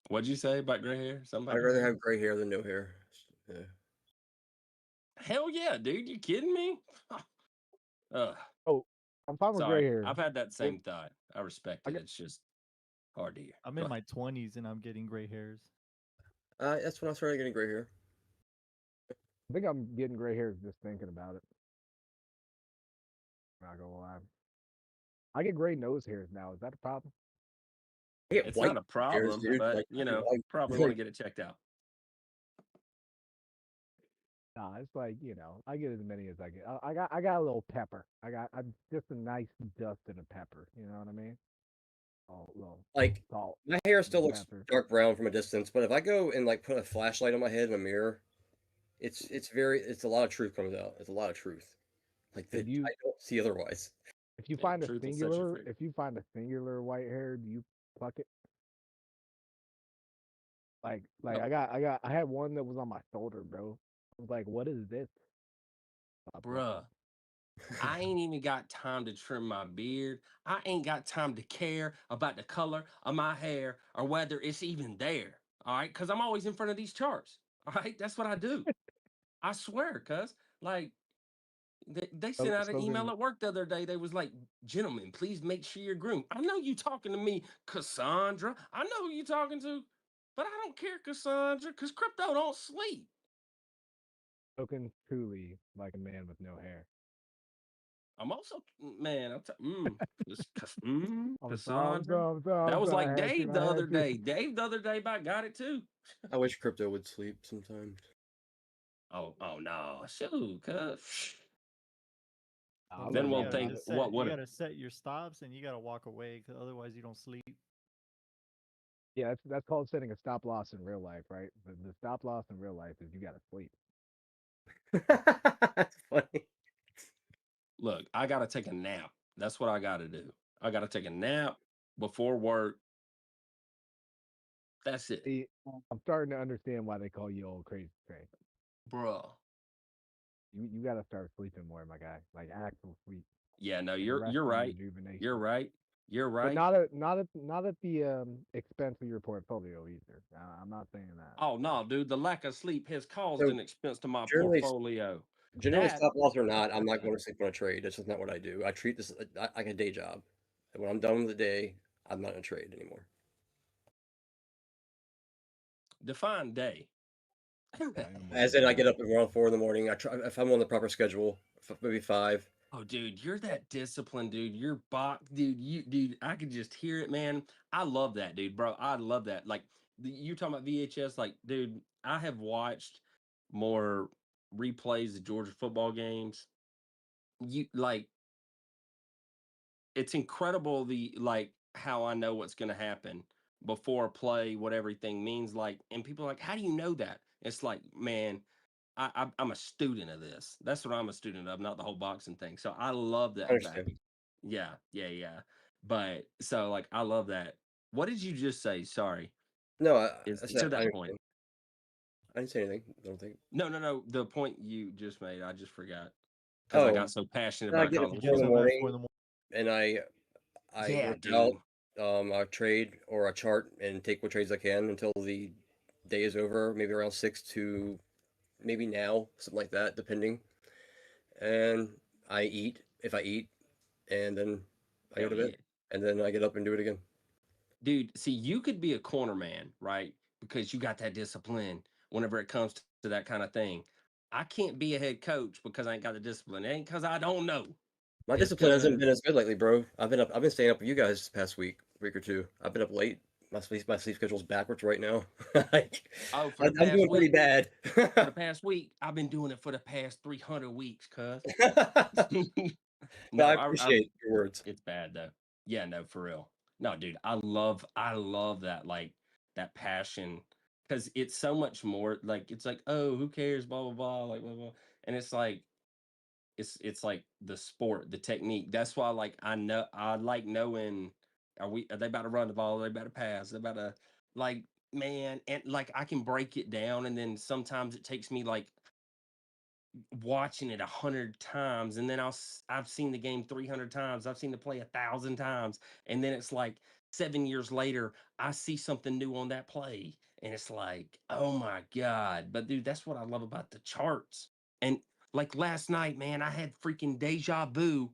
Speaker 5: What'd you say about gray hair? Something
Speaker 11: I'd
Speaker 5: about gray
Speaker 11: rather
Speaker 5: hair?
Speaker 11: have gray hair than no hair. Yeah.
Speaker 5: Hell yeah, dude. You kidding me? Ugh.
Speaker 8: Oh, I'm fine with gray
Speaker 5: Sorry.
Speaker 8: hair.
Speaker 5: I've had that
Speaker 8: If
Speaker 5: same thought. I respect
Speaker 8: I
Speaker 5: it.
Speaker 8: get,
Speaker 5: It's just hard to hear.
Speaker 7: I'm
Speaker 5: Go
Speaker 7: in
Speaker 5: ahead.
Speaker 7: my 20s and I'm getting gray hairs.
Speaker 11: That's when I started getting gray hair.
Speaker 8: I think I'm getting gray hairs just thinking about it. Not gonna lie. I get gray nose hairs now. Is that a problem?
Speaker 11: I get
Speaker 5: It's
Speaker 11: white
Speaker 5: not a
Speaker 11: hairs,
Speaker 5: problem,
Speaker 11: dude.
Speaker 5: but
Speaker 11: Like I get
Speaker 5: probably want
Speaker 11: white.
Speaker 5: to get it checked out.
Speaker 8: Nah, it's like I get as many as I get. I got a little pepper. I'm just a nice dust and a pepper. You know what I mean? Oh, well,
Speaker 11: Like
Speaker 8: salt.
Speaker 11: my hair still looks
Speaker 8: Pepper.
Speaker 11: dark brown from a distance, but if I go and like put a flashlight on my head in a mirror, it's a lot of truth comes out. It's a lot of truth. Like that
Speaker 8: If you
Speaker 11: I don't see otherwise.
Speaker 8: if you
Speaker 5: Yeah,
Speaker 8: find a
Speaker 5: truth will set you free.
Speaker 8: singular white hair, do you pluck it? Like
Speaker 5: Nope.
Speaker 8: I had one that was on my shoulder, bro. I was like, what is this? I plucked it.
Speaker 5: Bruh, I ain't even got time to trim my beard. I ain't got time to care about the color of my hair or whether it's even there. All right, because I'm always in front of these charts. All right, that's what I do. I swear, cuz like they sent out an email
Speaker 8: Southern
Speaker 5: at work the other day. They was like, "Gentlemen, please make sure you're groomed." I know you talking to me, Cassandra. I know who you talking to, but I don't care, Cassandra, because crypto don't sleep.
Speaker 8: spoken truly like a man with no hair.
Speaker 5: I'm also, man,
Speaker 8: I'm sorry,
Speaker 5: Cassandra. That
Speaker 8: I'm
Speaker 5: was
Speaker 8: sorry,
Speaker 5: like
Speaker 8: I had
Speaker 5: Dave
Speaker 8: to,
Speaker 5: the
Speaker 8: I
Speaker 5: other
Speaker 8: had to.
Speaker 5: day. Dave the other day about got it too.
Speaker 11: I wish crypto would sleep sometimes.
Speaker 5: Oh no, shoot, cuz. Then
Speaker 7: Sometimes you
Speaker 5: we'll
Speaker 7: gotta
Speaker 5: think
Speaker 7: just
Speaker 5: what
Speaker 7: set you
Speaker 5: what
Speaker 7: gotta set your stops and you gotta walk away, 'cause otherwise you don't sleep.
Speaker 8: Yeah, that's called setting a stop loss in real life, right? The stop loss in real life is you gotta sleep.
Speaker 11: That's funny.
Speaker 5: look, I gotta take a nap. That's what I gotta do. I gotta take a nap before work. That's it.
Speaker 8: See, I'm starting to understand why they call you old crazy Trey.
Speaker 5: Bruh.
Speaker 8: You gotta start sleeping more, my guy. Like actual sleep.
Speaker 5: Yeah, no,
Speaker 8: Get a rest
Speaker 5: you're
Speaker 8: and
Speaker 5: right.
Speaker 8: rejuvenation.
Speaker 5: You're right. You're
Speaker 8: But
Speaker 5: right.
Speaker 8: not at the expense of your portfolio either. I'm not saying that.
Speaker 5: Oh no, dude, the lack of sleep has caused
Speaker 11: So
Speaker 5: an expense to my
Speaker 11: generally
Speaker 5: portfolio.
Speaker 11: generally
Speaker 5: That
Speaker 11: stop loss or not, I'm not going to sleep on a trade. That's just not what I do. I treat this like a day job. And when I'm done with the day, I'm not in a trade anymore.
Speaker 5: define day.
Speaker 8: Yeah, I am
Speaker 11: As in, I get up around 4 in the morning. I try if I'm on the proper schedule, maybe 5.
Speaker 5: Oh, dude, you're that disciplined, dude. You're dude. Dude, I could just hear it, man. I love that, dude, bro. I love that. Like, you talking about VHS, like, dude, I have watched more replays of Georgia football games. You like, it's incredible like how I know what's going to happen before a play, what everything means. Like, and people are like, how do you know that? It's like, man, I'm a student of this. That's what I'm a student of, not the whole boxing thing. So I love
Speaker 11: I
Speaker 5: that fact.
Speaker 11: understand.
Speaker 5: Yeah. But so like I love that. What did you just say? Sorry.
Speaker 11: No,
Speaker 5: Is
Speaker 11: I
Speaker 5: to
Speaker 11: said I
Speaker 5: that point.
Speaker 11: understand. I didn't say anything. I don't think.
Speaker 5: No. The point you just made, I just forgot. Because I
Speaker 11: Oh,
Speaker 5: got so passionate
Speaker 11: I
Speaker 5: about
Speaker 11: get up
Speaker 7: You
Speaker 11: at
Speaker 7: get
Speaker 11: 4 in
Speaker 5: conversation.
Speaker 11: the
Speaker 7: some at 4 in
Speaker 11: morning
Speaker 7: the morning.
Speaker 11: and I
Speaker 5: Yeah,
Speaker 11: work
Speaker 5: dude.
Speaker 11: out a trade or a chart and take what trades I can until the day is over, maybe around 6 to maybe now, something like that, depending. And I eat if I eat, and then I go
Speaker 5: Hell
Speaker 11: to bed,
Speaker 5: yeah.
Speaker 11: and then I get up and do it again.
Speaker 5: Dude, see, you could be a corner man, right? Because you got that discipline whenever it comes to that kind of thing. I can't be a head coach because I ain't got the discipline. It ain't because I don't know.
Speaker 11: My
Speaker 5: It's
Speaker 11: discipline hasn't been
Speaker 5: because
Speaker 11: as good lately, bro. I've been staying up with you guys this past week or two. I've been up late. My sleep schedule's backwards right now. Like,
Speaker 5: oh,
Speaker 11: I'm doing pretty bad.
Speaker 5: for the past week, I've been doing it for the past 300 weeks, cuz.
Speaker 11: But
Speaker 5: no,
Speaker 11: I
Speaker 5: I
Speaker 11: appreciate your words.
Speaker 5: it's bad though. Yeah, no, for real. No, dude, I love that like that passion because it's so much more like it's like, oh, who cares, blah blah blah, like blah blah. And it's like it's like the sport, the technique. That's why like I like knowing are they about to run the ball, are they about to pass, they're about to like man, and like I can break it down and then sometimes it takes me like watching it 100 times and then I've seen the game 300 times, I've seen the play 1,000 times, and then it's like 7 years later I see something new on that play and it's like oh my god. But dude, that's what I love about the charts. And like last night, man, I had freaking deja vu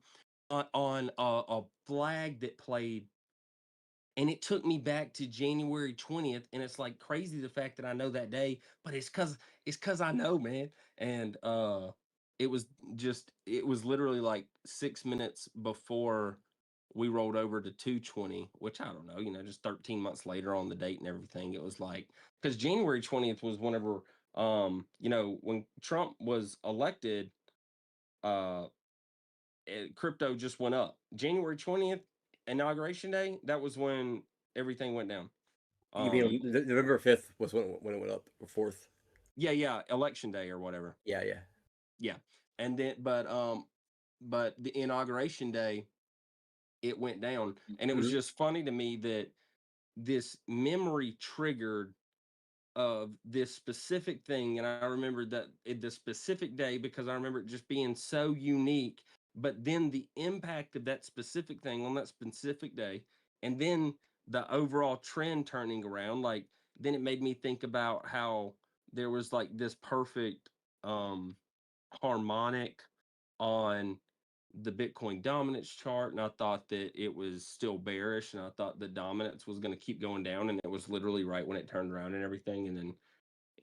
Speaker 5: on a flag that played, and it took me back to January 20th, and it's like crazy the fact that I know that day, but it's cuz I know, man. And it was it was literally like 6 minutes before we rolled over to 220, which I don't know, just 13 months later on the date and everything. It was like cuz January 20th was whenever when Trump was elected, uh crypto just went up. January 20th,
Speaker 10: inauguration day, that was when everything went down.
Speaker 11: You mean November 5th was when it went up, or 4th?
Speaker 10: Yeah, election day or whatever.
Speaker 11: Yeah.
Speaker 10: And then, but the inauguration day, it went down, and it was just funny to me that this memory triggered of this specific thing, and I remember that the specific day because I remember it just being so unique. But then the impact of that specific thing on that specific day, and then the overall trend turning around, like then it made me think about how there was like this perfect harmonic on the Bitcoin dominance chart, and I thought that it was still bearish, and I thought the dominance was going to keep going down, and it was literally right when it turned around and everything. And then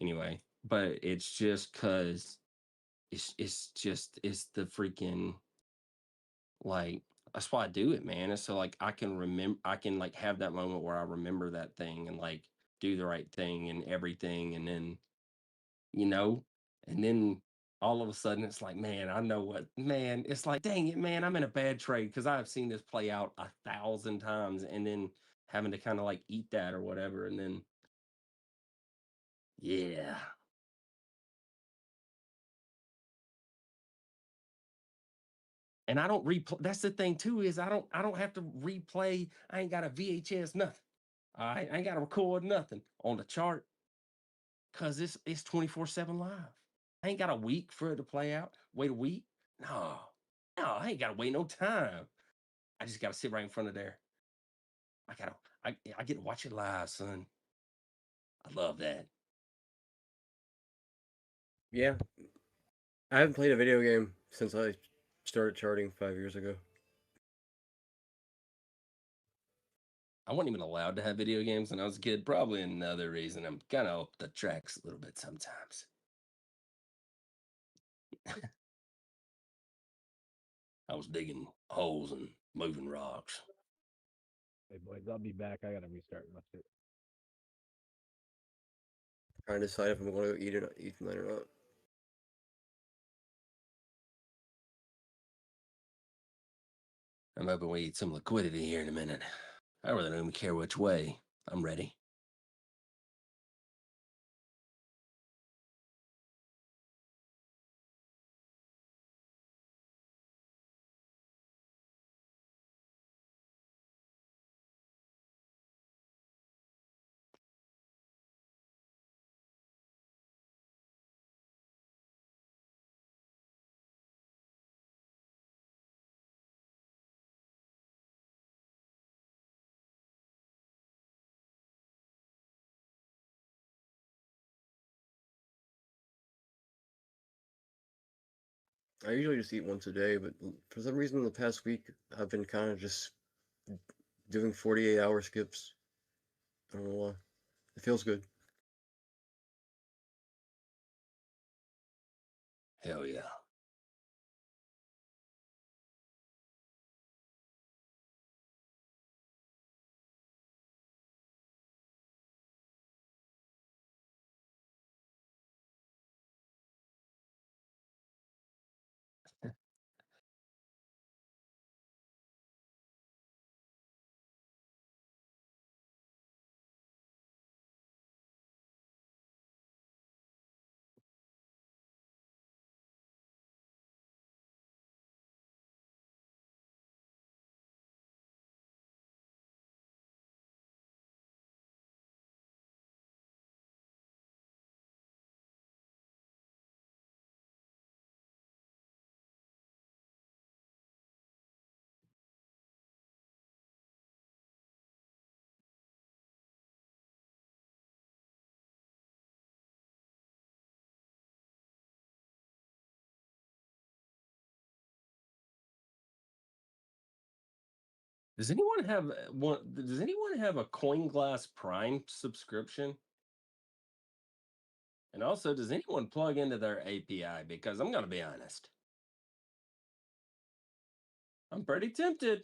Speaker 10: anyway, but it's just because it's the freaking, like, that's why I do it, man. It's so like I can remember, I can like have that moment where I remember that thing and like do the right thing and everything, and then you know, and then all of a sudden it's like, man, I know what, man, it's like, dang it, man, I'm in a bad trade because I've seen this play out 1,000 times, and then having to kind of like eat that or whatever, and then yeah. And I don't replay. That's the thing too, is I don't have to replay. I ain't got a VHS, nothing. All right, I ain't got to record nothing on the chart because it's 24/7 live. I ain't got a week for it to play out. Wait a week? No, I ain't got to wait no time. I just got to sit right in front of there. I get to watch it live, son. I love that.
Speaker 11: Yeah. I haven't played a video game since I started charting 5 years ago.
Speaker 10: I wasn't even allowed to have video games when I was a kid. Probably another reason I'm kind of off the tracks a little bit sometimes. I was digging holes and moving rocks.
Speaker 8: Hey boys, I'll be back. I gotta restart my shit.
Speaker 11: Trying to decide if I'm going to go eat tonight or not.
Speaker 10: I'm hoping we eat some liquidity here in a minute. I really don't even care which way. I'm ready.
Speaker 11: I usually just eat once a day, but for some reason in the past week, I've been kind of just doing 48-hour skips. I don't know why. It feels good.
Speaker 10: Hell yeah. Does anyone have one? Does anyone have a CoinGlass Prime subscription? And also, does anyone plug into their API? Because I'm gonna be honest, I'm pretty tempted.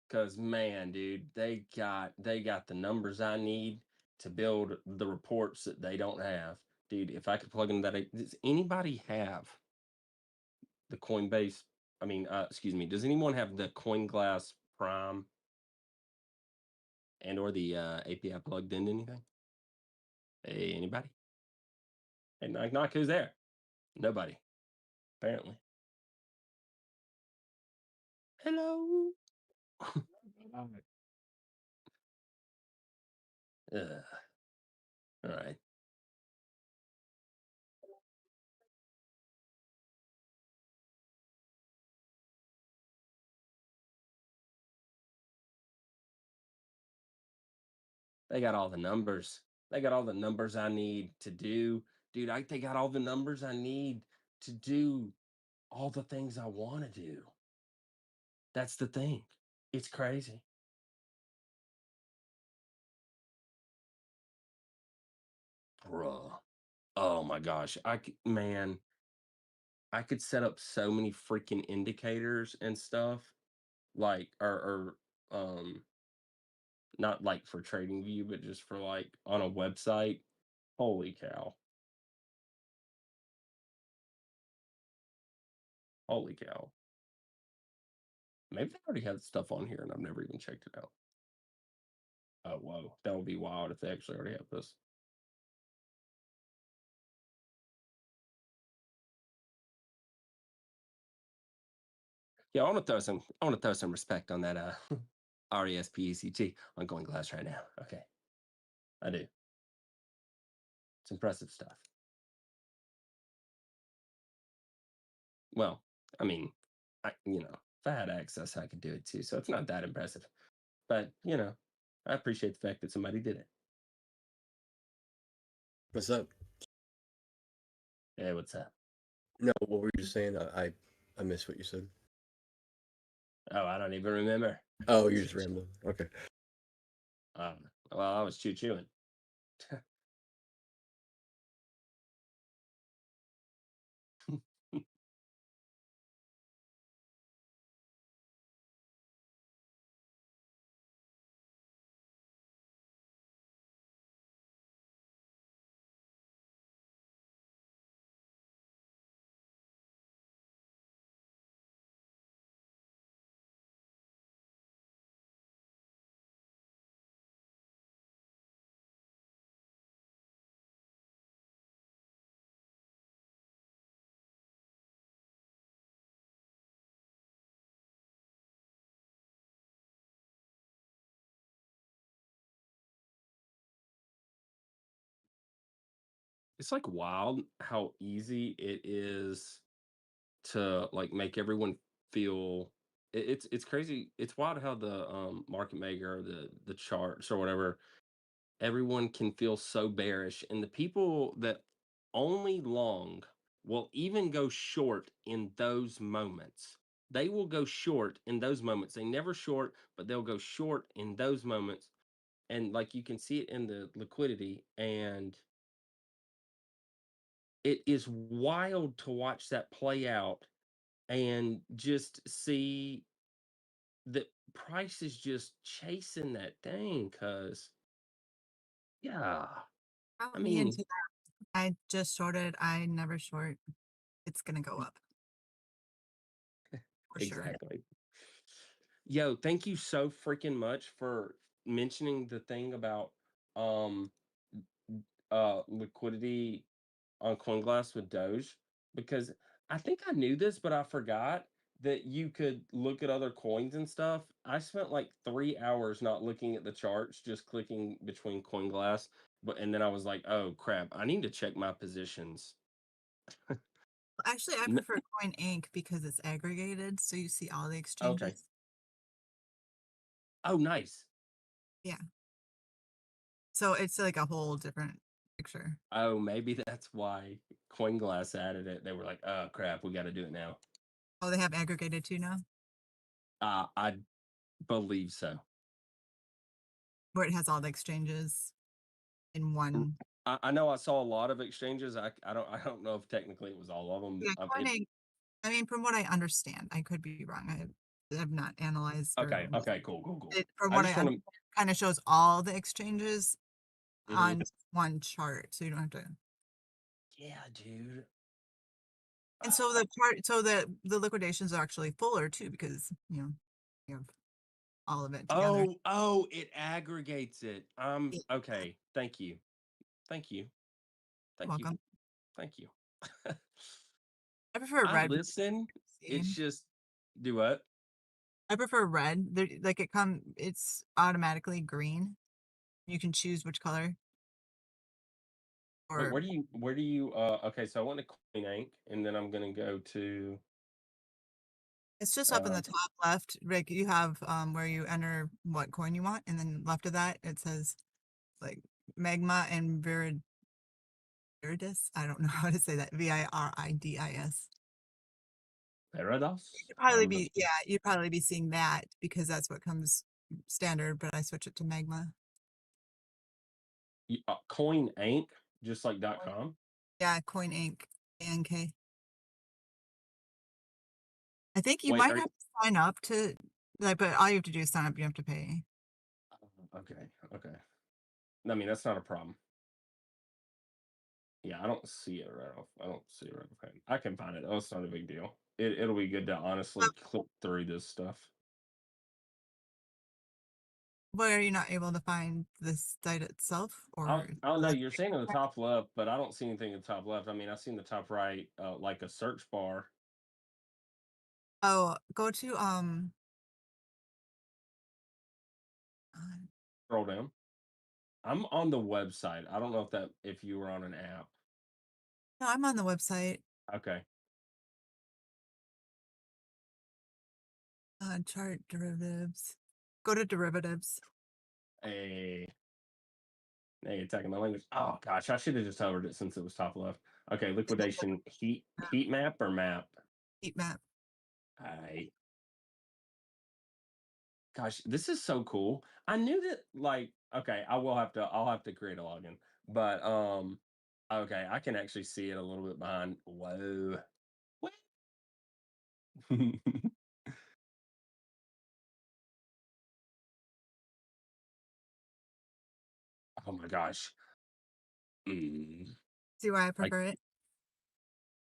Speaker 10: Because man, dude, they got the numbers I need to build the reports that they don't have. Dude, if I could plug into that, does anybody have the Coinbase? I mean, excuse me, does anyone have the CoinGlass Prime and or the API plugged into anything? Hey, anybody? Hey, knock knock. Who's there? Nobody. Apparently. Hello. All right. They got all the numbers. They got all the numbers I need to do. Dude, they got all the numbers I need to do all the things I want to do. That's the thing. It's crazy. Bruh. Oh my gosh. Man, I could set up so many freaking indicators and stuff like or not like for trading view, but just for like on a website. Holy cow. Holy cow. Maybe they already have stuff on here and I've never even checked it out. Oh, whoa. That would be wild if they actually already have this. Yeah, I want to throw some respect on that RESPECT on Going Glass right now. Okay. I do. It's impressive stuff. Well, I mean, if I had access, I could do it too. So it's not that impressive. But, I appreciate the fact that somebody did it.
Speaker 11: What's up?
Speaker 10: Hey, what's up?
Speaker 11: No, what were you just saying? I missed what you said.
Speaker 10: Oh, I don't even remember.
Speaker 11: Oh, you're just rambling. Okay.
Speaker 10: Well, I was chewing. It's like wild how easy it is to like make everyone feel it's crazy. It's wild how the market maker, the charts or whatever, everyone can feel so bearish. And the people that only long will even go short in those moments. They will go short in those moments. They never short, but they'll go short in those moments. And like you can see it in the liquidity, and it is wild to watch that play out and just see that price is just chasing that thing. Cause yeah,
Speaker 6: Count
Speaker 10: I
Speaker 6: me
Speaker 10: mean,
Speaker 6: into that. I just shorted. I never short. It's gonna go up for sure.
Speaker 10: exactly. Yo, thank you so freaking much for mentioning the thing about um liquidity on CoinGlass with Doge, because I think I knew this, but I forgot that you could look at other coins and stuff. I spent like 3 hours not looking at the charts, just clicking between CoinGlass, and then I was like, oh crap, I need to check my positions.
Speaker 6: Actually, I prefer Coin Inc. because it's aggregated, so you see all the exchanges.
Speaker 10: Okay. Oh, nice.
Speaker 6: Yeah. So it's like a whole different picture.
Speaker 10: Oh, maybe that's why CoinGlass added it. They were like, oh crap, we got to do it now.
Speaker 6: Oh, they have aggregated too now?
Speaker 10: I believe so.
Speaker 6: Where it has all the exchanges in one.
Speaker 10: I know I saw a lot of exchanges. I don't know if technically it was all of them.
Speaker 6: Yeah, Coin Inc. I mean, from what I understand, I could be wrong. I have not analyzed.
Speaker 10: Okay. Cool.
Speaker 6: From
Speaker 10: I
Speaker 6: what
Speaker 10: just
Speaker 6: I
Speaker 10: want to.
Speaker 6: kind of shows all the exchanges on one chart, so you don't have to.
Speaker 10: Yeah, dude.
Speaker 6: And so the chart, so the liquidations are actually fuller too, because you have all of it together.
Speaker 10: Oh, it aggregates it.
Speaker 6: Yeah.
Speaker 10: Okay. Thank you. Thank you. Thank you.
Speaker 6: Welcome.
Speaker 10: Thank you.
Speaker 6: I prefer
Speaker 10: I
Speaker 6: red.
Speaker 10: listen. It's
Speaker 6: Same.
Speaker 10: just do what?
Speaker 6: I prefer red. Like it's automatically green. You can choose which color.
Speaker 10: Wait,
Speaker 6: Or
Speaker 10: where do you okay, so I went to Coin Ink and then I'm gonna go to
Speaker 6: it's just up in the top left. Like you have where you enter what coin you want, and then left of that it says like magma and viridis. I don't know how to say that. VIRIDIS.
Speaker 10: Parados.
Speaker 6: You'd probably be you'd probably be seeing that because that's what comes standard, but I switch it to magma.
Speaker 10: Coin Ink, just like .com.
Speaker 6: Yeah, Coin Inc. ANK. I think you
Speaker 10: Wait,
Speaker 6: might have to sign up to like, but all you have to do is sign up. You don't have to pay.
Speaker 10: Okay. I mean, that's not a problem. Yeah, I don't see it right off. I don't see it right off. I can find it. Oh, it's not a big deal. It'll be good to honestly click through this stuff.
Speaker 6: But are you not able to find the site itself, or
Speaker 10: Oh no, you're saying in the top left, but I don't see anything in the top left. I mean, I see in the top right, like a search bar.
Speaker 6: Oh, go to
Speaker 10: Scroll down. I'm on the website. I don't know if you were on an app.
Speaker 6: no, I'm on the website.
Speaker 10: Okay.
Speaker 6: Chart derivatives. Go to derivatives.
Speaker 10: Hey, attacking my language. Oh gosh, I should have just hovered it since it was top left. Okay, liquidation heat map or map?
Speaker 6: Heat map.
Speaker 10: Alright. Gosh, this is so cool. I knew that like okay, I'll have to create a login. But okay, I can actually see it a little bit behind. Whoa. What? Oh my gosh.
Speaker 6: See why I prefer it?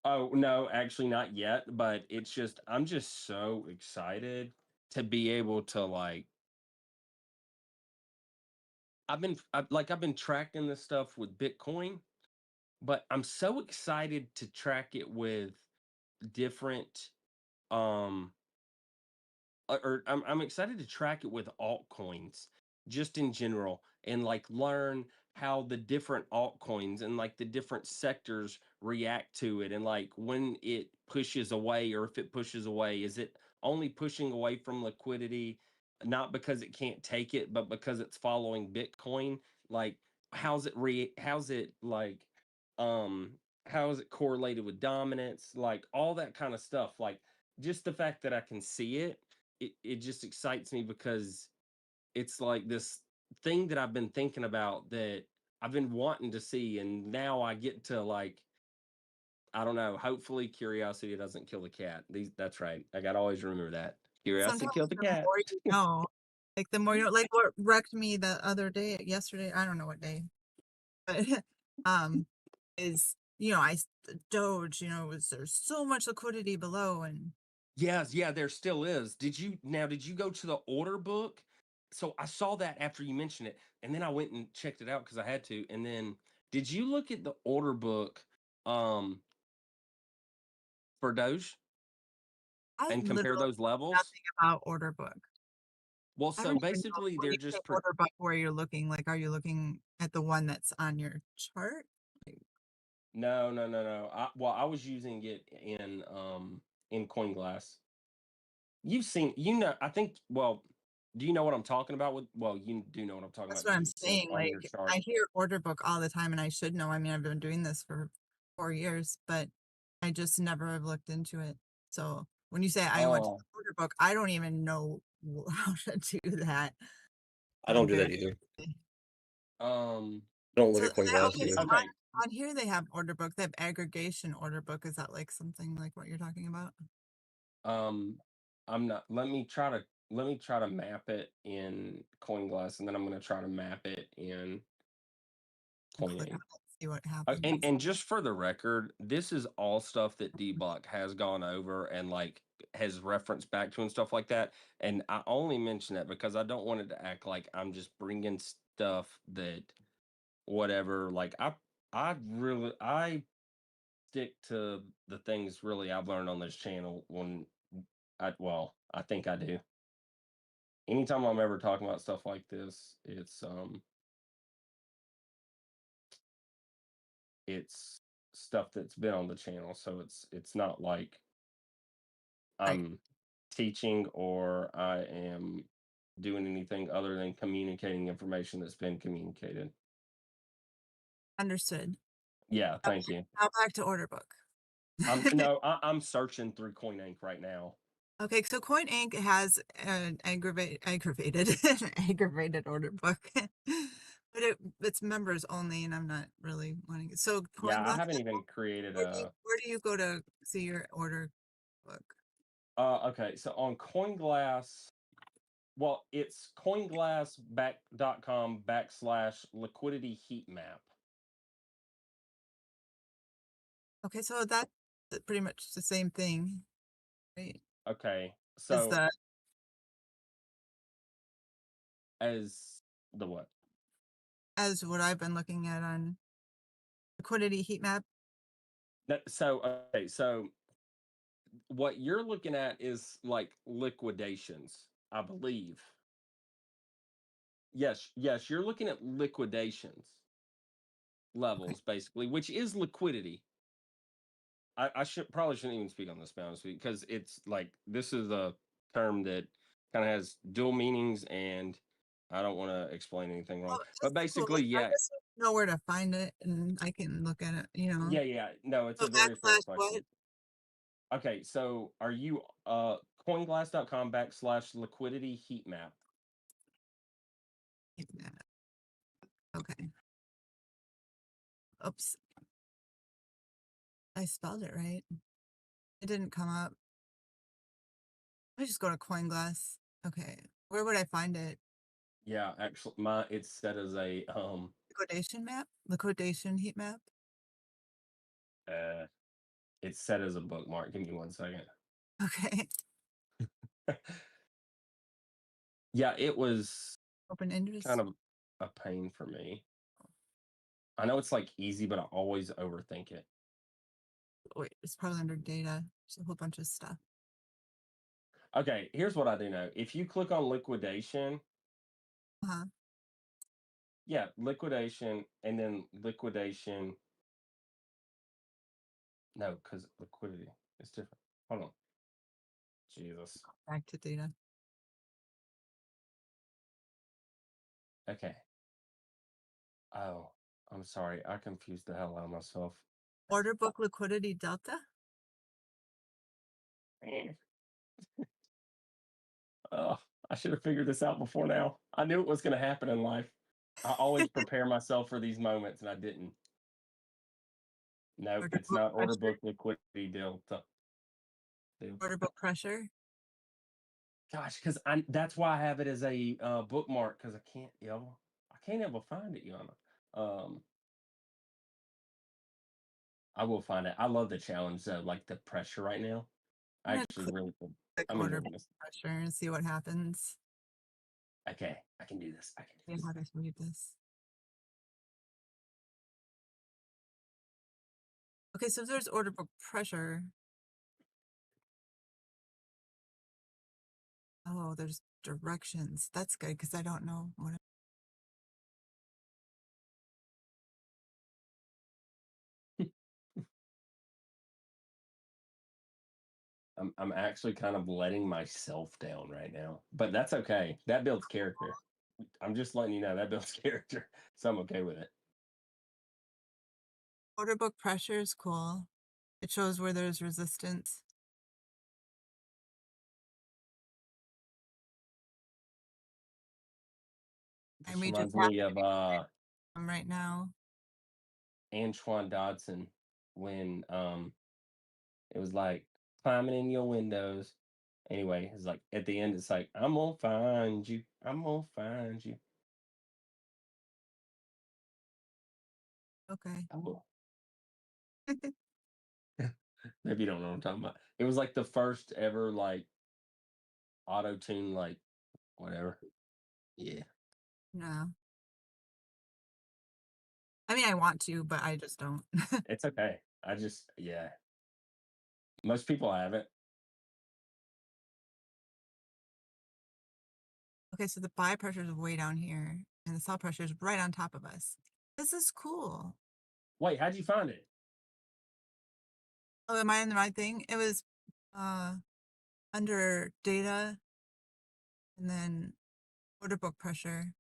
Speaker 10: Oh no, actually not yet, but it's just I'm just so excited to be able to like I've been tracking this stuff with Bitcoin, but I'm so excited to track it with different um or I'm excited to track it with altcoins just in general and like learn how the different altcoins and like the different sectors react to it and like when it pushes away or if it pushes away is it only pushing away from liquidity not because it can't take it but because it's following Bitcoin like how's it like um how is it correlated with dominance like all that kind of stuff like just the fact that I can see it just excites me because it's like this thing that I've been thinking about that I've been wanting to see, and now I get to like I don't know. Hopefully, curiosity doesn't kill the cat. That's right. I gotta always remember that. Curiosity
Speaker 6: Sometimes
Speaker 10: killed the
Speaker 6: the
Speaker 10: cat.
Speaker 6: more you know, like the more you know, like what wrecked me the other day, yesterday, I don't know what day, but is Doge, there's so much liquidity below, and
Speaker 10: Yes, yeah, there still is. Did you go to the order book? So I saw that after you mentioned it, and then I went and checked it out because I had to. And then did you look at the order book um for Doge
Speaker 6: I
Speaker 10: and compare
Speaker 6: literally
Speaker 10: those
Speaker 6: know
Speaker 10: levels?
Speaker 6: nothing about order book.
Speaker 10: Well,
Speaker 6: I
Speaker 10: so
Speaker 6: don't even know
Speaker 10: basically
Speaker 6: when
Speaker 10: they're
Speaker 6: you say
Speaker 10: just
Speaker 6: order book where you're looking. Like, are you looking at the one that's on your chart? Like,
Speaker 10: no. I was using it in CoinGlass. You've seen, I think, well, do you know what I'm talking about you do know what I'm talking
Speaker 6: that's
Speaker 10: about
Speaker 6: what
Speaker 10: because
Speaker 6: I'm
Speaker 10: you see it
Speaker 6: saying.
Speaker 10: on
Speaker 6: Like,
Speaker 10: your chart.
Speaker 6: I hear order book all the time, and I should know. I mean, I've been doing this for 4 years, but I just never have looked into it. So when you say I went to
Speaker 10: Oh,
Speaker 6: the order book, I don't even know how to do that
Speaker 11: I
Speaker 6: to
Speaker 11: don't do
Speaker 6: compare.
Speaker 11: that either.
Speaker 10: um,
Speaker 11: I don't look
Speaker 6: So
Speaker 11: at CoinGlass
Speaker 6: okay,
Speaker 11: either.
Speaker 6: so
Speaker 10: okay.
Speaker 6: on here they have order book. They have aggregation order book. Is that like something like what you're talking about?
Speaker 10: I'm not, let me try to map it in CoinGlass and then I'm going to try to map it in
Speaker 6: And click on
Speaker 10: CoinAid.
Speaker 6: it, see what
Speaker 10: And
Speaker 6: happens.
Speaker 10: and just for the record, this is all stuff that Dbloc has gone over and like has referenced back to and stuff like that. And I only mention that because I don't want it to act like I'm just bringing stuff that whatever. Like I stick to the things really I've learned on this channel when I think I do. Anytime I'm ever talking about stuff like this, it's stuff that's been on the channel. So it's not like
Speaker 6: Right.
Speaker 10: I'm teaching or I am doing anything other than communicating information that's been communicated.
Speaker 6: Understood.
Speaker 10: Yeah, thank you.
Speaker 6: Now back to order book.
Speaker 10: I'm searching through CoinInc right now.
Speaker 6: Okay, so Coin Inc. has an aggravated order book, but it's members only, and I'm not really wanting it. So
Speaker 10: Yeah, I
Speaker 6: CoinGlass,
Speaker 10: haven't even created a.
Speaker 6: where do you go to see your order book?
Speaker 10: Okay, so on CoinGlass, well, it's coinglass.com/liquidity heat map.
Speaker 6: Okay, so that's pretty much the same thing, right?
Speaker 10: Okay,
Speaker 6: As
Speaker 10: so
Speaker 6: the
Speaker 10: as the what?
Speaker 6: as what I've been looking at on liquidity heat map.
Speaker 10: So what you're looking at is like liquidations, I believe. Yes, you're looking at liquidations levels basically, which is liquidity. I shouldn't even speak on this, to be honest with you, because it's like this is a term that kind of has dual meanings, and I don't want to explain anything wrong.
Speaker 6: Oh,
Speaker 10: But
Speaker 6: that's cool.
Speaker 10: basically,
Speaker 6: I
Speaker 10: yeah,
Speaker 6: just know where to find it, and I can look at it.
Speaker 10: yeah. No, it's
Speaker 6: So
Speaker 10: a very fair
Speaker 6: backslash what?
Speaker 10: question. Okay, so are you coinglass.com/liquidity heat map?
Speaker 6: Heat map. Okay. Oops. I spelled it right. It didn't come up. Let me just go to CoinGlass. Okay. Where would I find it?
Speaker 10: Yeah, actually, it's set as a
Speaker 6: Liquidation map? Liquidation heat map?
Speaker 10: it's set as a bookmark. Give me 1 second.
Speaker 6: Okay.
Speaker 10: Yeah, it was
Speaker 6: Open interest.
Speaker 10: kind of a pain for me. I know it's like easy, but I always overthink it.
Speaker 6: Wait, it's probably under data. There's a whole bunch of stuff.
Speaker 10: Okay, here's what I do know. If you click on liquidation,
Speaker 6: Uh-huh.
Speaker 10: yeah, liquidation, and then liquidation. No, because liquidity is different. Hold on. Jesus.
Speaker 6: Back to data.
Speaker 10: Okay. Oh, I'm sorry. I confused the hell out of myself.
Speaker 6: Order book liquidity delta?
Speaker 10: Oh, I should have figured this out before now. I knew it was going to happen in life. I always prepare myself for these moments, and I didn't. No,
Speaker 6: Order
Speaker 10: it's
Speaker 6: book
Speaker 10: not order
Speaker 6: pressure?
Speaker 10: book liquidity delta.
Speaker 6: Order book pressure?
Speaker 10: Gosh, because that's why I have it as a bookmark, because I can't ever find it, Yana. I will find it. I love the challenge though, like the pressure right now. I
Speaker 6: I'm gonna
Speaker 10: actually really,
Speaker 6: click
Speaker 10: I'm
Speaker 6: order
Speaker 10: enjoying
Speaker 6: book
Speaker 10: this.
Speaker 6: pressure and see what happens.
Speaker 10: Okay, I can do this. I can do
Speaker 6: Yeah,
Speaker 10: this.
Speaker 6: how do I read this? Okay, so there's order book pressure. Oh, there's directions. That's good because I don't know what.
Speaker 10: I'm actually kind of letting myself down right now, but that's okay. That builds character. I'm just letting you know that builds character, so I'm okay with it.
Speaker 6: Order book pressure is cool. It shows where there's resistance.
Speaker 10: This
Speaker 6: And we just
Speaker 10: reminds
Speaker 6: have
Speaker 10: me of
Speaker 6: them right now.
Speaker 10: Antoine Dodson when it was like climbing in your windows. Anyway, it's like at the end, it's like I'm gonna find you. I'm gonna find you.
Speaker 6: Okay.
Speaker 10: I will. Maybe you don't know what I'm talking about. It was like the first ever like auto tune, like whatever. Yeah.
Speaker 6: No. I mean, I want to, but I just don't.
Speaker 10: It's okay. I just, yeah. Most people have it.
Speaker 6: Okay, so the buy pressure is way down here, and the sell pressure is right on top of us. This is cool.
Speaker 10: Wait, how'd you find it?
Speaker 6: Oh, am I in the right thing? It was under data and then order book pressure.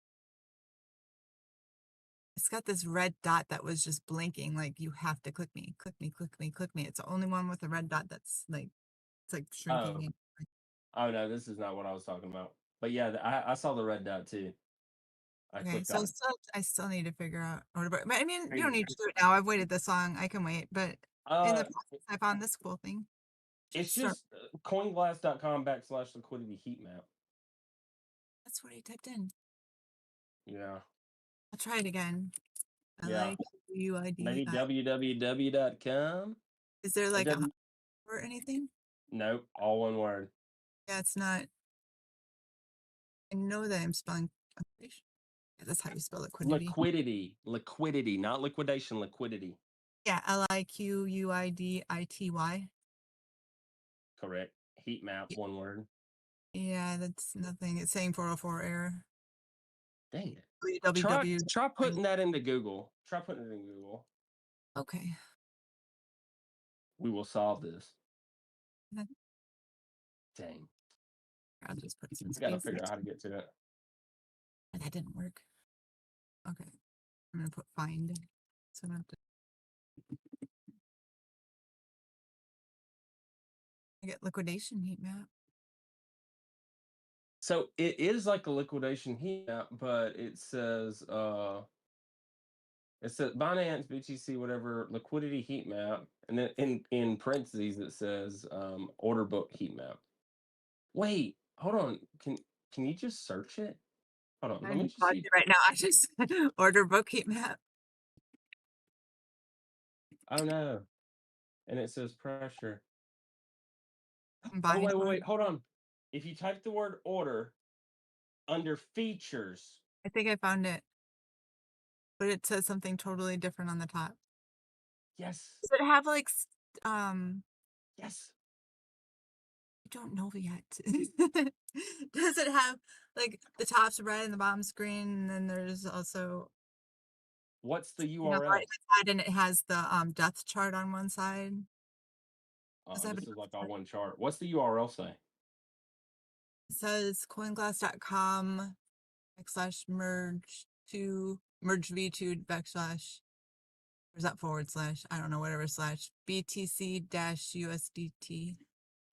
Speaker 6: It's got this red dot that was just blinking, like you have to click me, click me, click me, click me. It's the only one with a red dot that's like, it's like shrinking.
Speaker 10: Oh no, this is not what I was talking about. But yeah, I saw the red dot too. I
Speaker 6: Okay,
Speaker 10: clicked
Speaker 6: so
Speaker 10: on it.
Speaker 6: I still need to figure out order book. But I mean, you don't
Speaker 10: Crazy.
Speaker 6: need to do it now. I've waited this long. I can wait. But in the process, I found this cool thing.
Speaker 10: It's
Speaker 6: Start-
Speaker 10: just coinglass.com/liquidity heat map.
Speaker 6: That's what I typed in.
Speaker 10: Yeah.
Speaker 6: I'll try it again. I
Speaker 10: Yeah.
Speaker 6: like UID.
Speaker 10: Maybe www.com.
Speaker 6: Is there like a or anything?
Speaker 10: Nope, all one word.
Speaker 6: Yeah, it's not. I know that I'm spelling. Yeah, that's how you spell liquidity.
Speaker 10: Liquidity, not liquidation, liquidity.
Speaker 6: Yeah, LIQUIDITY.
Speaker 10: Correct. Heat map, one word.
Speaker 6: Yeah, that's nothing. It's saying 404 error.
Speaker 10: Dang it.
Speaker 6: www.
Speaker 10: Try putting that into Google. Try putting it in Google.
Speaker 6: Okay.
Speaker 10: We will solve this.
Speaker 6: That-
Speaker 10: Dang.
Speaker 6: I'll just put some
Speaker 10: We gotta
Speaker 6: space.
Speaker 10: figure out how to get to it.
Speaker 6: That didn't work. Okay. I'm gonna put find. So I don't have to. I get liquidation heat map.
Speaker 10: So it is like a liquidation heat map, but it says Binance, BTC, whatever, liquidity heat map, and then in parentheses it says order book heat map. Wait, hold on. Can you just search it? Hold on, let me just see.
Speaker 6: Right now, I just order book heat map.
Speaker 10: Oh no. And it says pressure.
Speaker 6: Oh,
Speaker 10: wait, hold on. If you type the word order under features.
Speaker 6: I think I found it. But it says something totally different on the top.
Speaker 10: Yes.
Speaker 6: Does it have like
Speaker 10: Yes.
Speaker 6: I don't know yet. Does it have like the top's red and the bottom's green, and then there's also
Speaker 10: What's the
Speaker 6: you know,
Speaker 10: URL?
Speaker 6: right side, and it has the death chart on one side.
Speaker 10: This is like all one chart. What's the URL say?
Speaker 6: It says coinglass.com /merge v2 / or is that / I don't know, whatever / BTC-USDT.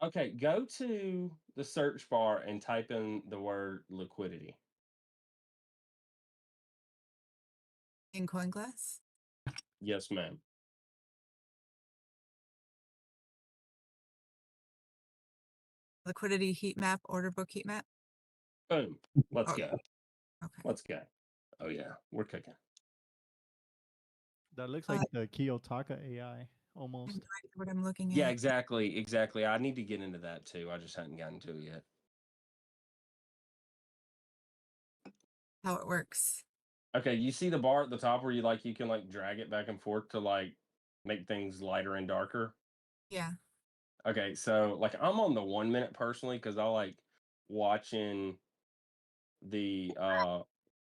Speaker 10: Okay, go to the search bar and type in the word liquidity.
Speaker 6: In CoinGlass?
Speaker 10: Yes, ma'am.
Speaker 6: Liquidity heat map, order book heat map.
Speaker 10: Boom. Let's go.
Speaker 6: Okay.
Speaker 10: Let's go. Oh yeah, we're cooking.
Speaker 7: That looks like the Kiyotaka AI almost.
Speaker 6: What I'm looking at.
Speaker 10: Yeah, exactly. I need to get into that too. I just hadn't gotten to it yet.
Speaker 6: How it works.
Speaker 10: Okay, you see the bar at the top where you can drag it back and forth to make things lighter and darker?
Speaker 6: Yeah.
Speaker 10: Okay, so I'm on the 1 minute personally because I like watching the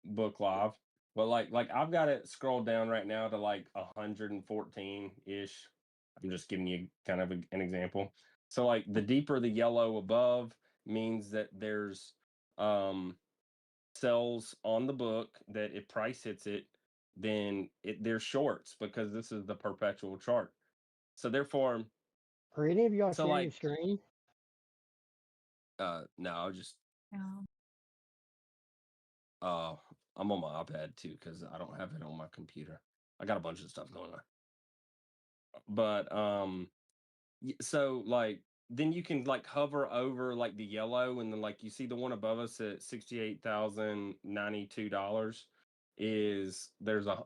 Speaker 10: book live. But I've got it scrolled down right now to 114-ish. I'm just giving you kind of an example. So the deeper the yellow above means that there's sells on the book, that if price hits it, then there's shorts because this is the perpetual chart. So therefore,
Speaker 9: Are any of y'all sharing screen?
Speaker 10: no, I'll just
Speaker 6: No.
Speaker 10: I'm on my iPad too because I don't have it on my computer. I got a bunch of stuff going on. But so then you can hover over the yellow, and then you see the one above us at $68,092 is there's an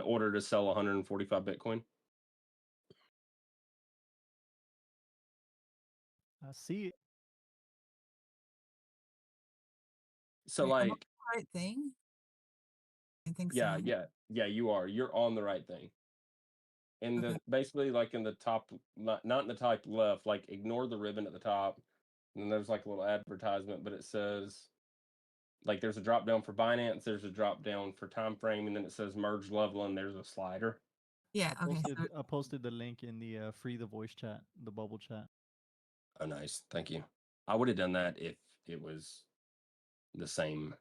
Speaker 10: order to sell 145 Bitcoin.
Speaker 7: I see it.
Speaker 10: So
Speaker 6: Wait, am I on
Speaker 10: like,
Speaker 6: the right thing? I think
Speaker 10: yeah,
Speaker 6: so.
Speaker 10: yeah, you are. You're on the right thing. In
Speaker 6: Okay.
Speaker 10: the basically like in the top, not in the top left, like ignore the ribbon at the top. And then there's like a little advertisement, but it says like there's a drop down for Binance, there's a drop down for time frame, and then it says merge level, and there's a slider.
Speaker 6: Yeah. Okay. So
Speaker 7: I posted the link in the free the voice chat, the bubble chat.
Speaker 10: Oh, nice. Thank you. I would have done that if it was the same.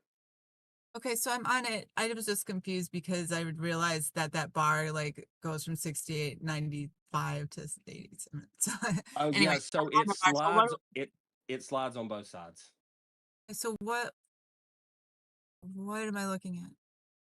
Speaker 6: okay, so I'm on it. I was just confused because I would realize that that bar like goes from 68.95 to 87. So
Speaker 10: Oh
Speaker 6: anyway,
Speaker 10: yeah, so
Speaker 6: I'm on
Speaker 10: it
Speaker 6: the bar. So what?
Speaker 10: slides. It slides on both sides.
Speaker 6: So what am I looking at?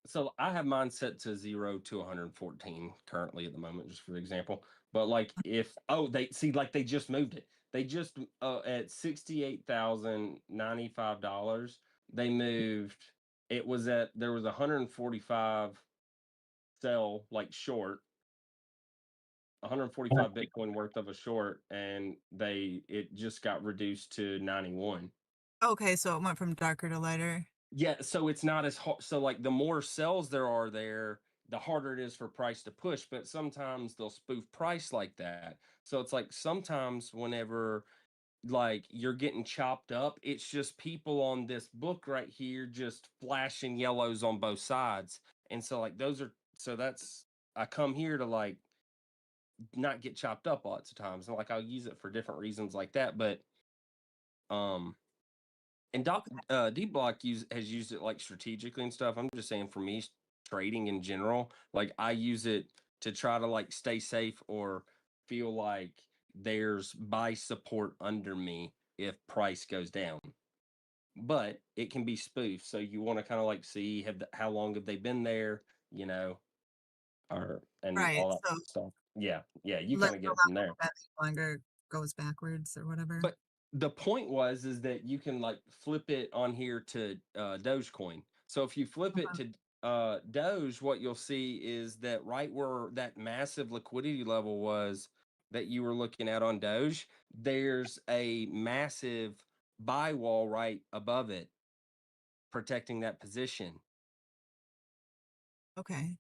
Speaker 10: So I have mine set to 0 to 114 currently at the moment, just for example. But like if they see like they just moved it. They just at $68,095. They moved. It was there was 145 sell like short, 145 Bitcoin worth of a short, and it just got reduced to 91.
Speaker 6: Okay, so it went from darker to lighter.
Speaker 10: Yeah, so it's not as hard. So like the more cells there are there, the harder it is for price to push. But sometimes they'll spoof price like that. So it's like sometimes whenever like you're getting chopped up, it's just people on this book right here just flashing yellows on both sides. And so like that's I come here to like not get chopped up lots of times. And like I'll use it for different reasons like that. But um and Dbloc has used it like strategically and stuff. I'm just saying for me, trading in general, like I use it to try to like stay safe or feel like there's buy support under me if price goes down. But it can be spoofed, so you want to kind of like see how long have they been there, you know, or and
Speaker 6: Right.
Speaker 10: all that
Speaker 6: So
Speaker 10: stuff. Yeah, you
Speaker 6: let
Speaker 10: kind of
Speaker 6: the
Speaker 10: get from there.
Speaker 6: level that longer goes backwards or whatever.
Speaker 10: But the point is that you can like flip it on here to Dogecoin. So if you flip it to Doge, what you'll see is that right where that massive liquidity level was that you were looking at on Doge, there's a massive buy wall right above it, protecting that position.
Speaker 6: Okay.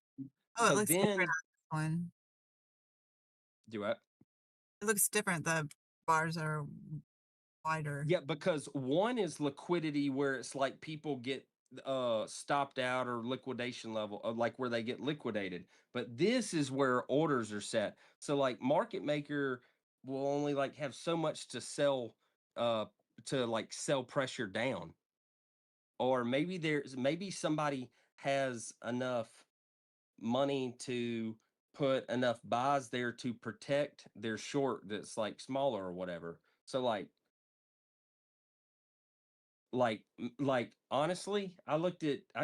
Speaker 6: Oh, it
Speaker 10: So
Speaker 6: looks different
Speaker 10: then,
Speaker 6: on this one.
Speaker 10: do what?
Speaker 6: It looks different. The bars are wider.
Speaker 10: Yeah, because one is liquidity where it's like people get stopped out or liquidation level of like where they get liquidated. But this is where orders are set. So like market maker will only like have so much to sell to like sell pressure down. Or maybe somebody has enough money to put enough buys there to protect their short that's like smaller or whatever. So like honestly, I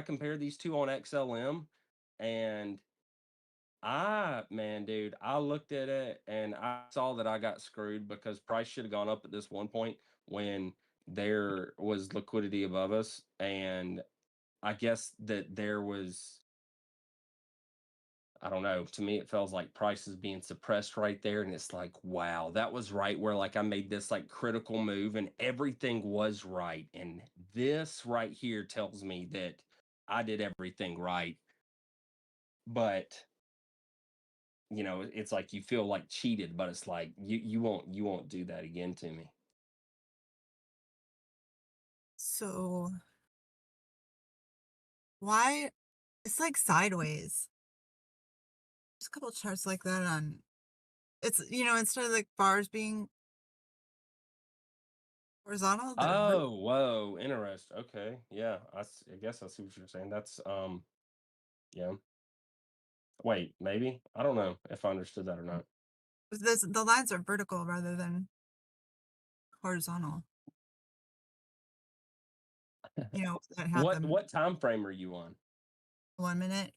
Speaker 10: compared these two on XLM, and man, dude, I looked at it and I saw that I got screwed because price should have gone up at this one point when there was liquidity above us, and I guess that there was, I don't know. To me, it feels like price is being suppressed right there. And it's like, wow, that was right where like I made this like critical move and everything was right. And this right here tells me that I did everything right. But it's like you feel like cheated, but it's like you won't do that again to me.
Speaker 6: So why it's like sideways. There's a couple of charts like that on it's instead of like bars being horizontal, they're
Speaker 10: Oh, whoa, interesting. Okay, yeah, I guess I see what you're saying. That's yeah. Wait, maybe I don't know if I understood that or not.
Speaker 6: the lines are vertical rather than horizontal. That had
Speaker 10: What
Speaker 6: them
Speaker 10: what time frame are you on?
Speaker 6: 1 minute.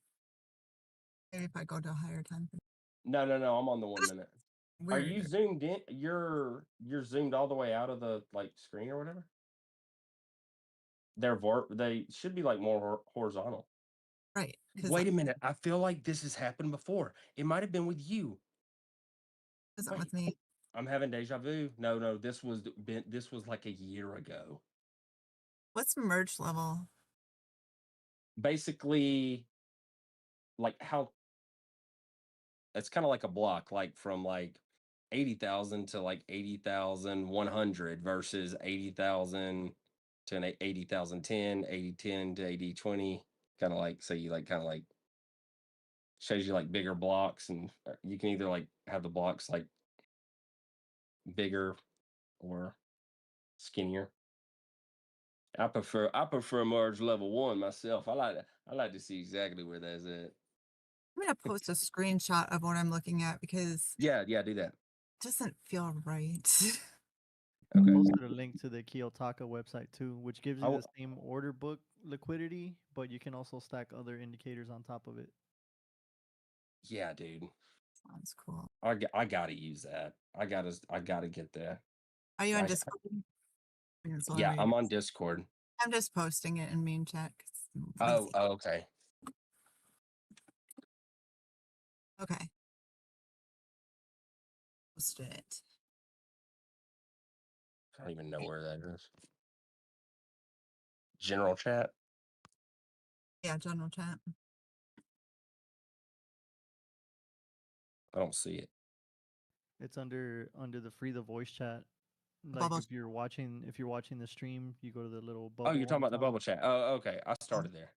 Speaker 6: Maybe if I go to a higher time frame.
Speaker 10: No, I'm on the 1 minute. Are
Speaker 6: Weird.
Speaker 10: you zoomed in? You're zoomed all the way out of the like screen or whatever? They should be like more horizontal.
Speaker 6: Right.
Speaker 10: Wait a minute. I feel like this has happened before. It might have been with you.
Speaker 6: Isn't
Speaker 10: Wait,
Speaker 6: with me.
Speaker 10: I'm having deja vu. No, this was like a year ago.
Speaker 6: What's merge level?
Speaker 10: Basically, like how it's kind of like a block, like from like 80,000 to like 80,100 versus 80,000 to an 80,010, 8010 to 8020. Kind of like, so you like kind of like shows you like bigger blocks, and you can either like have the blocks like bigger or skinnier. I prefer merge level 1 myself. I like to see exactly where that's at.
Speaker 6: I'm gonna post a screenshot of what I'm looking at because
Speaker 10: Yeah, do that.
Speaker 6: it doesn't feel right.
Speaker 7: I
Speaker 10: Okay.
Speaker 7: posted a link to the Kiyotaka website too, which gives you
Speaker 10: Oh.
Speaker 7: the same order book liquidity, but you can also stack other indicators on top of it.
Speaker 10: Yeah, dude.
Speaker 6: Sounds cool.
Speaker 10: I gotta use that. I gotta get that.
Speaker 6: Are you on
Speaker 10: Like,
Speaker 6: Discord? It's
Speaker 10: yeah, I'm on
Speaker 6: hilarious.
Speaker 10: Discord.
Speaker 6: I'm just posting it in meme chat. 'Cause it's
Speaker 10: Oh,
Speaker 6: easy.
Speaker 10: okay.
Speaker 6: Okay. Posted it.
Speaker 10: I don't even know where that is. General chat.
Speaker 6: Yeah, general chat.
Speaker 10: I don't see it.
Speaker 7: It's under the free the voice chat. Like
Speaker 6: Bubble.
Speaker 7: if you're watching the stream, you go to the little bubble.
Speaker 10: Oh, you're talking
Speaker 7: on
Speaker 10: about the
Speaker 7: top.
Speaker 10: bubble chat. Oh, okay. I started there.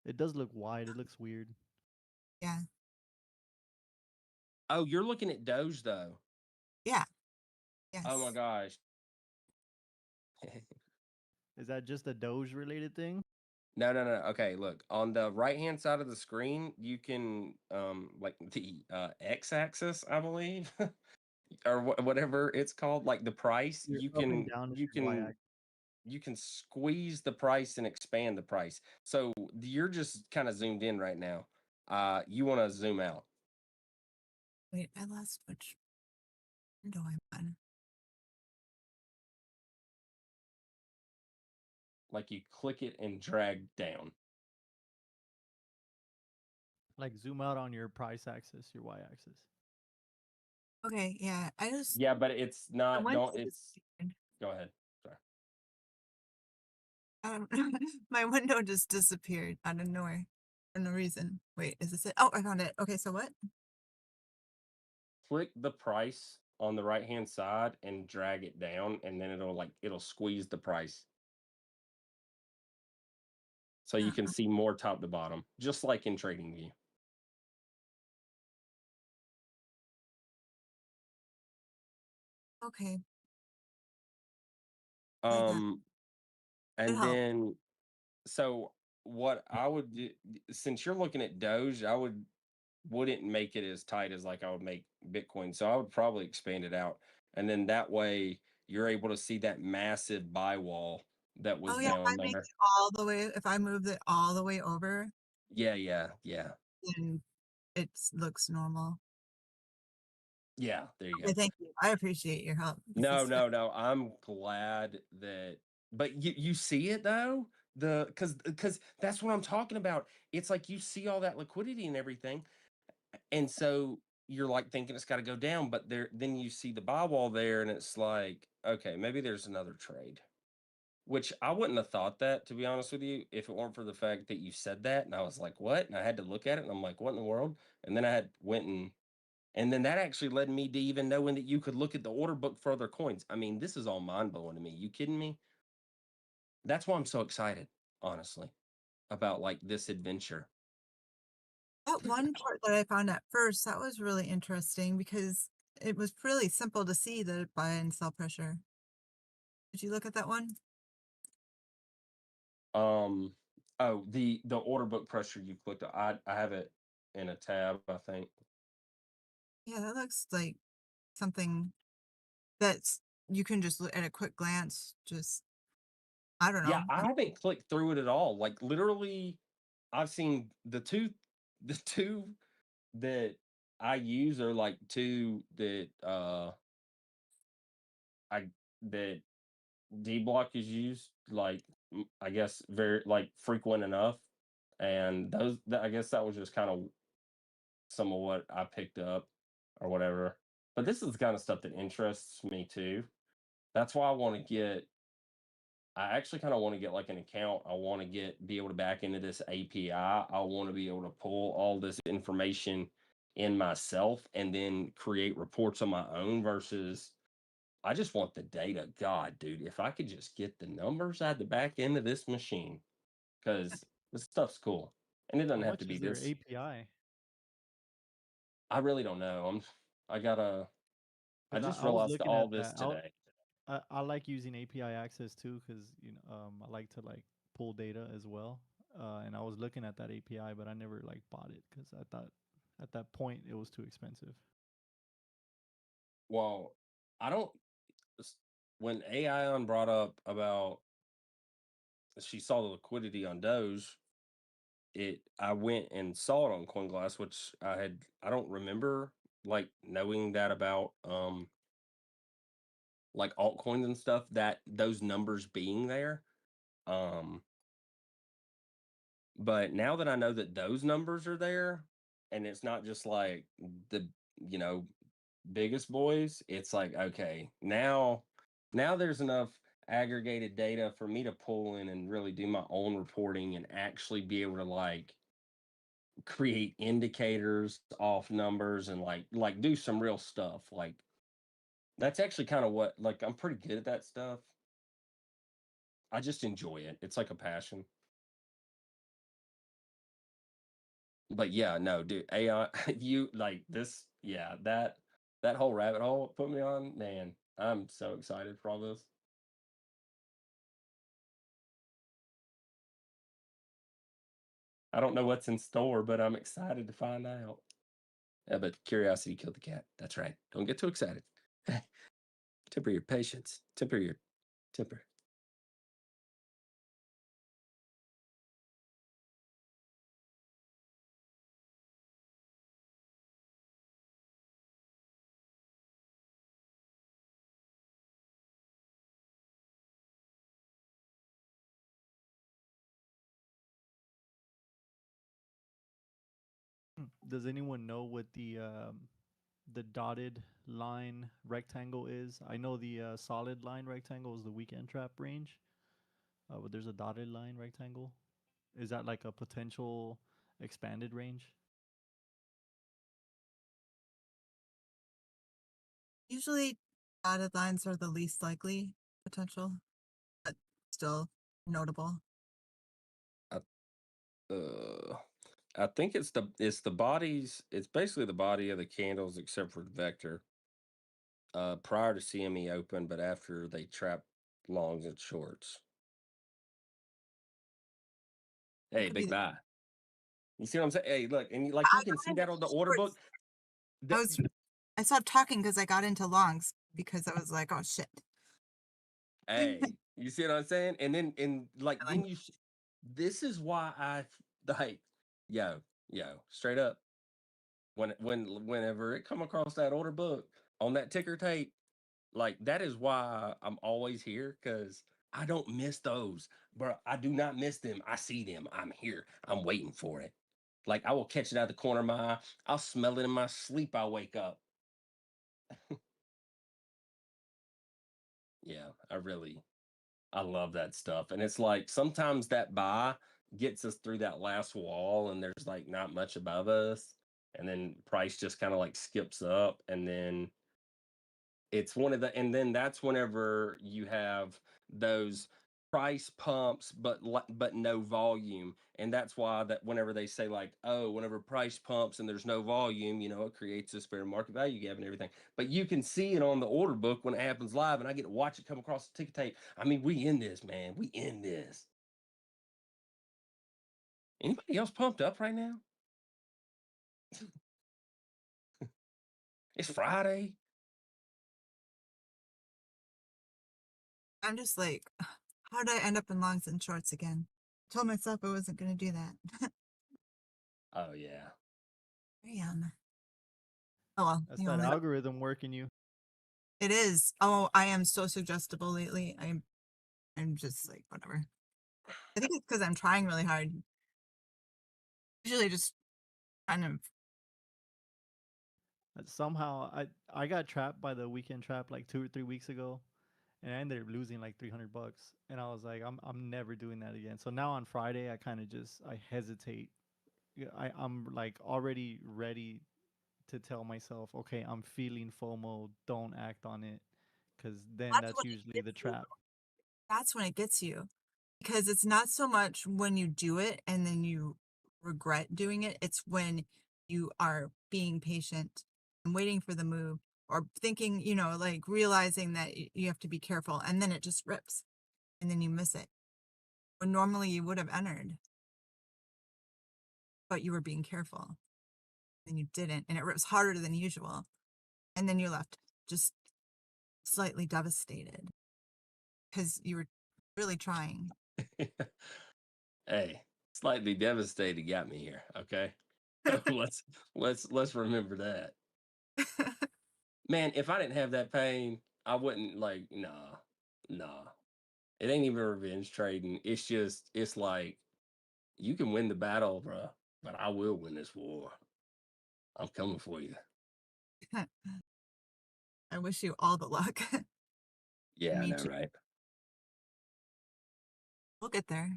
Speaker 7: It does look wide. It looks weird.
Speaker 6: Yeah.
Speaker 10: Oh, you're looking at Doge though.
Speaker 6: Yeah. Yes.
Speaker 10: Oh my gosh.
Speaker 7: Is that just a Doge related thing?
Speaker 10: No. Okay, look. On the right-hand side of the screen, you can like the x-axis, I believe, or whatever it's called, like the price.
Speaker 7: Your up and down is your y-axis.
Speaker 10: You can squeeze the price and expand the price. So you're just kind of zoomed in right now. You want to zoom out.
Speaker 6: Wait, I lost which window I'm on.
Speaker 10: Like you click it and drag down.
Speaker 7: Like zoom out on your price axis, your y-axis.
Speaker 6: Okay, yeah. I just
Speaker 10: Yeah, but it's not.
Speaker 6: went
Speaker 10: Don't.
Speaker 6: to
Speaker 10: It's. Go ahead. Sorry.
Speaker 6: my window just disappeared out of nowhere for no reason. Wait, is this it? Oh, I found it. Okay, so what?
Speaker 10: Click the price on the right hand side and drag it down, and then it'll squeeze the price. So you can see more top to bottom, just like in TradingView.
Speaker 6: Okay.
Speaker 10: And then so what I would do, since you're looking at Doge, wouldn't make it as tight as like I would make Bitcoin. So I would probably expand it out. And then that way you're able to see that massive buy wall that was
Speaker 6: Oh yeah,
Speaker 10: down
Speaker 6: if I make
Speaker 10: there.
Speaker 6: it all the way, if I move it all the way over,
Speaker 10: Yeah.
Speaker 6: then it looks normal.
Speaker 10: Yeah, there you go.
Speaker 6: Okay, thank you. I appreciate your help.
Speaker 10: No. I'm glad that, but you see it though, because that's what I'm talking about. It's like you see all that liquidity and everything, and so you're like thinking it's got to go down, but then you see the buy wall there, and it's like, okay, maybe there's another trade. Which I wouldn't have thought that, to be honest with you, if it weren't for the fact that you said that, and I was like, what? And I had to look at it, and I'm like, what in the world? And then I went and then that actually led me to even knowing that you could look at the order book for other coins. I mean, this is all mind blowing to me. You kidding me? That's why I'm so excited, honestly, about like this adventure.
Speaker 6: That one part that I found at first, that was really interesting because it was really simple to see the buy and sell pressure. Did you look at that one?
Speaker 10: Oh, the order book pressure you clicked. I have it in a tab, I think.
Speaker 6: Yeah, that looks like something that's you can just look at a quick glance. Just I don't know.
Speaker 10: Yeah, I haven't clicked through it at all. Like literally, I've seen the two that I use are like two that that Dbloc is used like I guess very like frequent enough, and I guess that was just kind of some of what I picked up or whatever. But this is the kind of stuff that interests me too. That's why I actually kind of want to get like an account. I want to be able to back into this API. I want to be able to pull all this information in myself and then create reports on my own versus I just want the data. God, dude, if I could just get the numbers at the back end of this machine, because this stuff's cool. And it
Speaker 7: How
Speaker 10: doesn't have to
Speaker 7: much
Speaker 10: be
Speaker 7: is their
Speaker 10: this.
Speaker 7: API?
Speaker 10: I really don't know. I
Speaker 7: Because
Speaker 10: just
Speaker 7: I was
Speaker 10: realized
Speaker 7: looking
Speaker 10: all
Speaker 7: at
Speaker 10: this
Speaker 7: that.
Speaker 10: today.
Speaker 7: I like using API access too, because I like to like pull data as well. And I was looking at that API, but I never like bought it because I thought at that point it was too expensive.
Speaker 10: Well, I don't. When AIon brought up about she saw the liquidity on Doge, I went and saw it on CoinGlass, which I don't remember like knowing that about like altcoins and stuff, that those numbers being there. But now that I know that those numbers are there and it's not just like the you know biggest boys, it's like okay, now there's enough aggregated data for me to pull in and really do my own reporting and actually be able to like create indicators off numbers and like do some real stuff. Like that's actually kind of what like I'm pretty good at that stuff. I just enjoy it. It's like a passion. But yeah, no, dude, AI, you like this, yeah, that whole rabbit hole it put me on, man. I'm so excited for all this. I don't know what's in store, but I'm excited to find out. Yeah, but curiosity killed the cat. That's right. Don't get too excited. Temper your patience. Temper your temper.
Speaker 7: Does anyone know what the dotted line rectangle is? I know the solid line rectangle is the weekend trap range, but there's a dotted line rectangle. Is that like a potential expanded range?
Speaker 6: Usually, dotted lines are the least likely potential, but still notable.
Speaker 10: I think it's the bodies. It's basically the body of the candles, except for the vector. Prior to CME open, but after they trap longs and shorts. Hey,
Speaker 6: Could be
Speaker 10: big
Speaker 6: the-
Speaker 10: buy. You see what I'm saying? Hey, look, and like you can see that on the order book.
Speaker 6: I stopped talking because I got into longs because I was like, oh shit.
Speaker 10: Hey, you see what I'm saying? And then like then this is why I like yo straight up whenever it come across that order book on that ticker tape, like that is why I'm always here because I don't miss those, bro. I do not miss them. I see them. I'm here. I'm waiting for it. Like I will catch it out the corner of my eye. I'll smell it in my sleep. I'll wake up. Yeah, I love that stuff. And it's like sometimes that buy gets us through that last wall and there's like not much above us. And then price just kind of like skips up. And then and then that's whenever you have those price pumps, but no volume. And that's why that whenever they say like, oh, whenever price pumps and there's no volume, it creates this fair market value gap and everything. But you can see it on the order book when it happens live, and I get to watch it come across the ticket tape. I mean, we in this, man. We in this. Anybody else pumped up right now? It's Friday.
Speaker 6: I'm just like, how did I end up in longs and shorts again? I told myself I wasn't going to do that.
Speaker 10: Oh yeah.
Speaker 6: Oh well.
Speaker 7: That's that algorithm working you.
Speaker 6: It is. Oh, I am so suggestible lately. I'm just like whatever. I think it's because I'm trying really hard. Usually just kind of
Speaker 7: Somehow I got trapped by the weekend trap like 2 or 3 weeks ago, and I ended up losing like $300, and I was like, I'm never doing that again. So now on Friday, I kind of just I hesitate. I'm like already ready to tell myself, okay, I'm feeling FOMO, don't act on it, because then
Speaker 6: That's
Speaker 7: that's
Speaker 6: when it
Speaker 7: usually the
Speaker 6: gets you.
Speaker 7: trap.
Speaker 6: That's when it gets you. Because it's not so much when you do it and then you regret doing it. It's when you are being patient and waiting for the move or thinking, like realizing that you have to be careful and then it just rips and then you miss it. When normally you would have entered, but you were being careful and you didn't. And it rips harder than usual. And then you're left just slightly devastated because you were really trying.
Speaker 10: Hey, slightly devastated got me here. Okay, let's remember that. Man, if I didn't have that pain, I wouldn't like. Nah. It ain't even revenge trading. It's like you can win the battle, bro, but I will win this war. I'm coming for you.
Speaker 6: I wish you all the luck.
Speaker 10: Yeah, I
Speaker 6: Me
Speaker 10: know,
Speaker 6: too.
Speaker 10: right?
Speaker 6: We'll get there.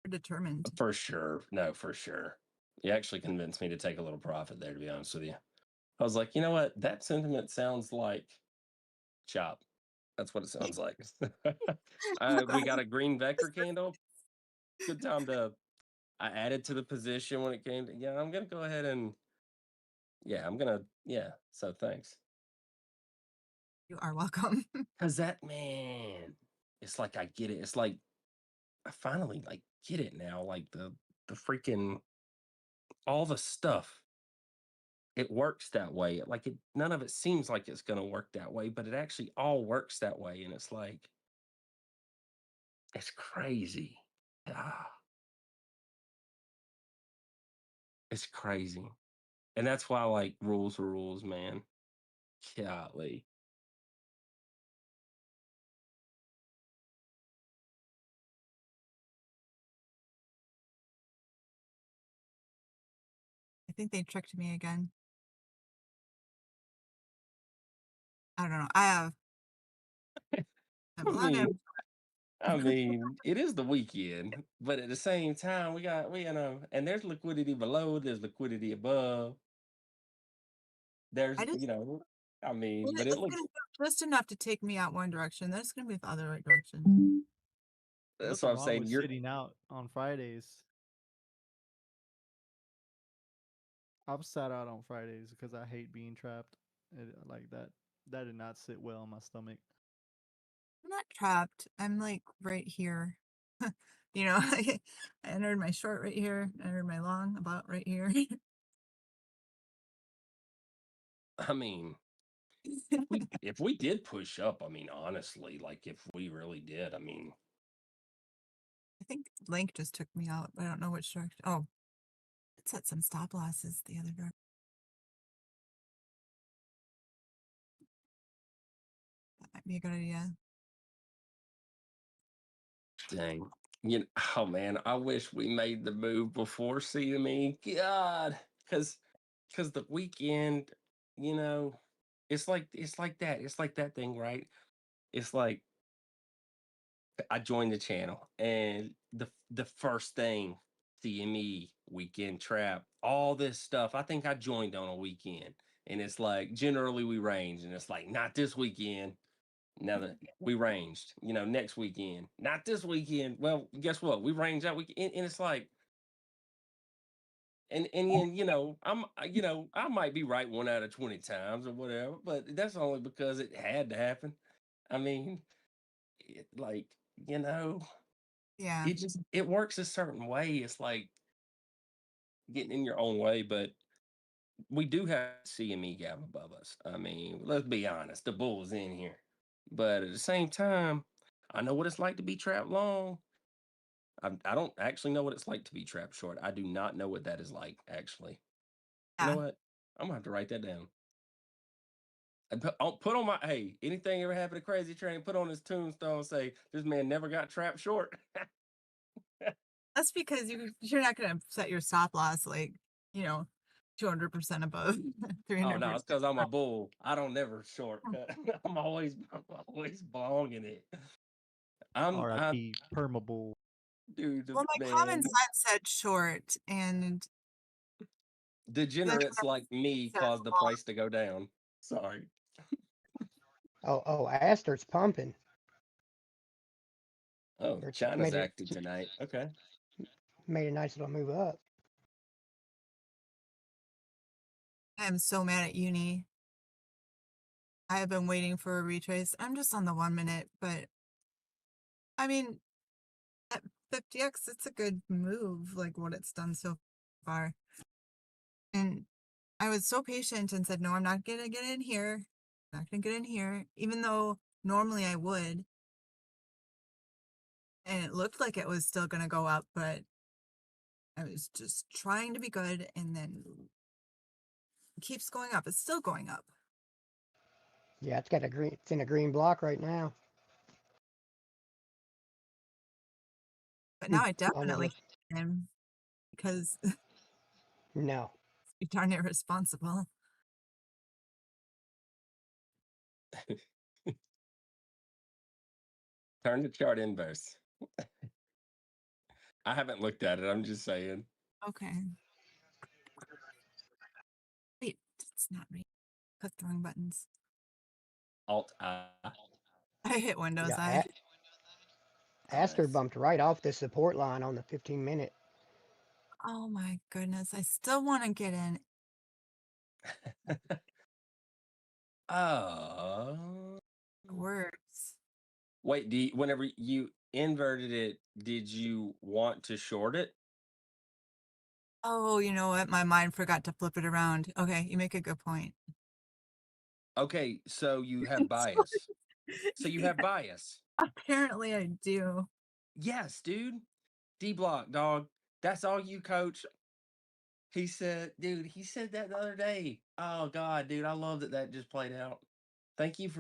Speaker 6: We're determined.
Speaker 10: For sure. No, for sure. You actually convinced me to take a little profit there, to be honest with you. I was like, you know what? That sentiment sounds like chop. That's what it sounds like. We got a green vector candle. Good time to. I added to the position when it came to. Yeah, I'm gonna go ahead and. Yeah, I'm gonna. Yeah. So thanks.
Speaker 6: You are welcome.
Speaker 10: Cause that man, it's like I get it. It's like I finally like get it now. Like the freaking all the stuff. It works that way. Like none of it seems like it's gonna work that way, but it actually all works that way. And it's like it's crazy. Ah, it's crazy. And that's why like rules are rules, man. Golly.
Speaker 6: I think they tricked me again. I don't know. I have
Speaker 10: I
Speaker 6: a lot of.
Speaker 10: mean, it is the weekend, but at the same time, and there's liquidity below, there's liquidity above. There's,
Speaker 6: I just.
Speaker 10: but it
Speaker 6: It's
Speaker 10: looks.
Speaker 6: gonna do just enough to take me out one direction. Then it's gonna be the other right direction.
Speaker 10: That's what
Speaker 7: Nothing
Speaker 10: I'm
Speaker 7: wrong
Speaker 10: saying.
Speaker 7: with
Speaker 10: You're
Speaker 7: sitting out on Fridays. I've sat out on Fridays because I hate being trapped. Like that. That did not sit well in my stomach.
Speaker 6: I'm not trapped. I'm like right here. I entered my short right here. Entered my long about right here.
Speaker 10: I mean, if we did push up, I mean, honestly, like if we really did, I mean,
Speaker 6: I think Link just took me out. I don't know which direction. Oh, it set some stop losses the other direction. That might be a good idea.
Speaker 10: dang. Oh man, I wish we made the move before CME. God, because the weekend, you know, it's like that. It's like that thing, right? It's like I joined the channel and the first thing CME weekend trap, all this stuff. I think I joined on a weekend. And it's like generally we range and it's like not this weekend. Now that we ranged, next weekend, not this weekend. Well, guess what? We range that weekend, and it's like, and I might be right 1 out of 20 times or whatever, but that's only because it had to happen. I mean, like you know,
Speaker 6: Yeah.
Speaker 10: it works a certain way. It's like getting in your own way, but we do have CME gap above us. I mean, let's be honest, the bull's in here, but at the same time, I know what it's like to be trapped long. I don't actually know what it's like to be trapped short. I do not know what that is like, actually. You know
Speaker 6: Yeah.
Speaker 10: what? I'm gonna have to write that down. And put on my hey, anything ever happened to Crazy Train, put on his tombstone, say this man never got trapped short.
Speaker 6: That's because you're not gonna set your stop loss like, 200% above.
Speaker 5: Oh
Speaker 6: 300%.
Speaker 5: no, it's because I'm a bull. I don't never shortcut. I'm always long in it. I'm
Speaker 7: RIP permabull.
Speaker 5: dude,
Speaker 6: Well, my common
Speaker 5: man.
Speaker 6: sense said short, and
Speaker 5: Degenerates like me
Speaker 6: says
Speaker 5: cause the
Speaker 6: long.
Speaker 5: price to go down. Sorry.
Speaker 9: Oh, Aster's pumping.
Speaker 5: Oh,
Speaker 9: Or
Speaker 5: China's active tonight. Okay.
Speaker 9: made a nice little move up.
Speaker 6: I am so mad at uni. I have been waiting for a retrace. I'm just on the 1 minute, but I mean, at 50x, it's a good move, like what it's done so far. And I was so patient and said, no, I'm not going to get in here. I'm not going to get in here, even though normally I would. And it looked like it was still going to go up, but I was just trying to be good, and then it keeps going up. It's still going up.
Speaker 9: Yeah, it's in a green block right now.
Speaker 6: But now I definitely
Speaker 9: Almost.
Speaker 6: am, because
Speaker 9: No.
Speaker 6: you're darn irresponsible.
Speaker 5: Turn the chart inverse. I haven't looked at it. I'm just saying.
Speaker 6: Okay. Wait, it's not me. Click the wrong buttons.
Speaker 5: Alt I.
Speaker 6: I hit Windows
Speaker 9: Yeah,
Speaker 6: I.
Speaker 9: Aster
Speaker 5: Nice.
Speaker 9: bumped right off the support line on the 15-minute.
Speaker 6: Oh my goodness. I still want to get in.
Speaker 5: Oh.
Speaker 6: Words.
Speaker 5: Wait, whenever you inverted it, did you want to short it?
Speaker 6: Oh, you know what? My mind forgot to flip it around. Okay, you make a good point.
Speaker 5: Okay, so you have bias. So you have bias.
Speaker 6: Apparently I do.
Speaker 5: Yes, dude. Dbloc, dog. That's all you, coach. He said that the other day. Oh God, dude, I love that just played out. Thank you.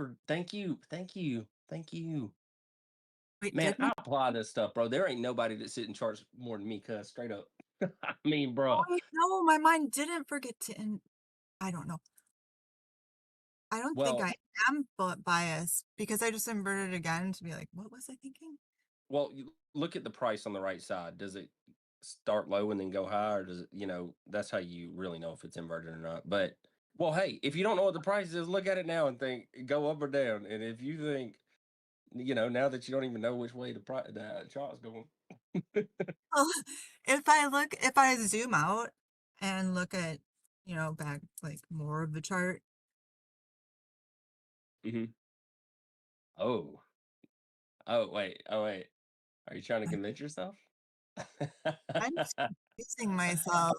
Speaker 6: Wait,
Speaker 5: Man,
Speaker 6: didn't
Speaker 5: I apply this stuff, bro. There ain't nobody that sit in charts more than me, cuz straight up. I mean,
Speaker 6: oh,
Speaker 5: bro.
Speaker 6: no, my mind didn't forget to I don't know. I don't think
Speaker 5: Well,
Speaker 6: I am biased because I just inverted again to be like, what was I thinking?
Speaker 5: well, you look at the price on the right side. Does it start low and then go high, or does it, that's how you really know if it's inverted or not. But well, hey, if you don't know what the price is, look at it now and think go up or down. And if you think, now that you don't even know which way the chart's going.
Speaker 6: Well, if I zoom out and look at, back like more of the chart.
Speaker 5: Mm-hmm. Oh, wait. Are you trying to convince yourself?
Speaker 6: I'm just confusing myself.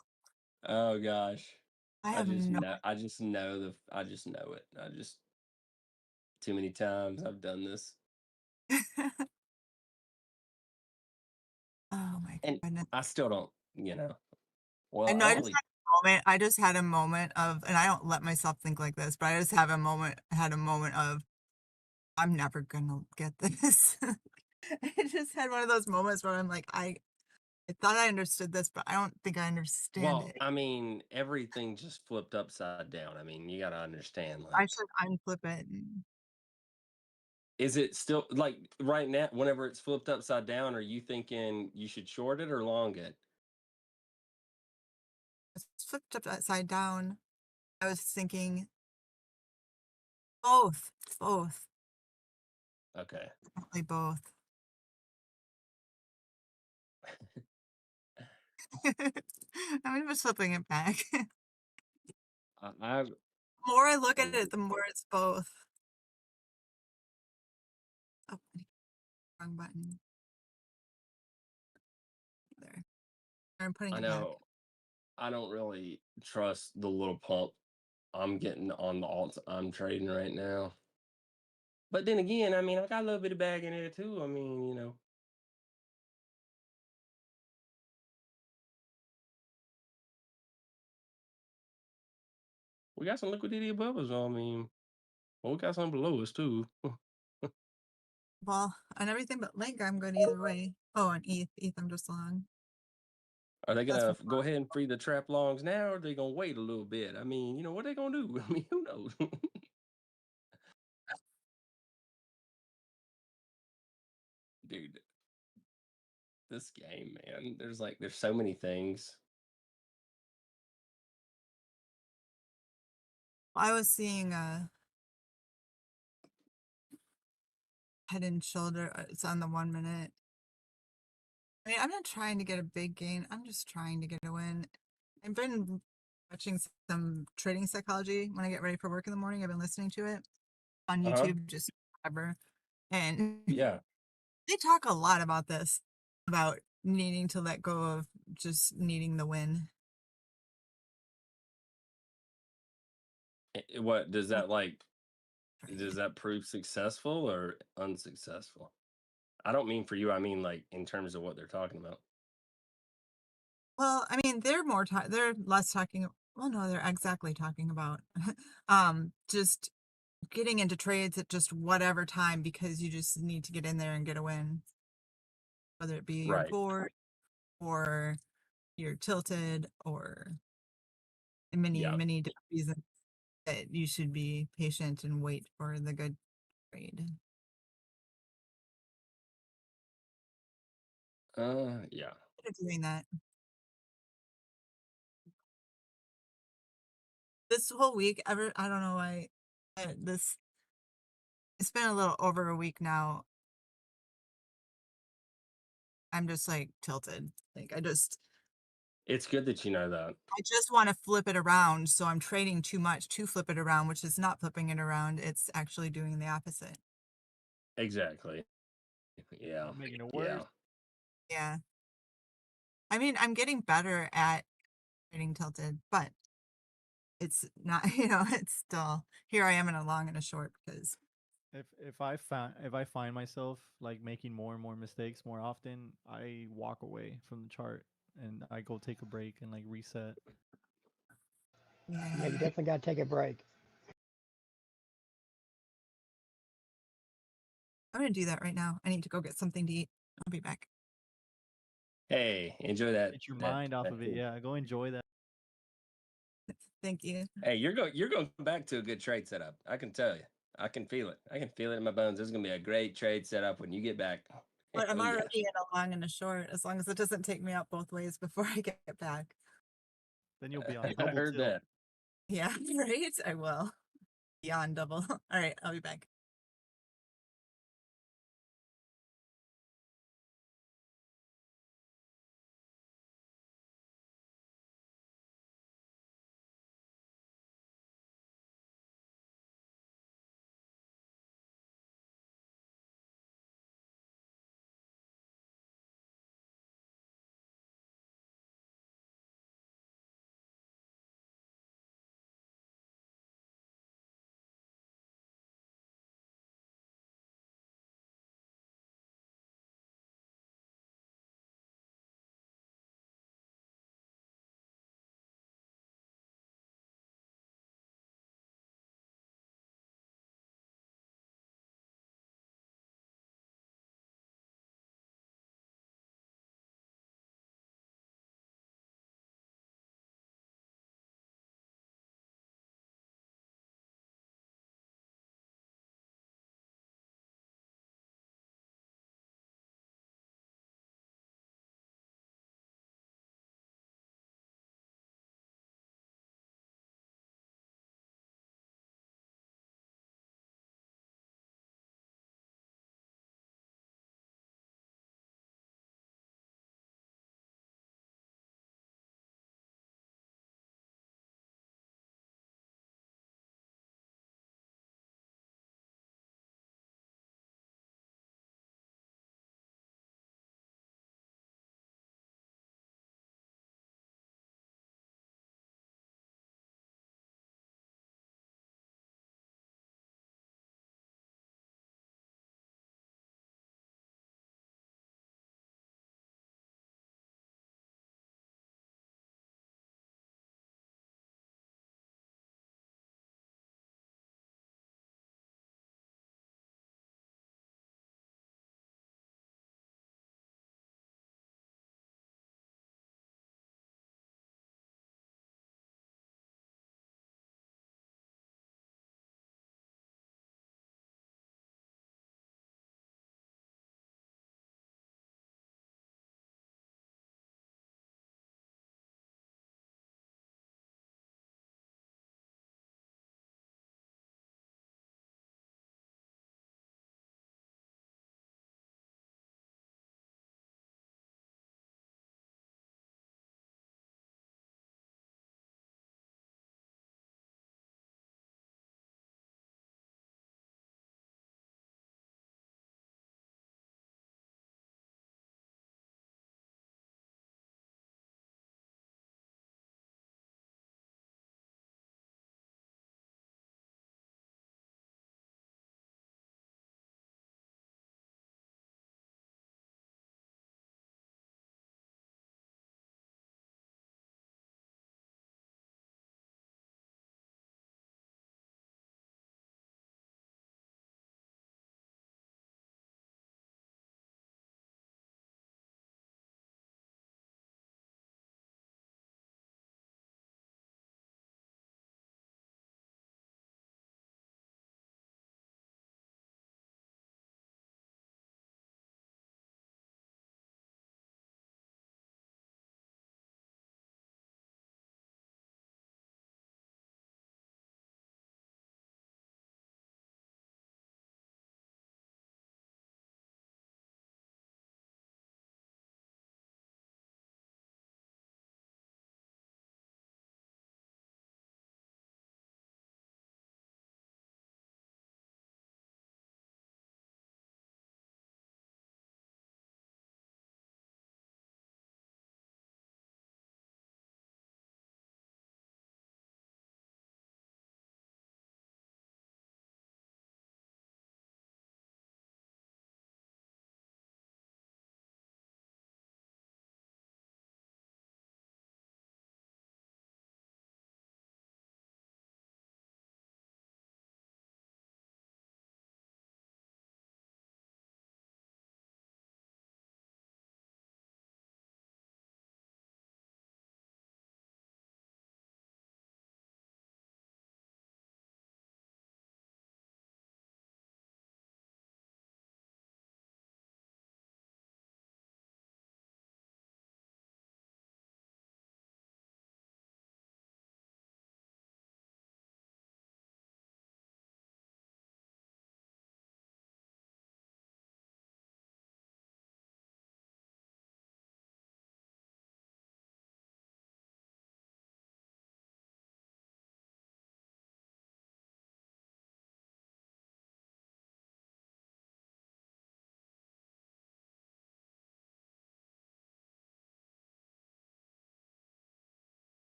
Speaker 5: Oh gosh.
Speaker 6: I
Speaker 5: I
Speaker 6: have
Speaker 5: just
Speaker 6: no.
Speaker 5: know I just know it. Too many times I've done this.
Speaker 6: Oh my
Speaker 5: And
Speaker 6: goodness.
Speaker 5: I still don't,
Speaker 6: I
Speaker 5: well,
Speaker 6: know
Speaker 5: I
Speaker 6: I
Speaker 5: don't
Speaker 6: just
Speaker 5: really
Speaker 6: had a moment. I just had a moment of, and I don't let myself think like this, but I just had a moment of, I'm never gonna get this. I just had one of those moments where I'm like, I thought I understood this, but I don't think I understand
Speaker 5: well,
Speaker 6: it.
Speaker 5: I mean, everything just flipped upside down. I mean, you gotta understand,
Speaker 6: I
Speaker 5: like,
Speaker 6: should unflip it.
Speaker 5: is it still like right now, whenever it's flipped upside down, are you thinking you should short it or long it?
Speaker 6: It's flipped upside down. I was thinking both. Both.
Speaker 5: Okay.
Speaker 6: Definitely both. I'm just flipping it back.
Speaker 5: I
Speaker 6: The more I look at it, the more it's both. Oh, wrong button. There. I'm putting
Speaker 5: I
Speaker 6: it back.
Speaker 5: know I don't really trust the little pump I'm getting on the alts I'm trading right now. But then again, I mean, I got a little bit of bag in there too. I mean, we got some liquidity above us. I mean, well, we got some below us too.
Speaker 6: Well, on everything but Link, I'm good either way. Oh, on ETH I'm just long.
Speaker 10: Are they
Speaker 6: That's
Speaker 10: gonna
Speaker 6: what
Speaker 10: go ahead and free the trap longs now, or are they gonna wait a little bit? I mean, what are they gonna do? I mean, who knows? Dude, this game, man. There's so many things.
Speaker 6: I was seeing Head and Shoulder. It's on the 1 minute. I mean, I'm not trying to get a big gain. I'm just trying to get a win. I've been watching some trading psychology when I get ready for work in the morning. I've been listening to it on
Speaker 10: Uh-huh.
Speaker 6: YouTube, just whatever. And
Speaker 10: Yeah.
Speaker 6: they talk a lot about this, about needing to let go of just needing the win.
Speaker 10: What does that
Speaker 6: Trade.
Speaker 10: does that prove successful or unsuccessful? I don't mean for you, I mean like in terms of what they're talking about.
Speaker 6: Well, I mean, they're less talking. Well, no, they're exactly talking about just getting into trades at just whatever time because you just need to get in there and get a win, whether it be you're
Speaker 10: Right.
Speaker 6: bored or you're tilted or many
Speaker 10: Yeah.
Speaker 6: different reasons that you should be patient and wait for the good trade.
Speaker 10: Yeah.
Speaker 6: They're doing that this whole week. I don't know why. This It's been a little over a week now. I'm just like tilted. Like
Speaker 10: It's good that you know that.
Speaker 6: I just want to flip it around. So I'm trading too much to flip it around, which is not flipping it around. It's actually doing the opposite.
Speaker 10: Exactly. Yeah.
Speaker 7: Making it worse.
Speaker 10: Yeah.
Speaker 6: Yeah. I mean, I'm getting better at trading tilted, but it's not, it's still here I am in a long and a short because
Speaker 7: If I find myself like making more and more mistakes more often, I walk away from the chart and I go take a break and like reset.
Speaker 9: Yeah, you definitely got to take a break.
Speaker 6: I'm going to do that right now. I need to go get something to eat. I'll be back.
Speaker 10: Hey, enjoy that.
Speaker 7: Get your mind off of it.
Speaker 10: food.
Speaker 7: Yeah, go enjoy that.
Speaker 6: Thank you.
Speaker 10: Hey, you're going back to a good trade setup. I can tell you. I can feel it. I can feel it in my bones. This is gonna be a great trade setup when you get back.
Speaker 6: But I'm
Speaker 10: Oh yeah.
Speaker 6: already in a long and a short, as long as it doesn't take me out both ways before I get back.
Speaker 7: Then you'll be on
Speaker 10: I
Speaker 7: double
Speaker 10: heard
Speaker 7: tilt.
Speaker 10: that.
Speaker 6: Yeah, right? I will. Beyond double. All right, I'll be back.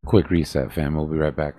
Speaker 1: Quick reset, fam. We'll be right back.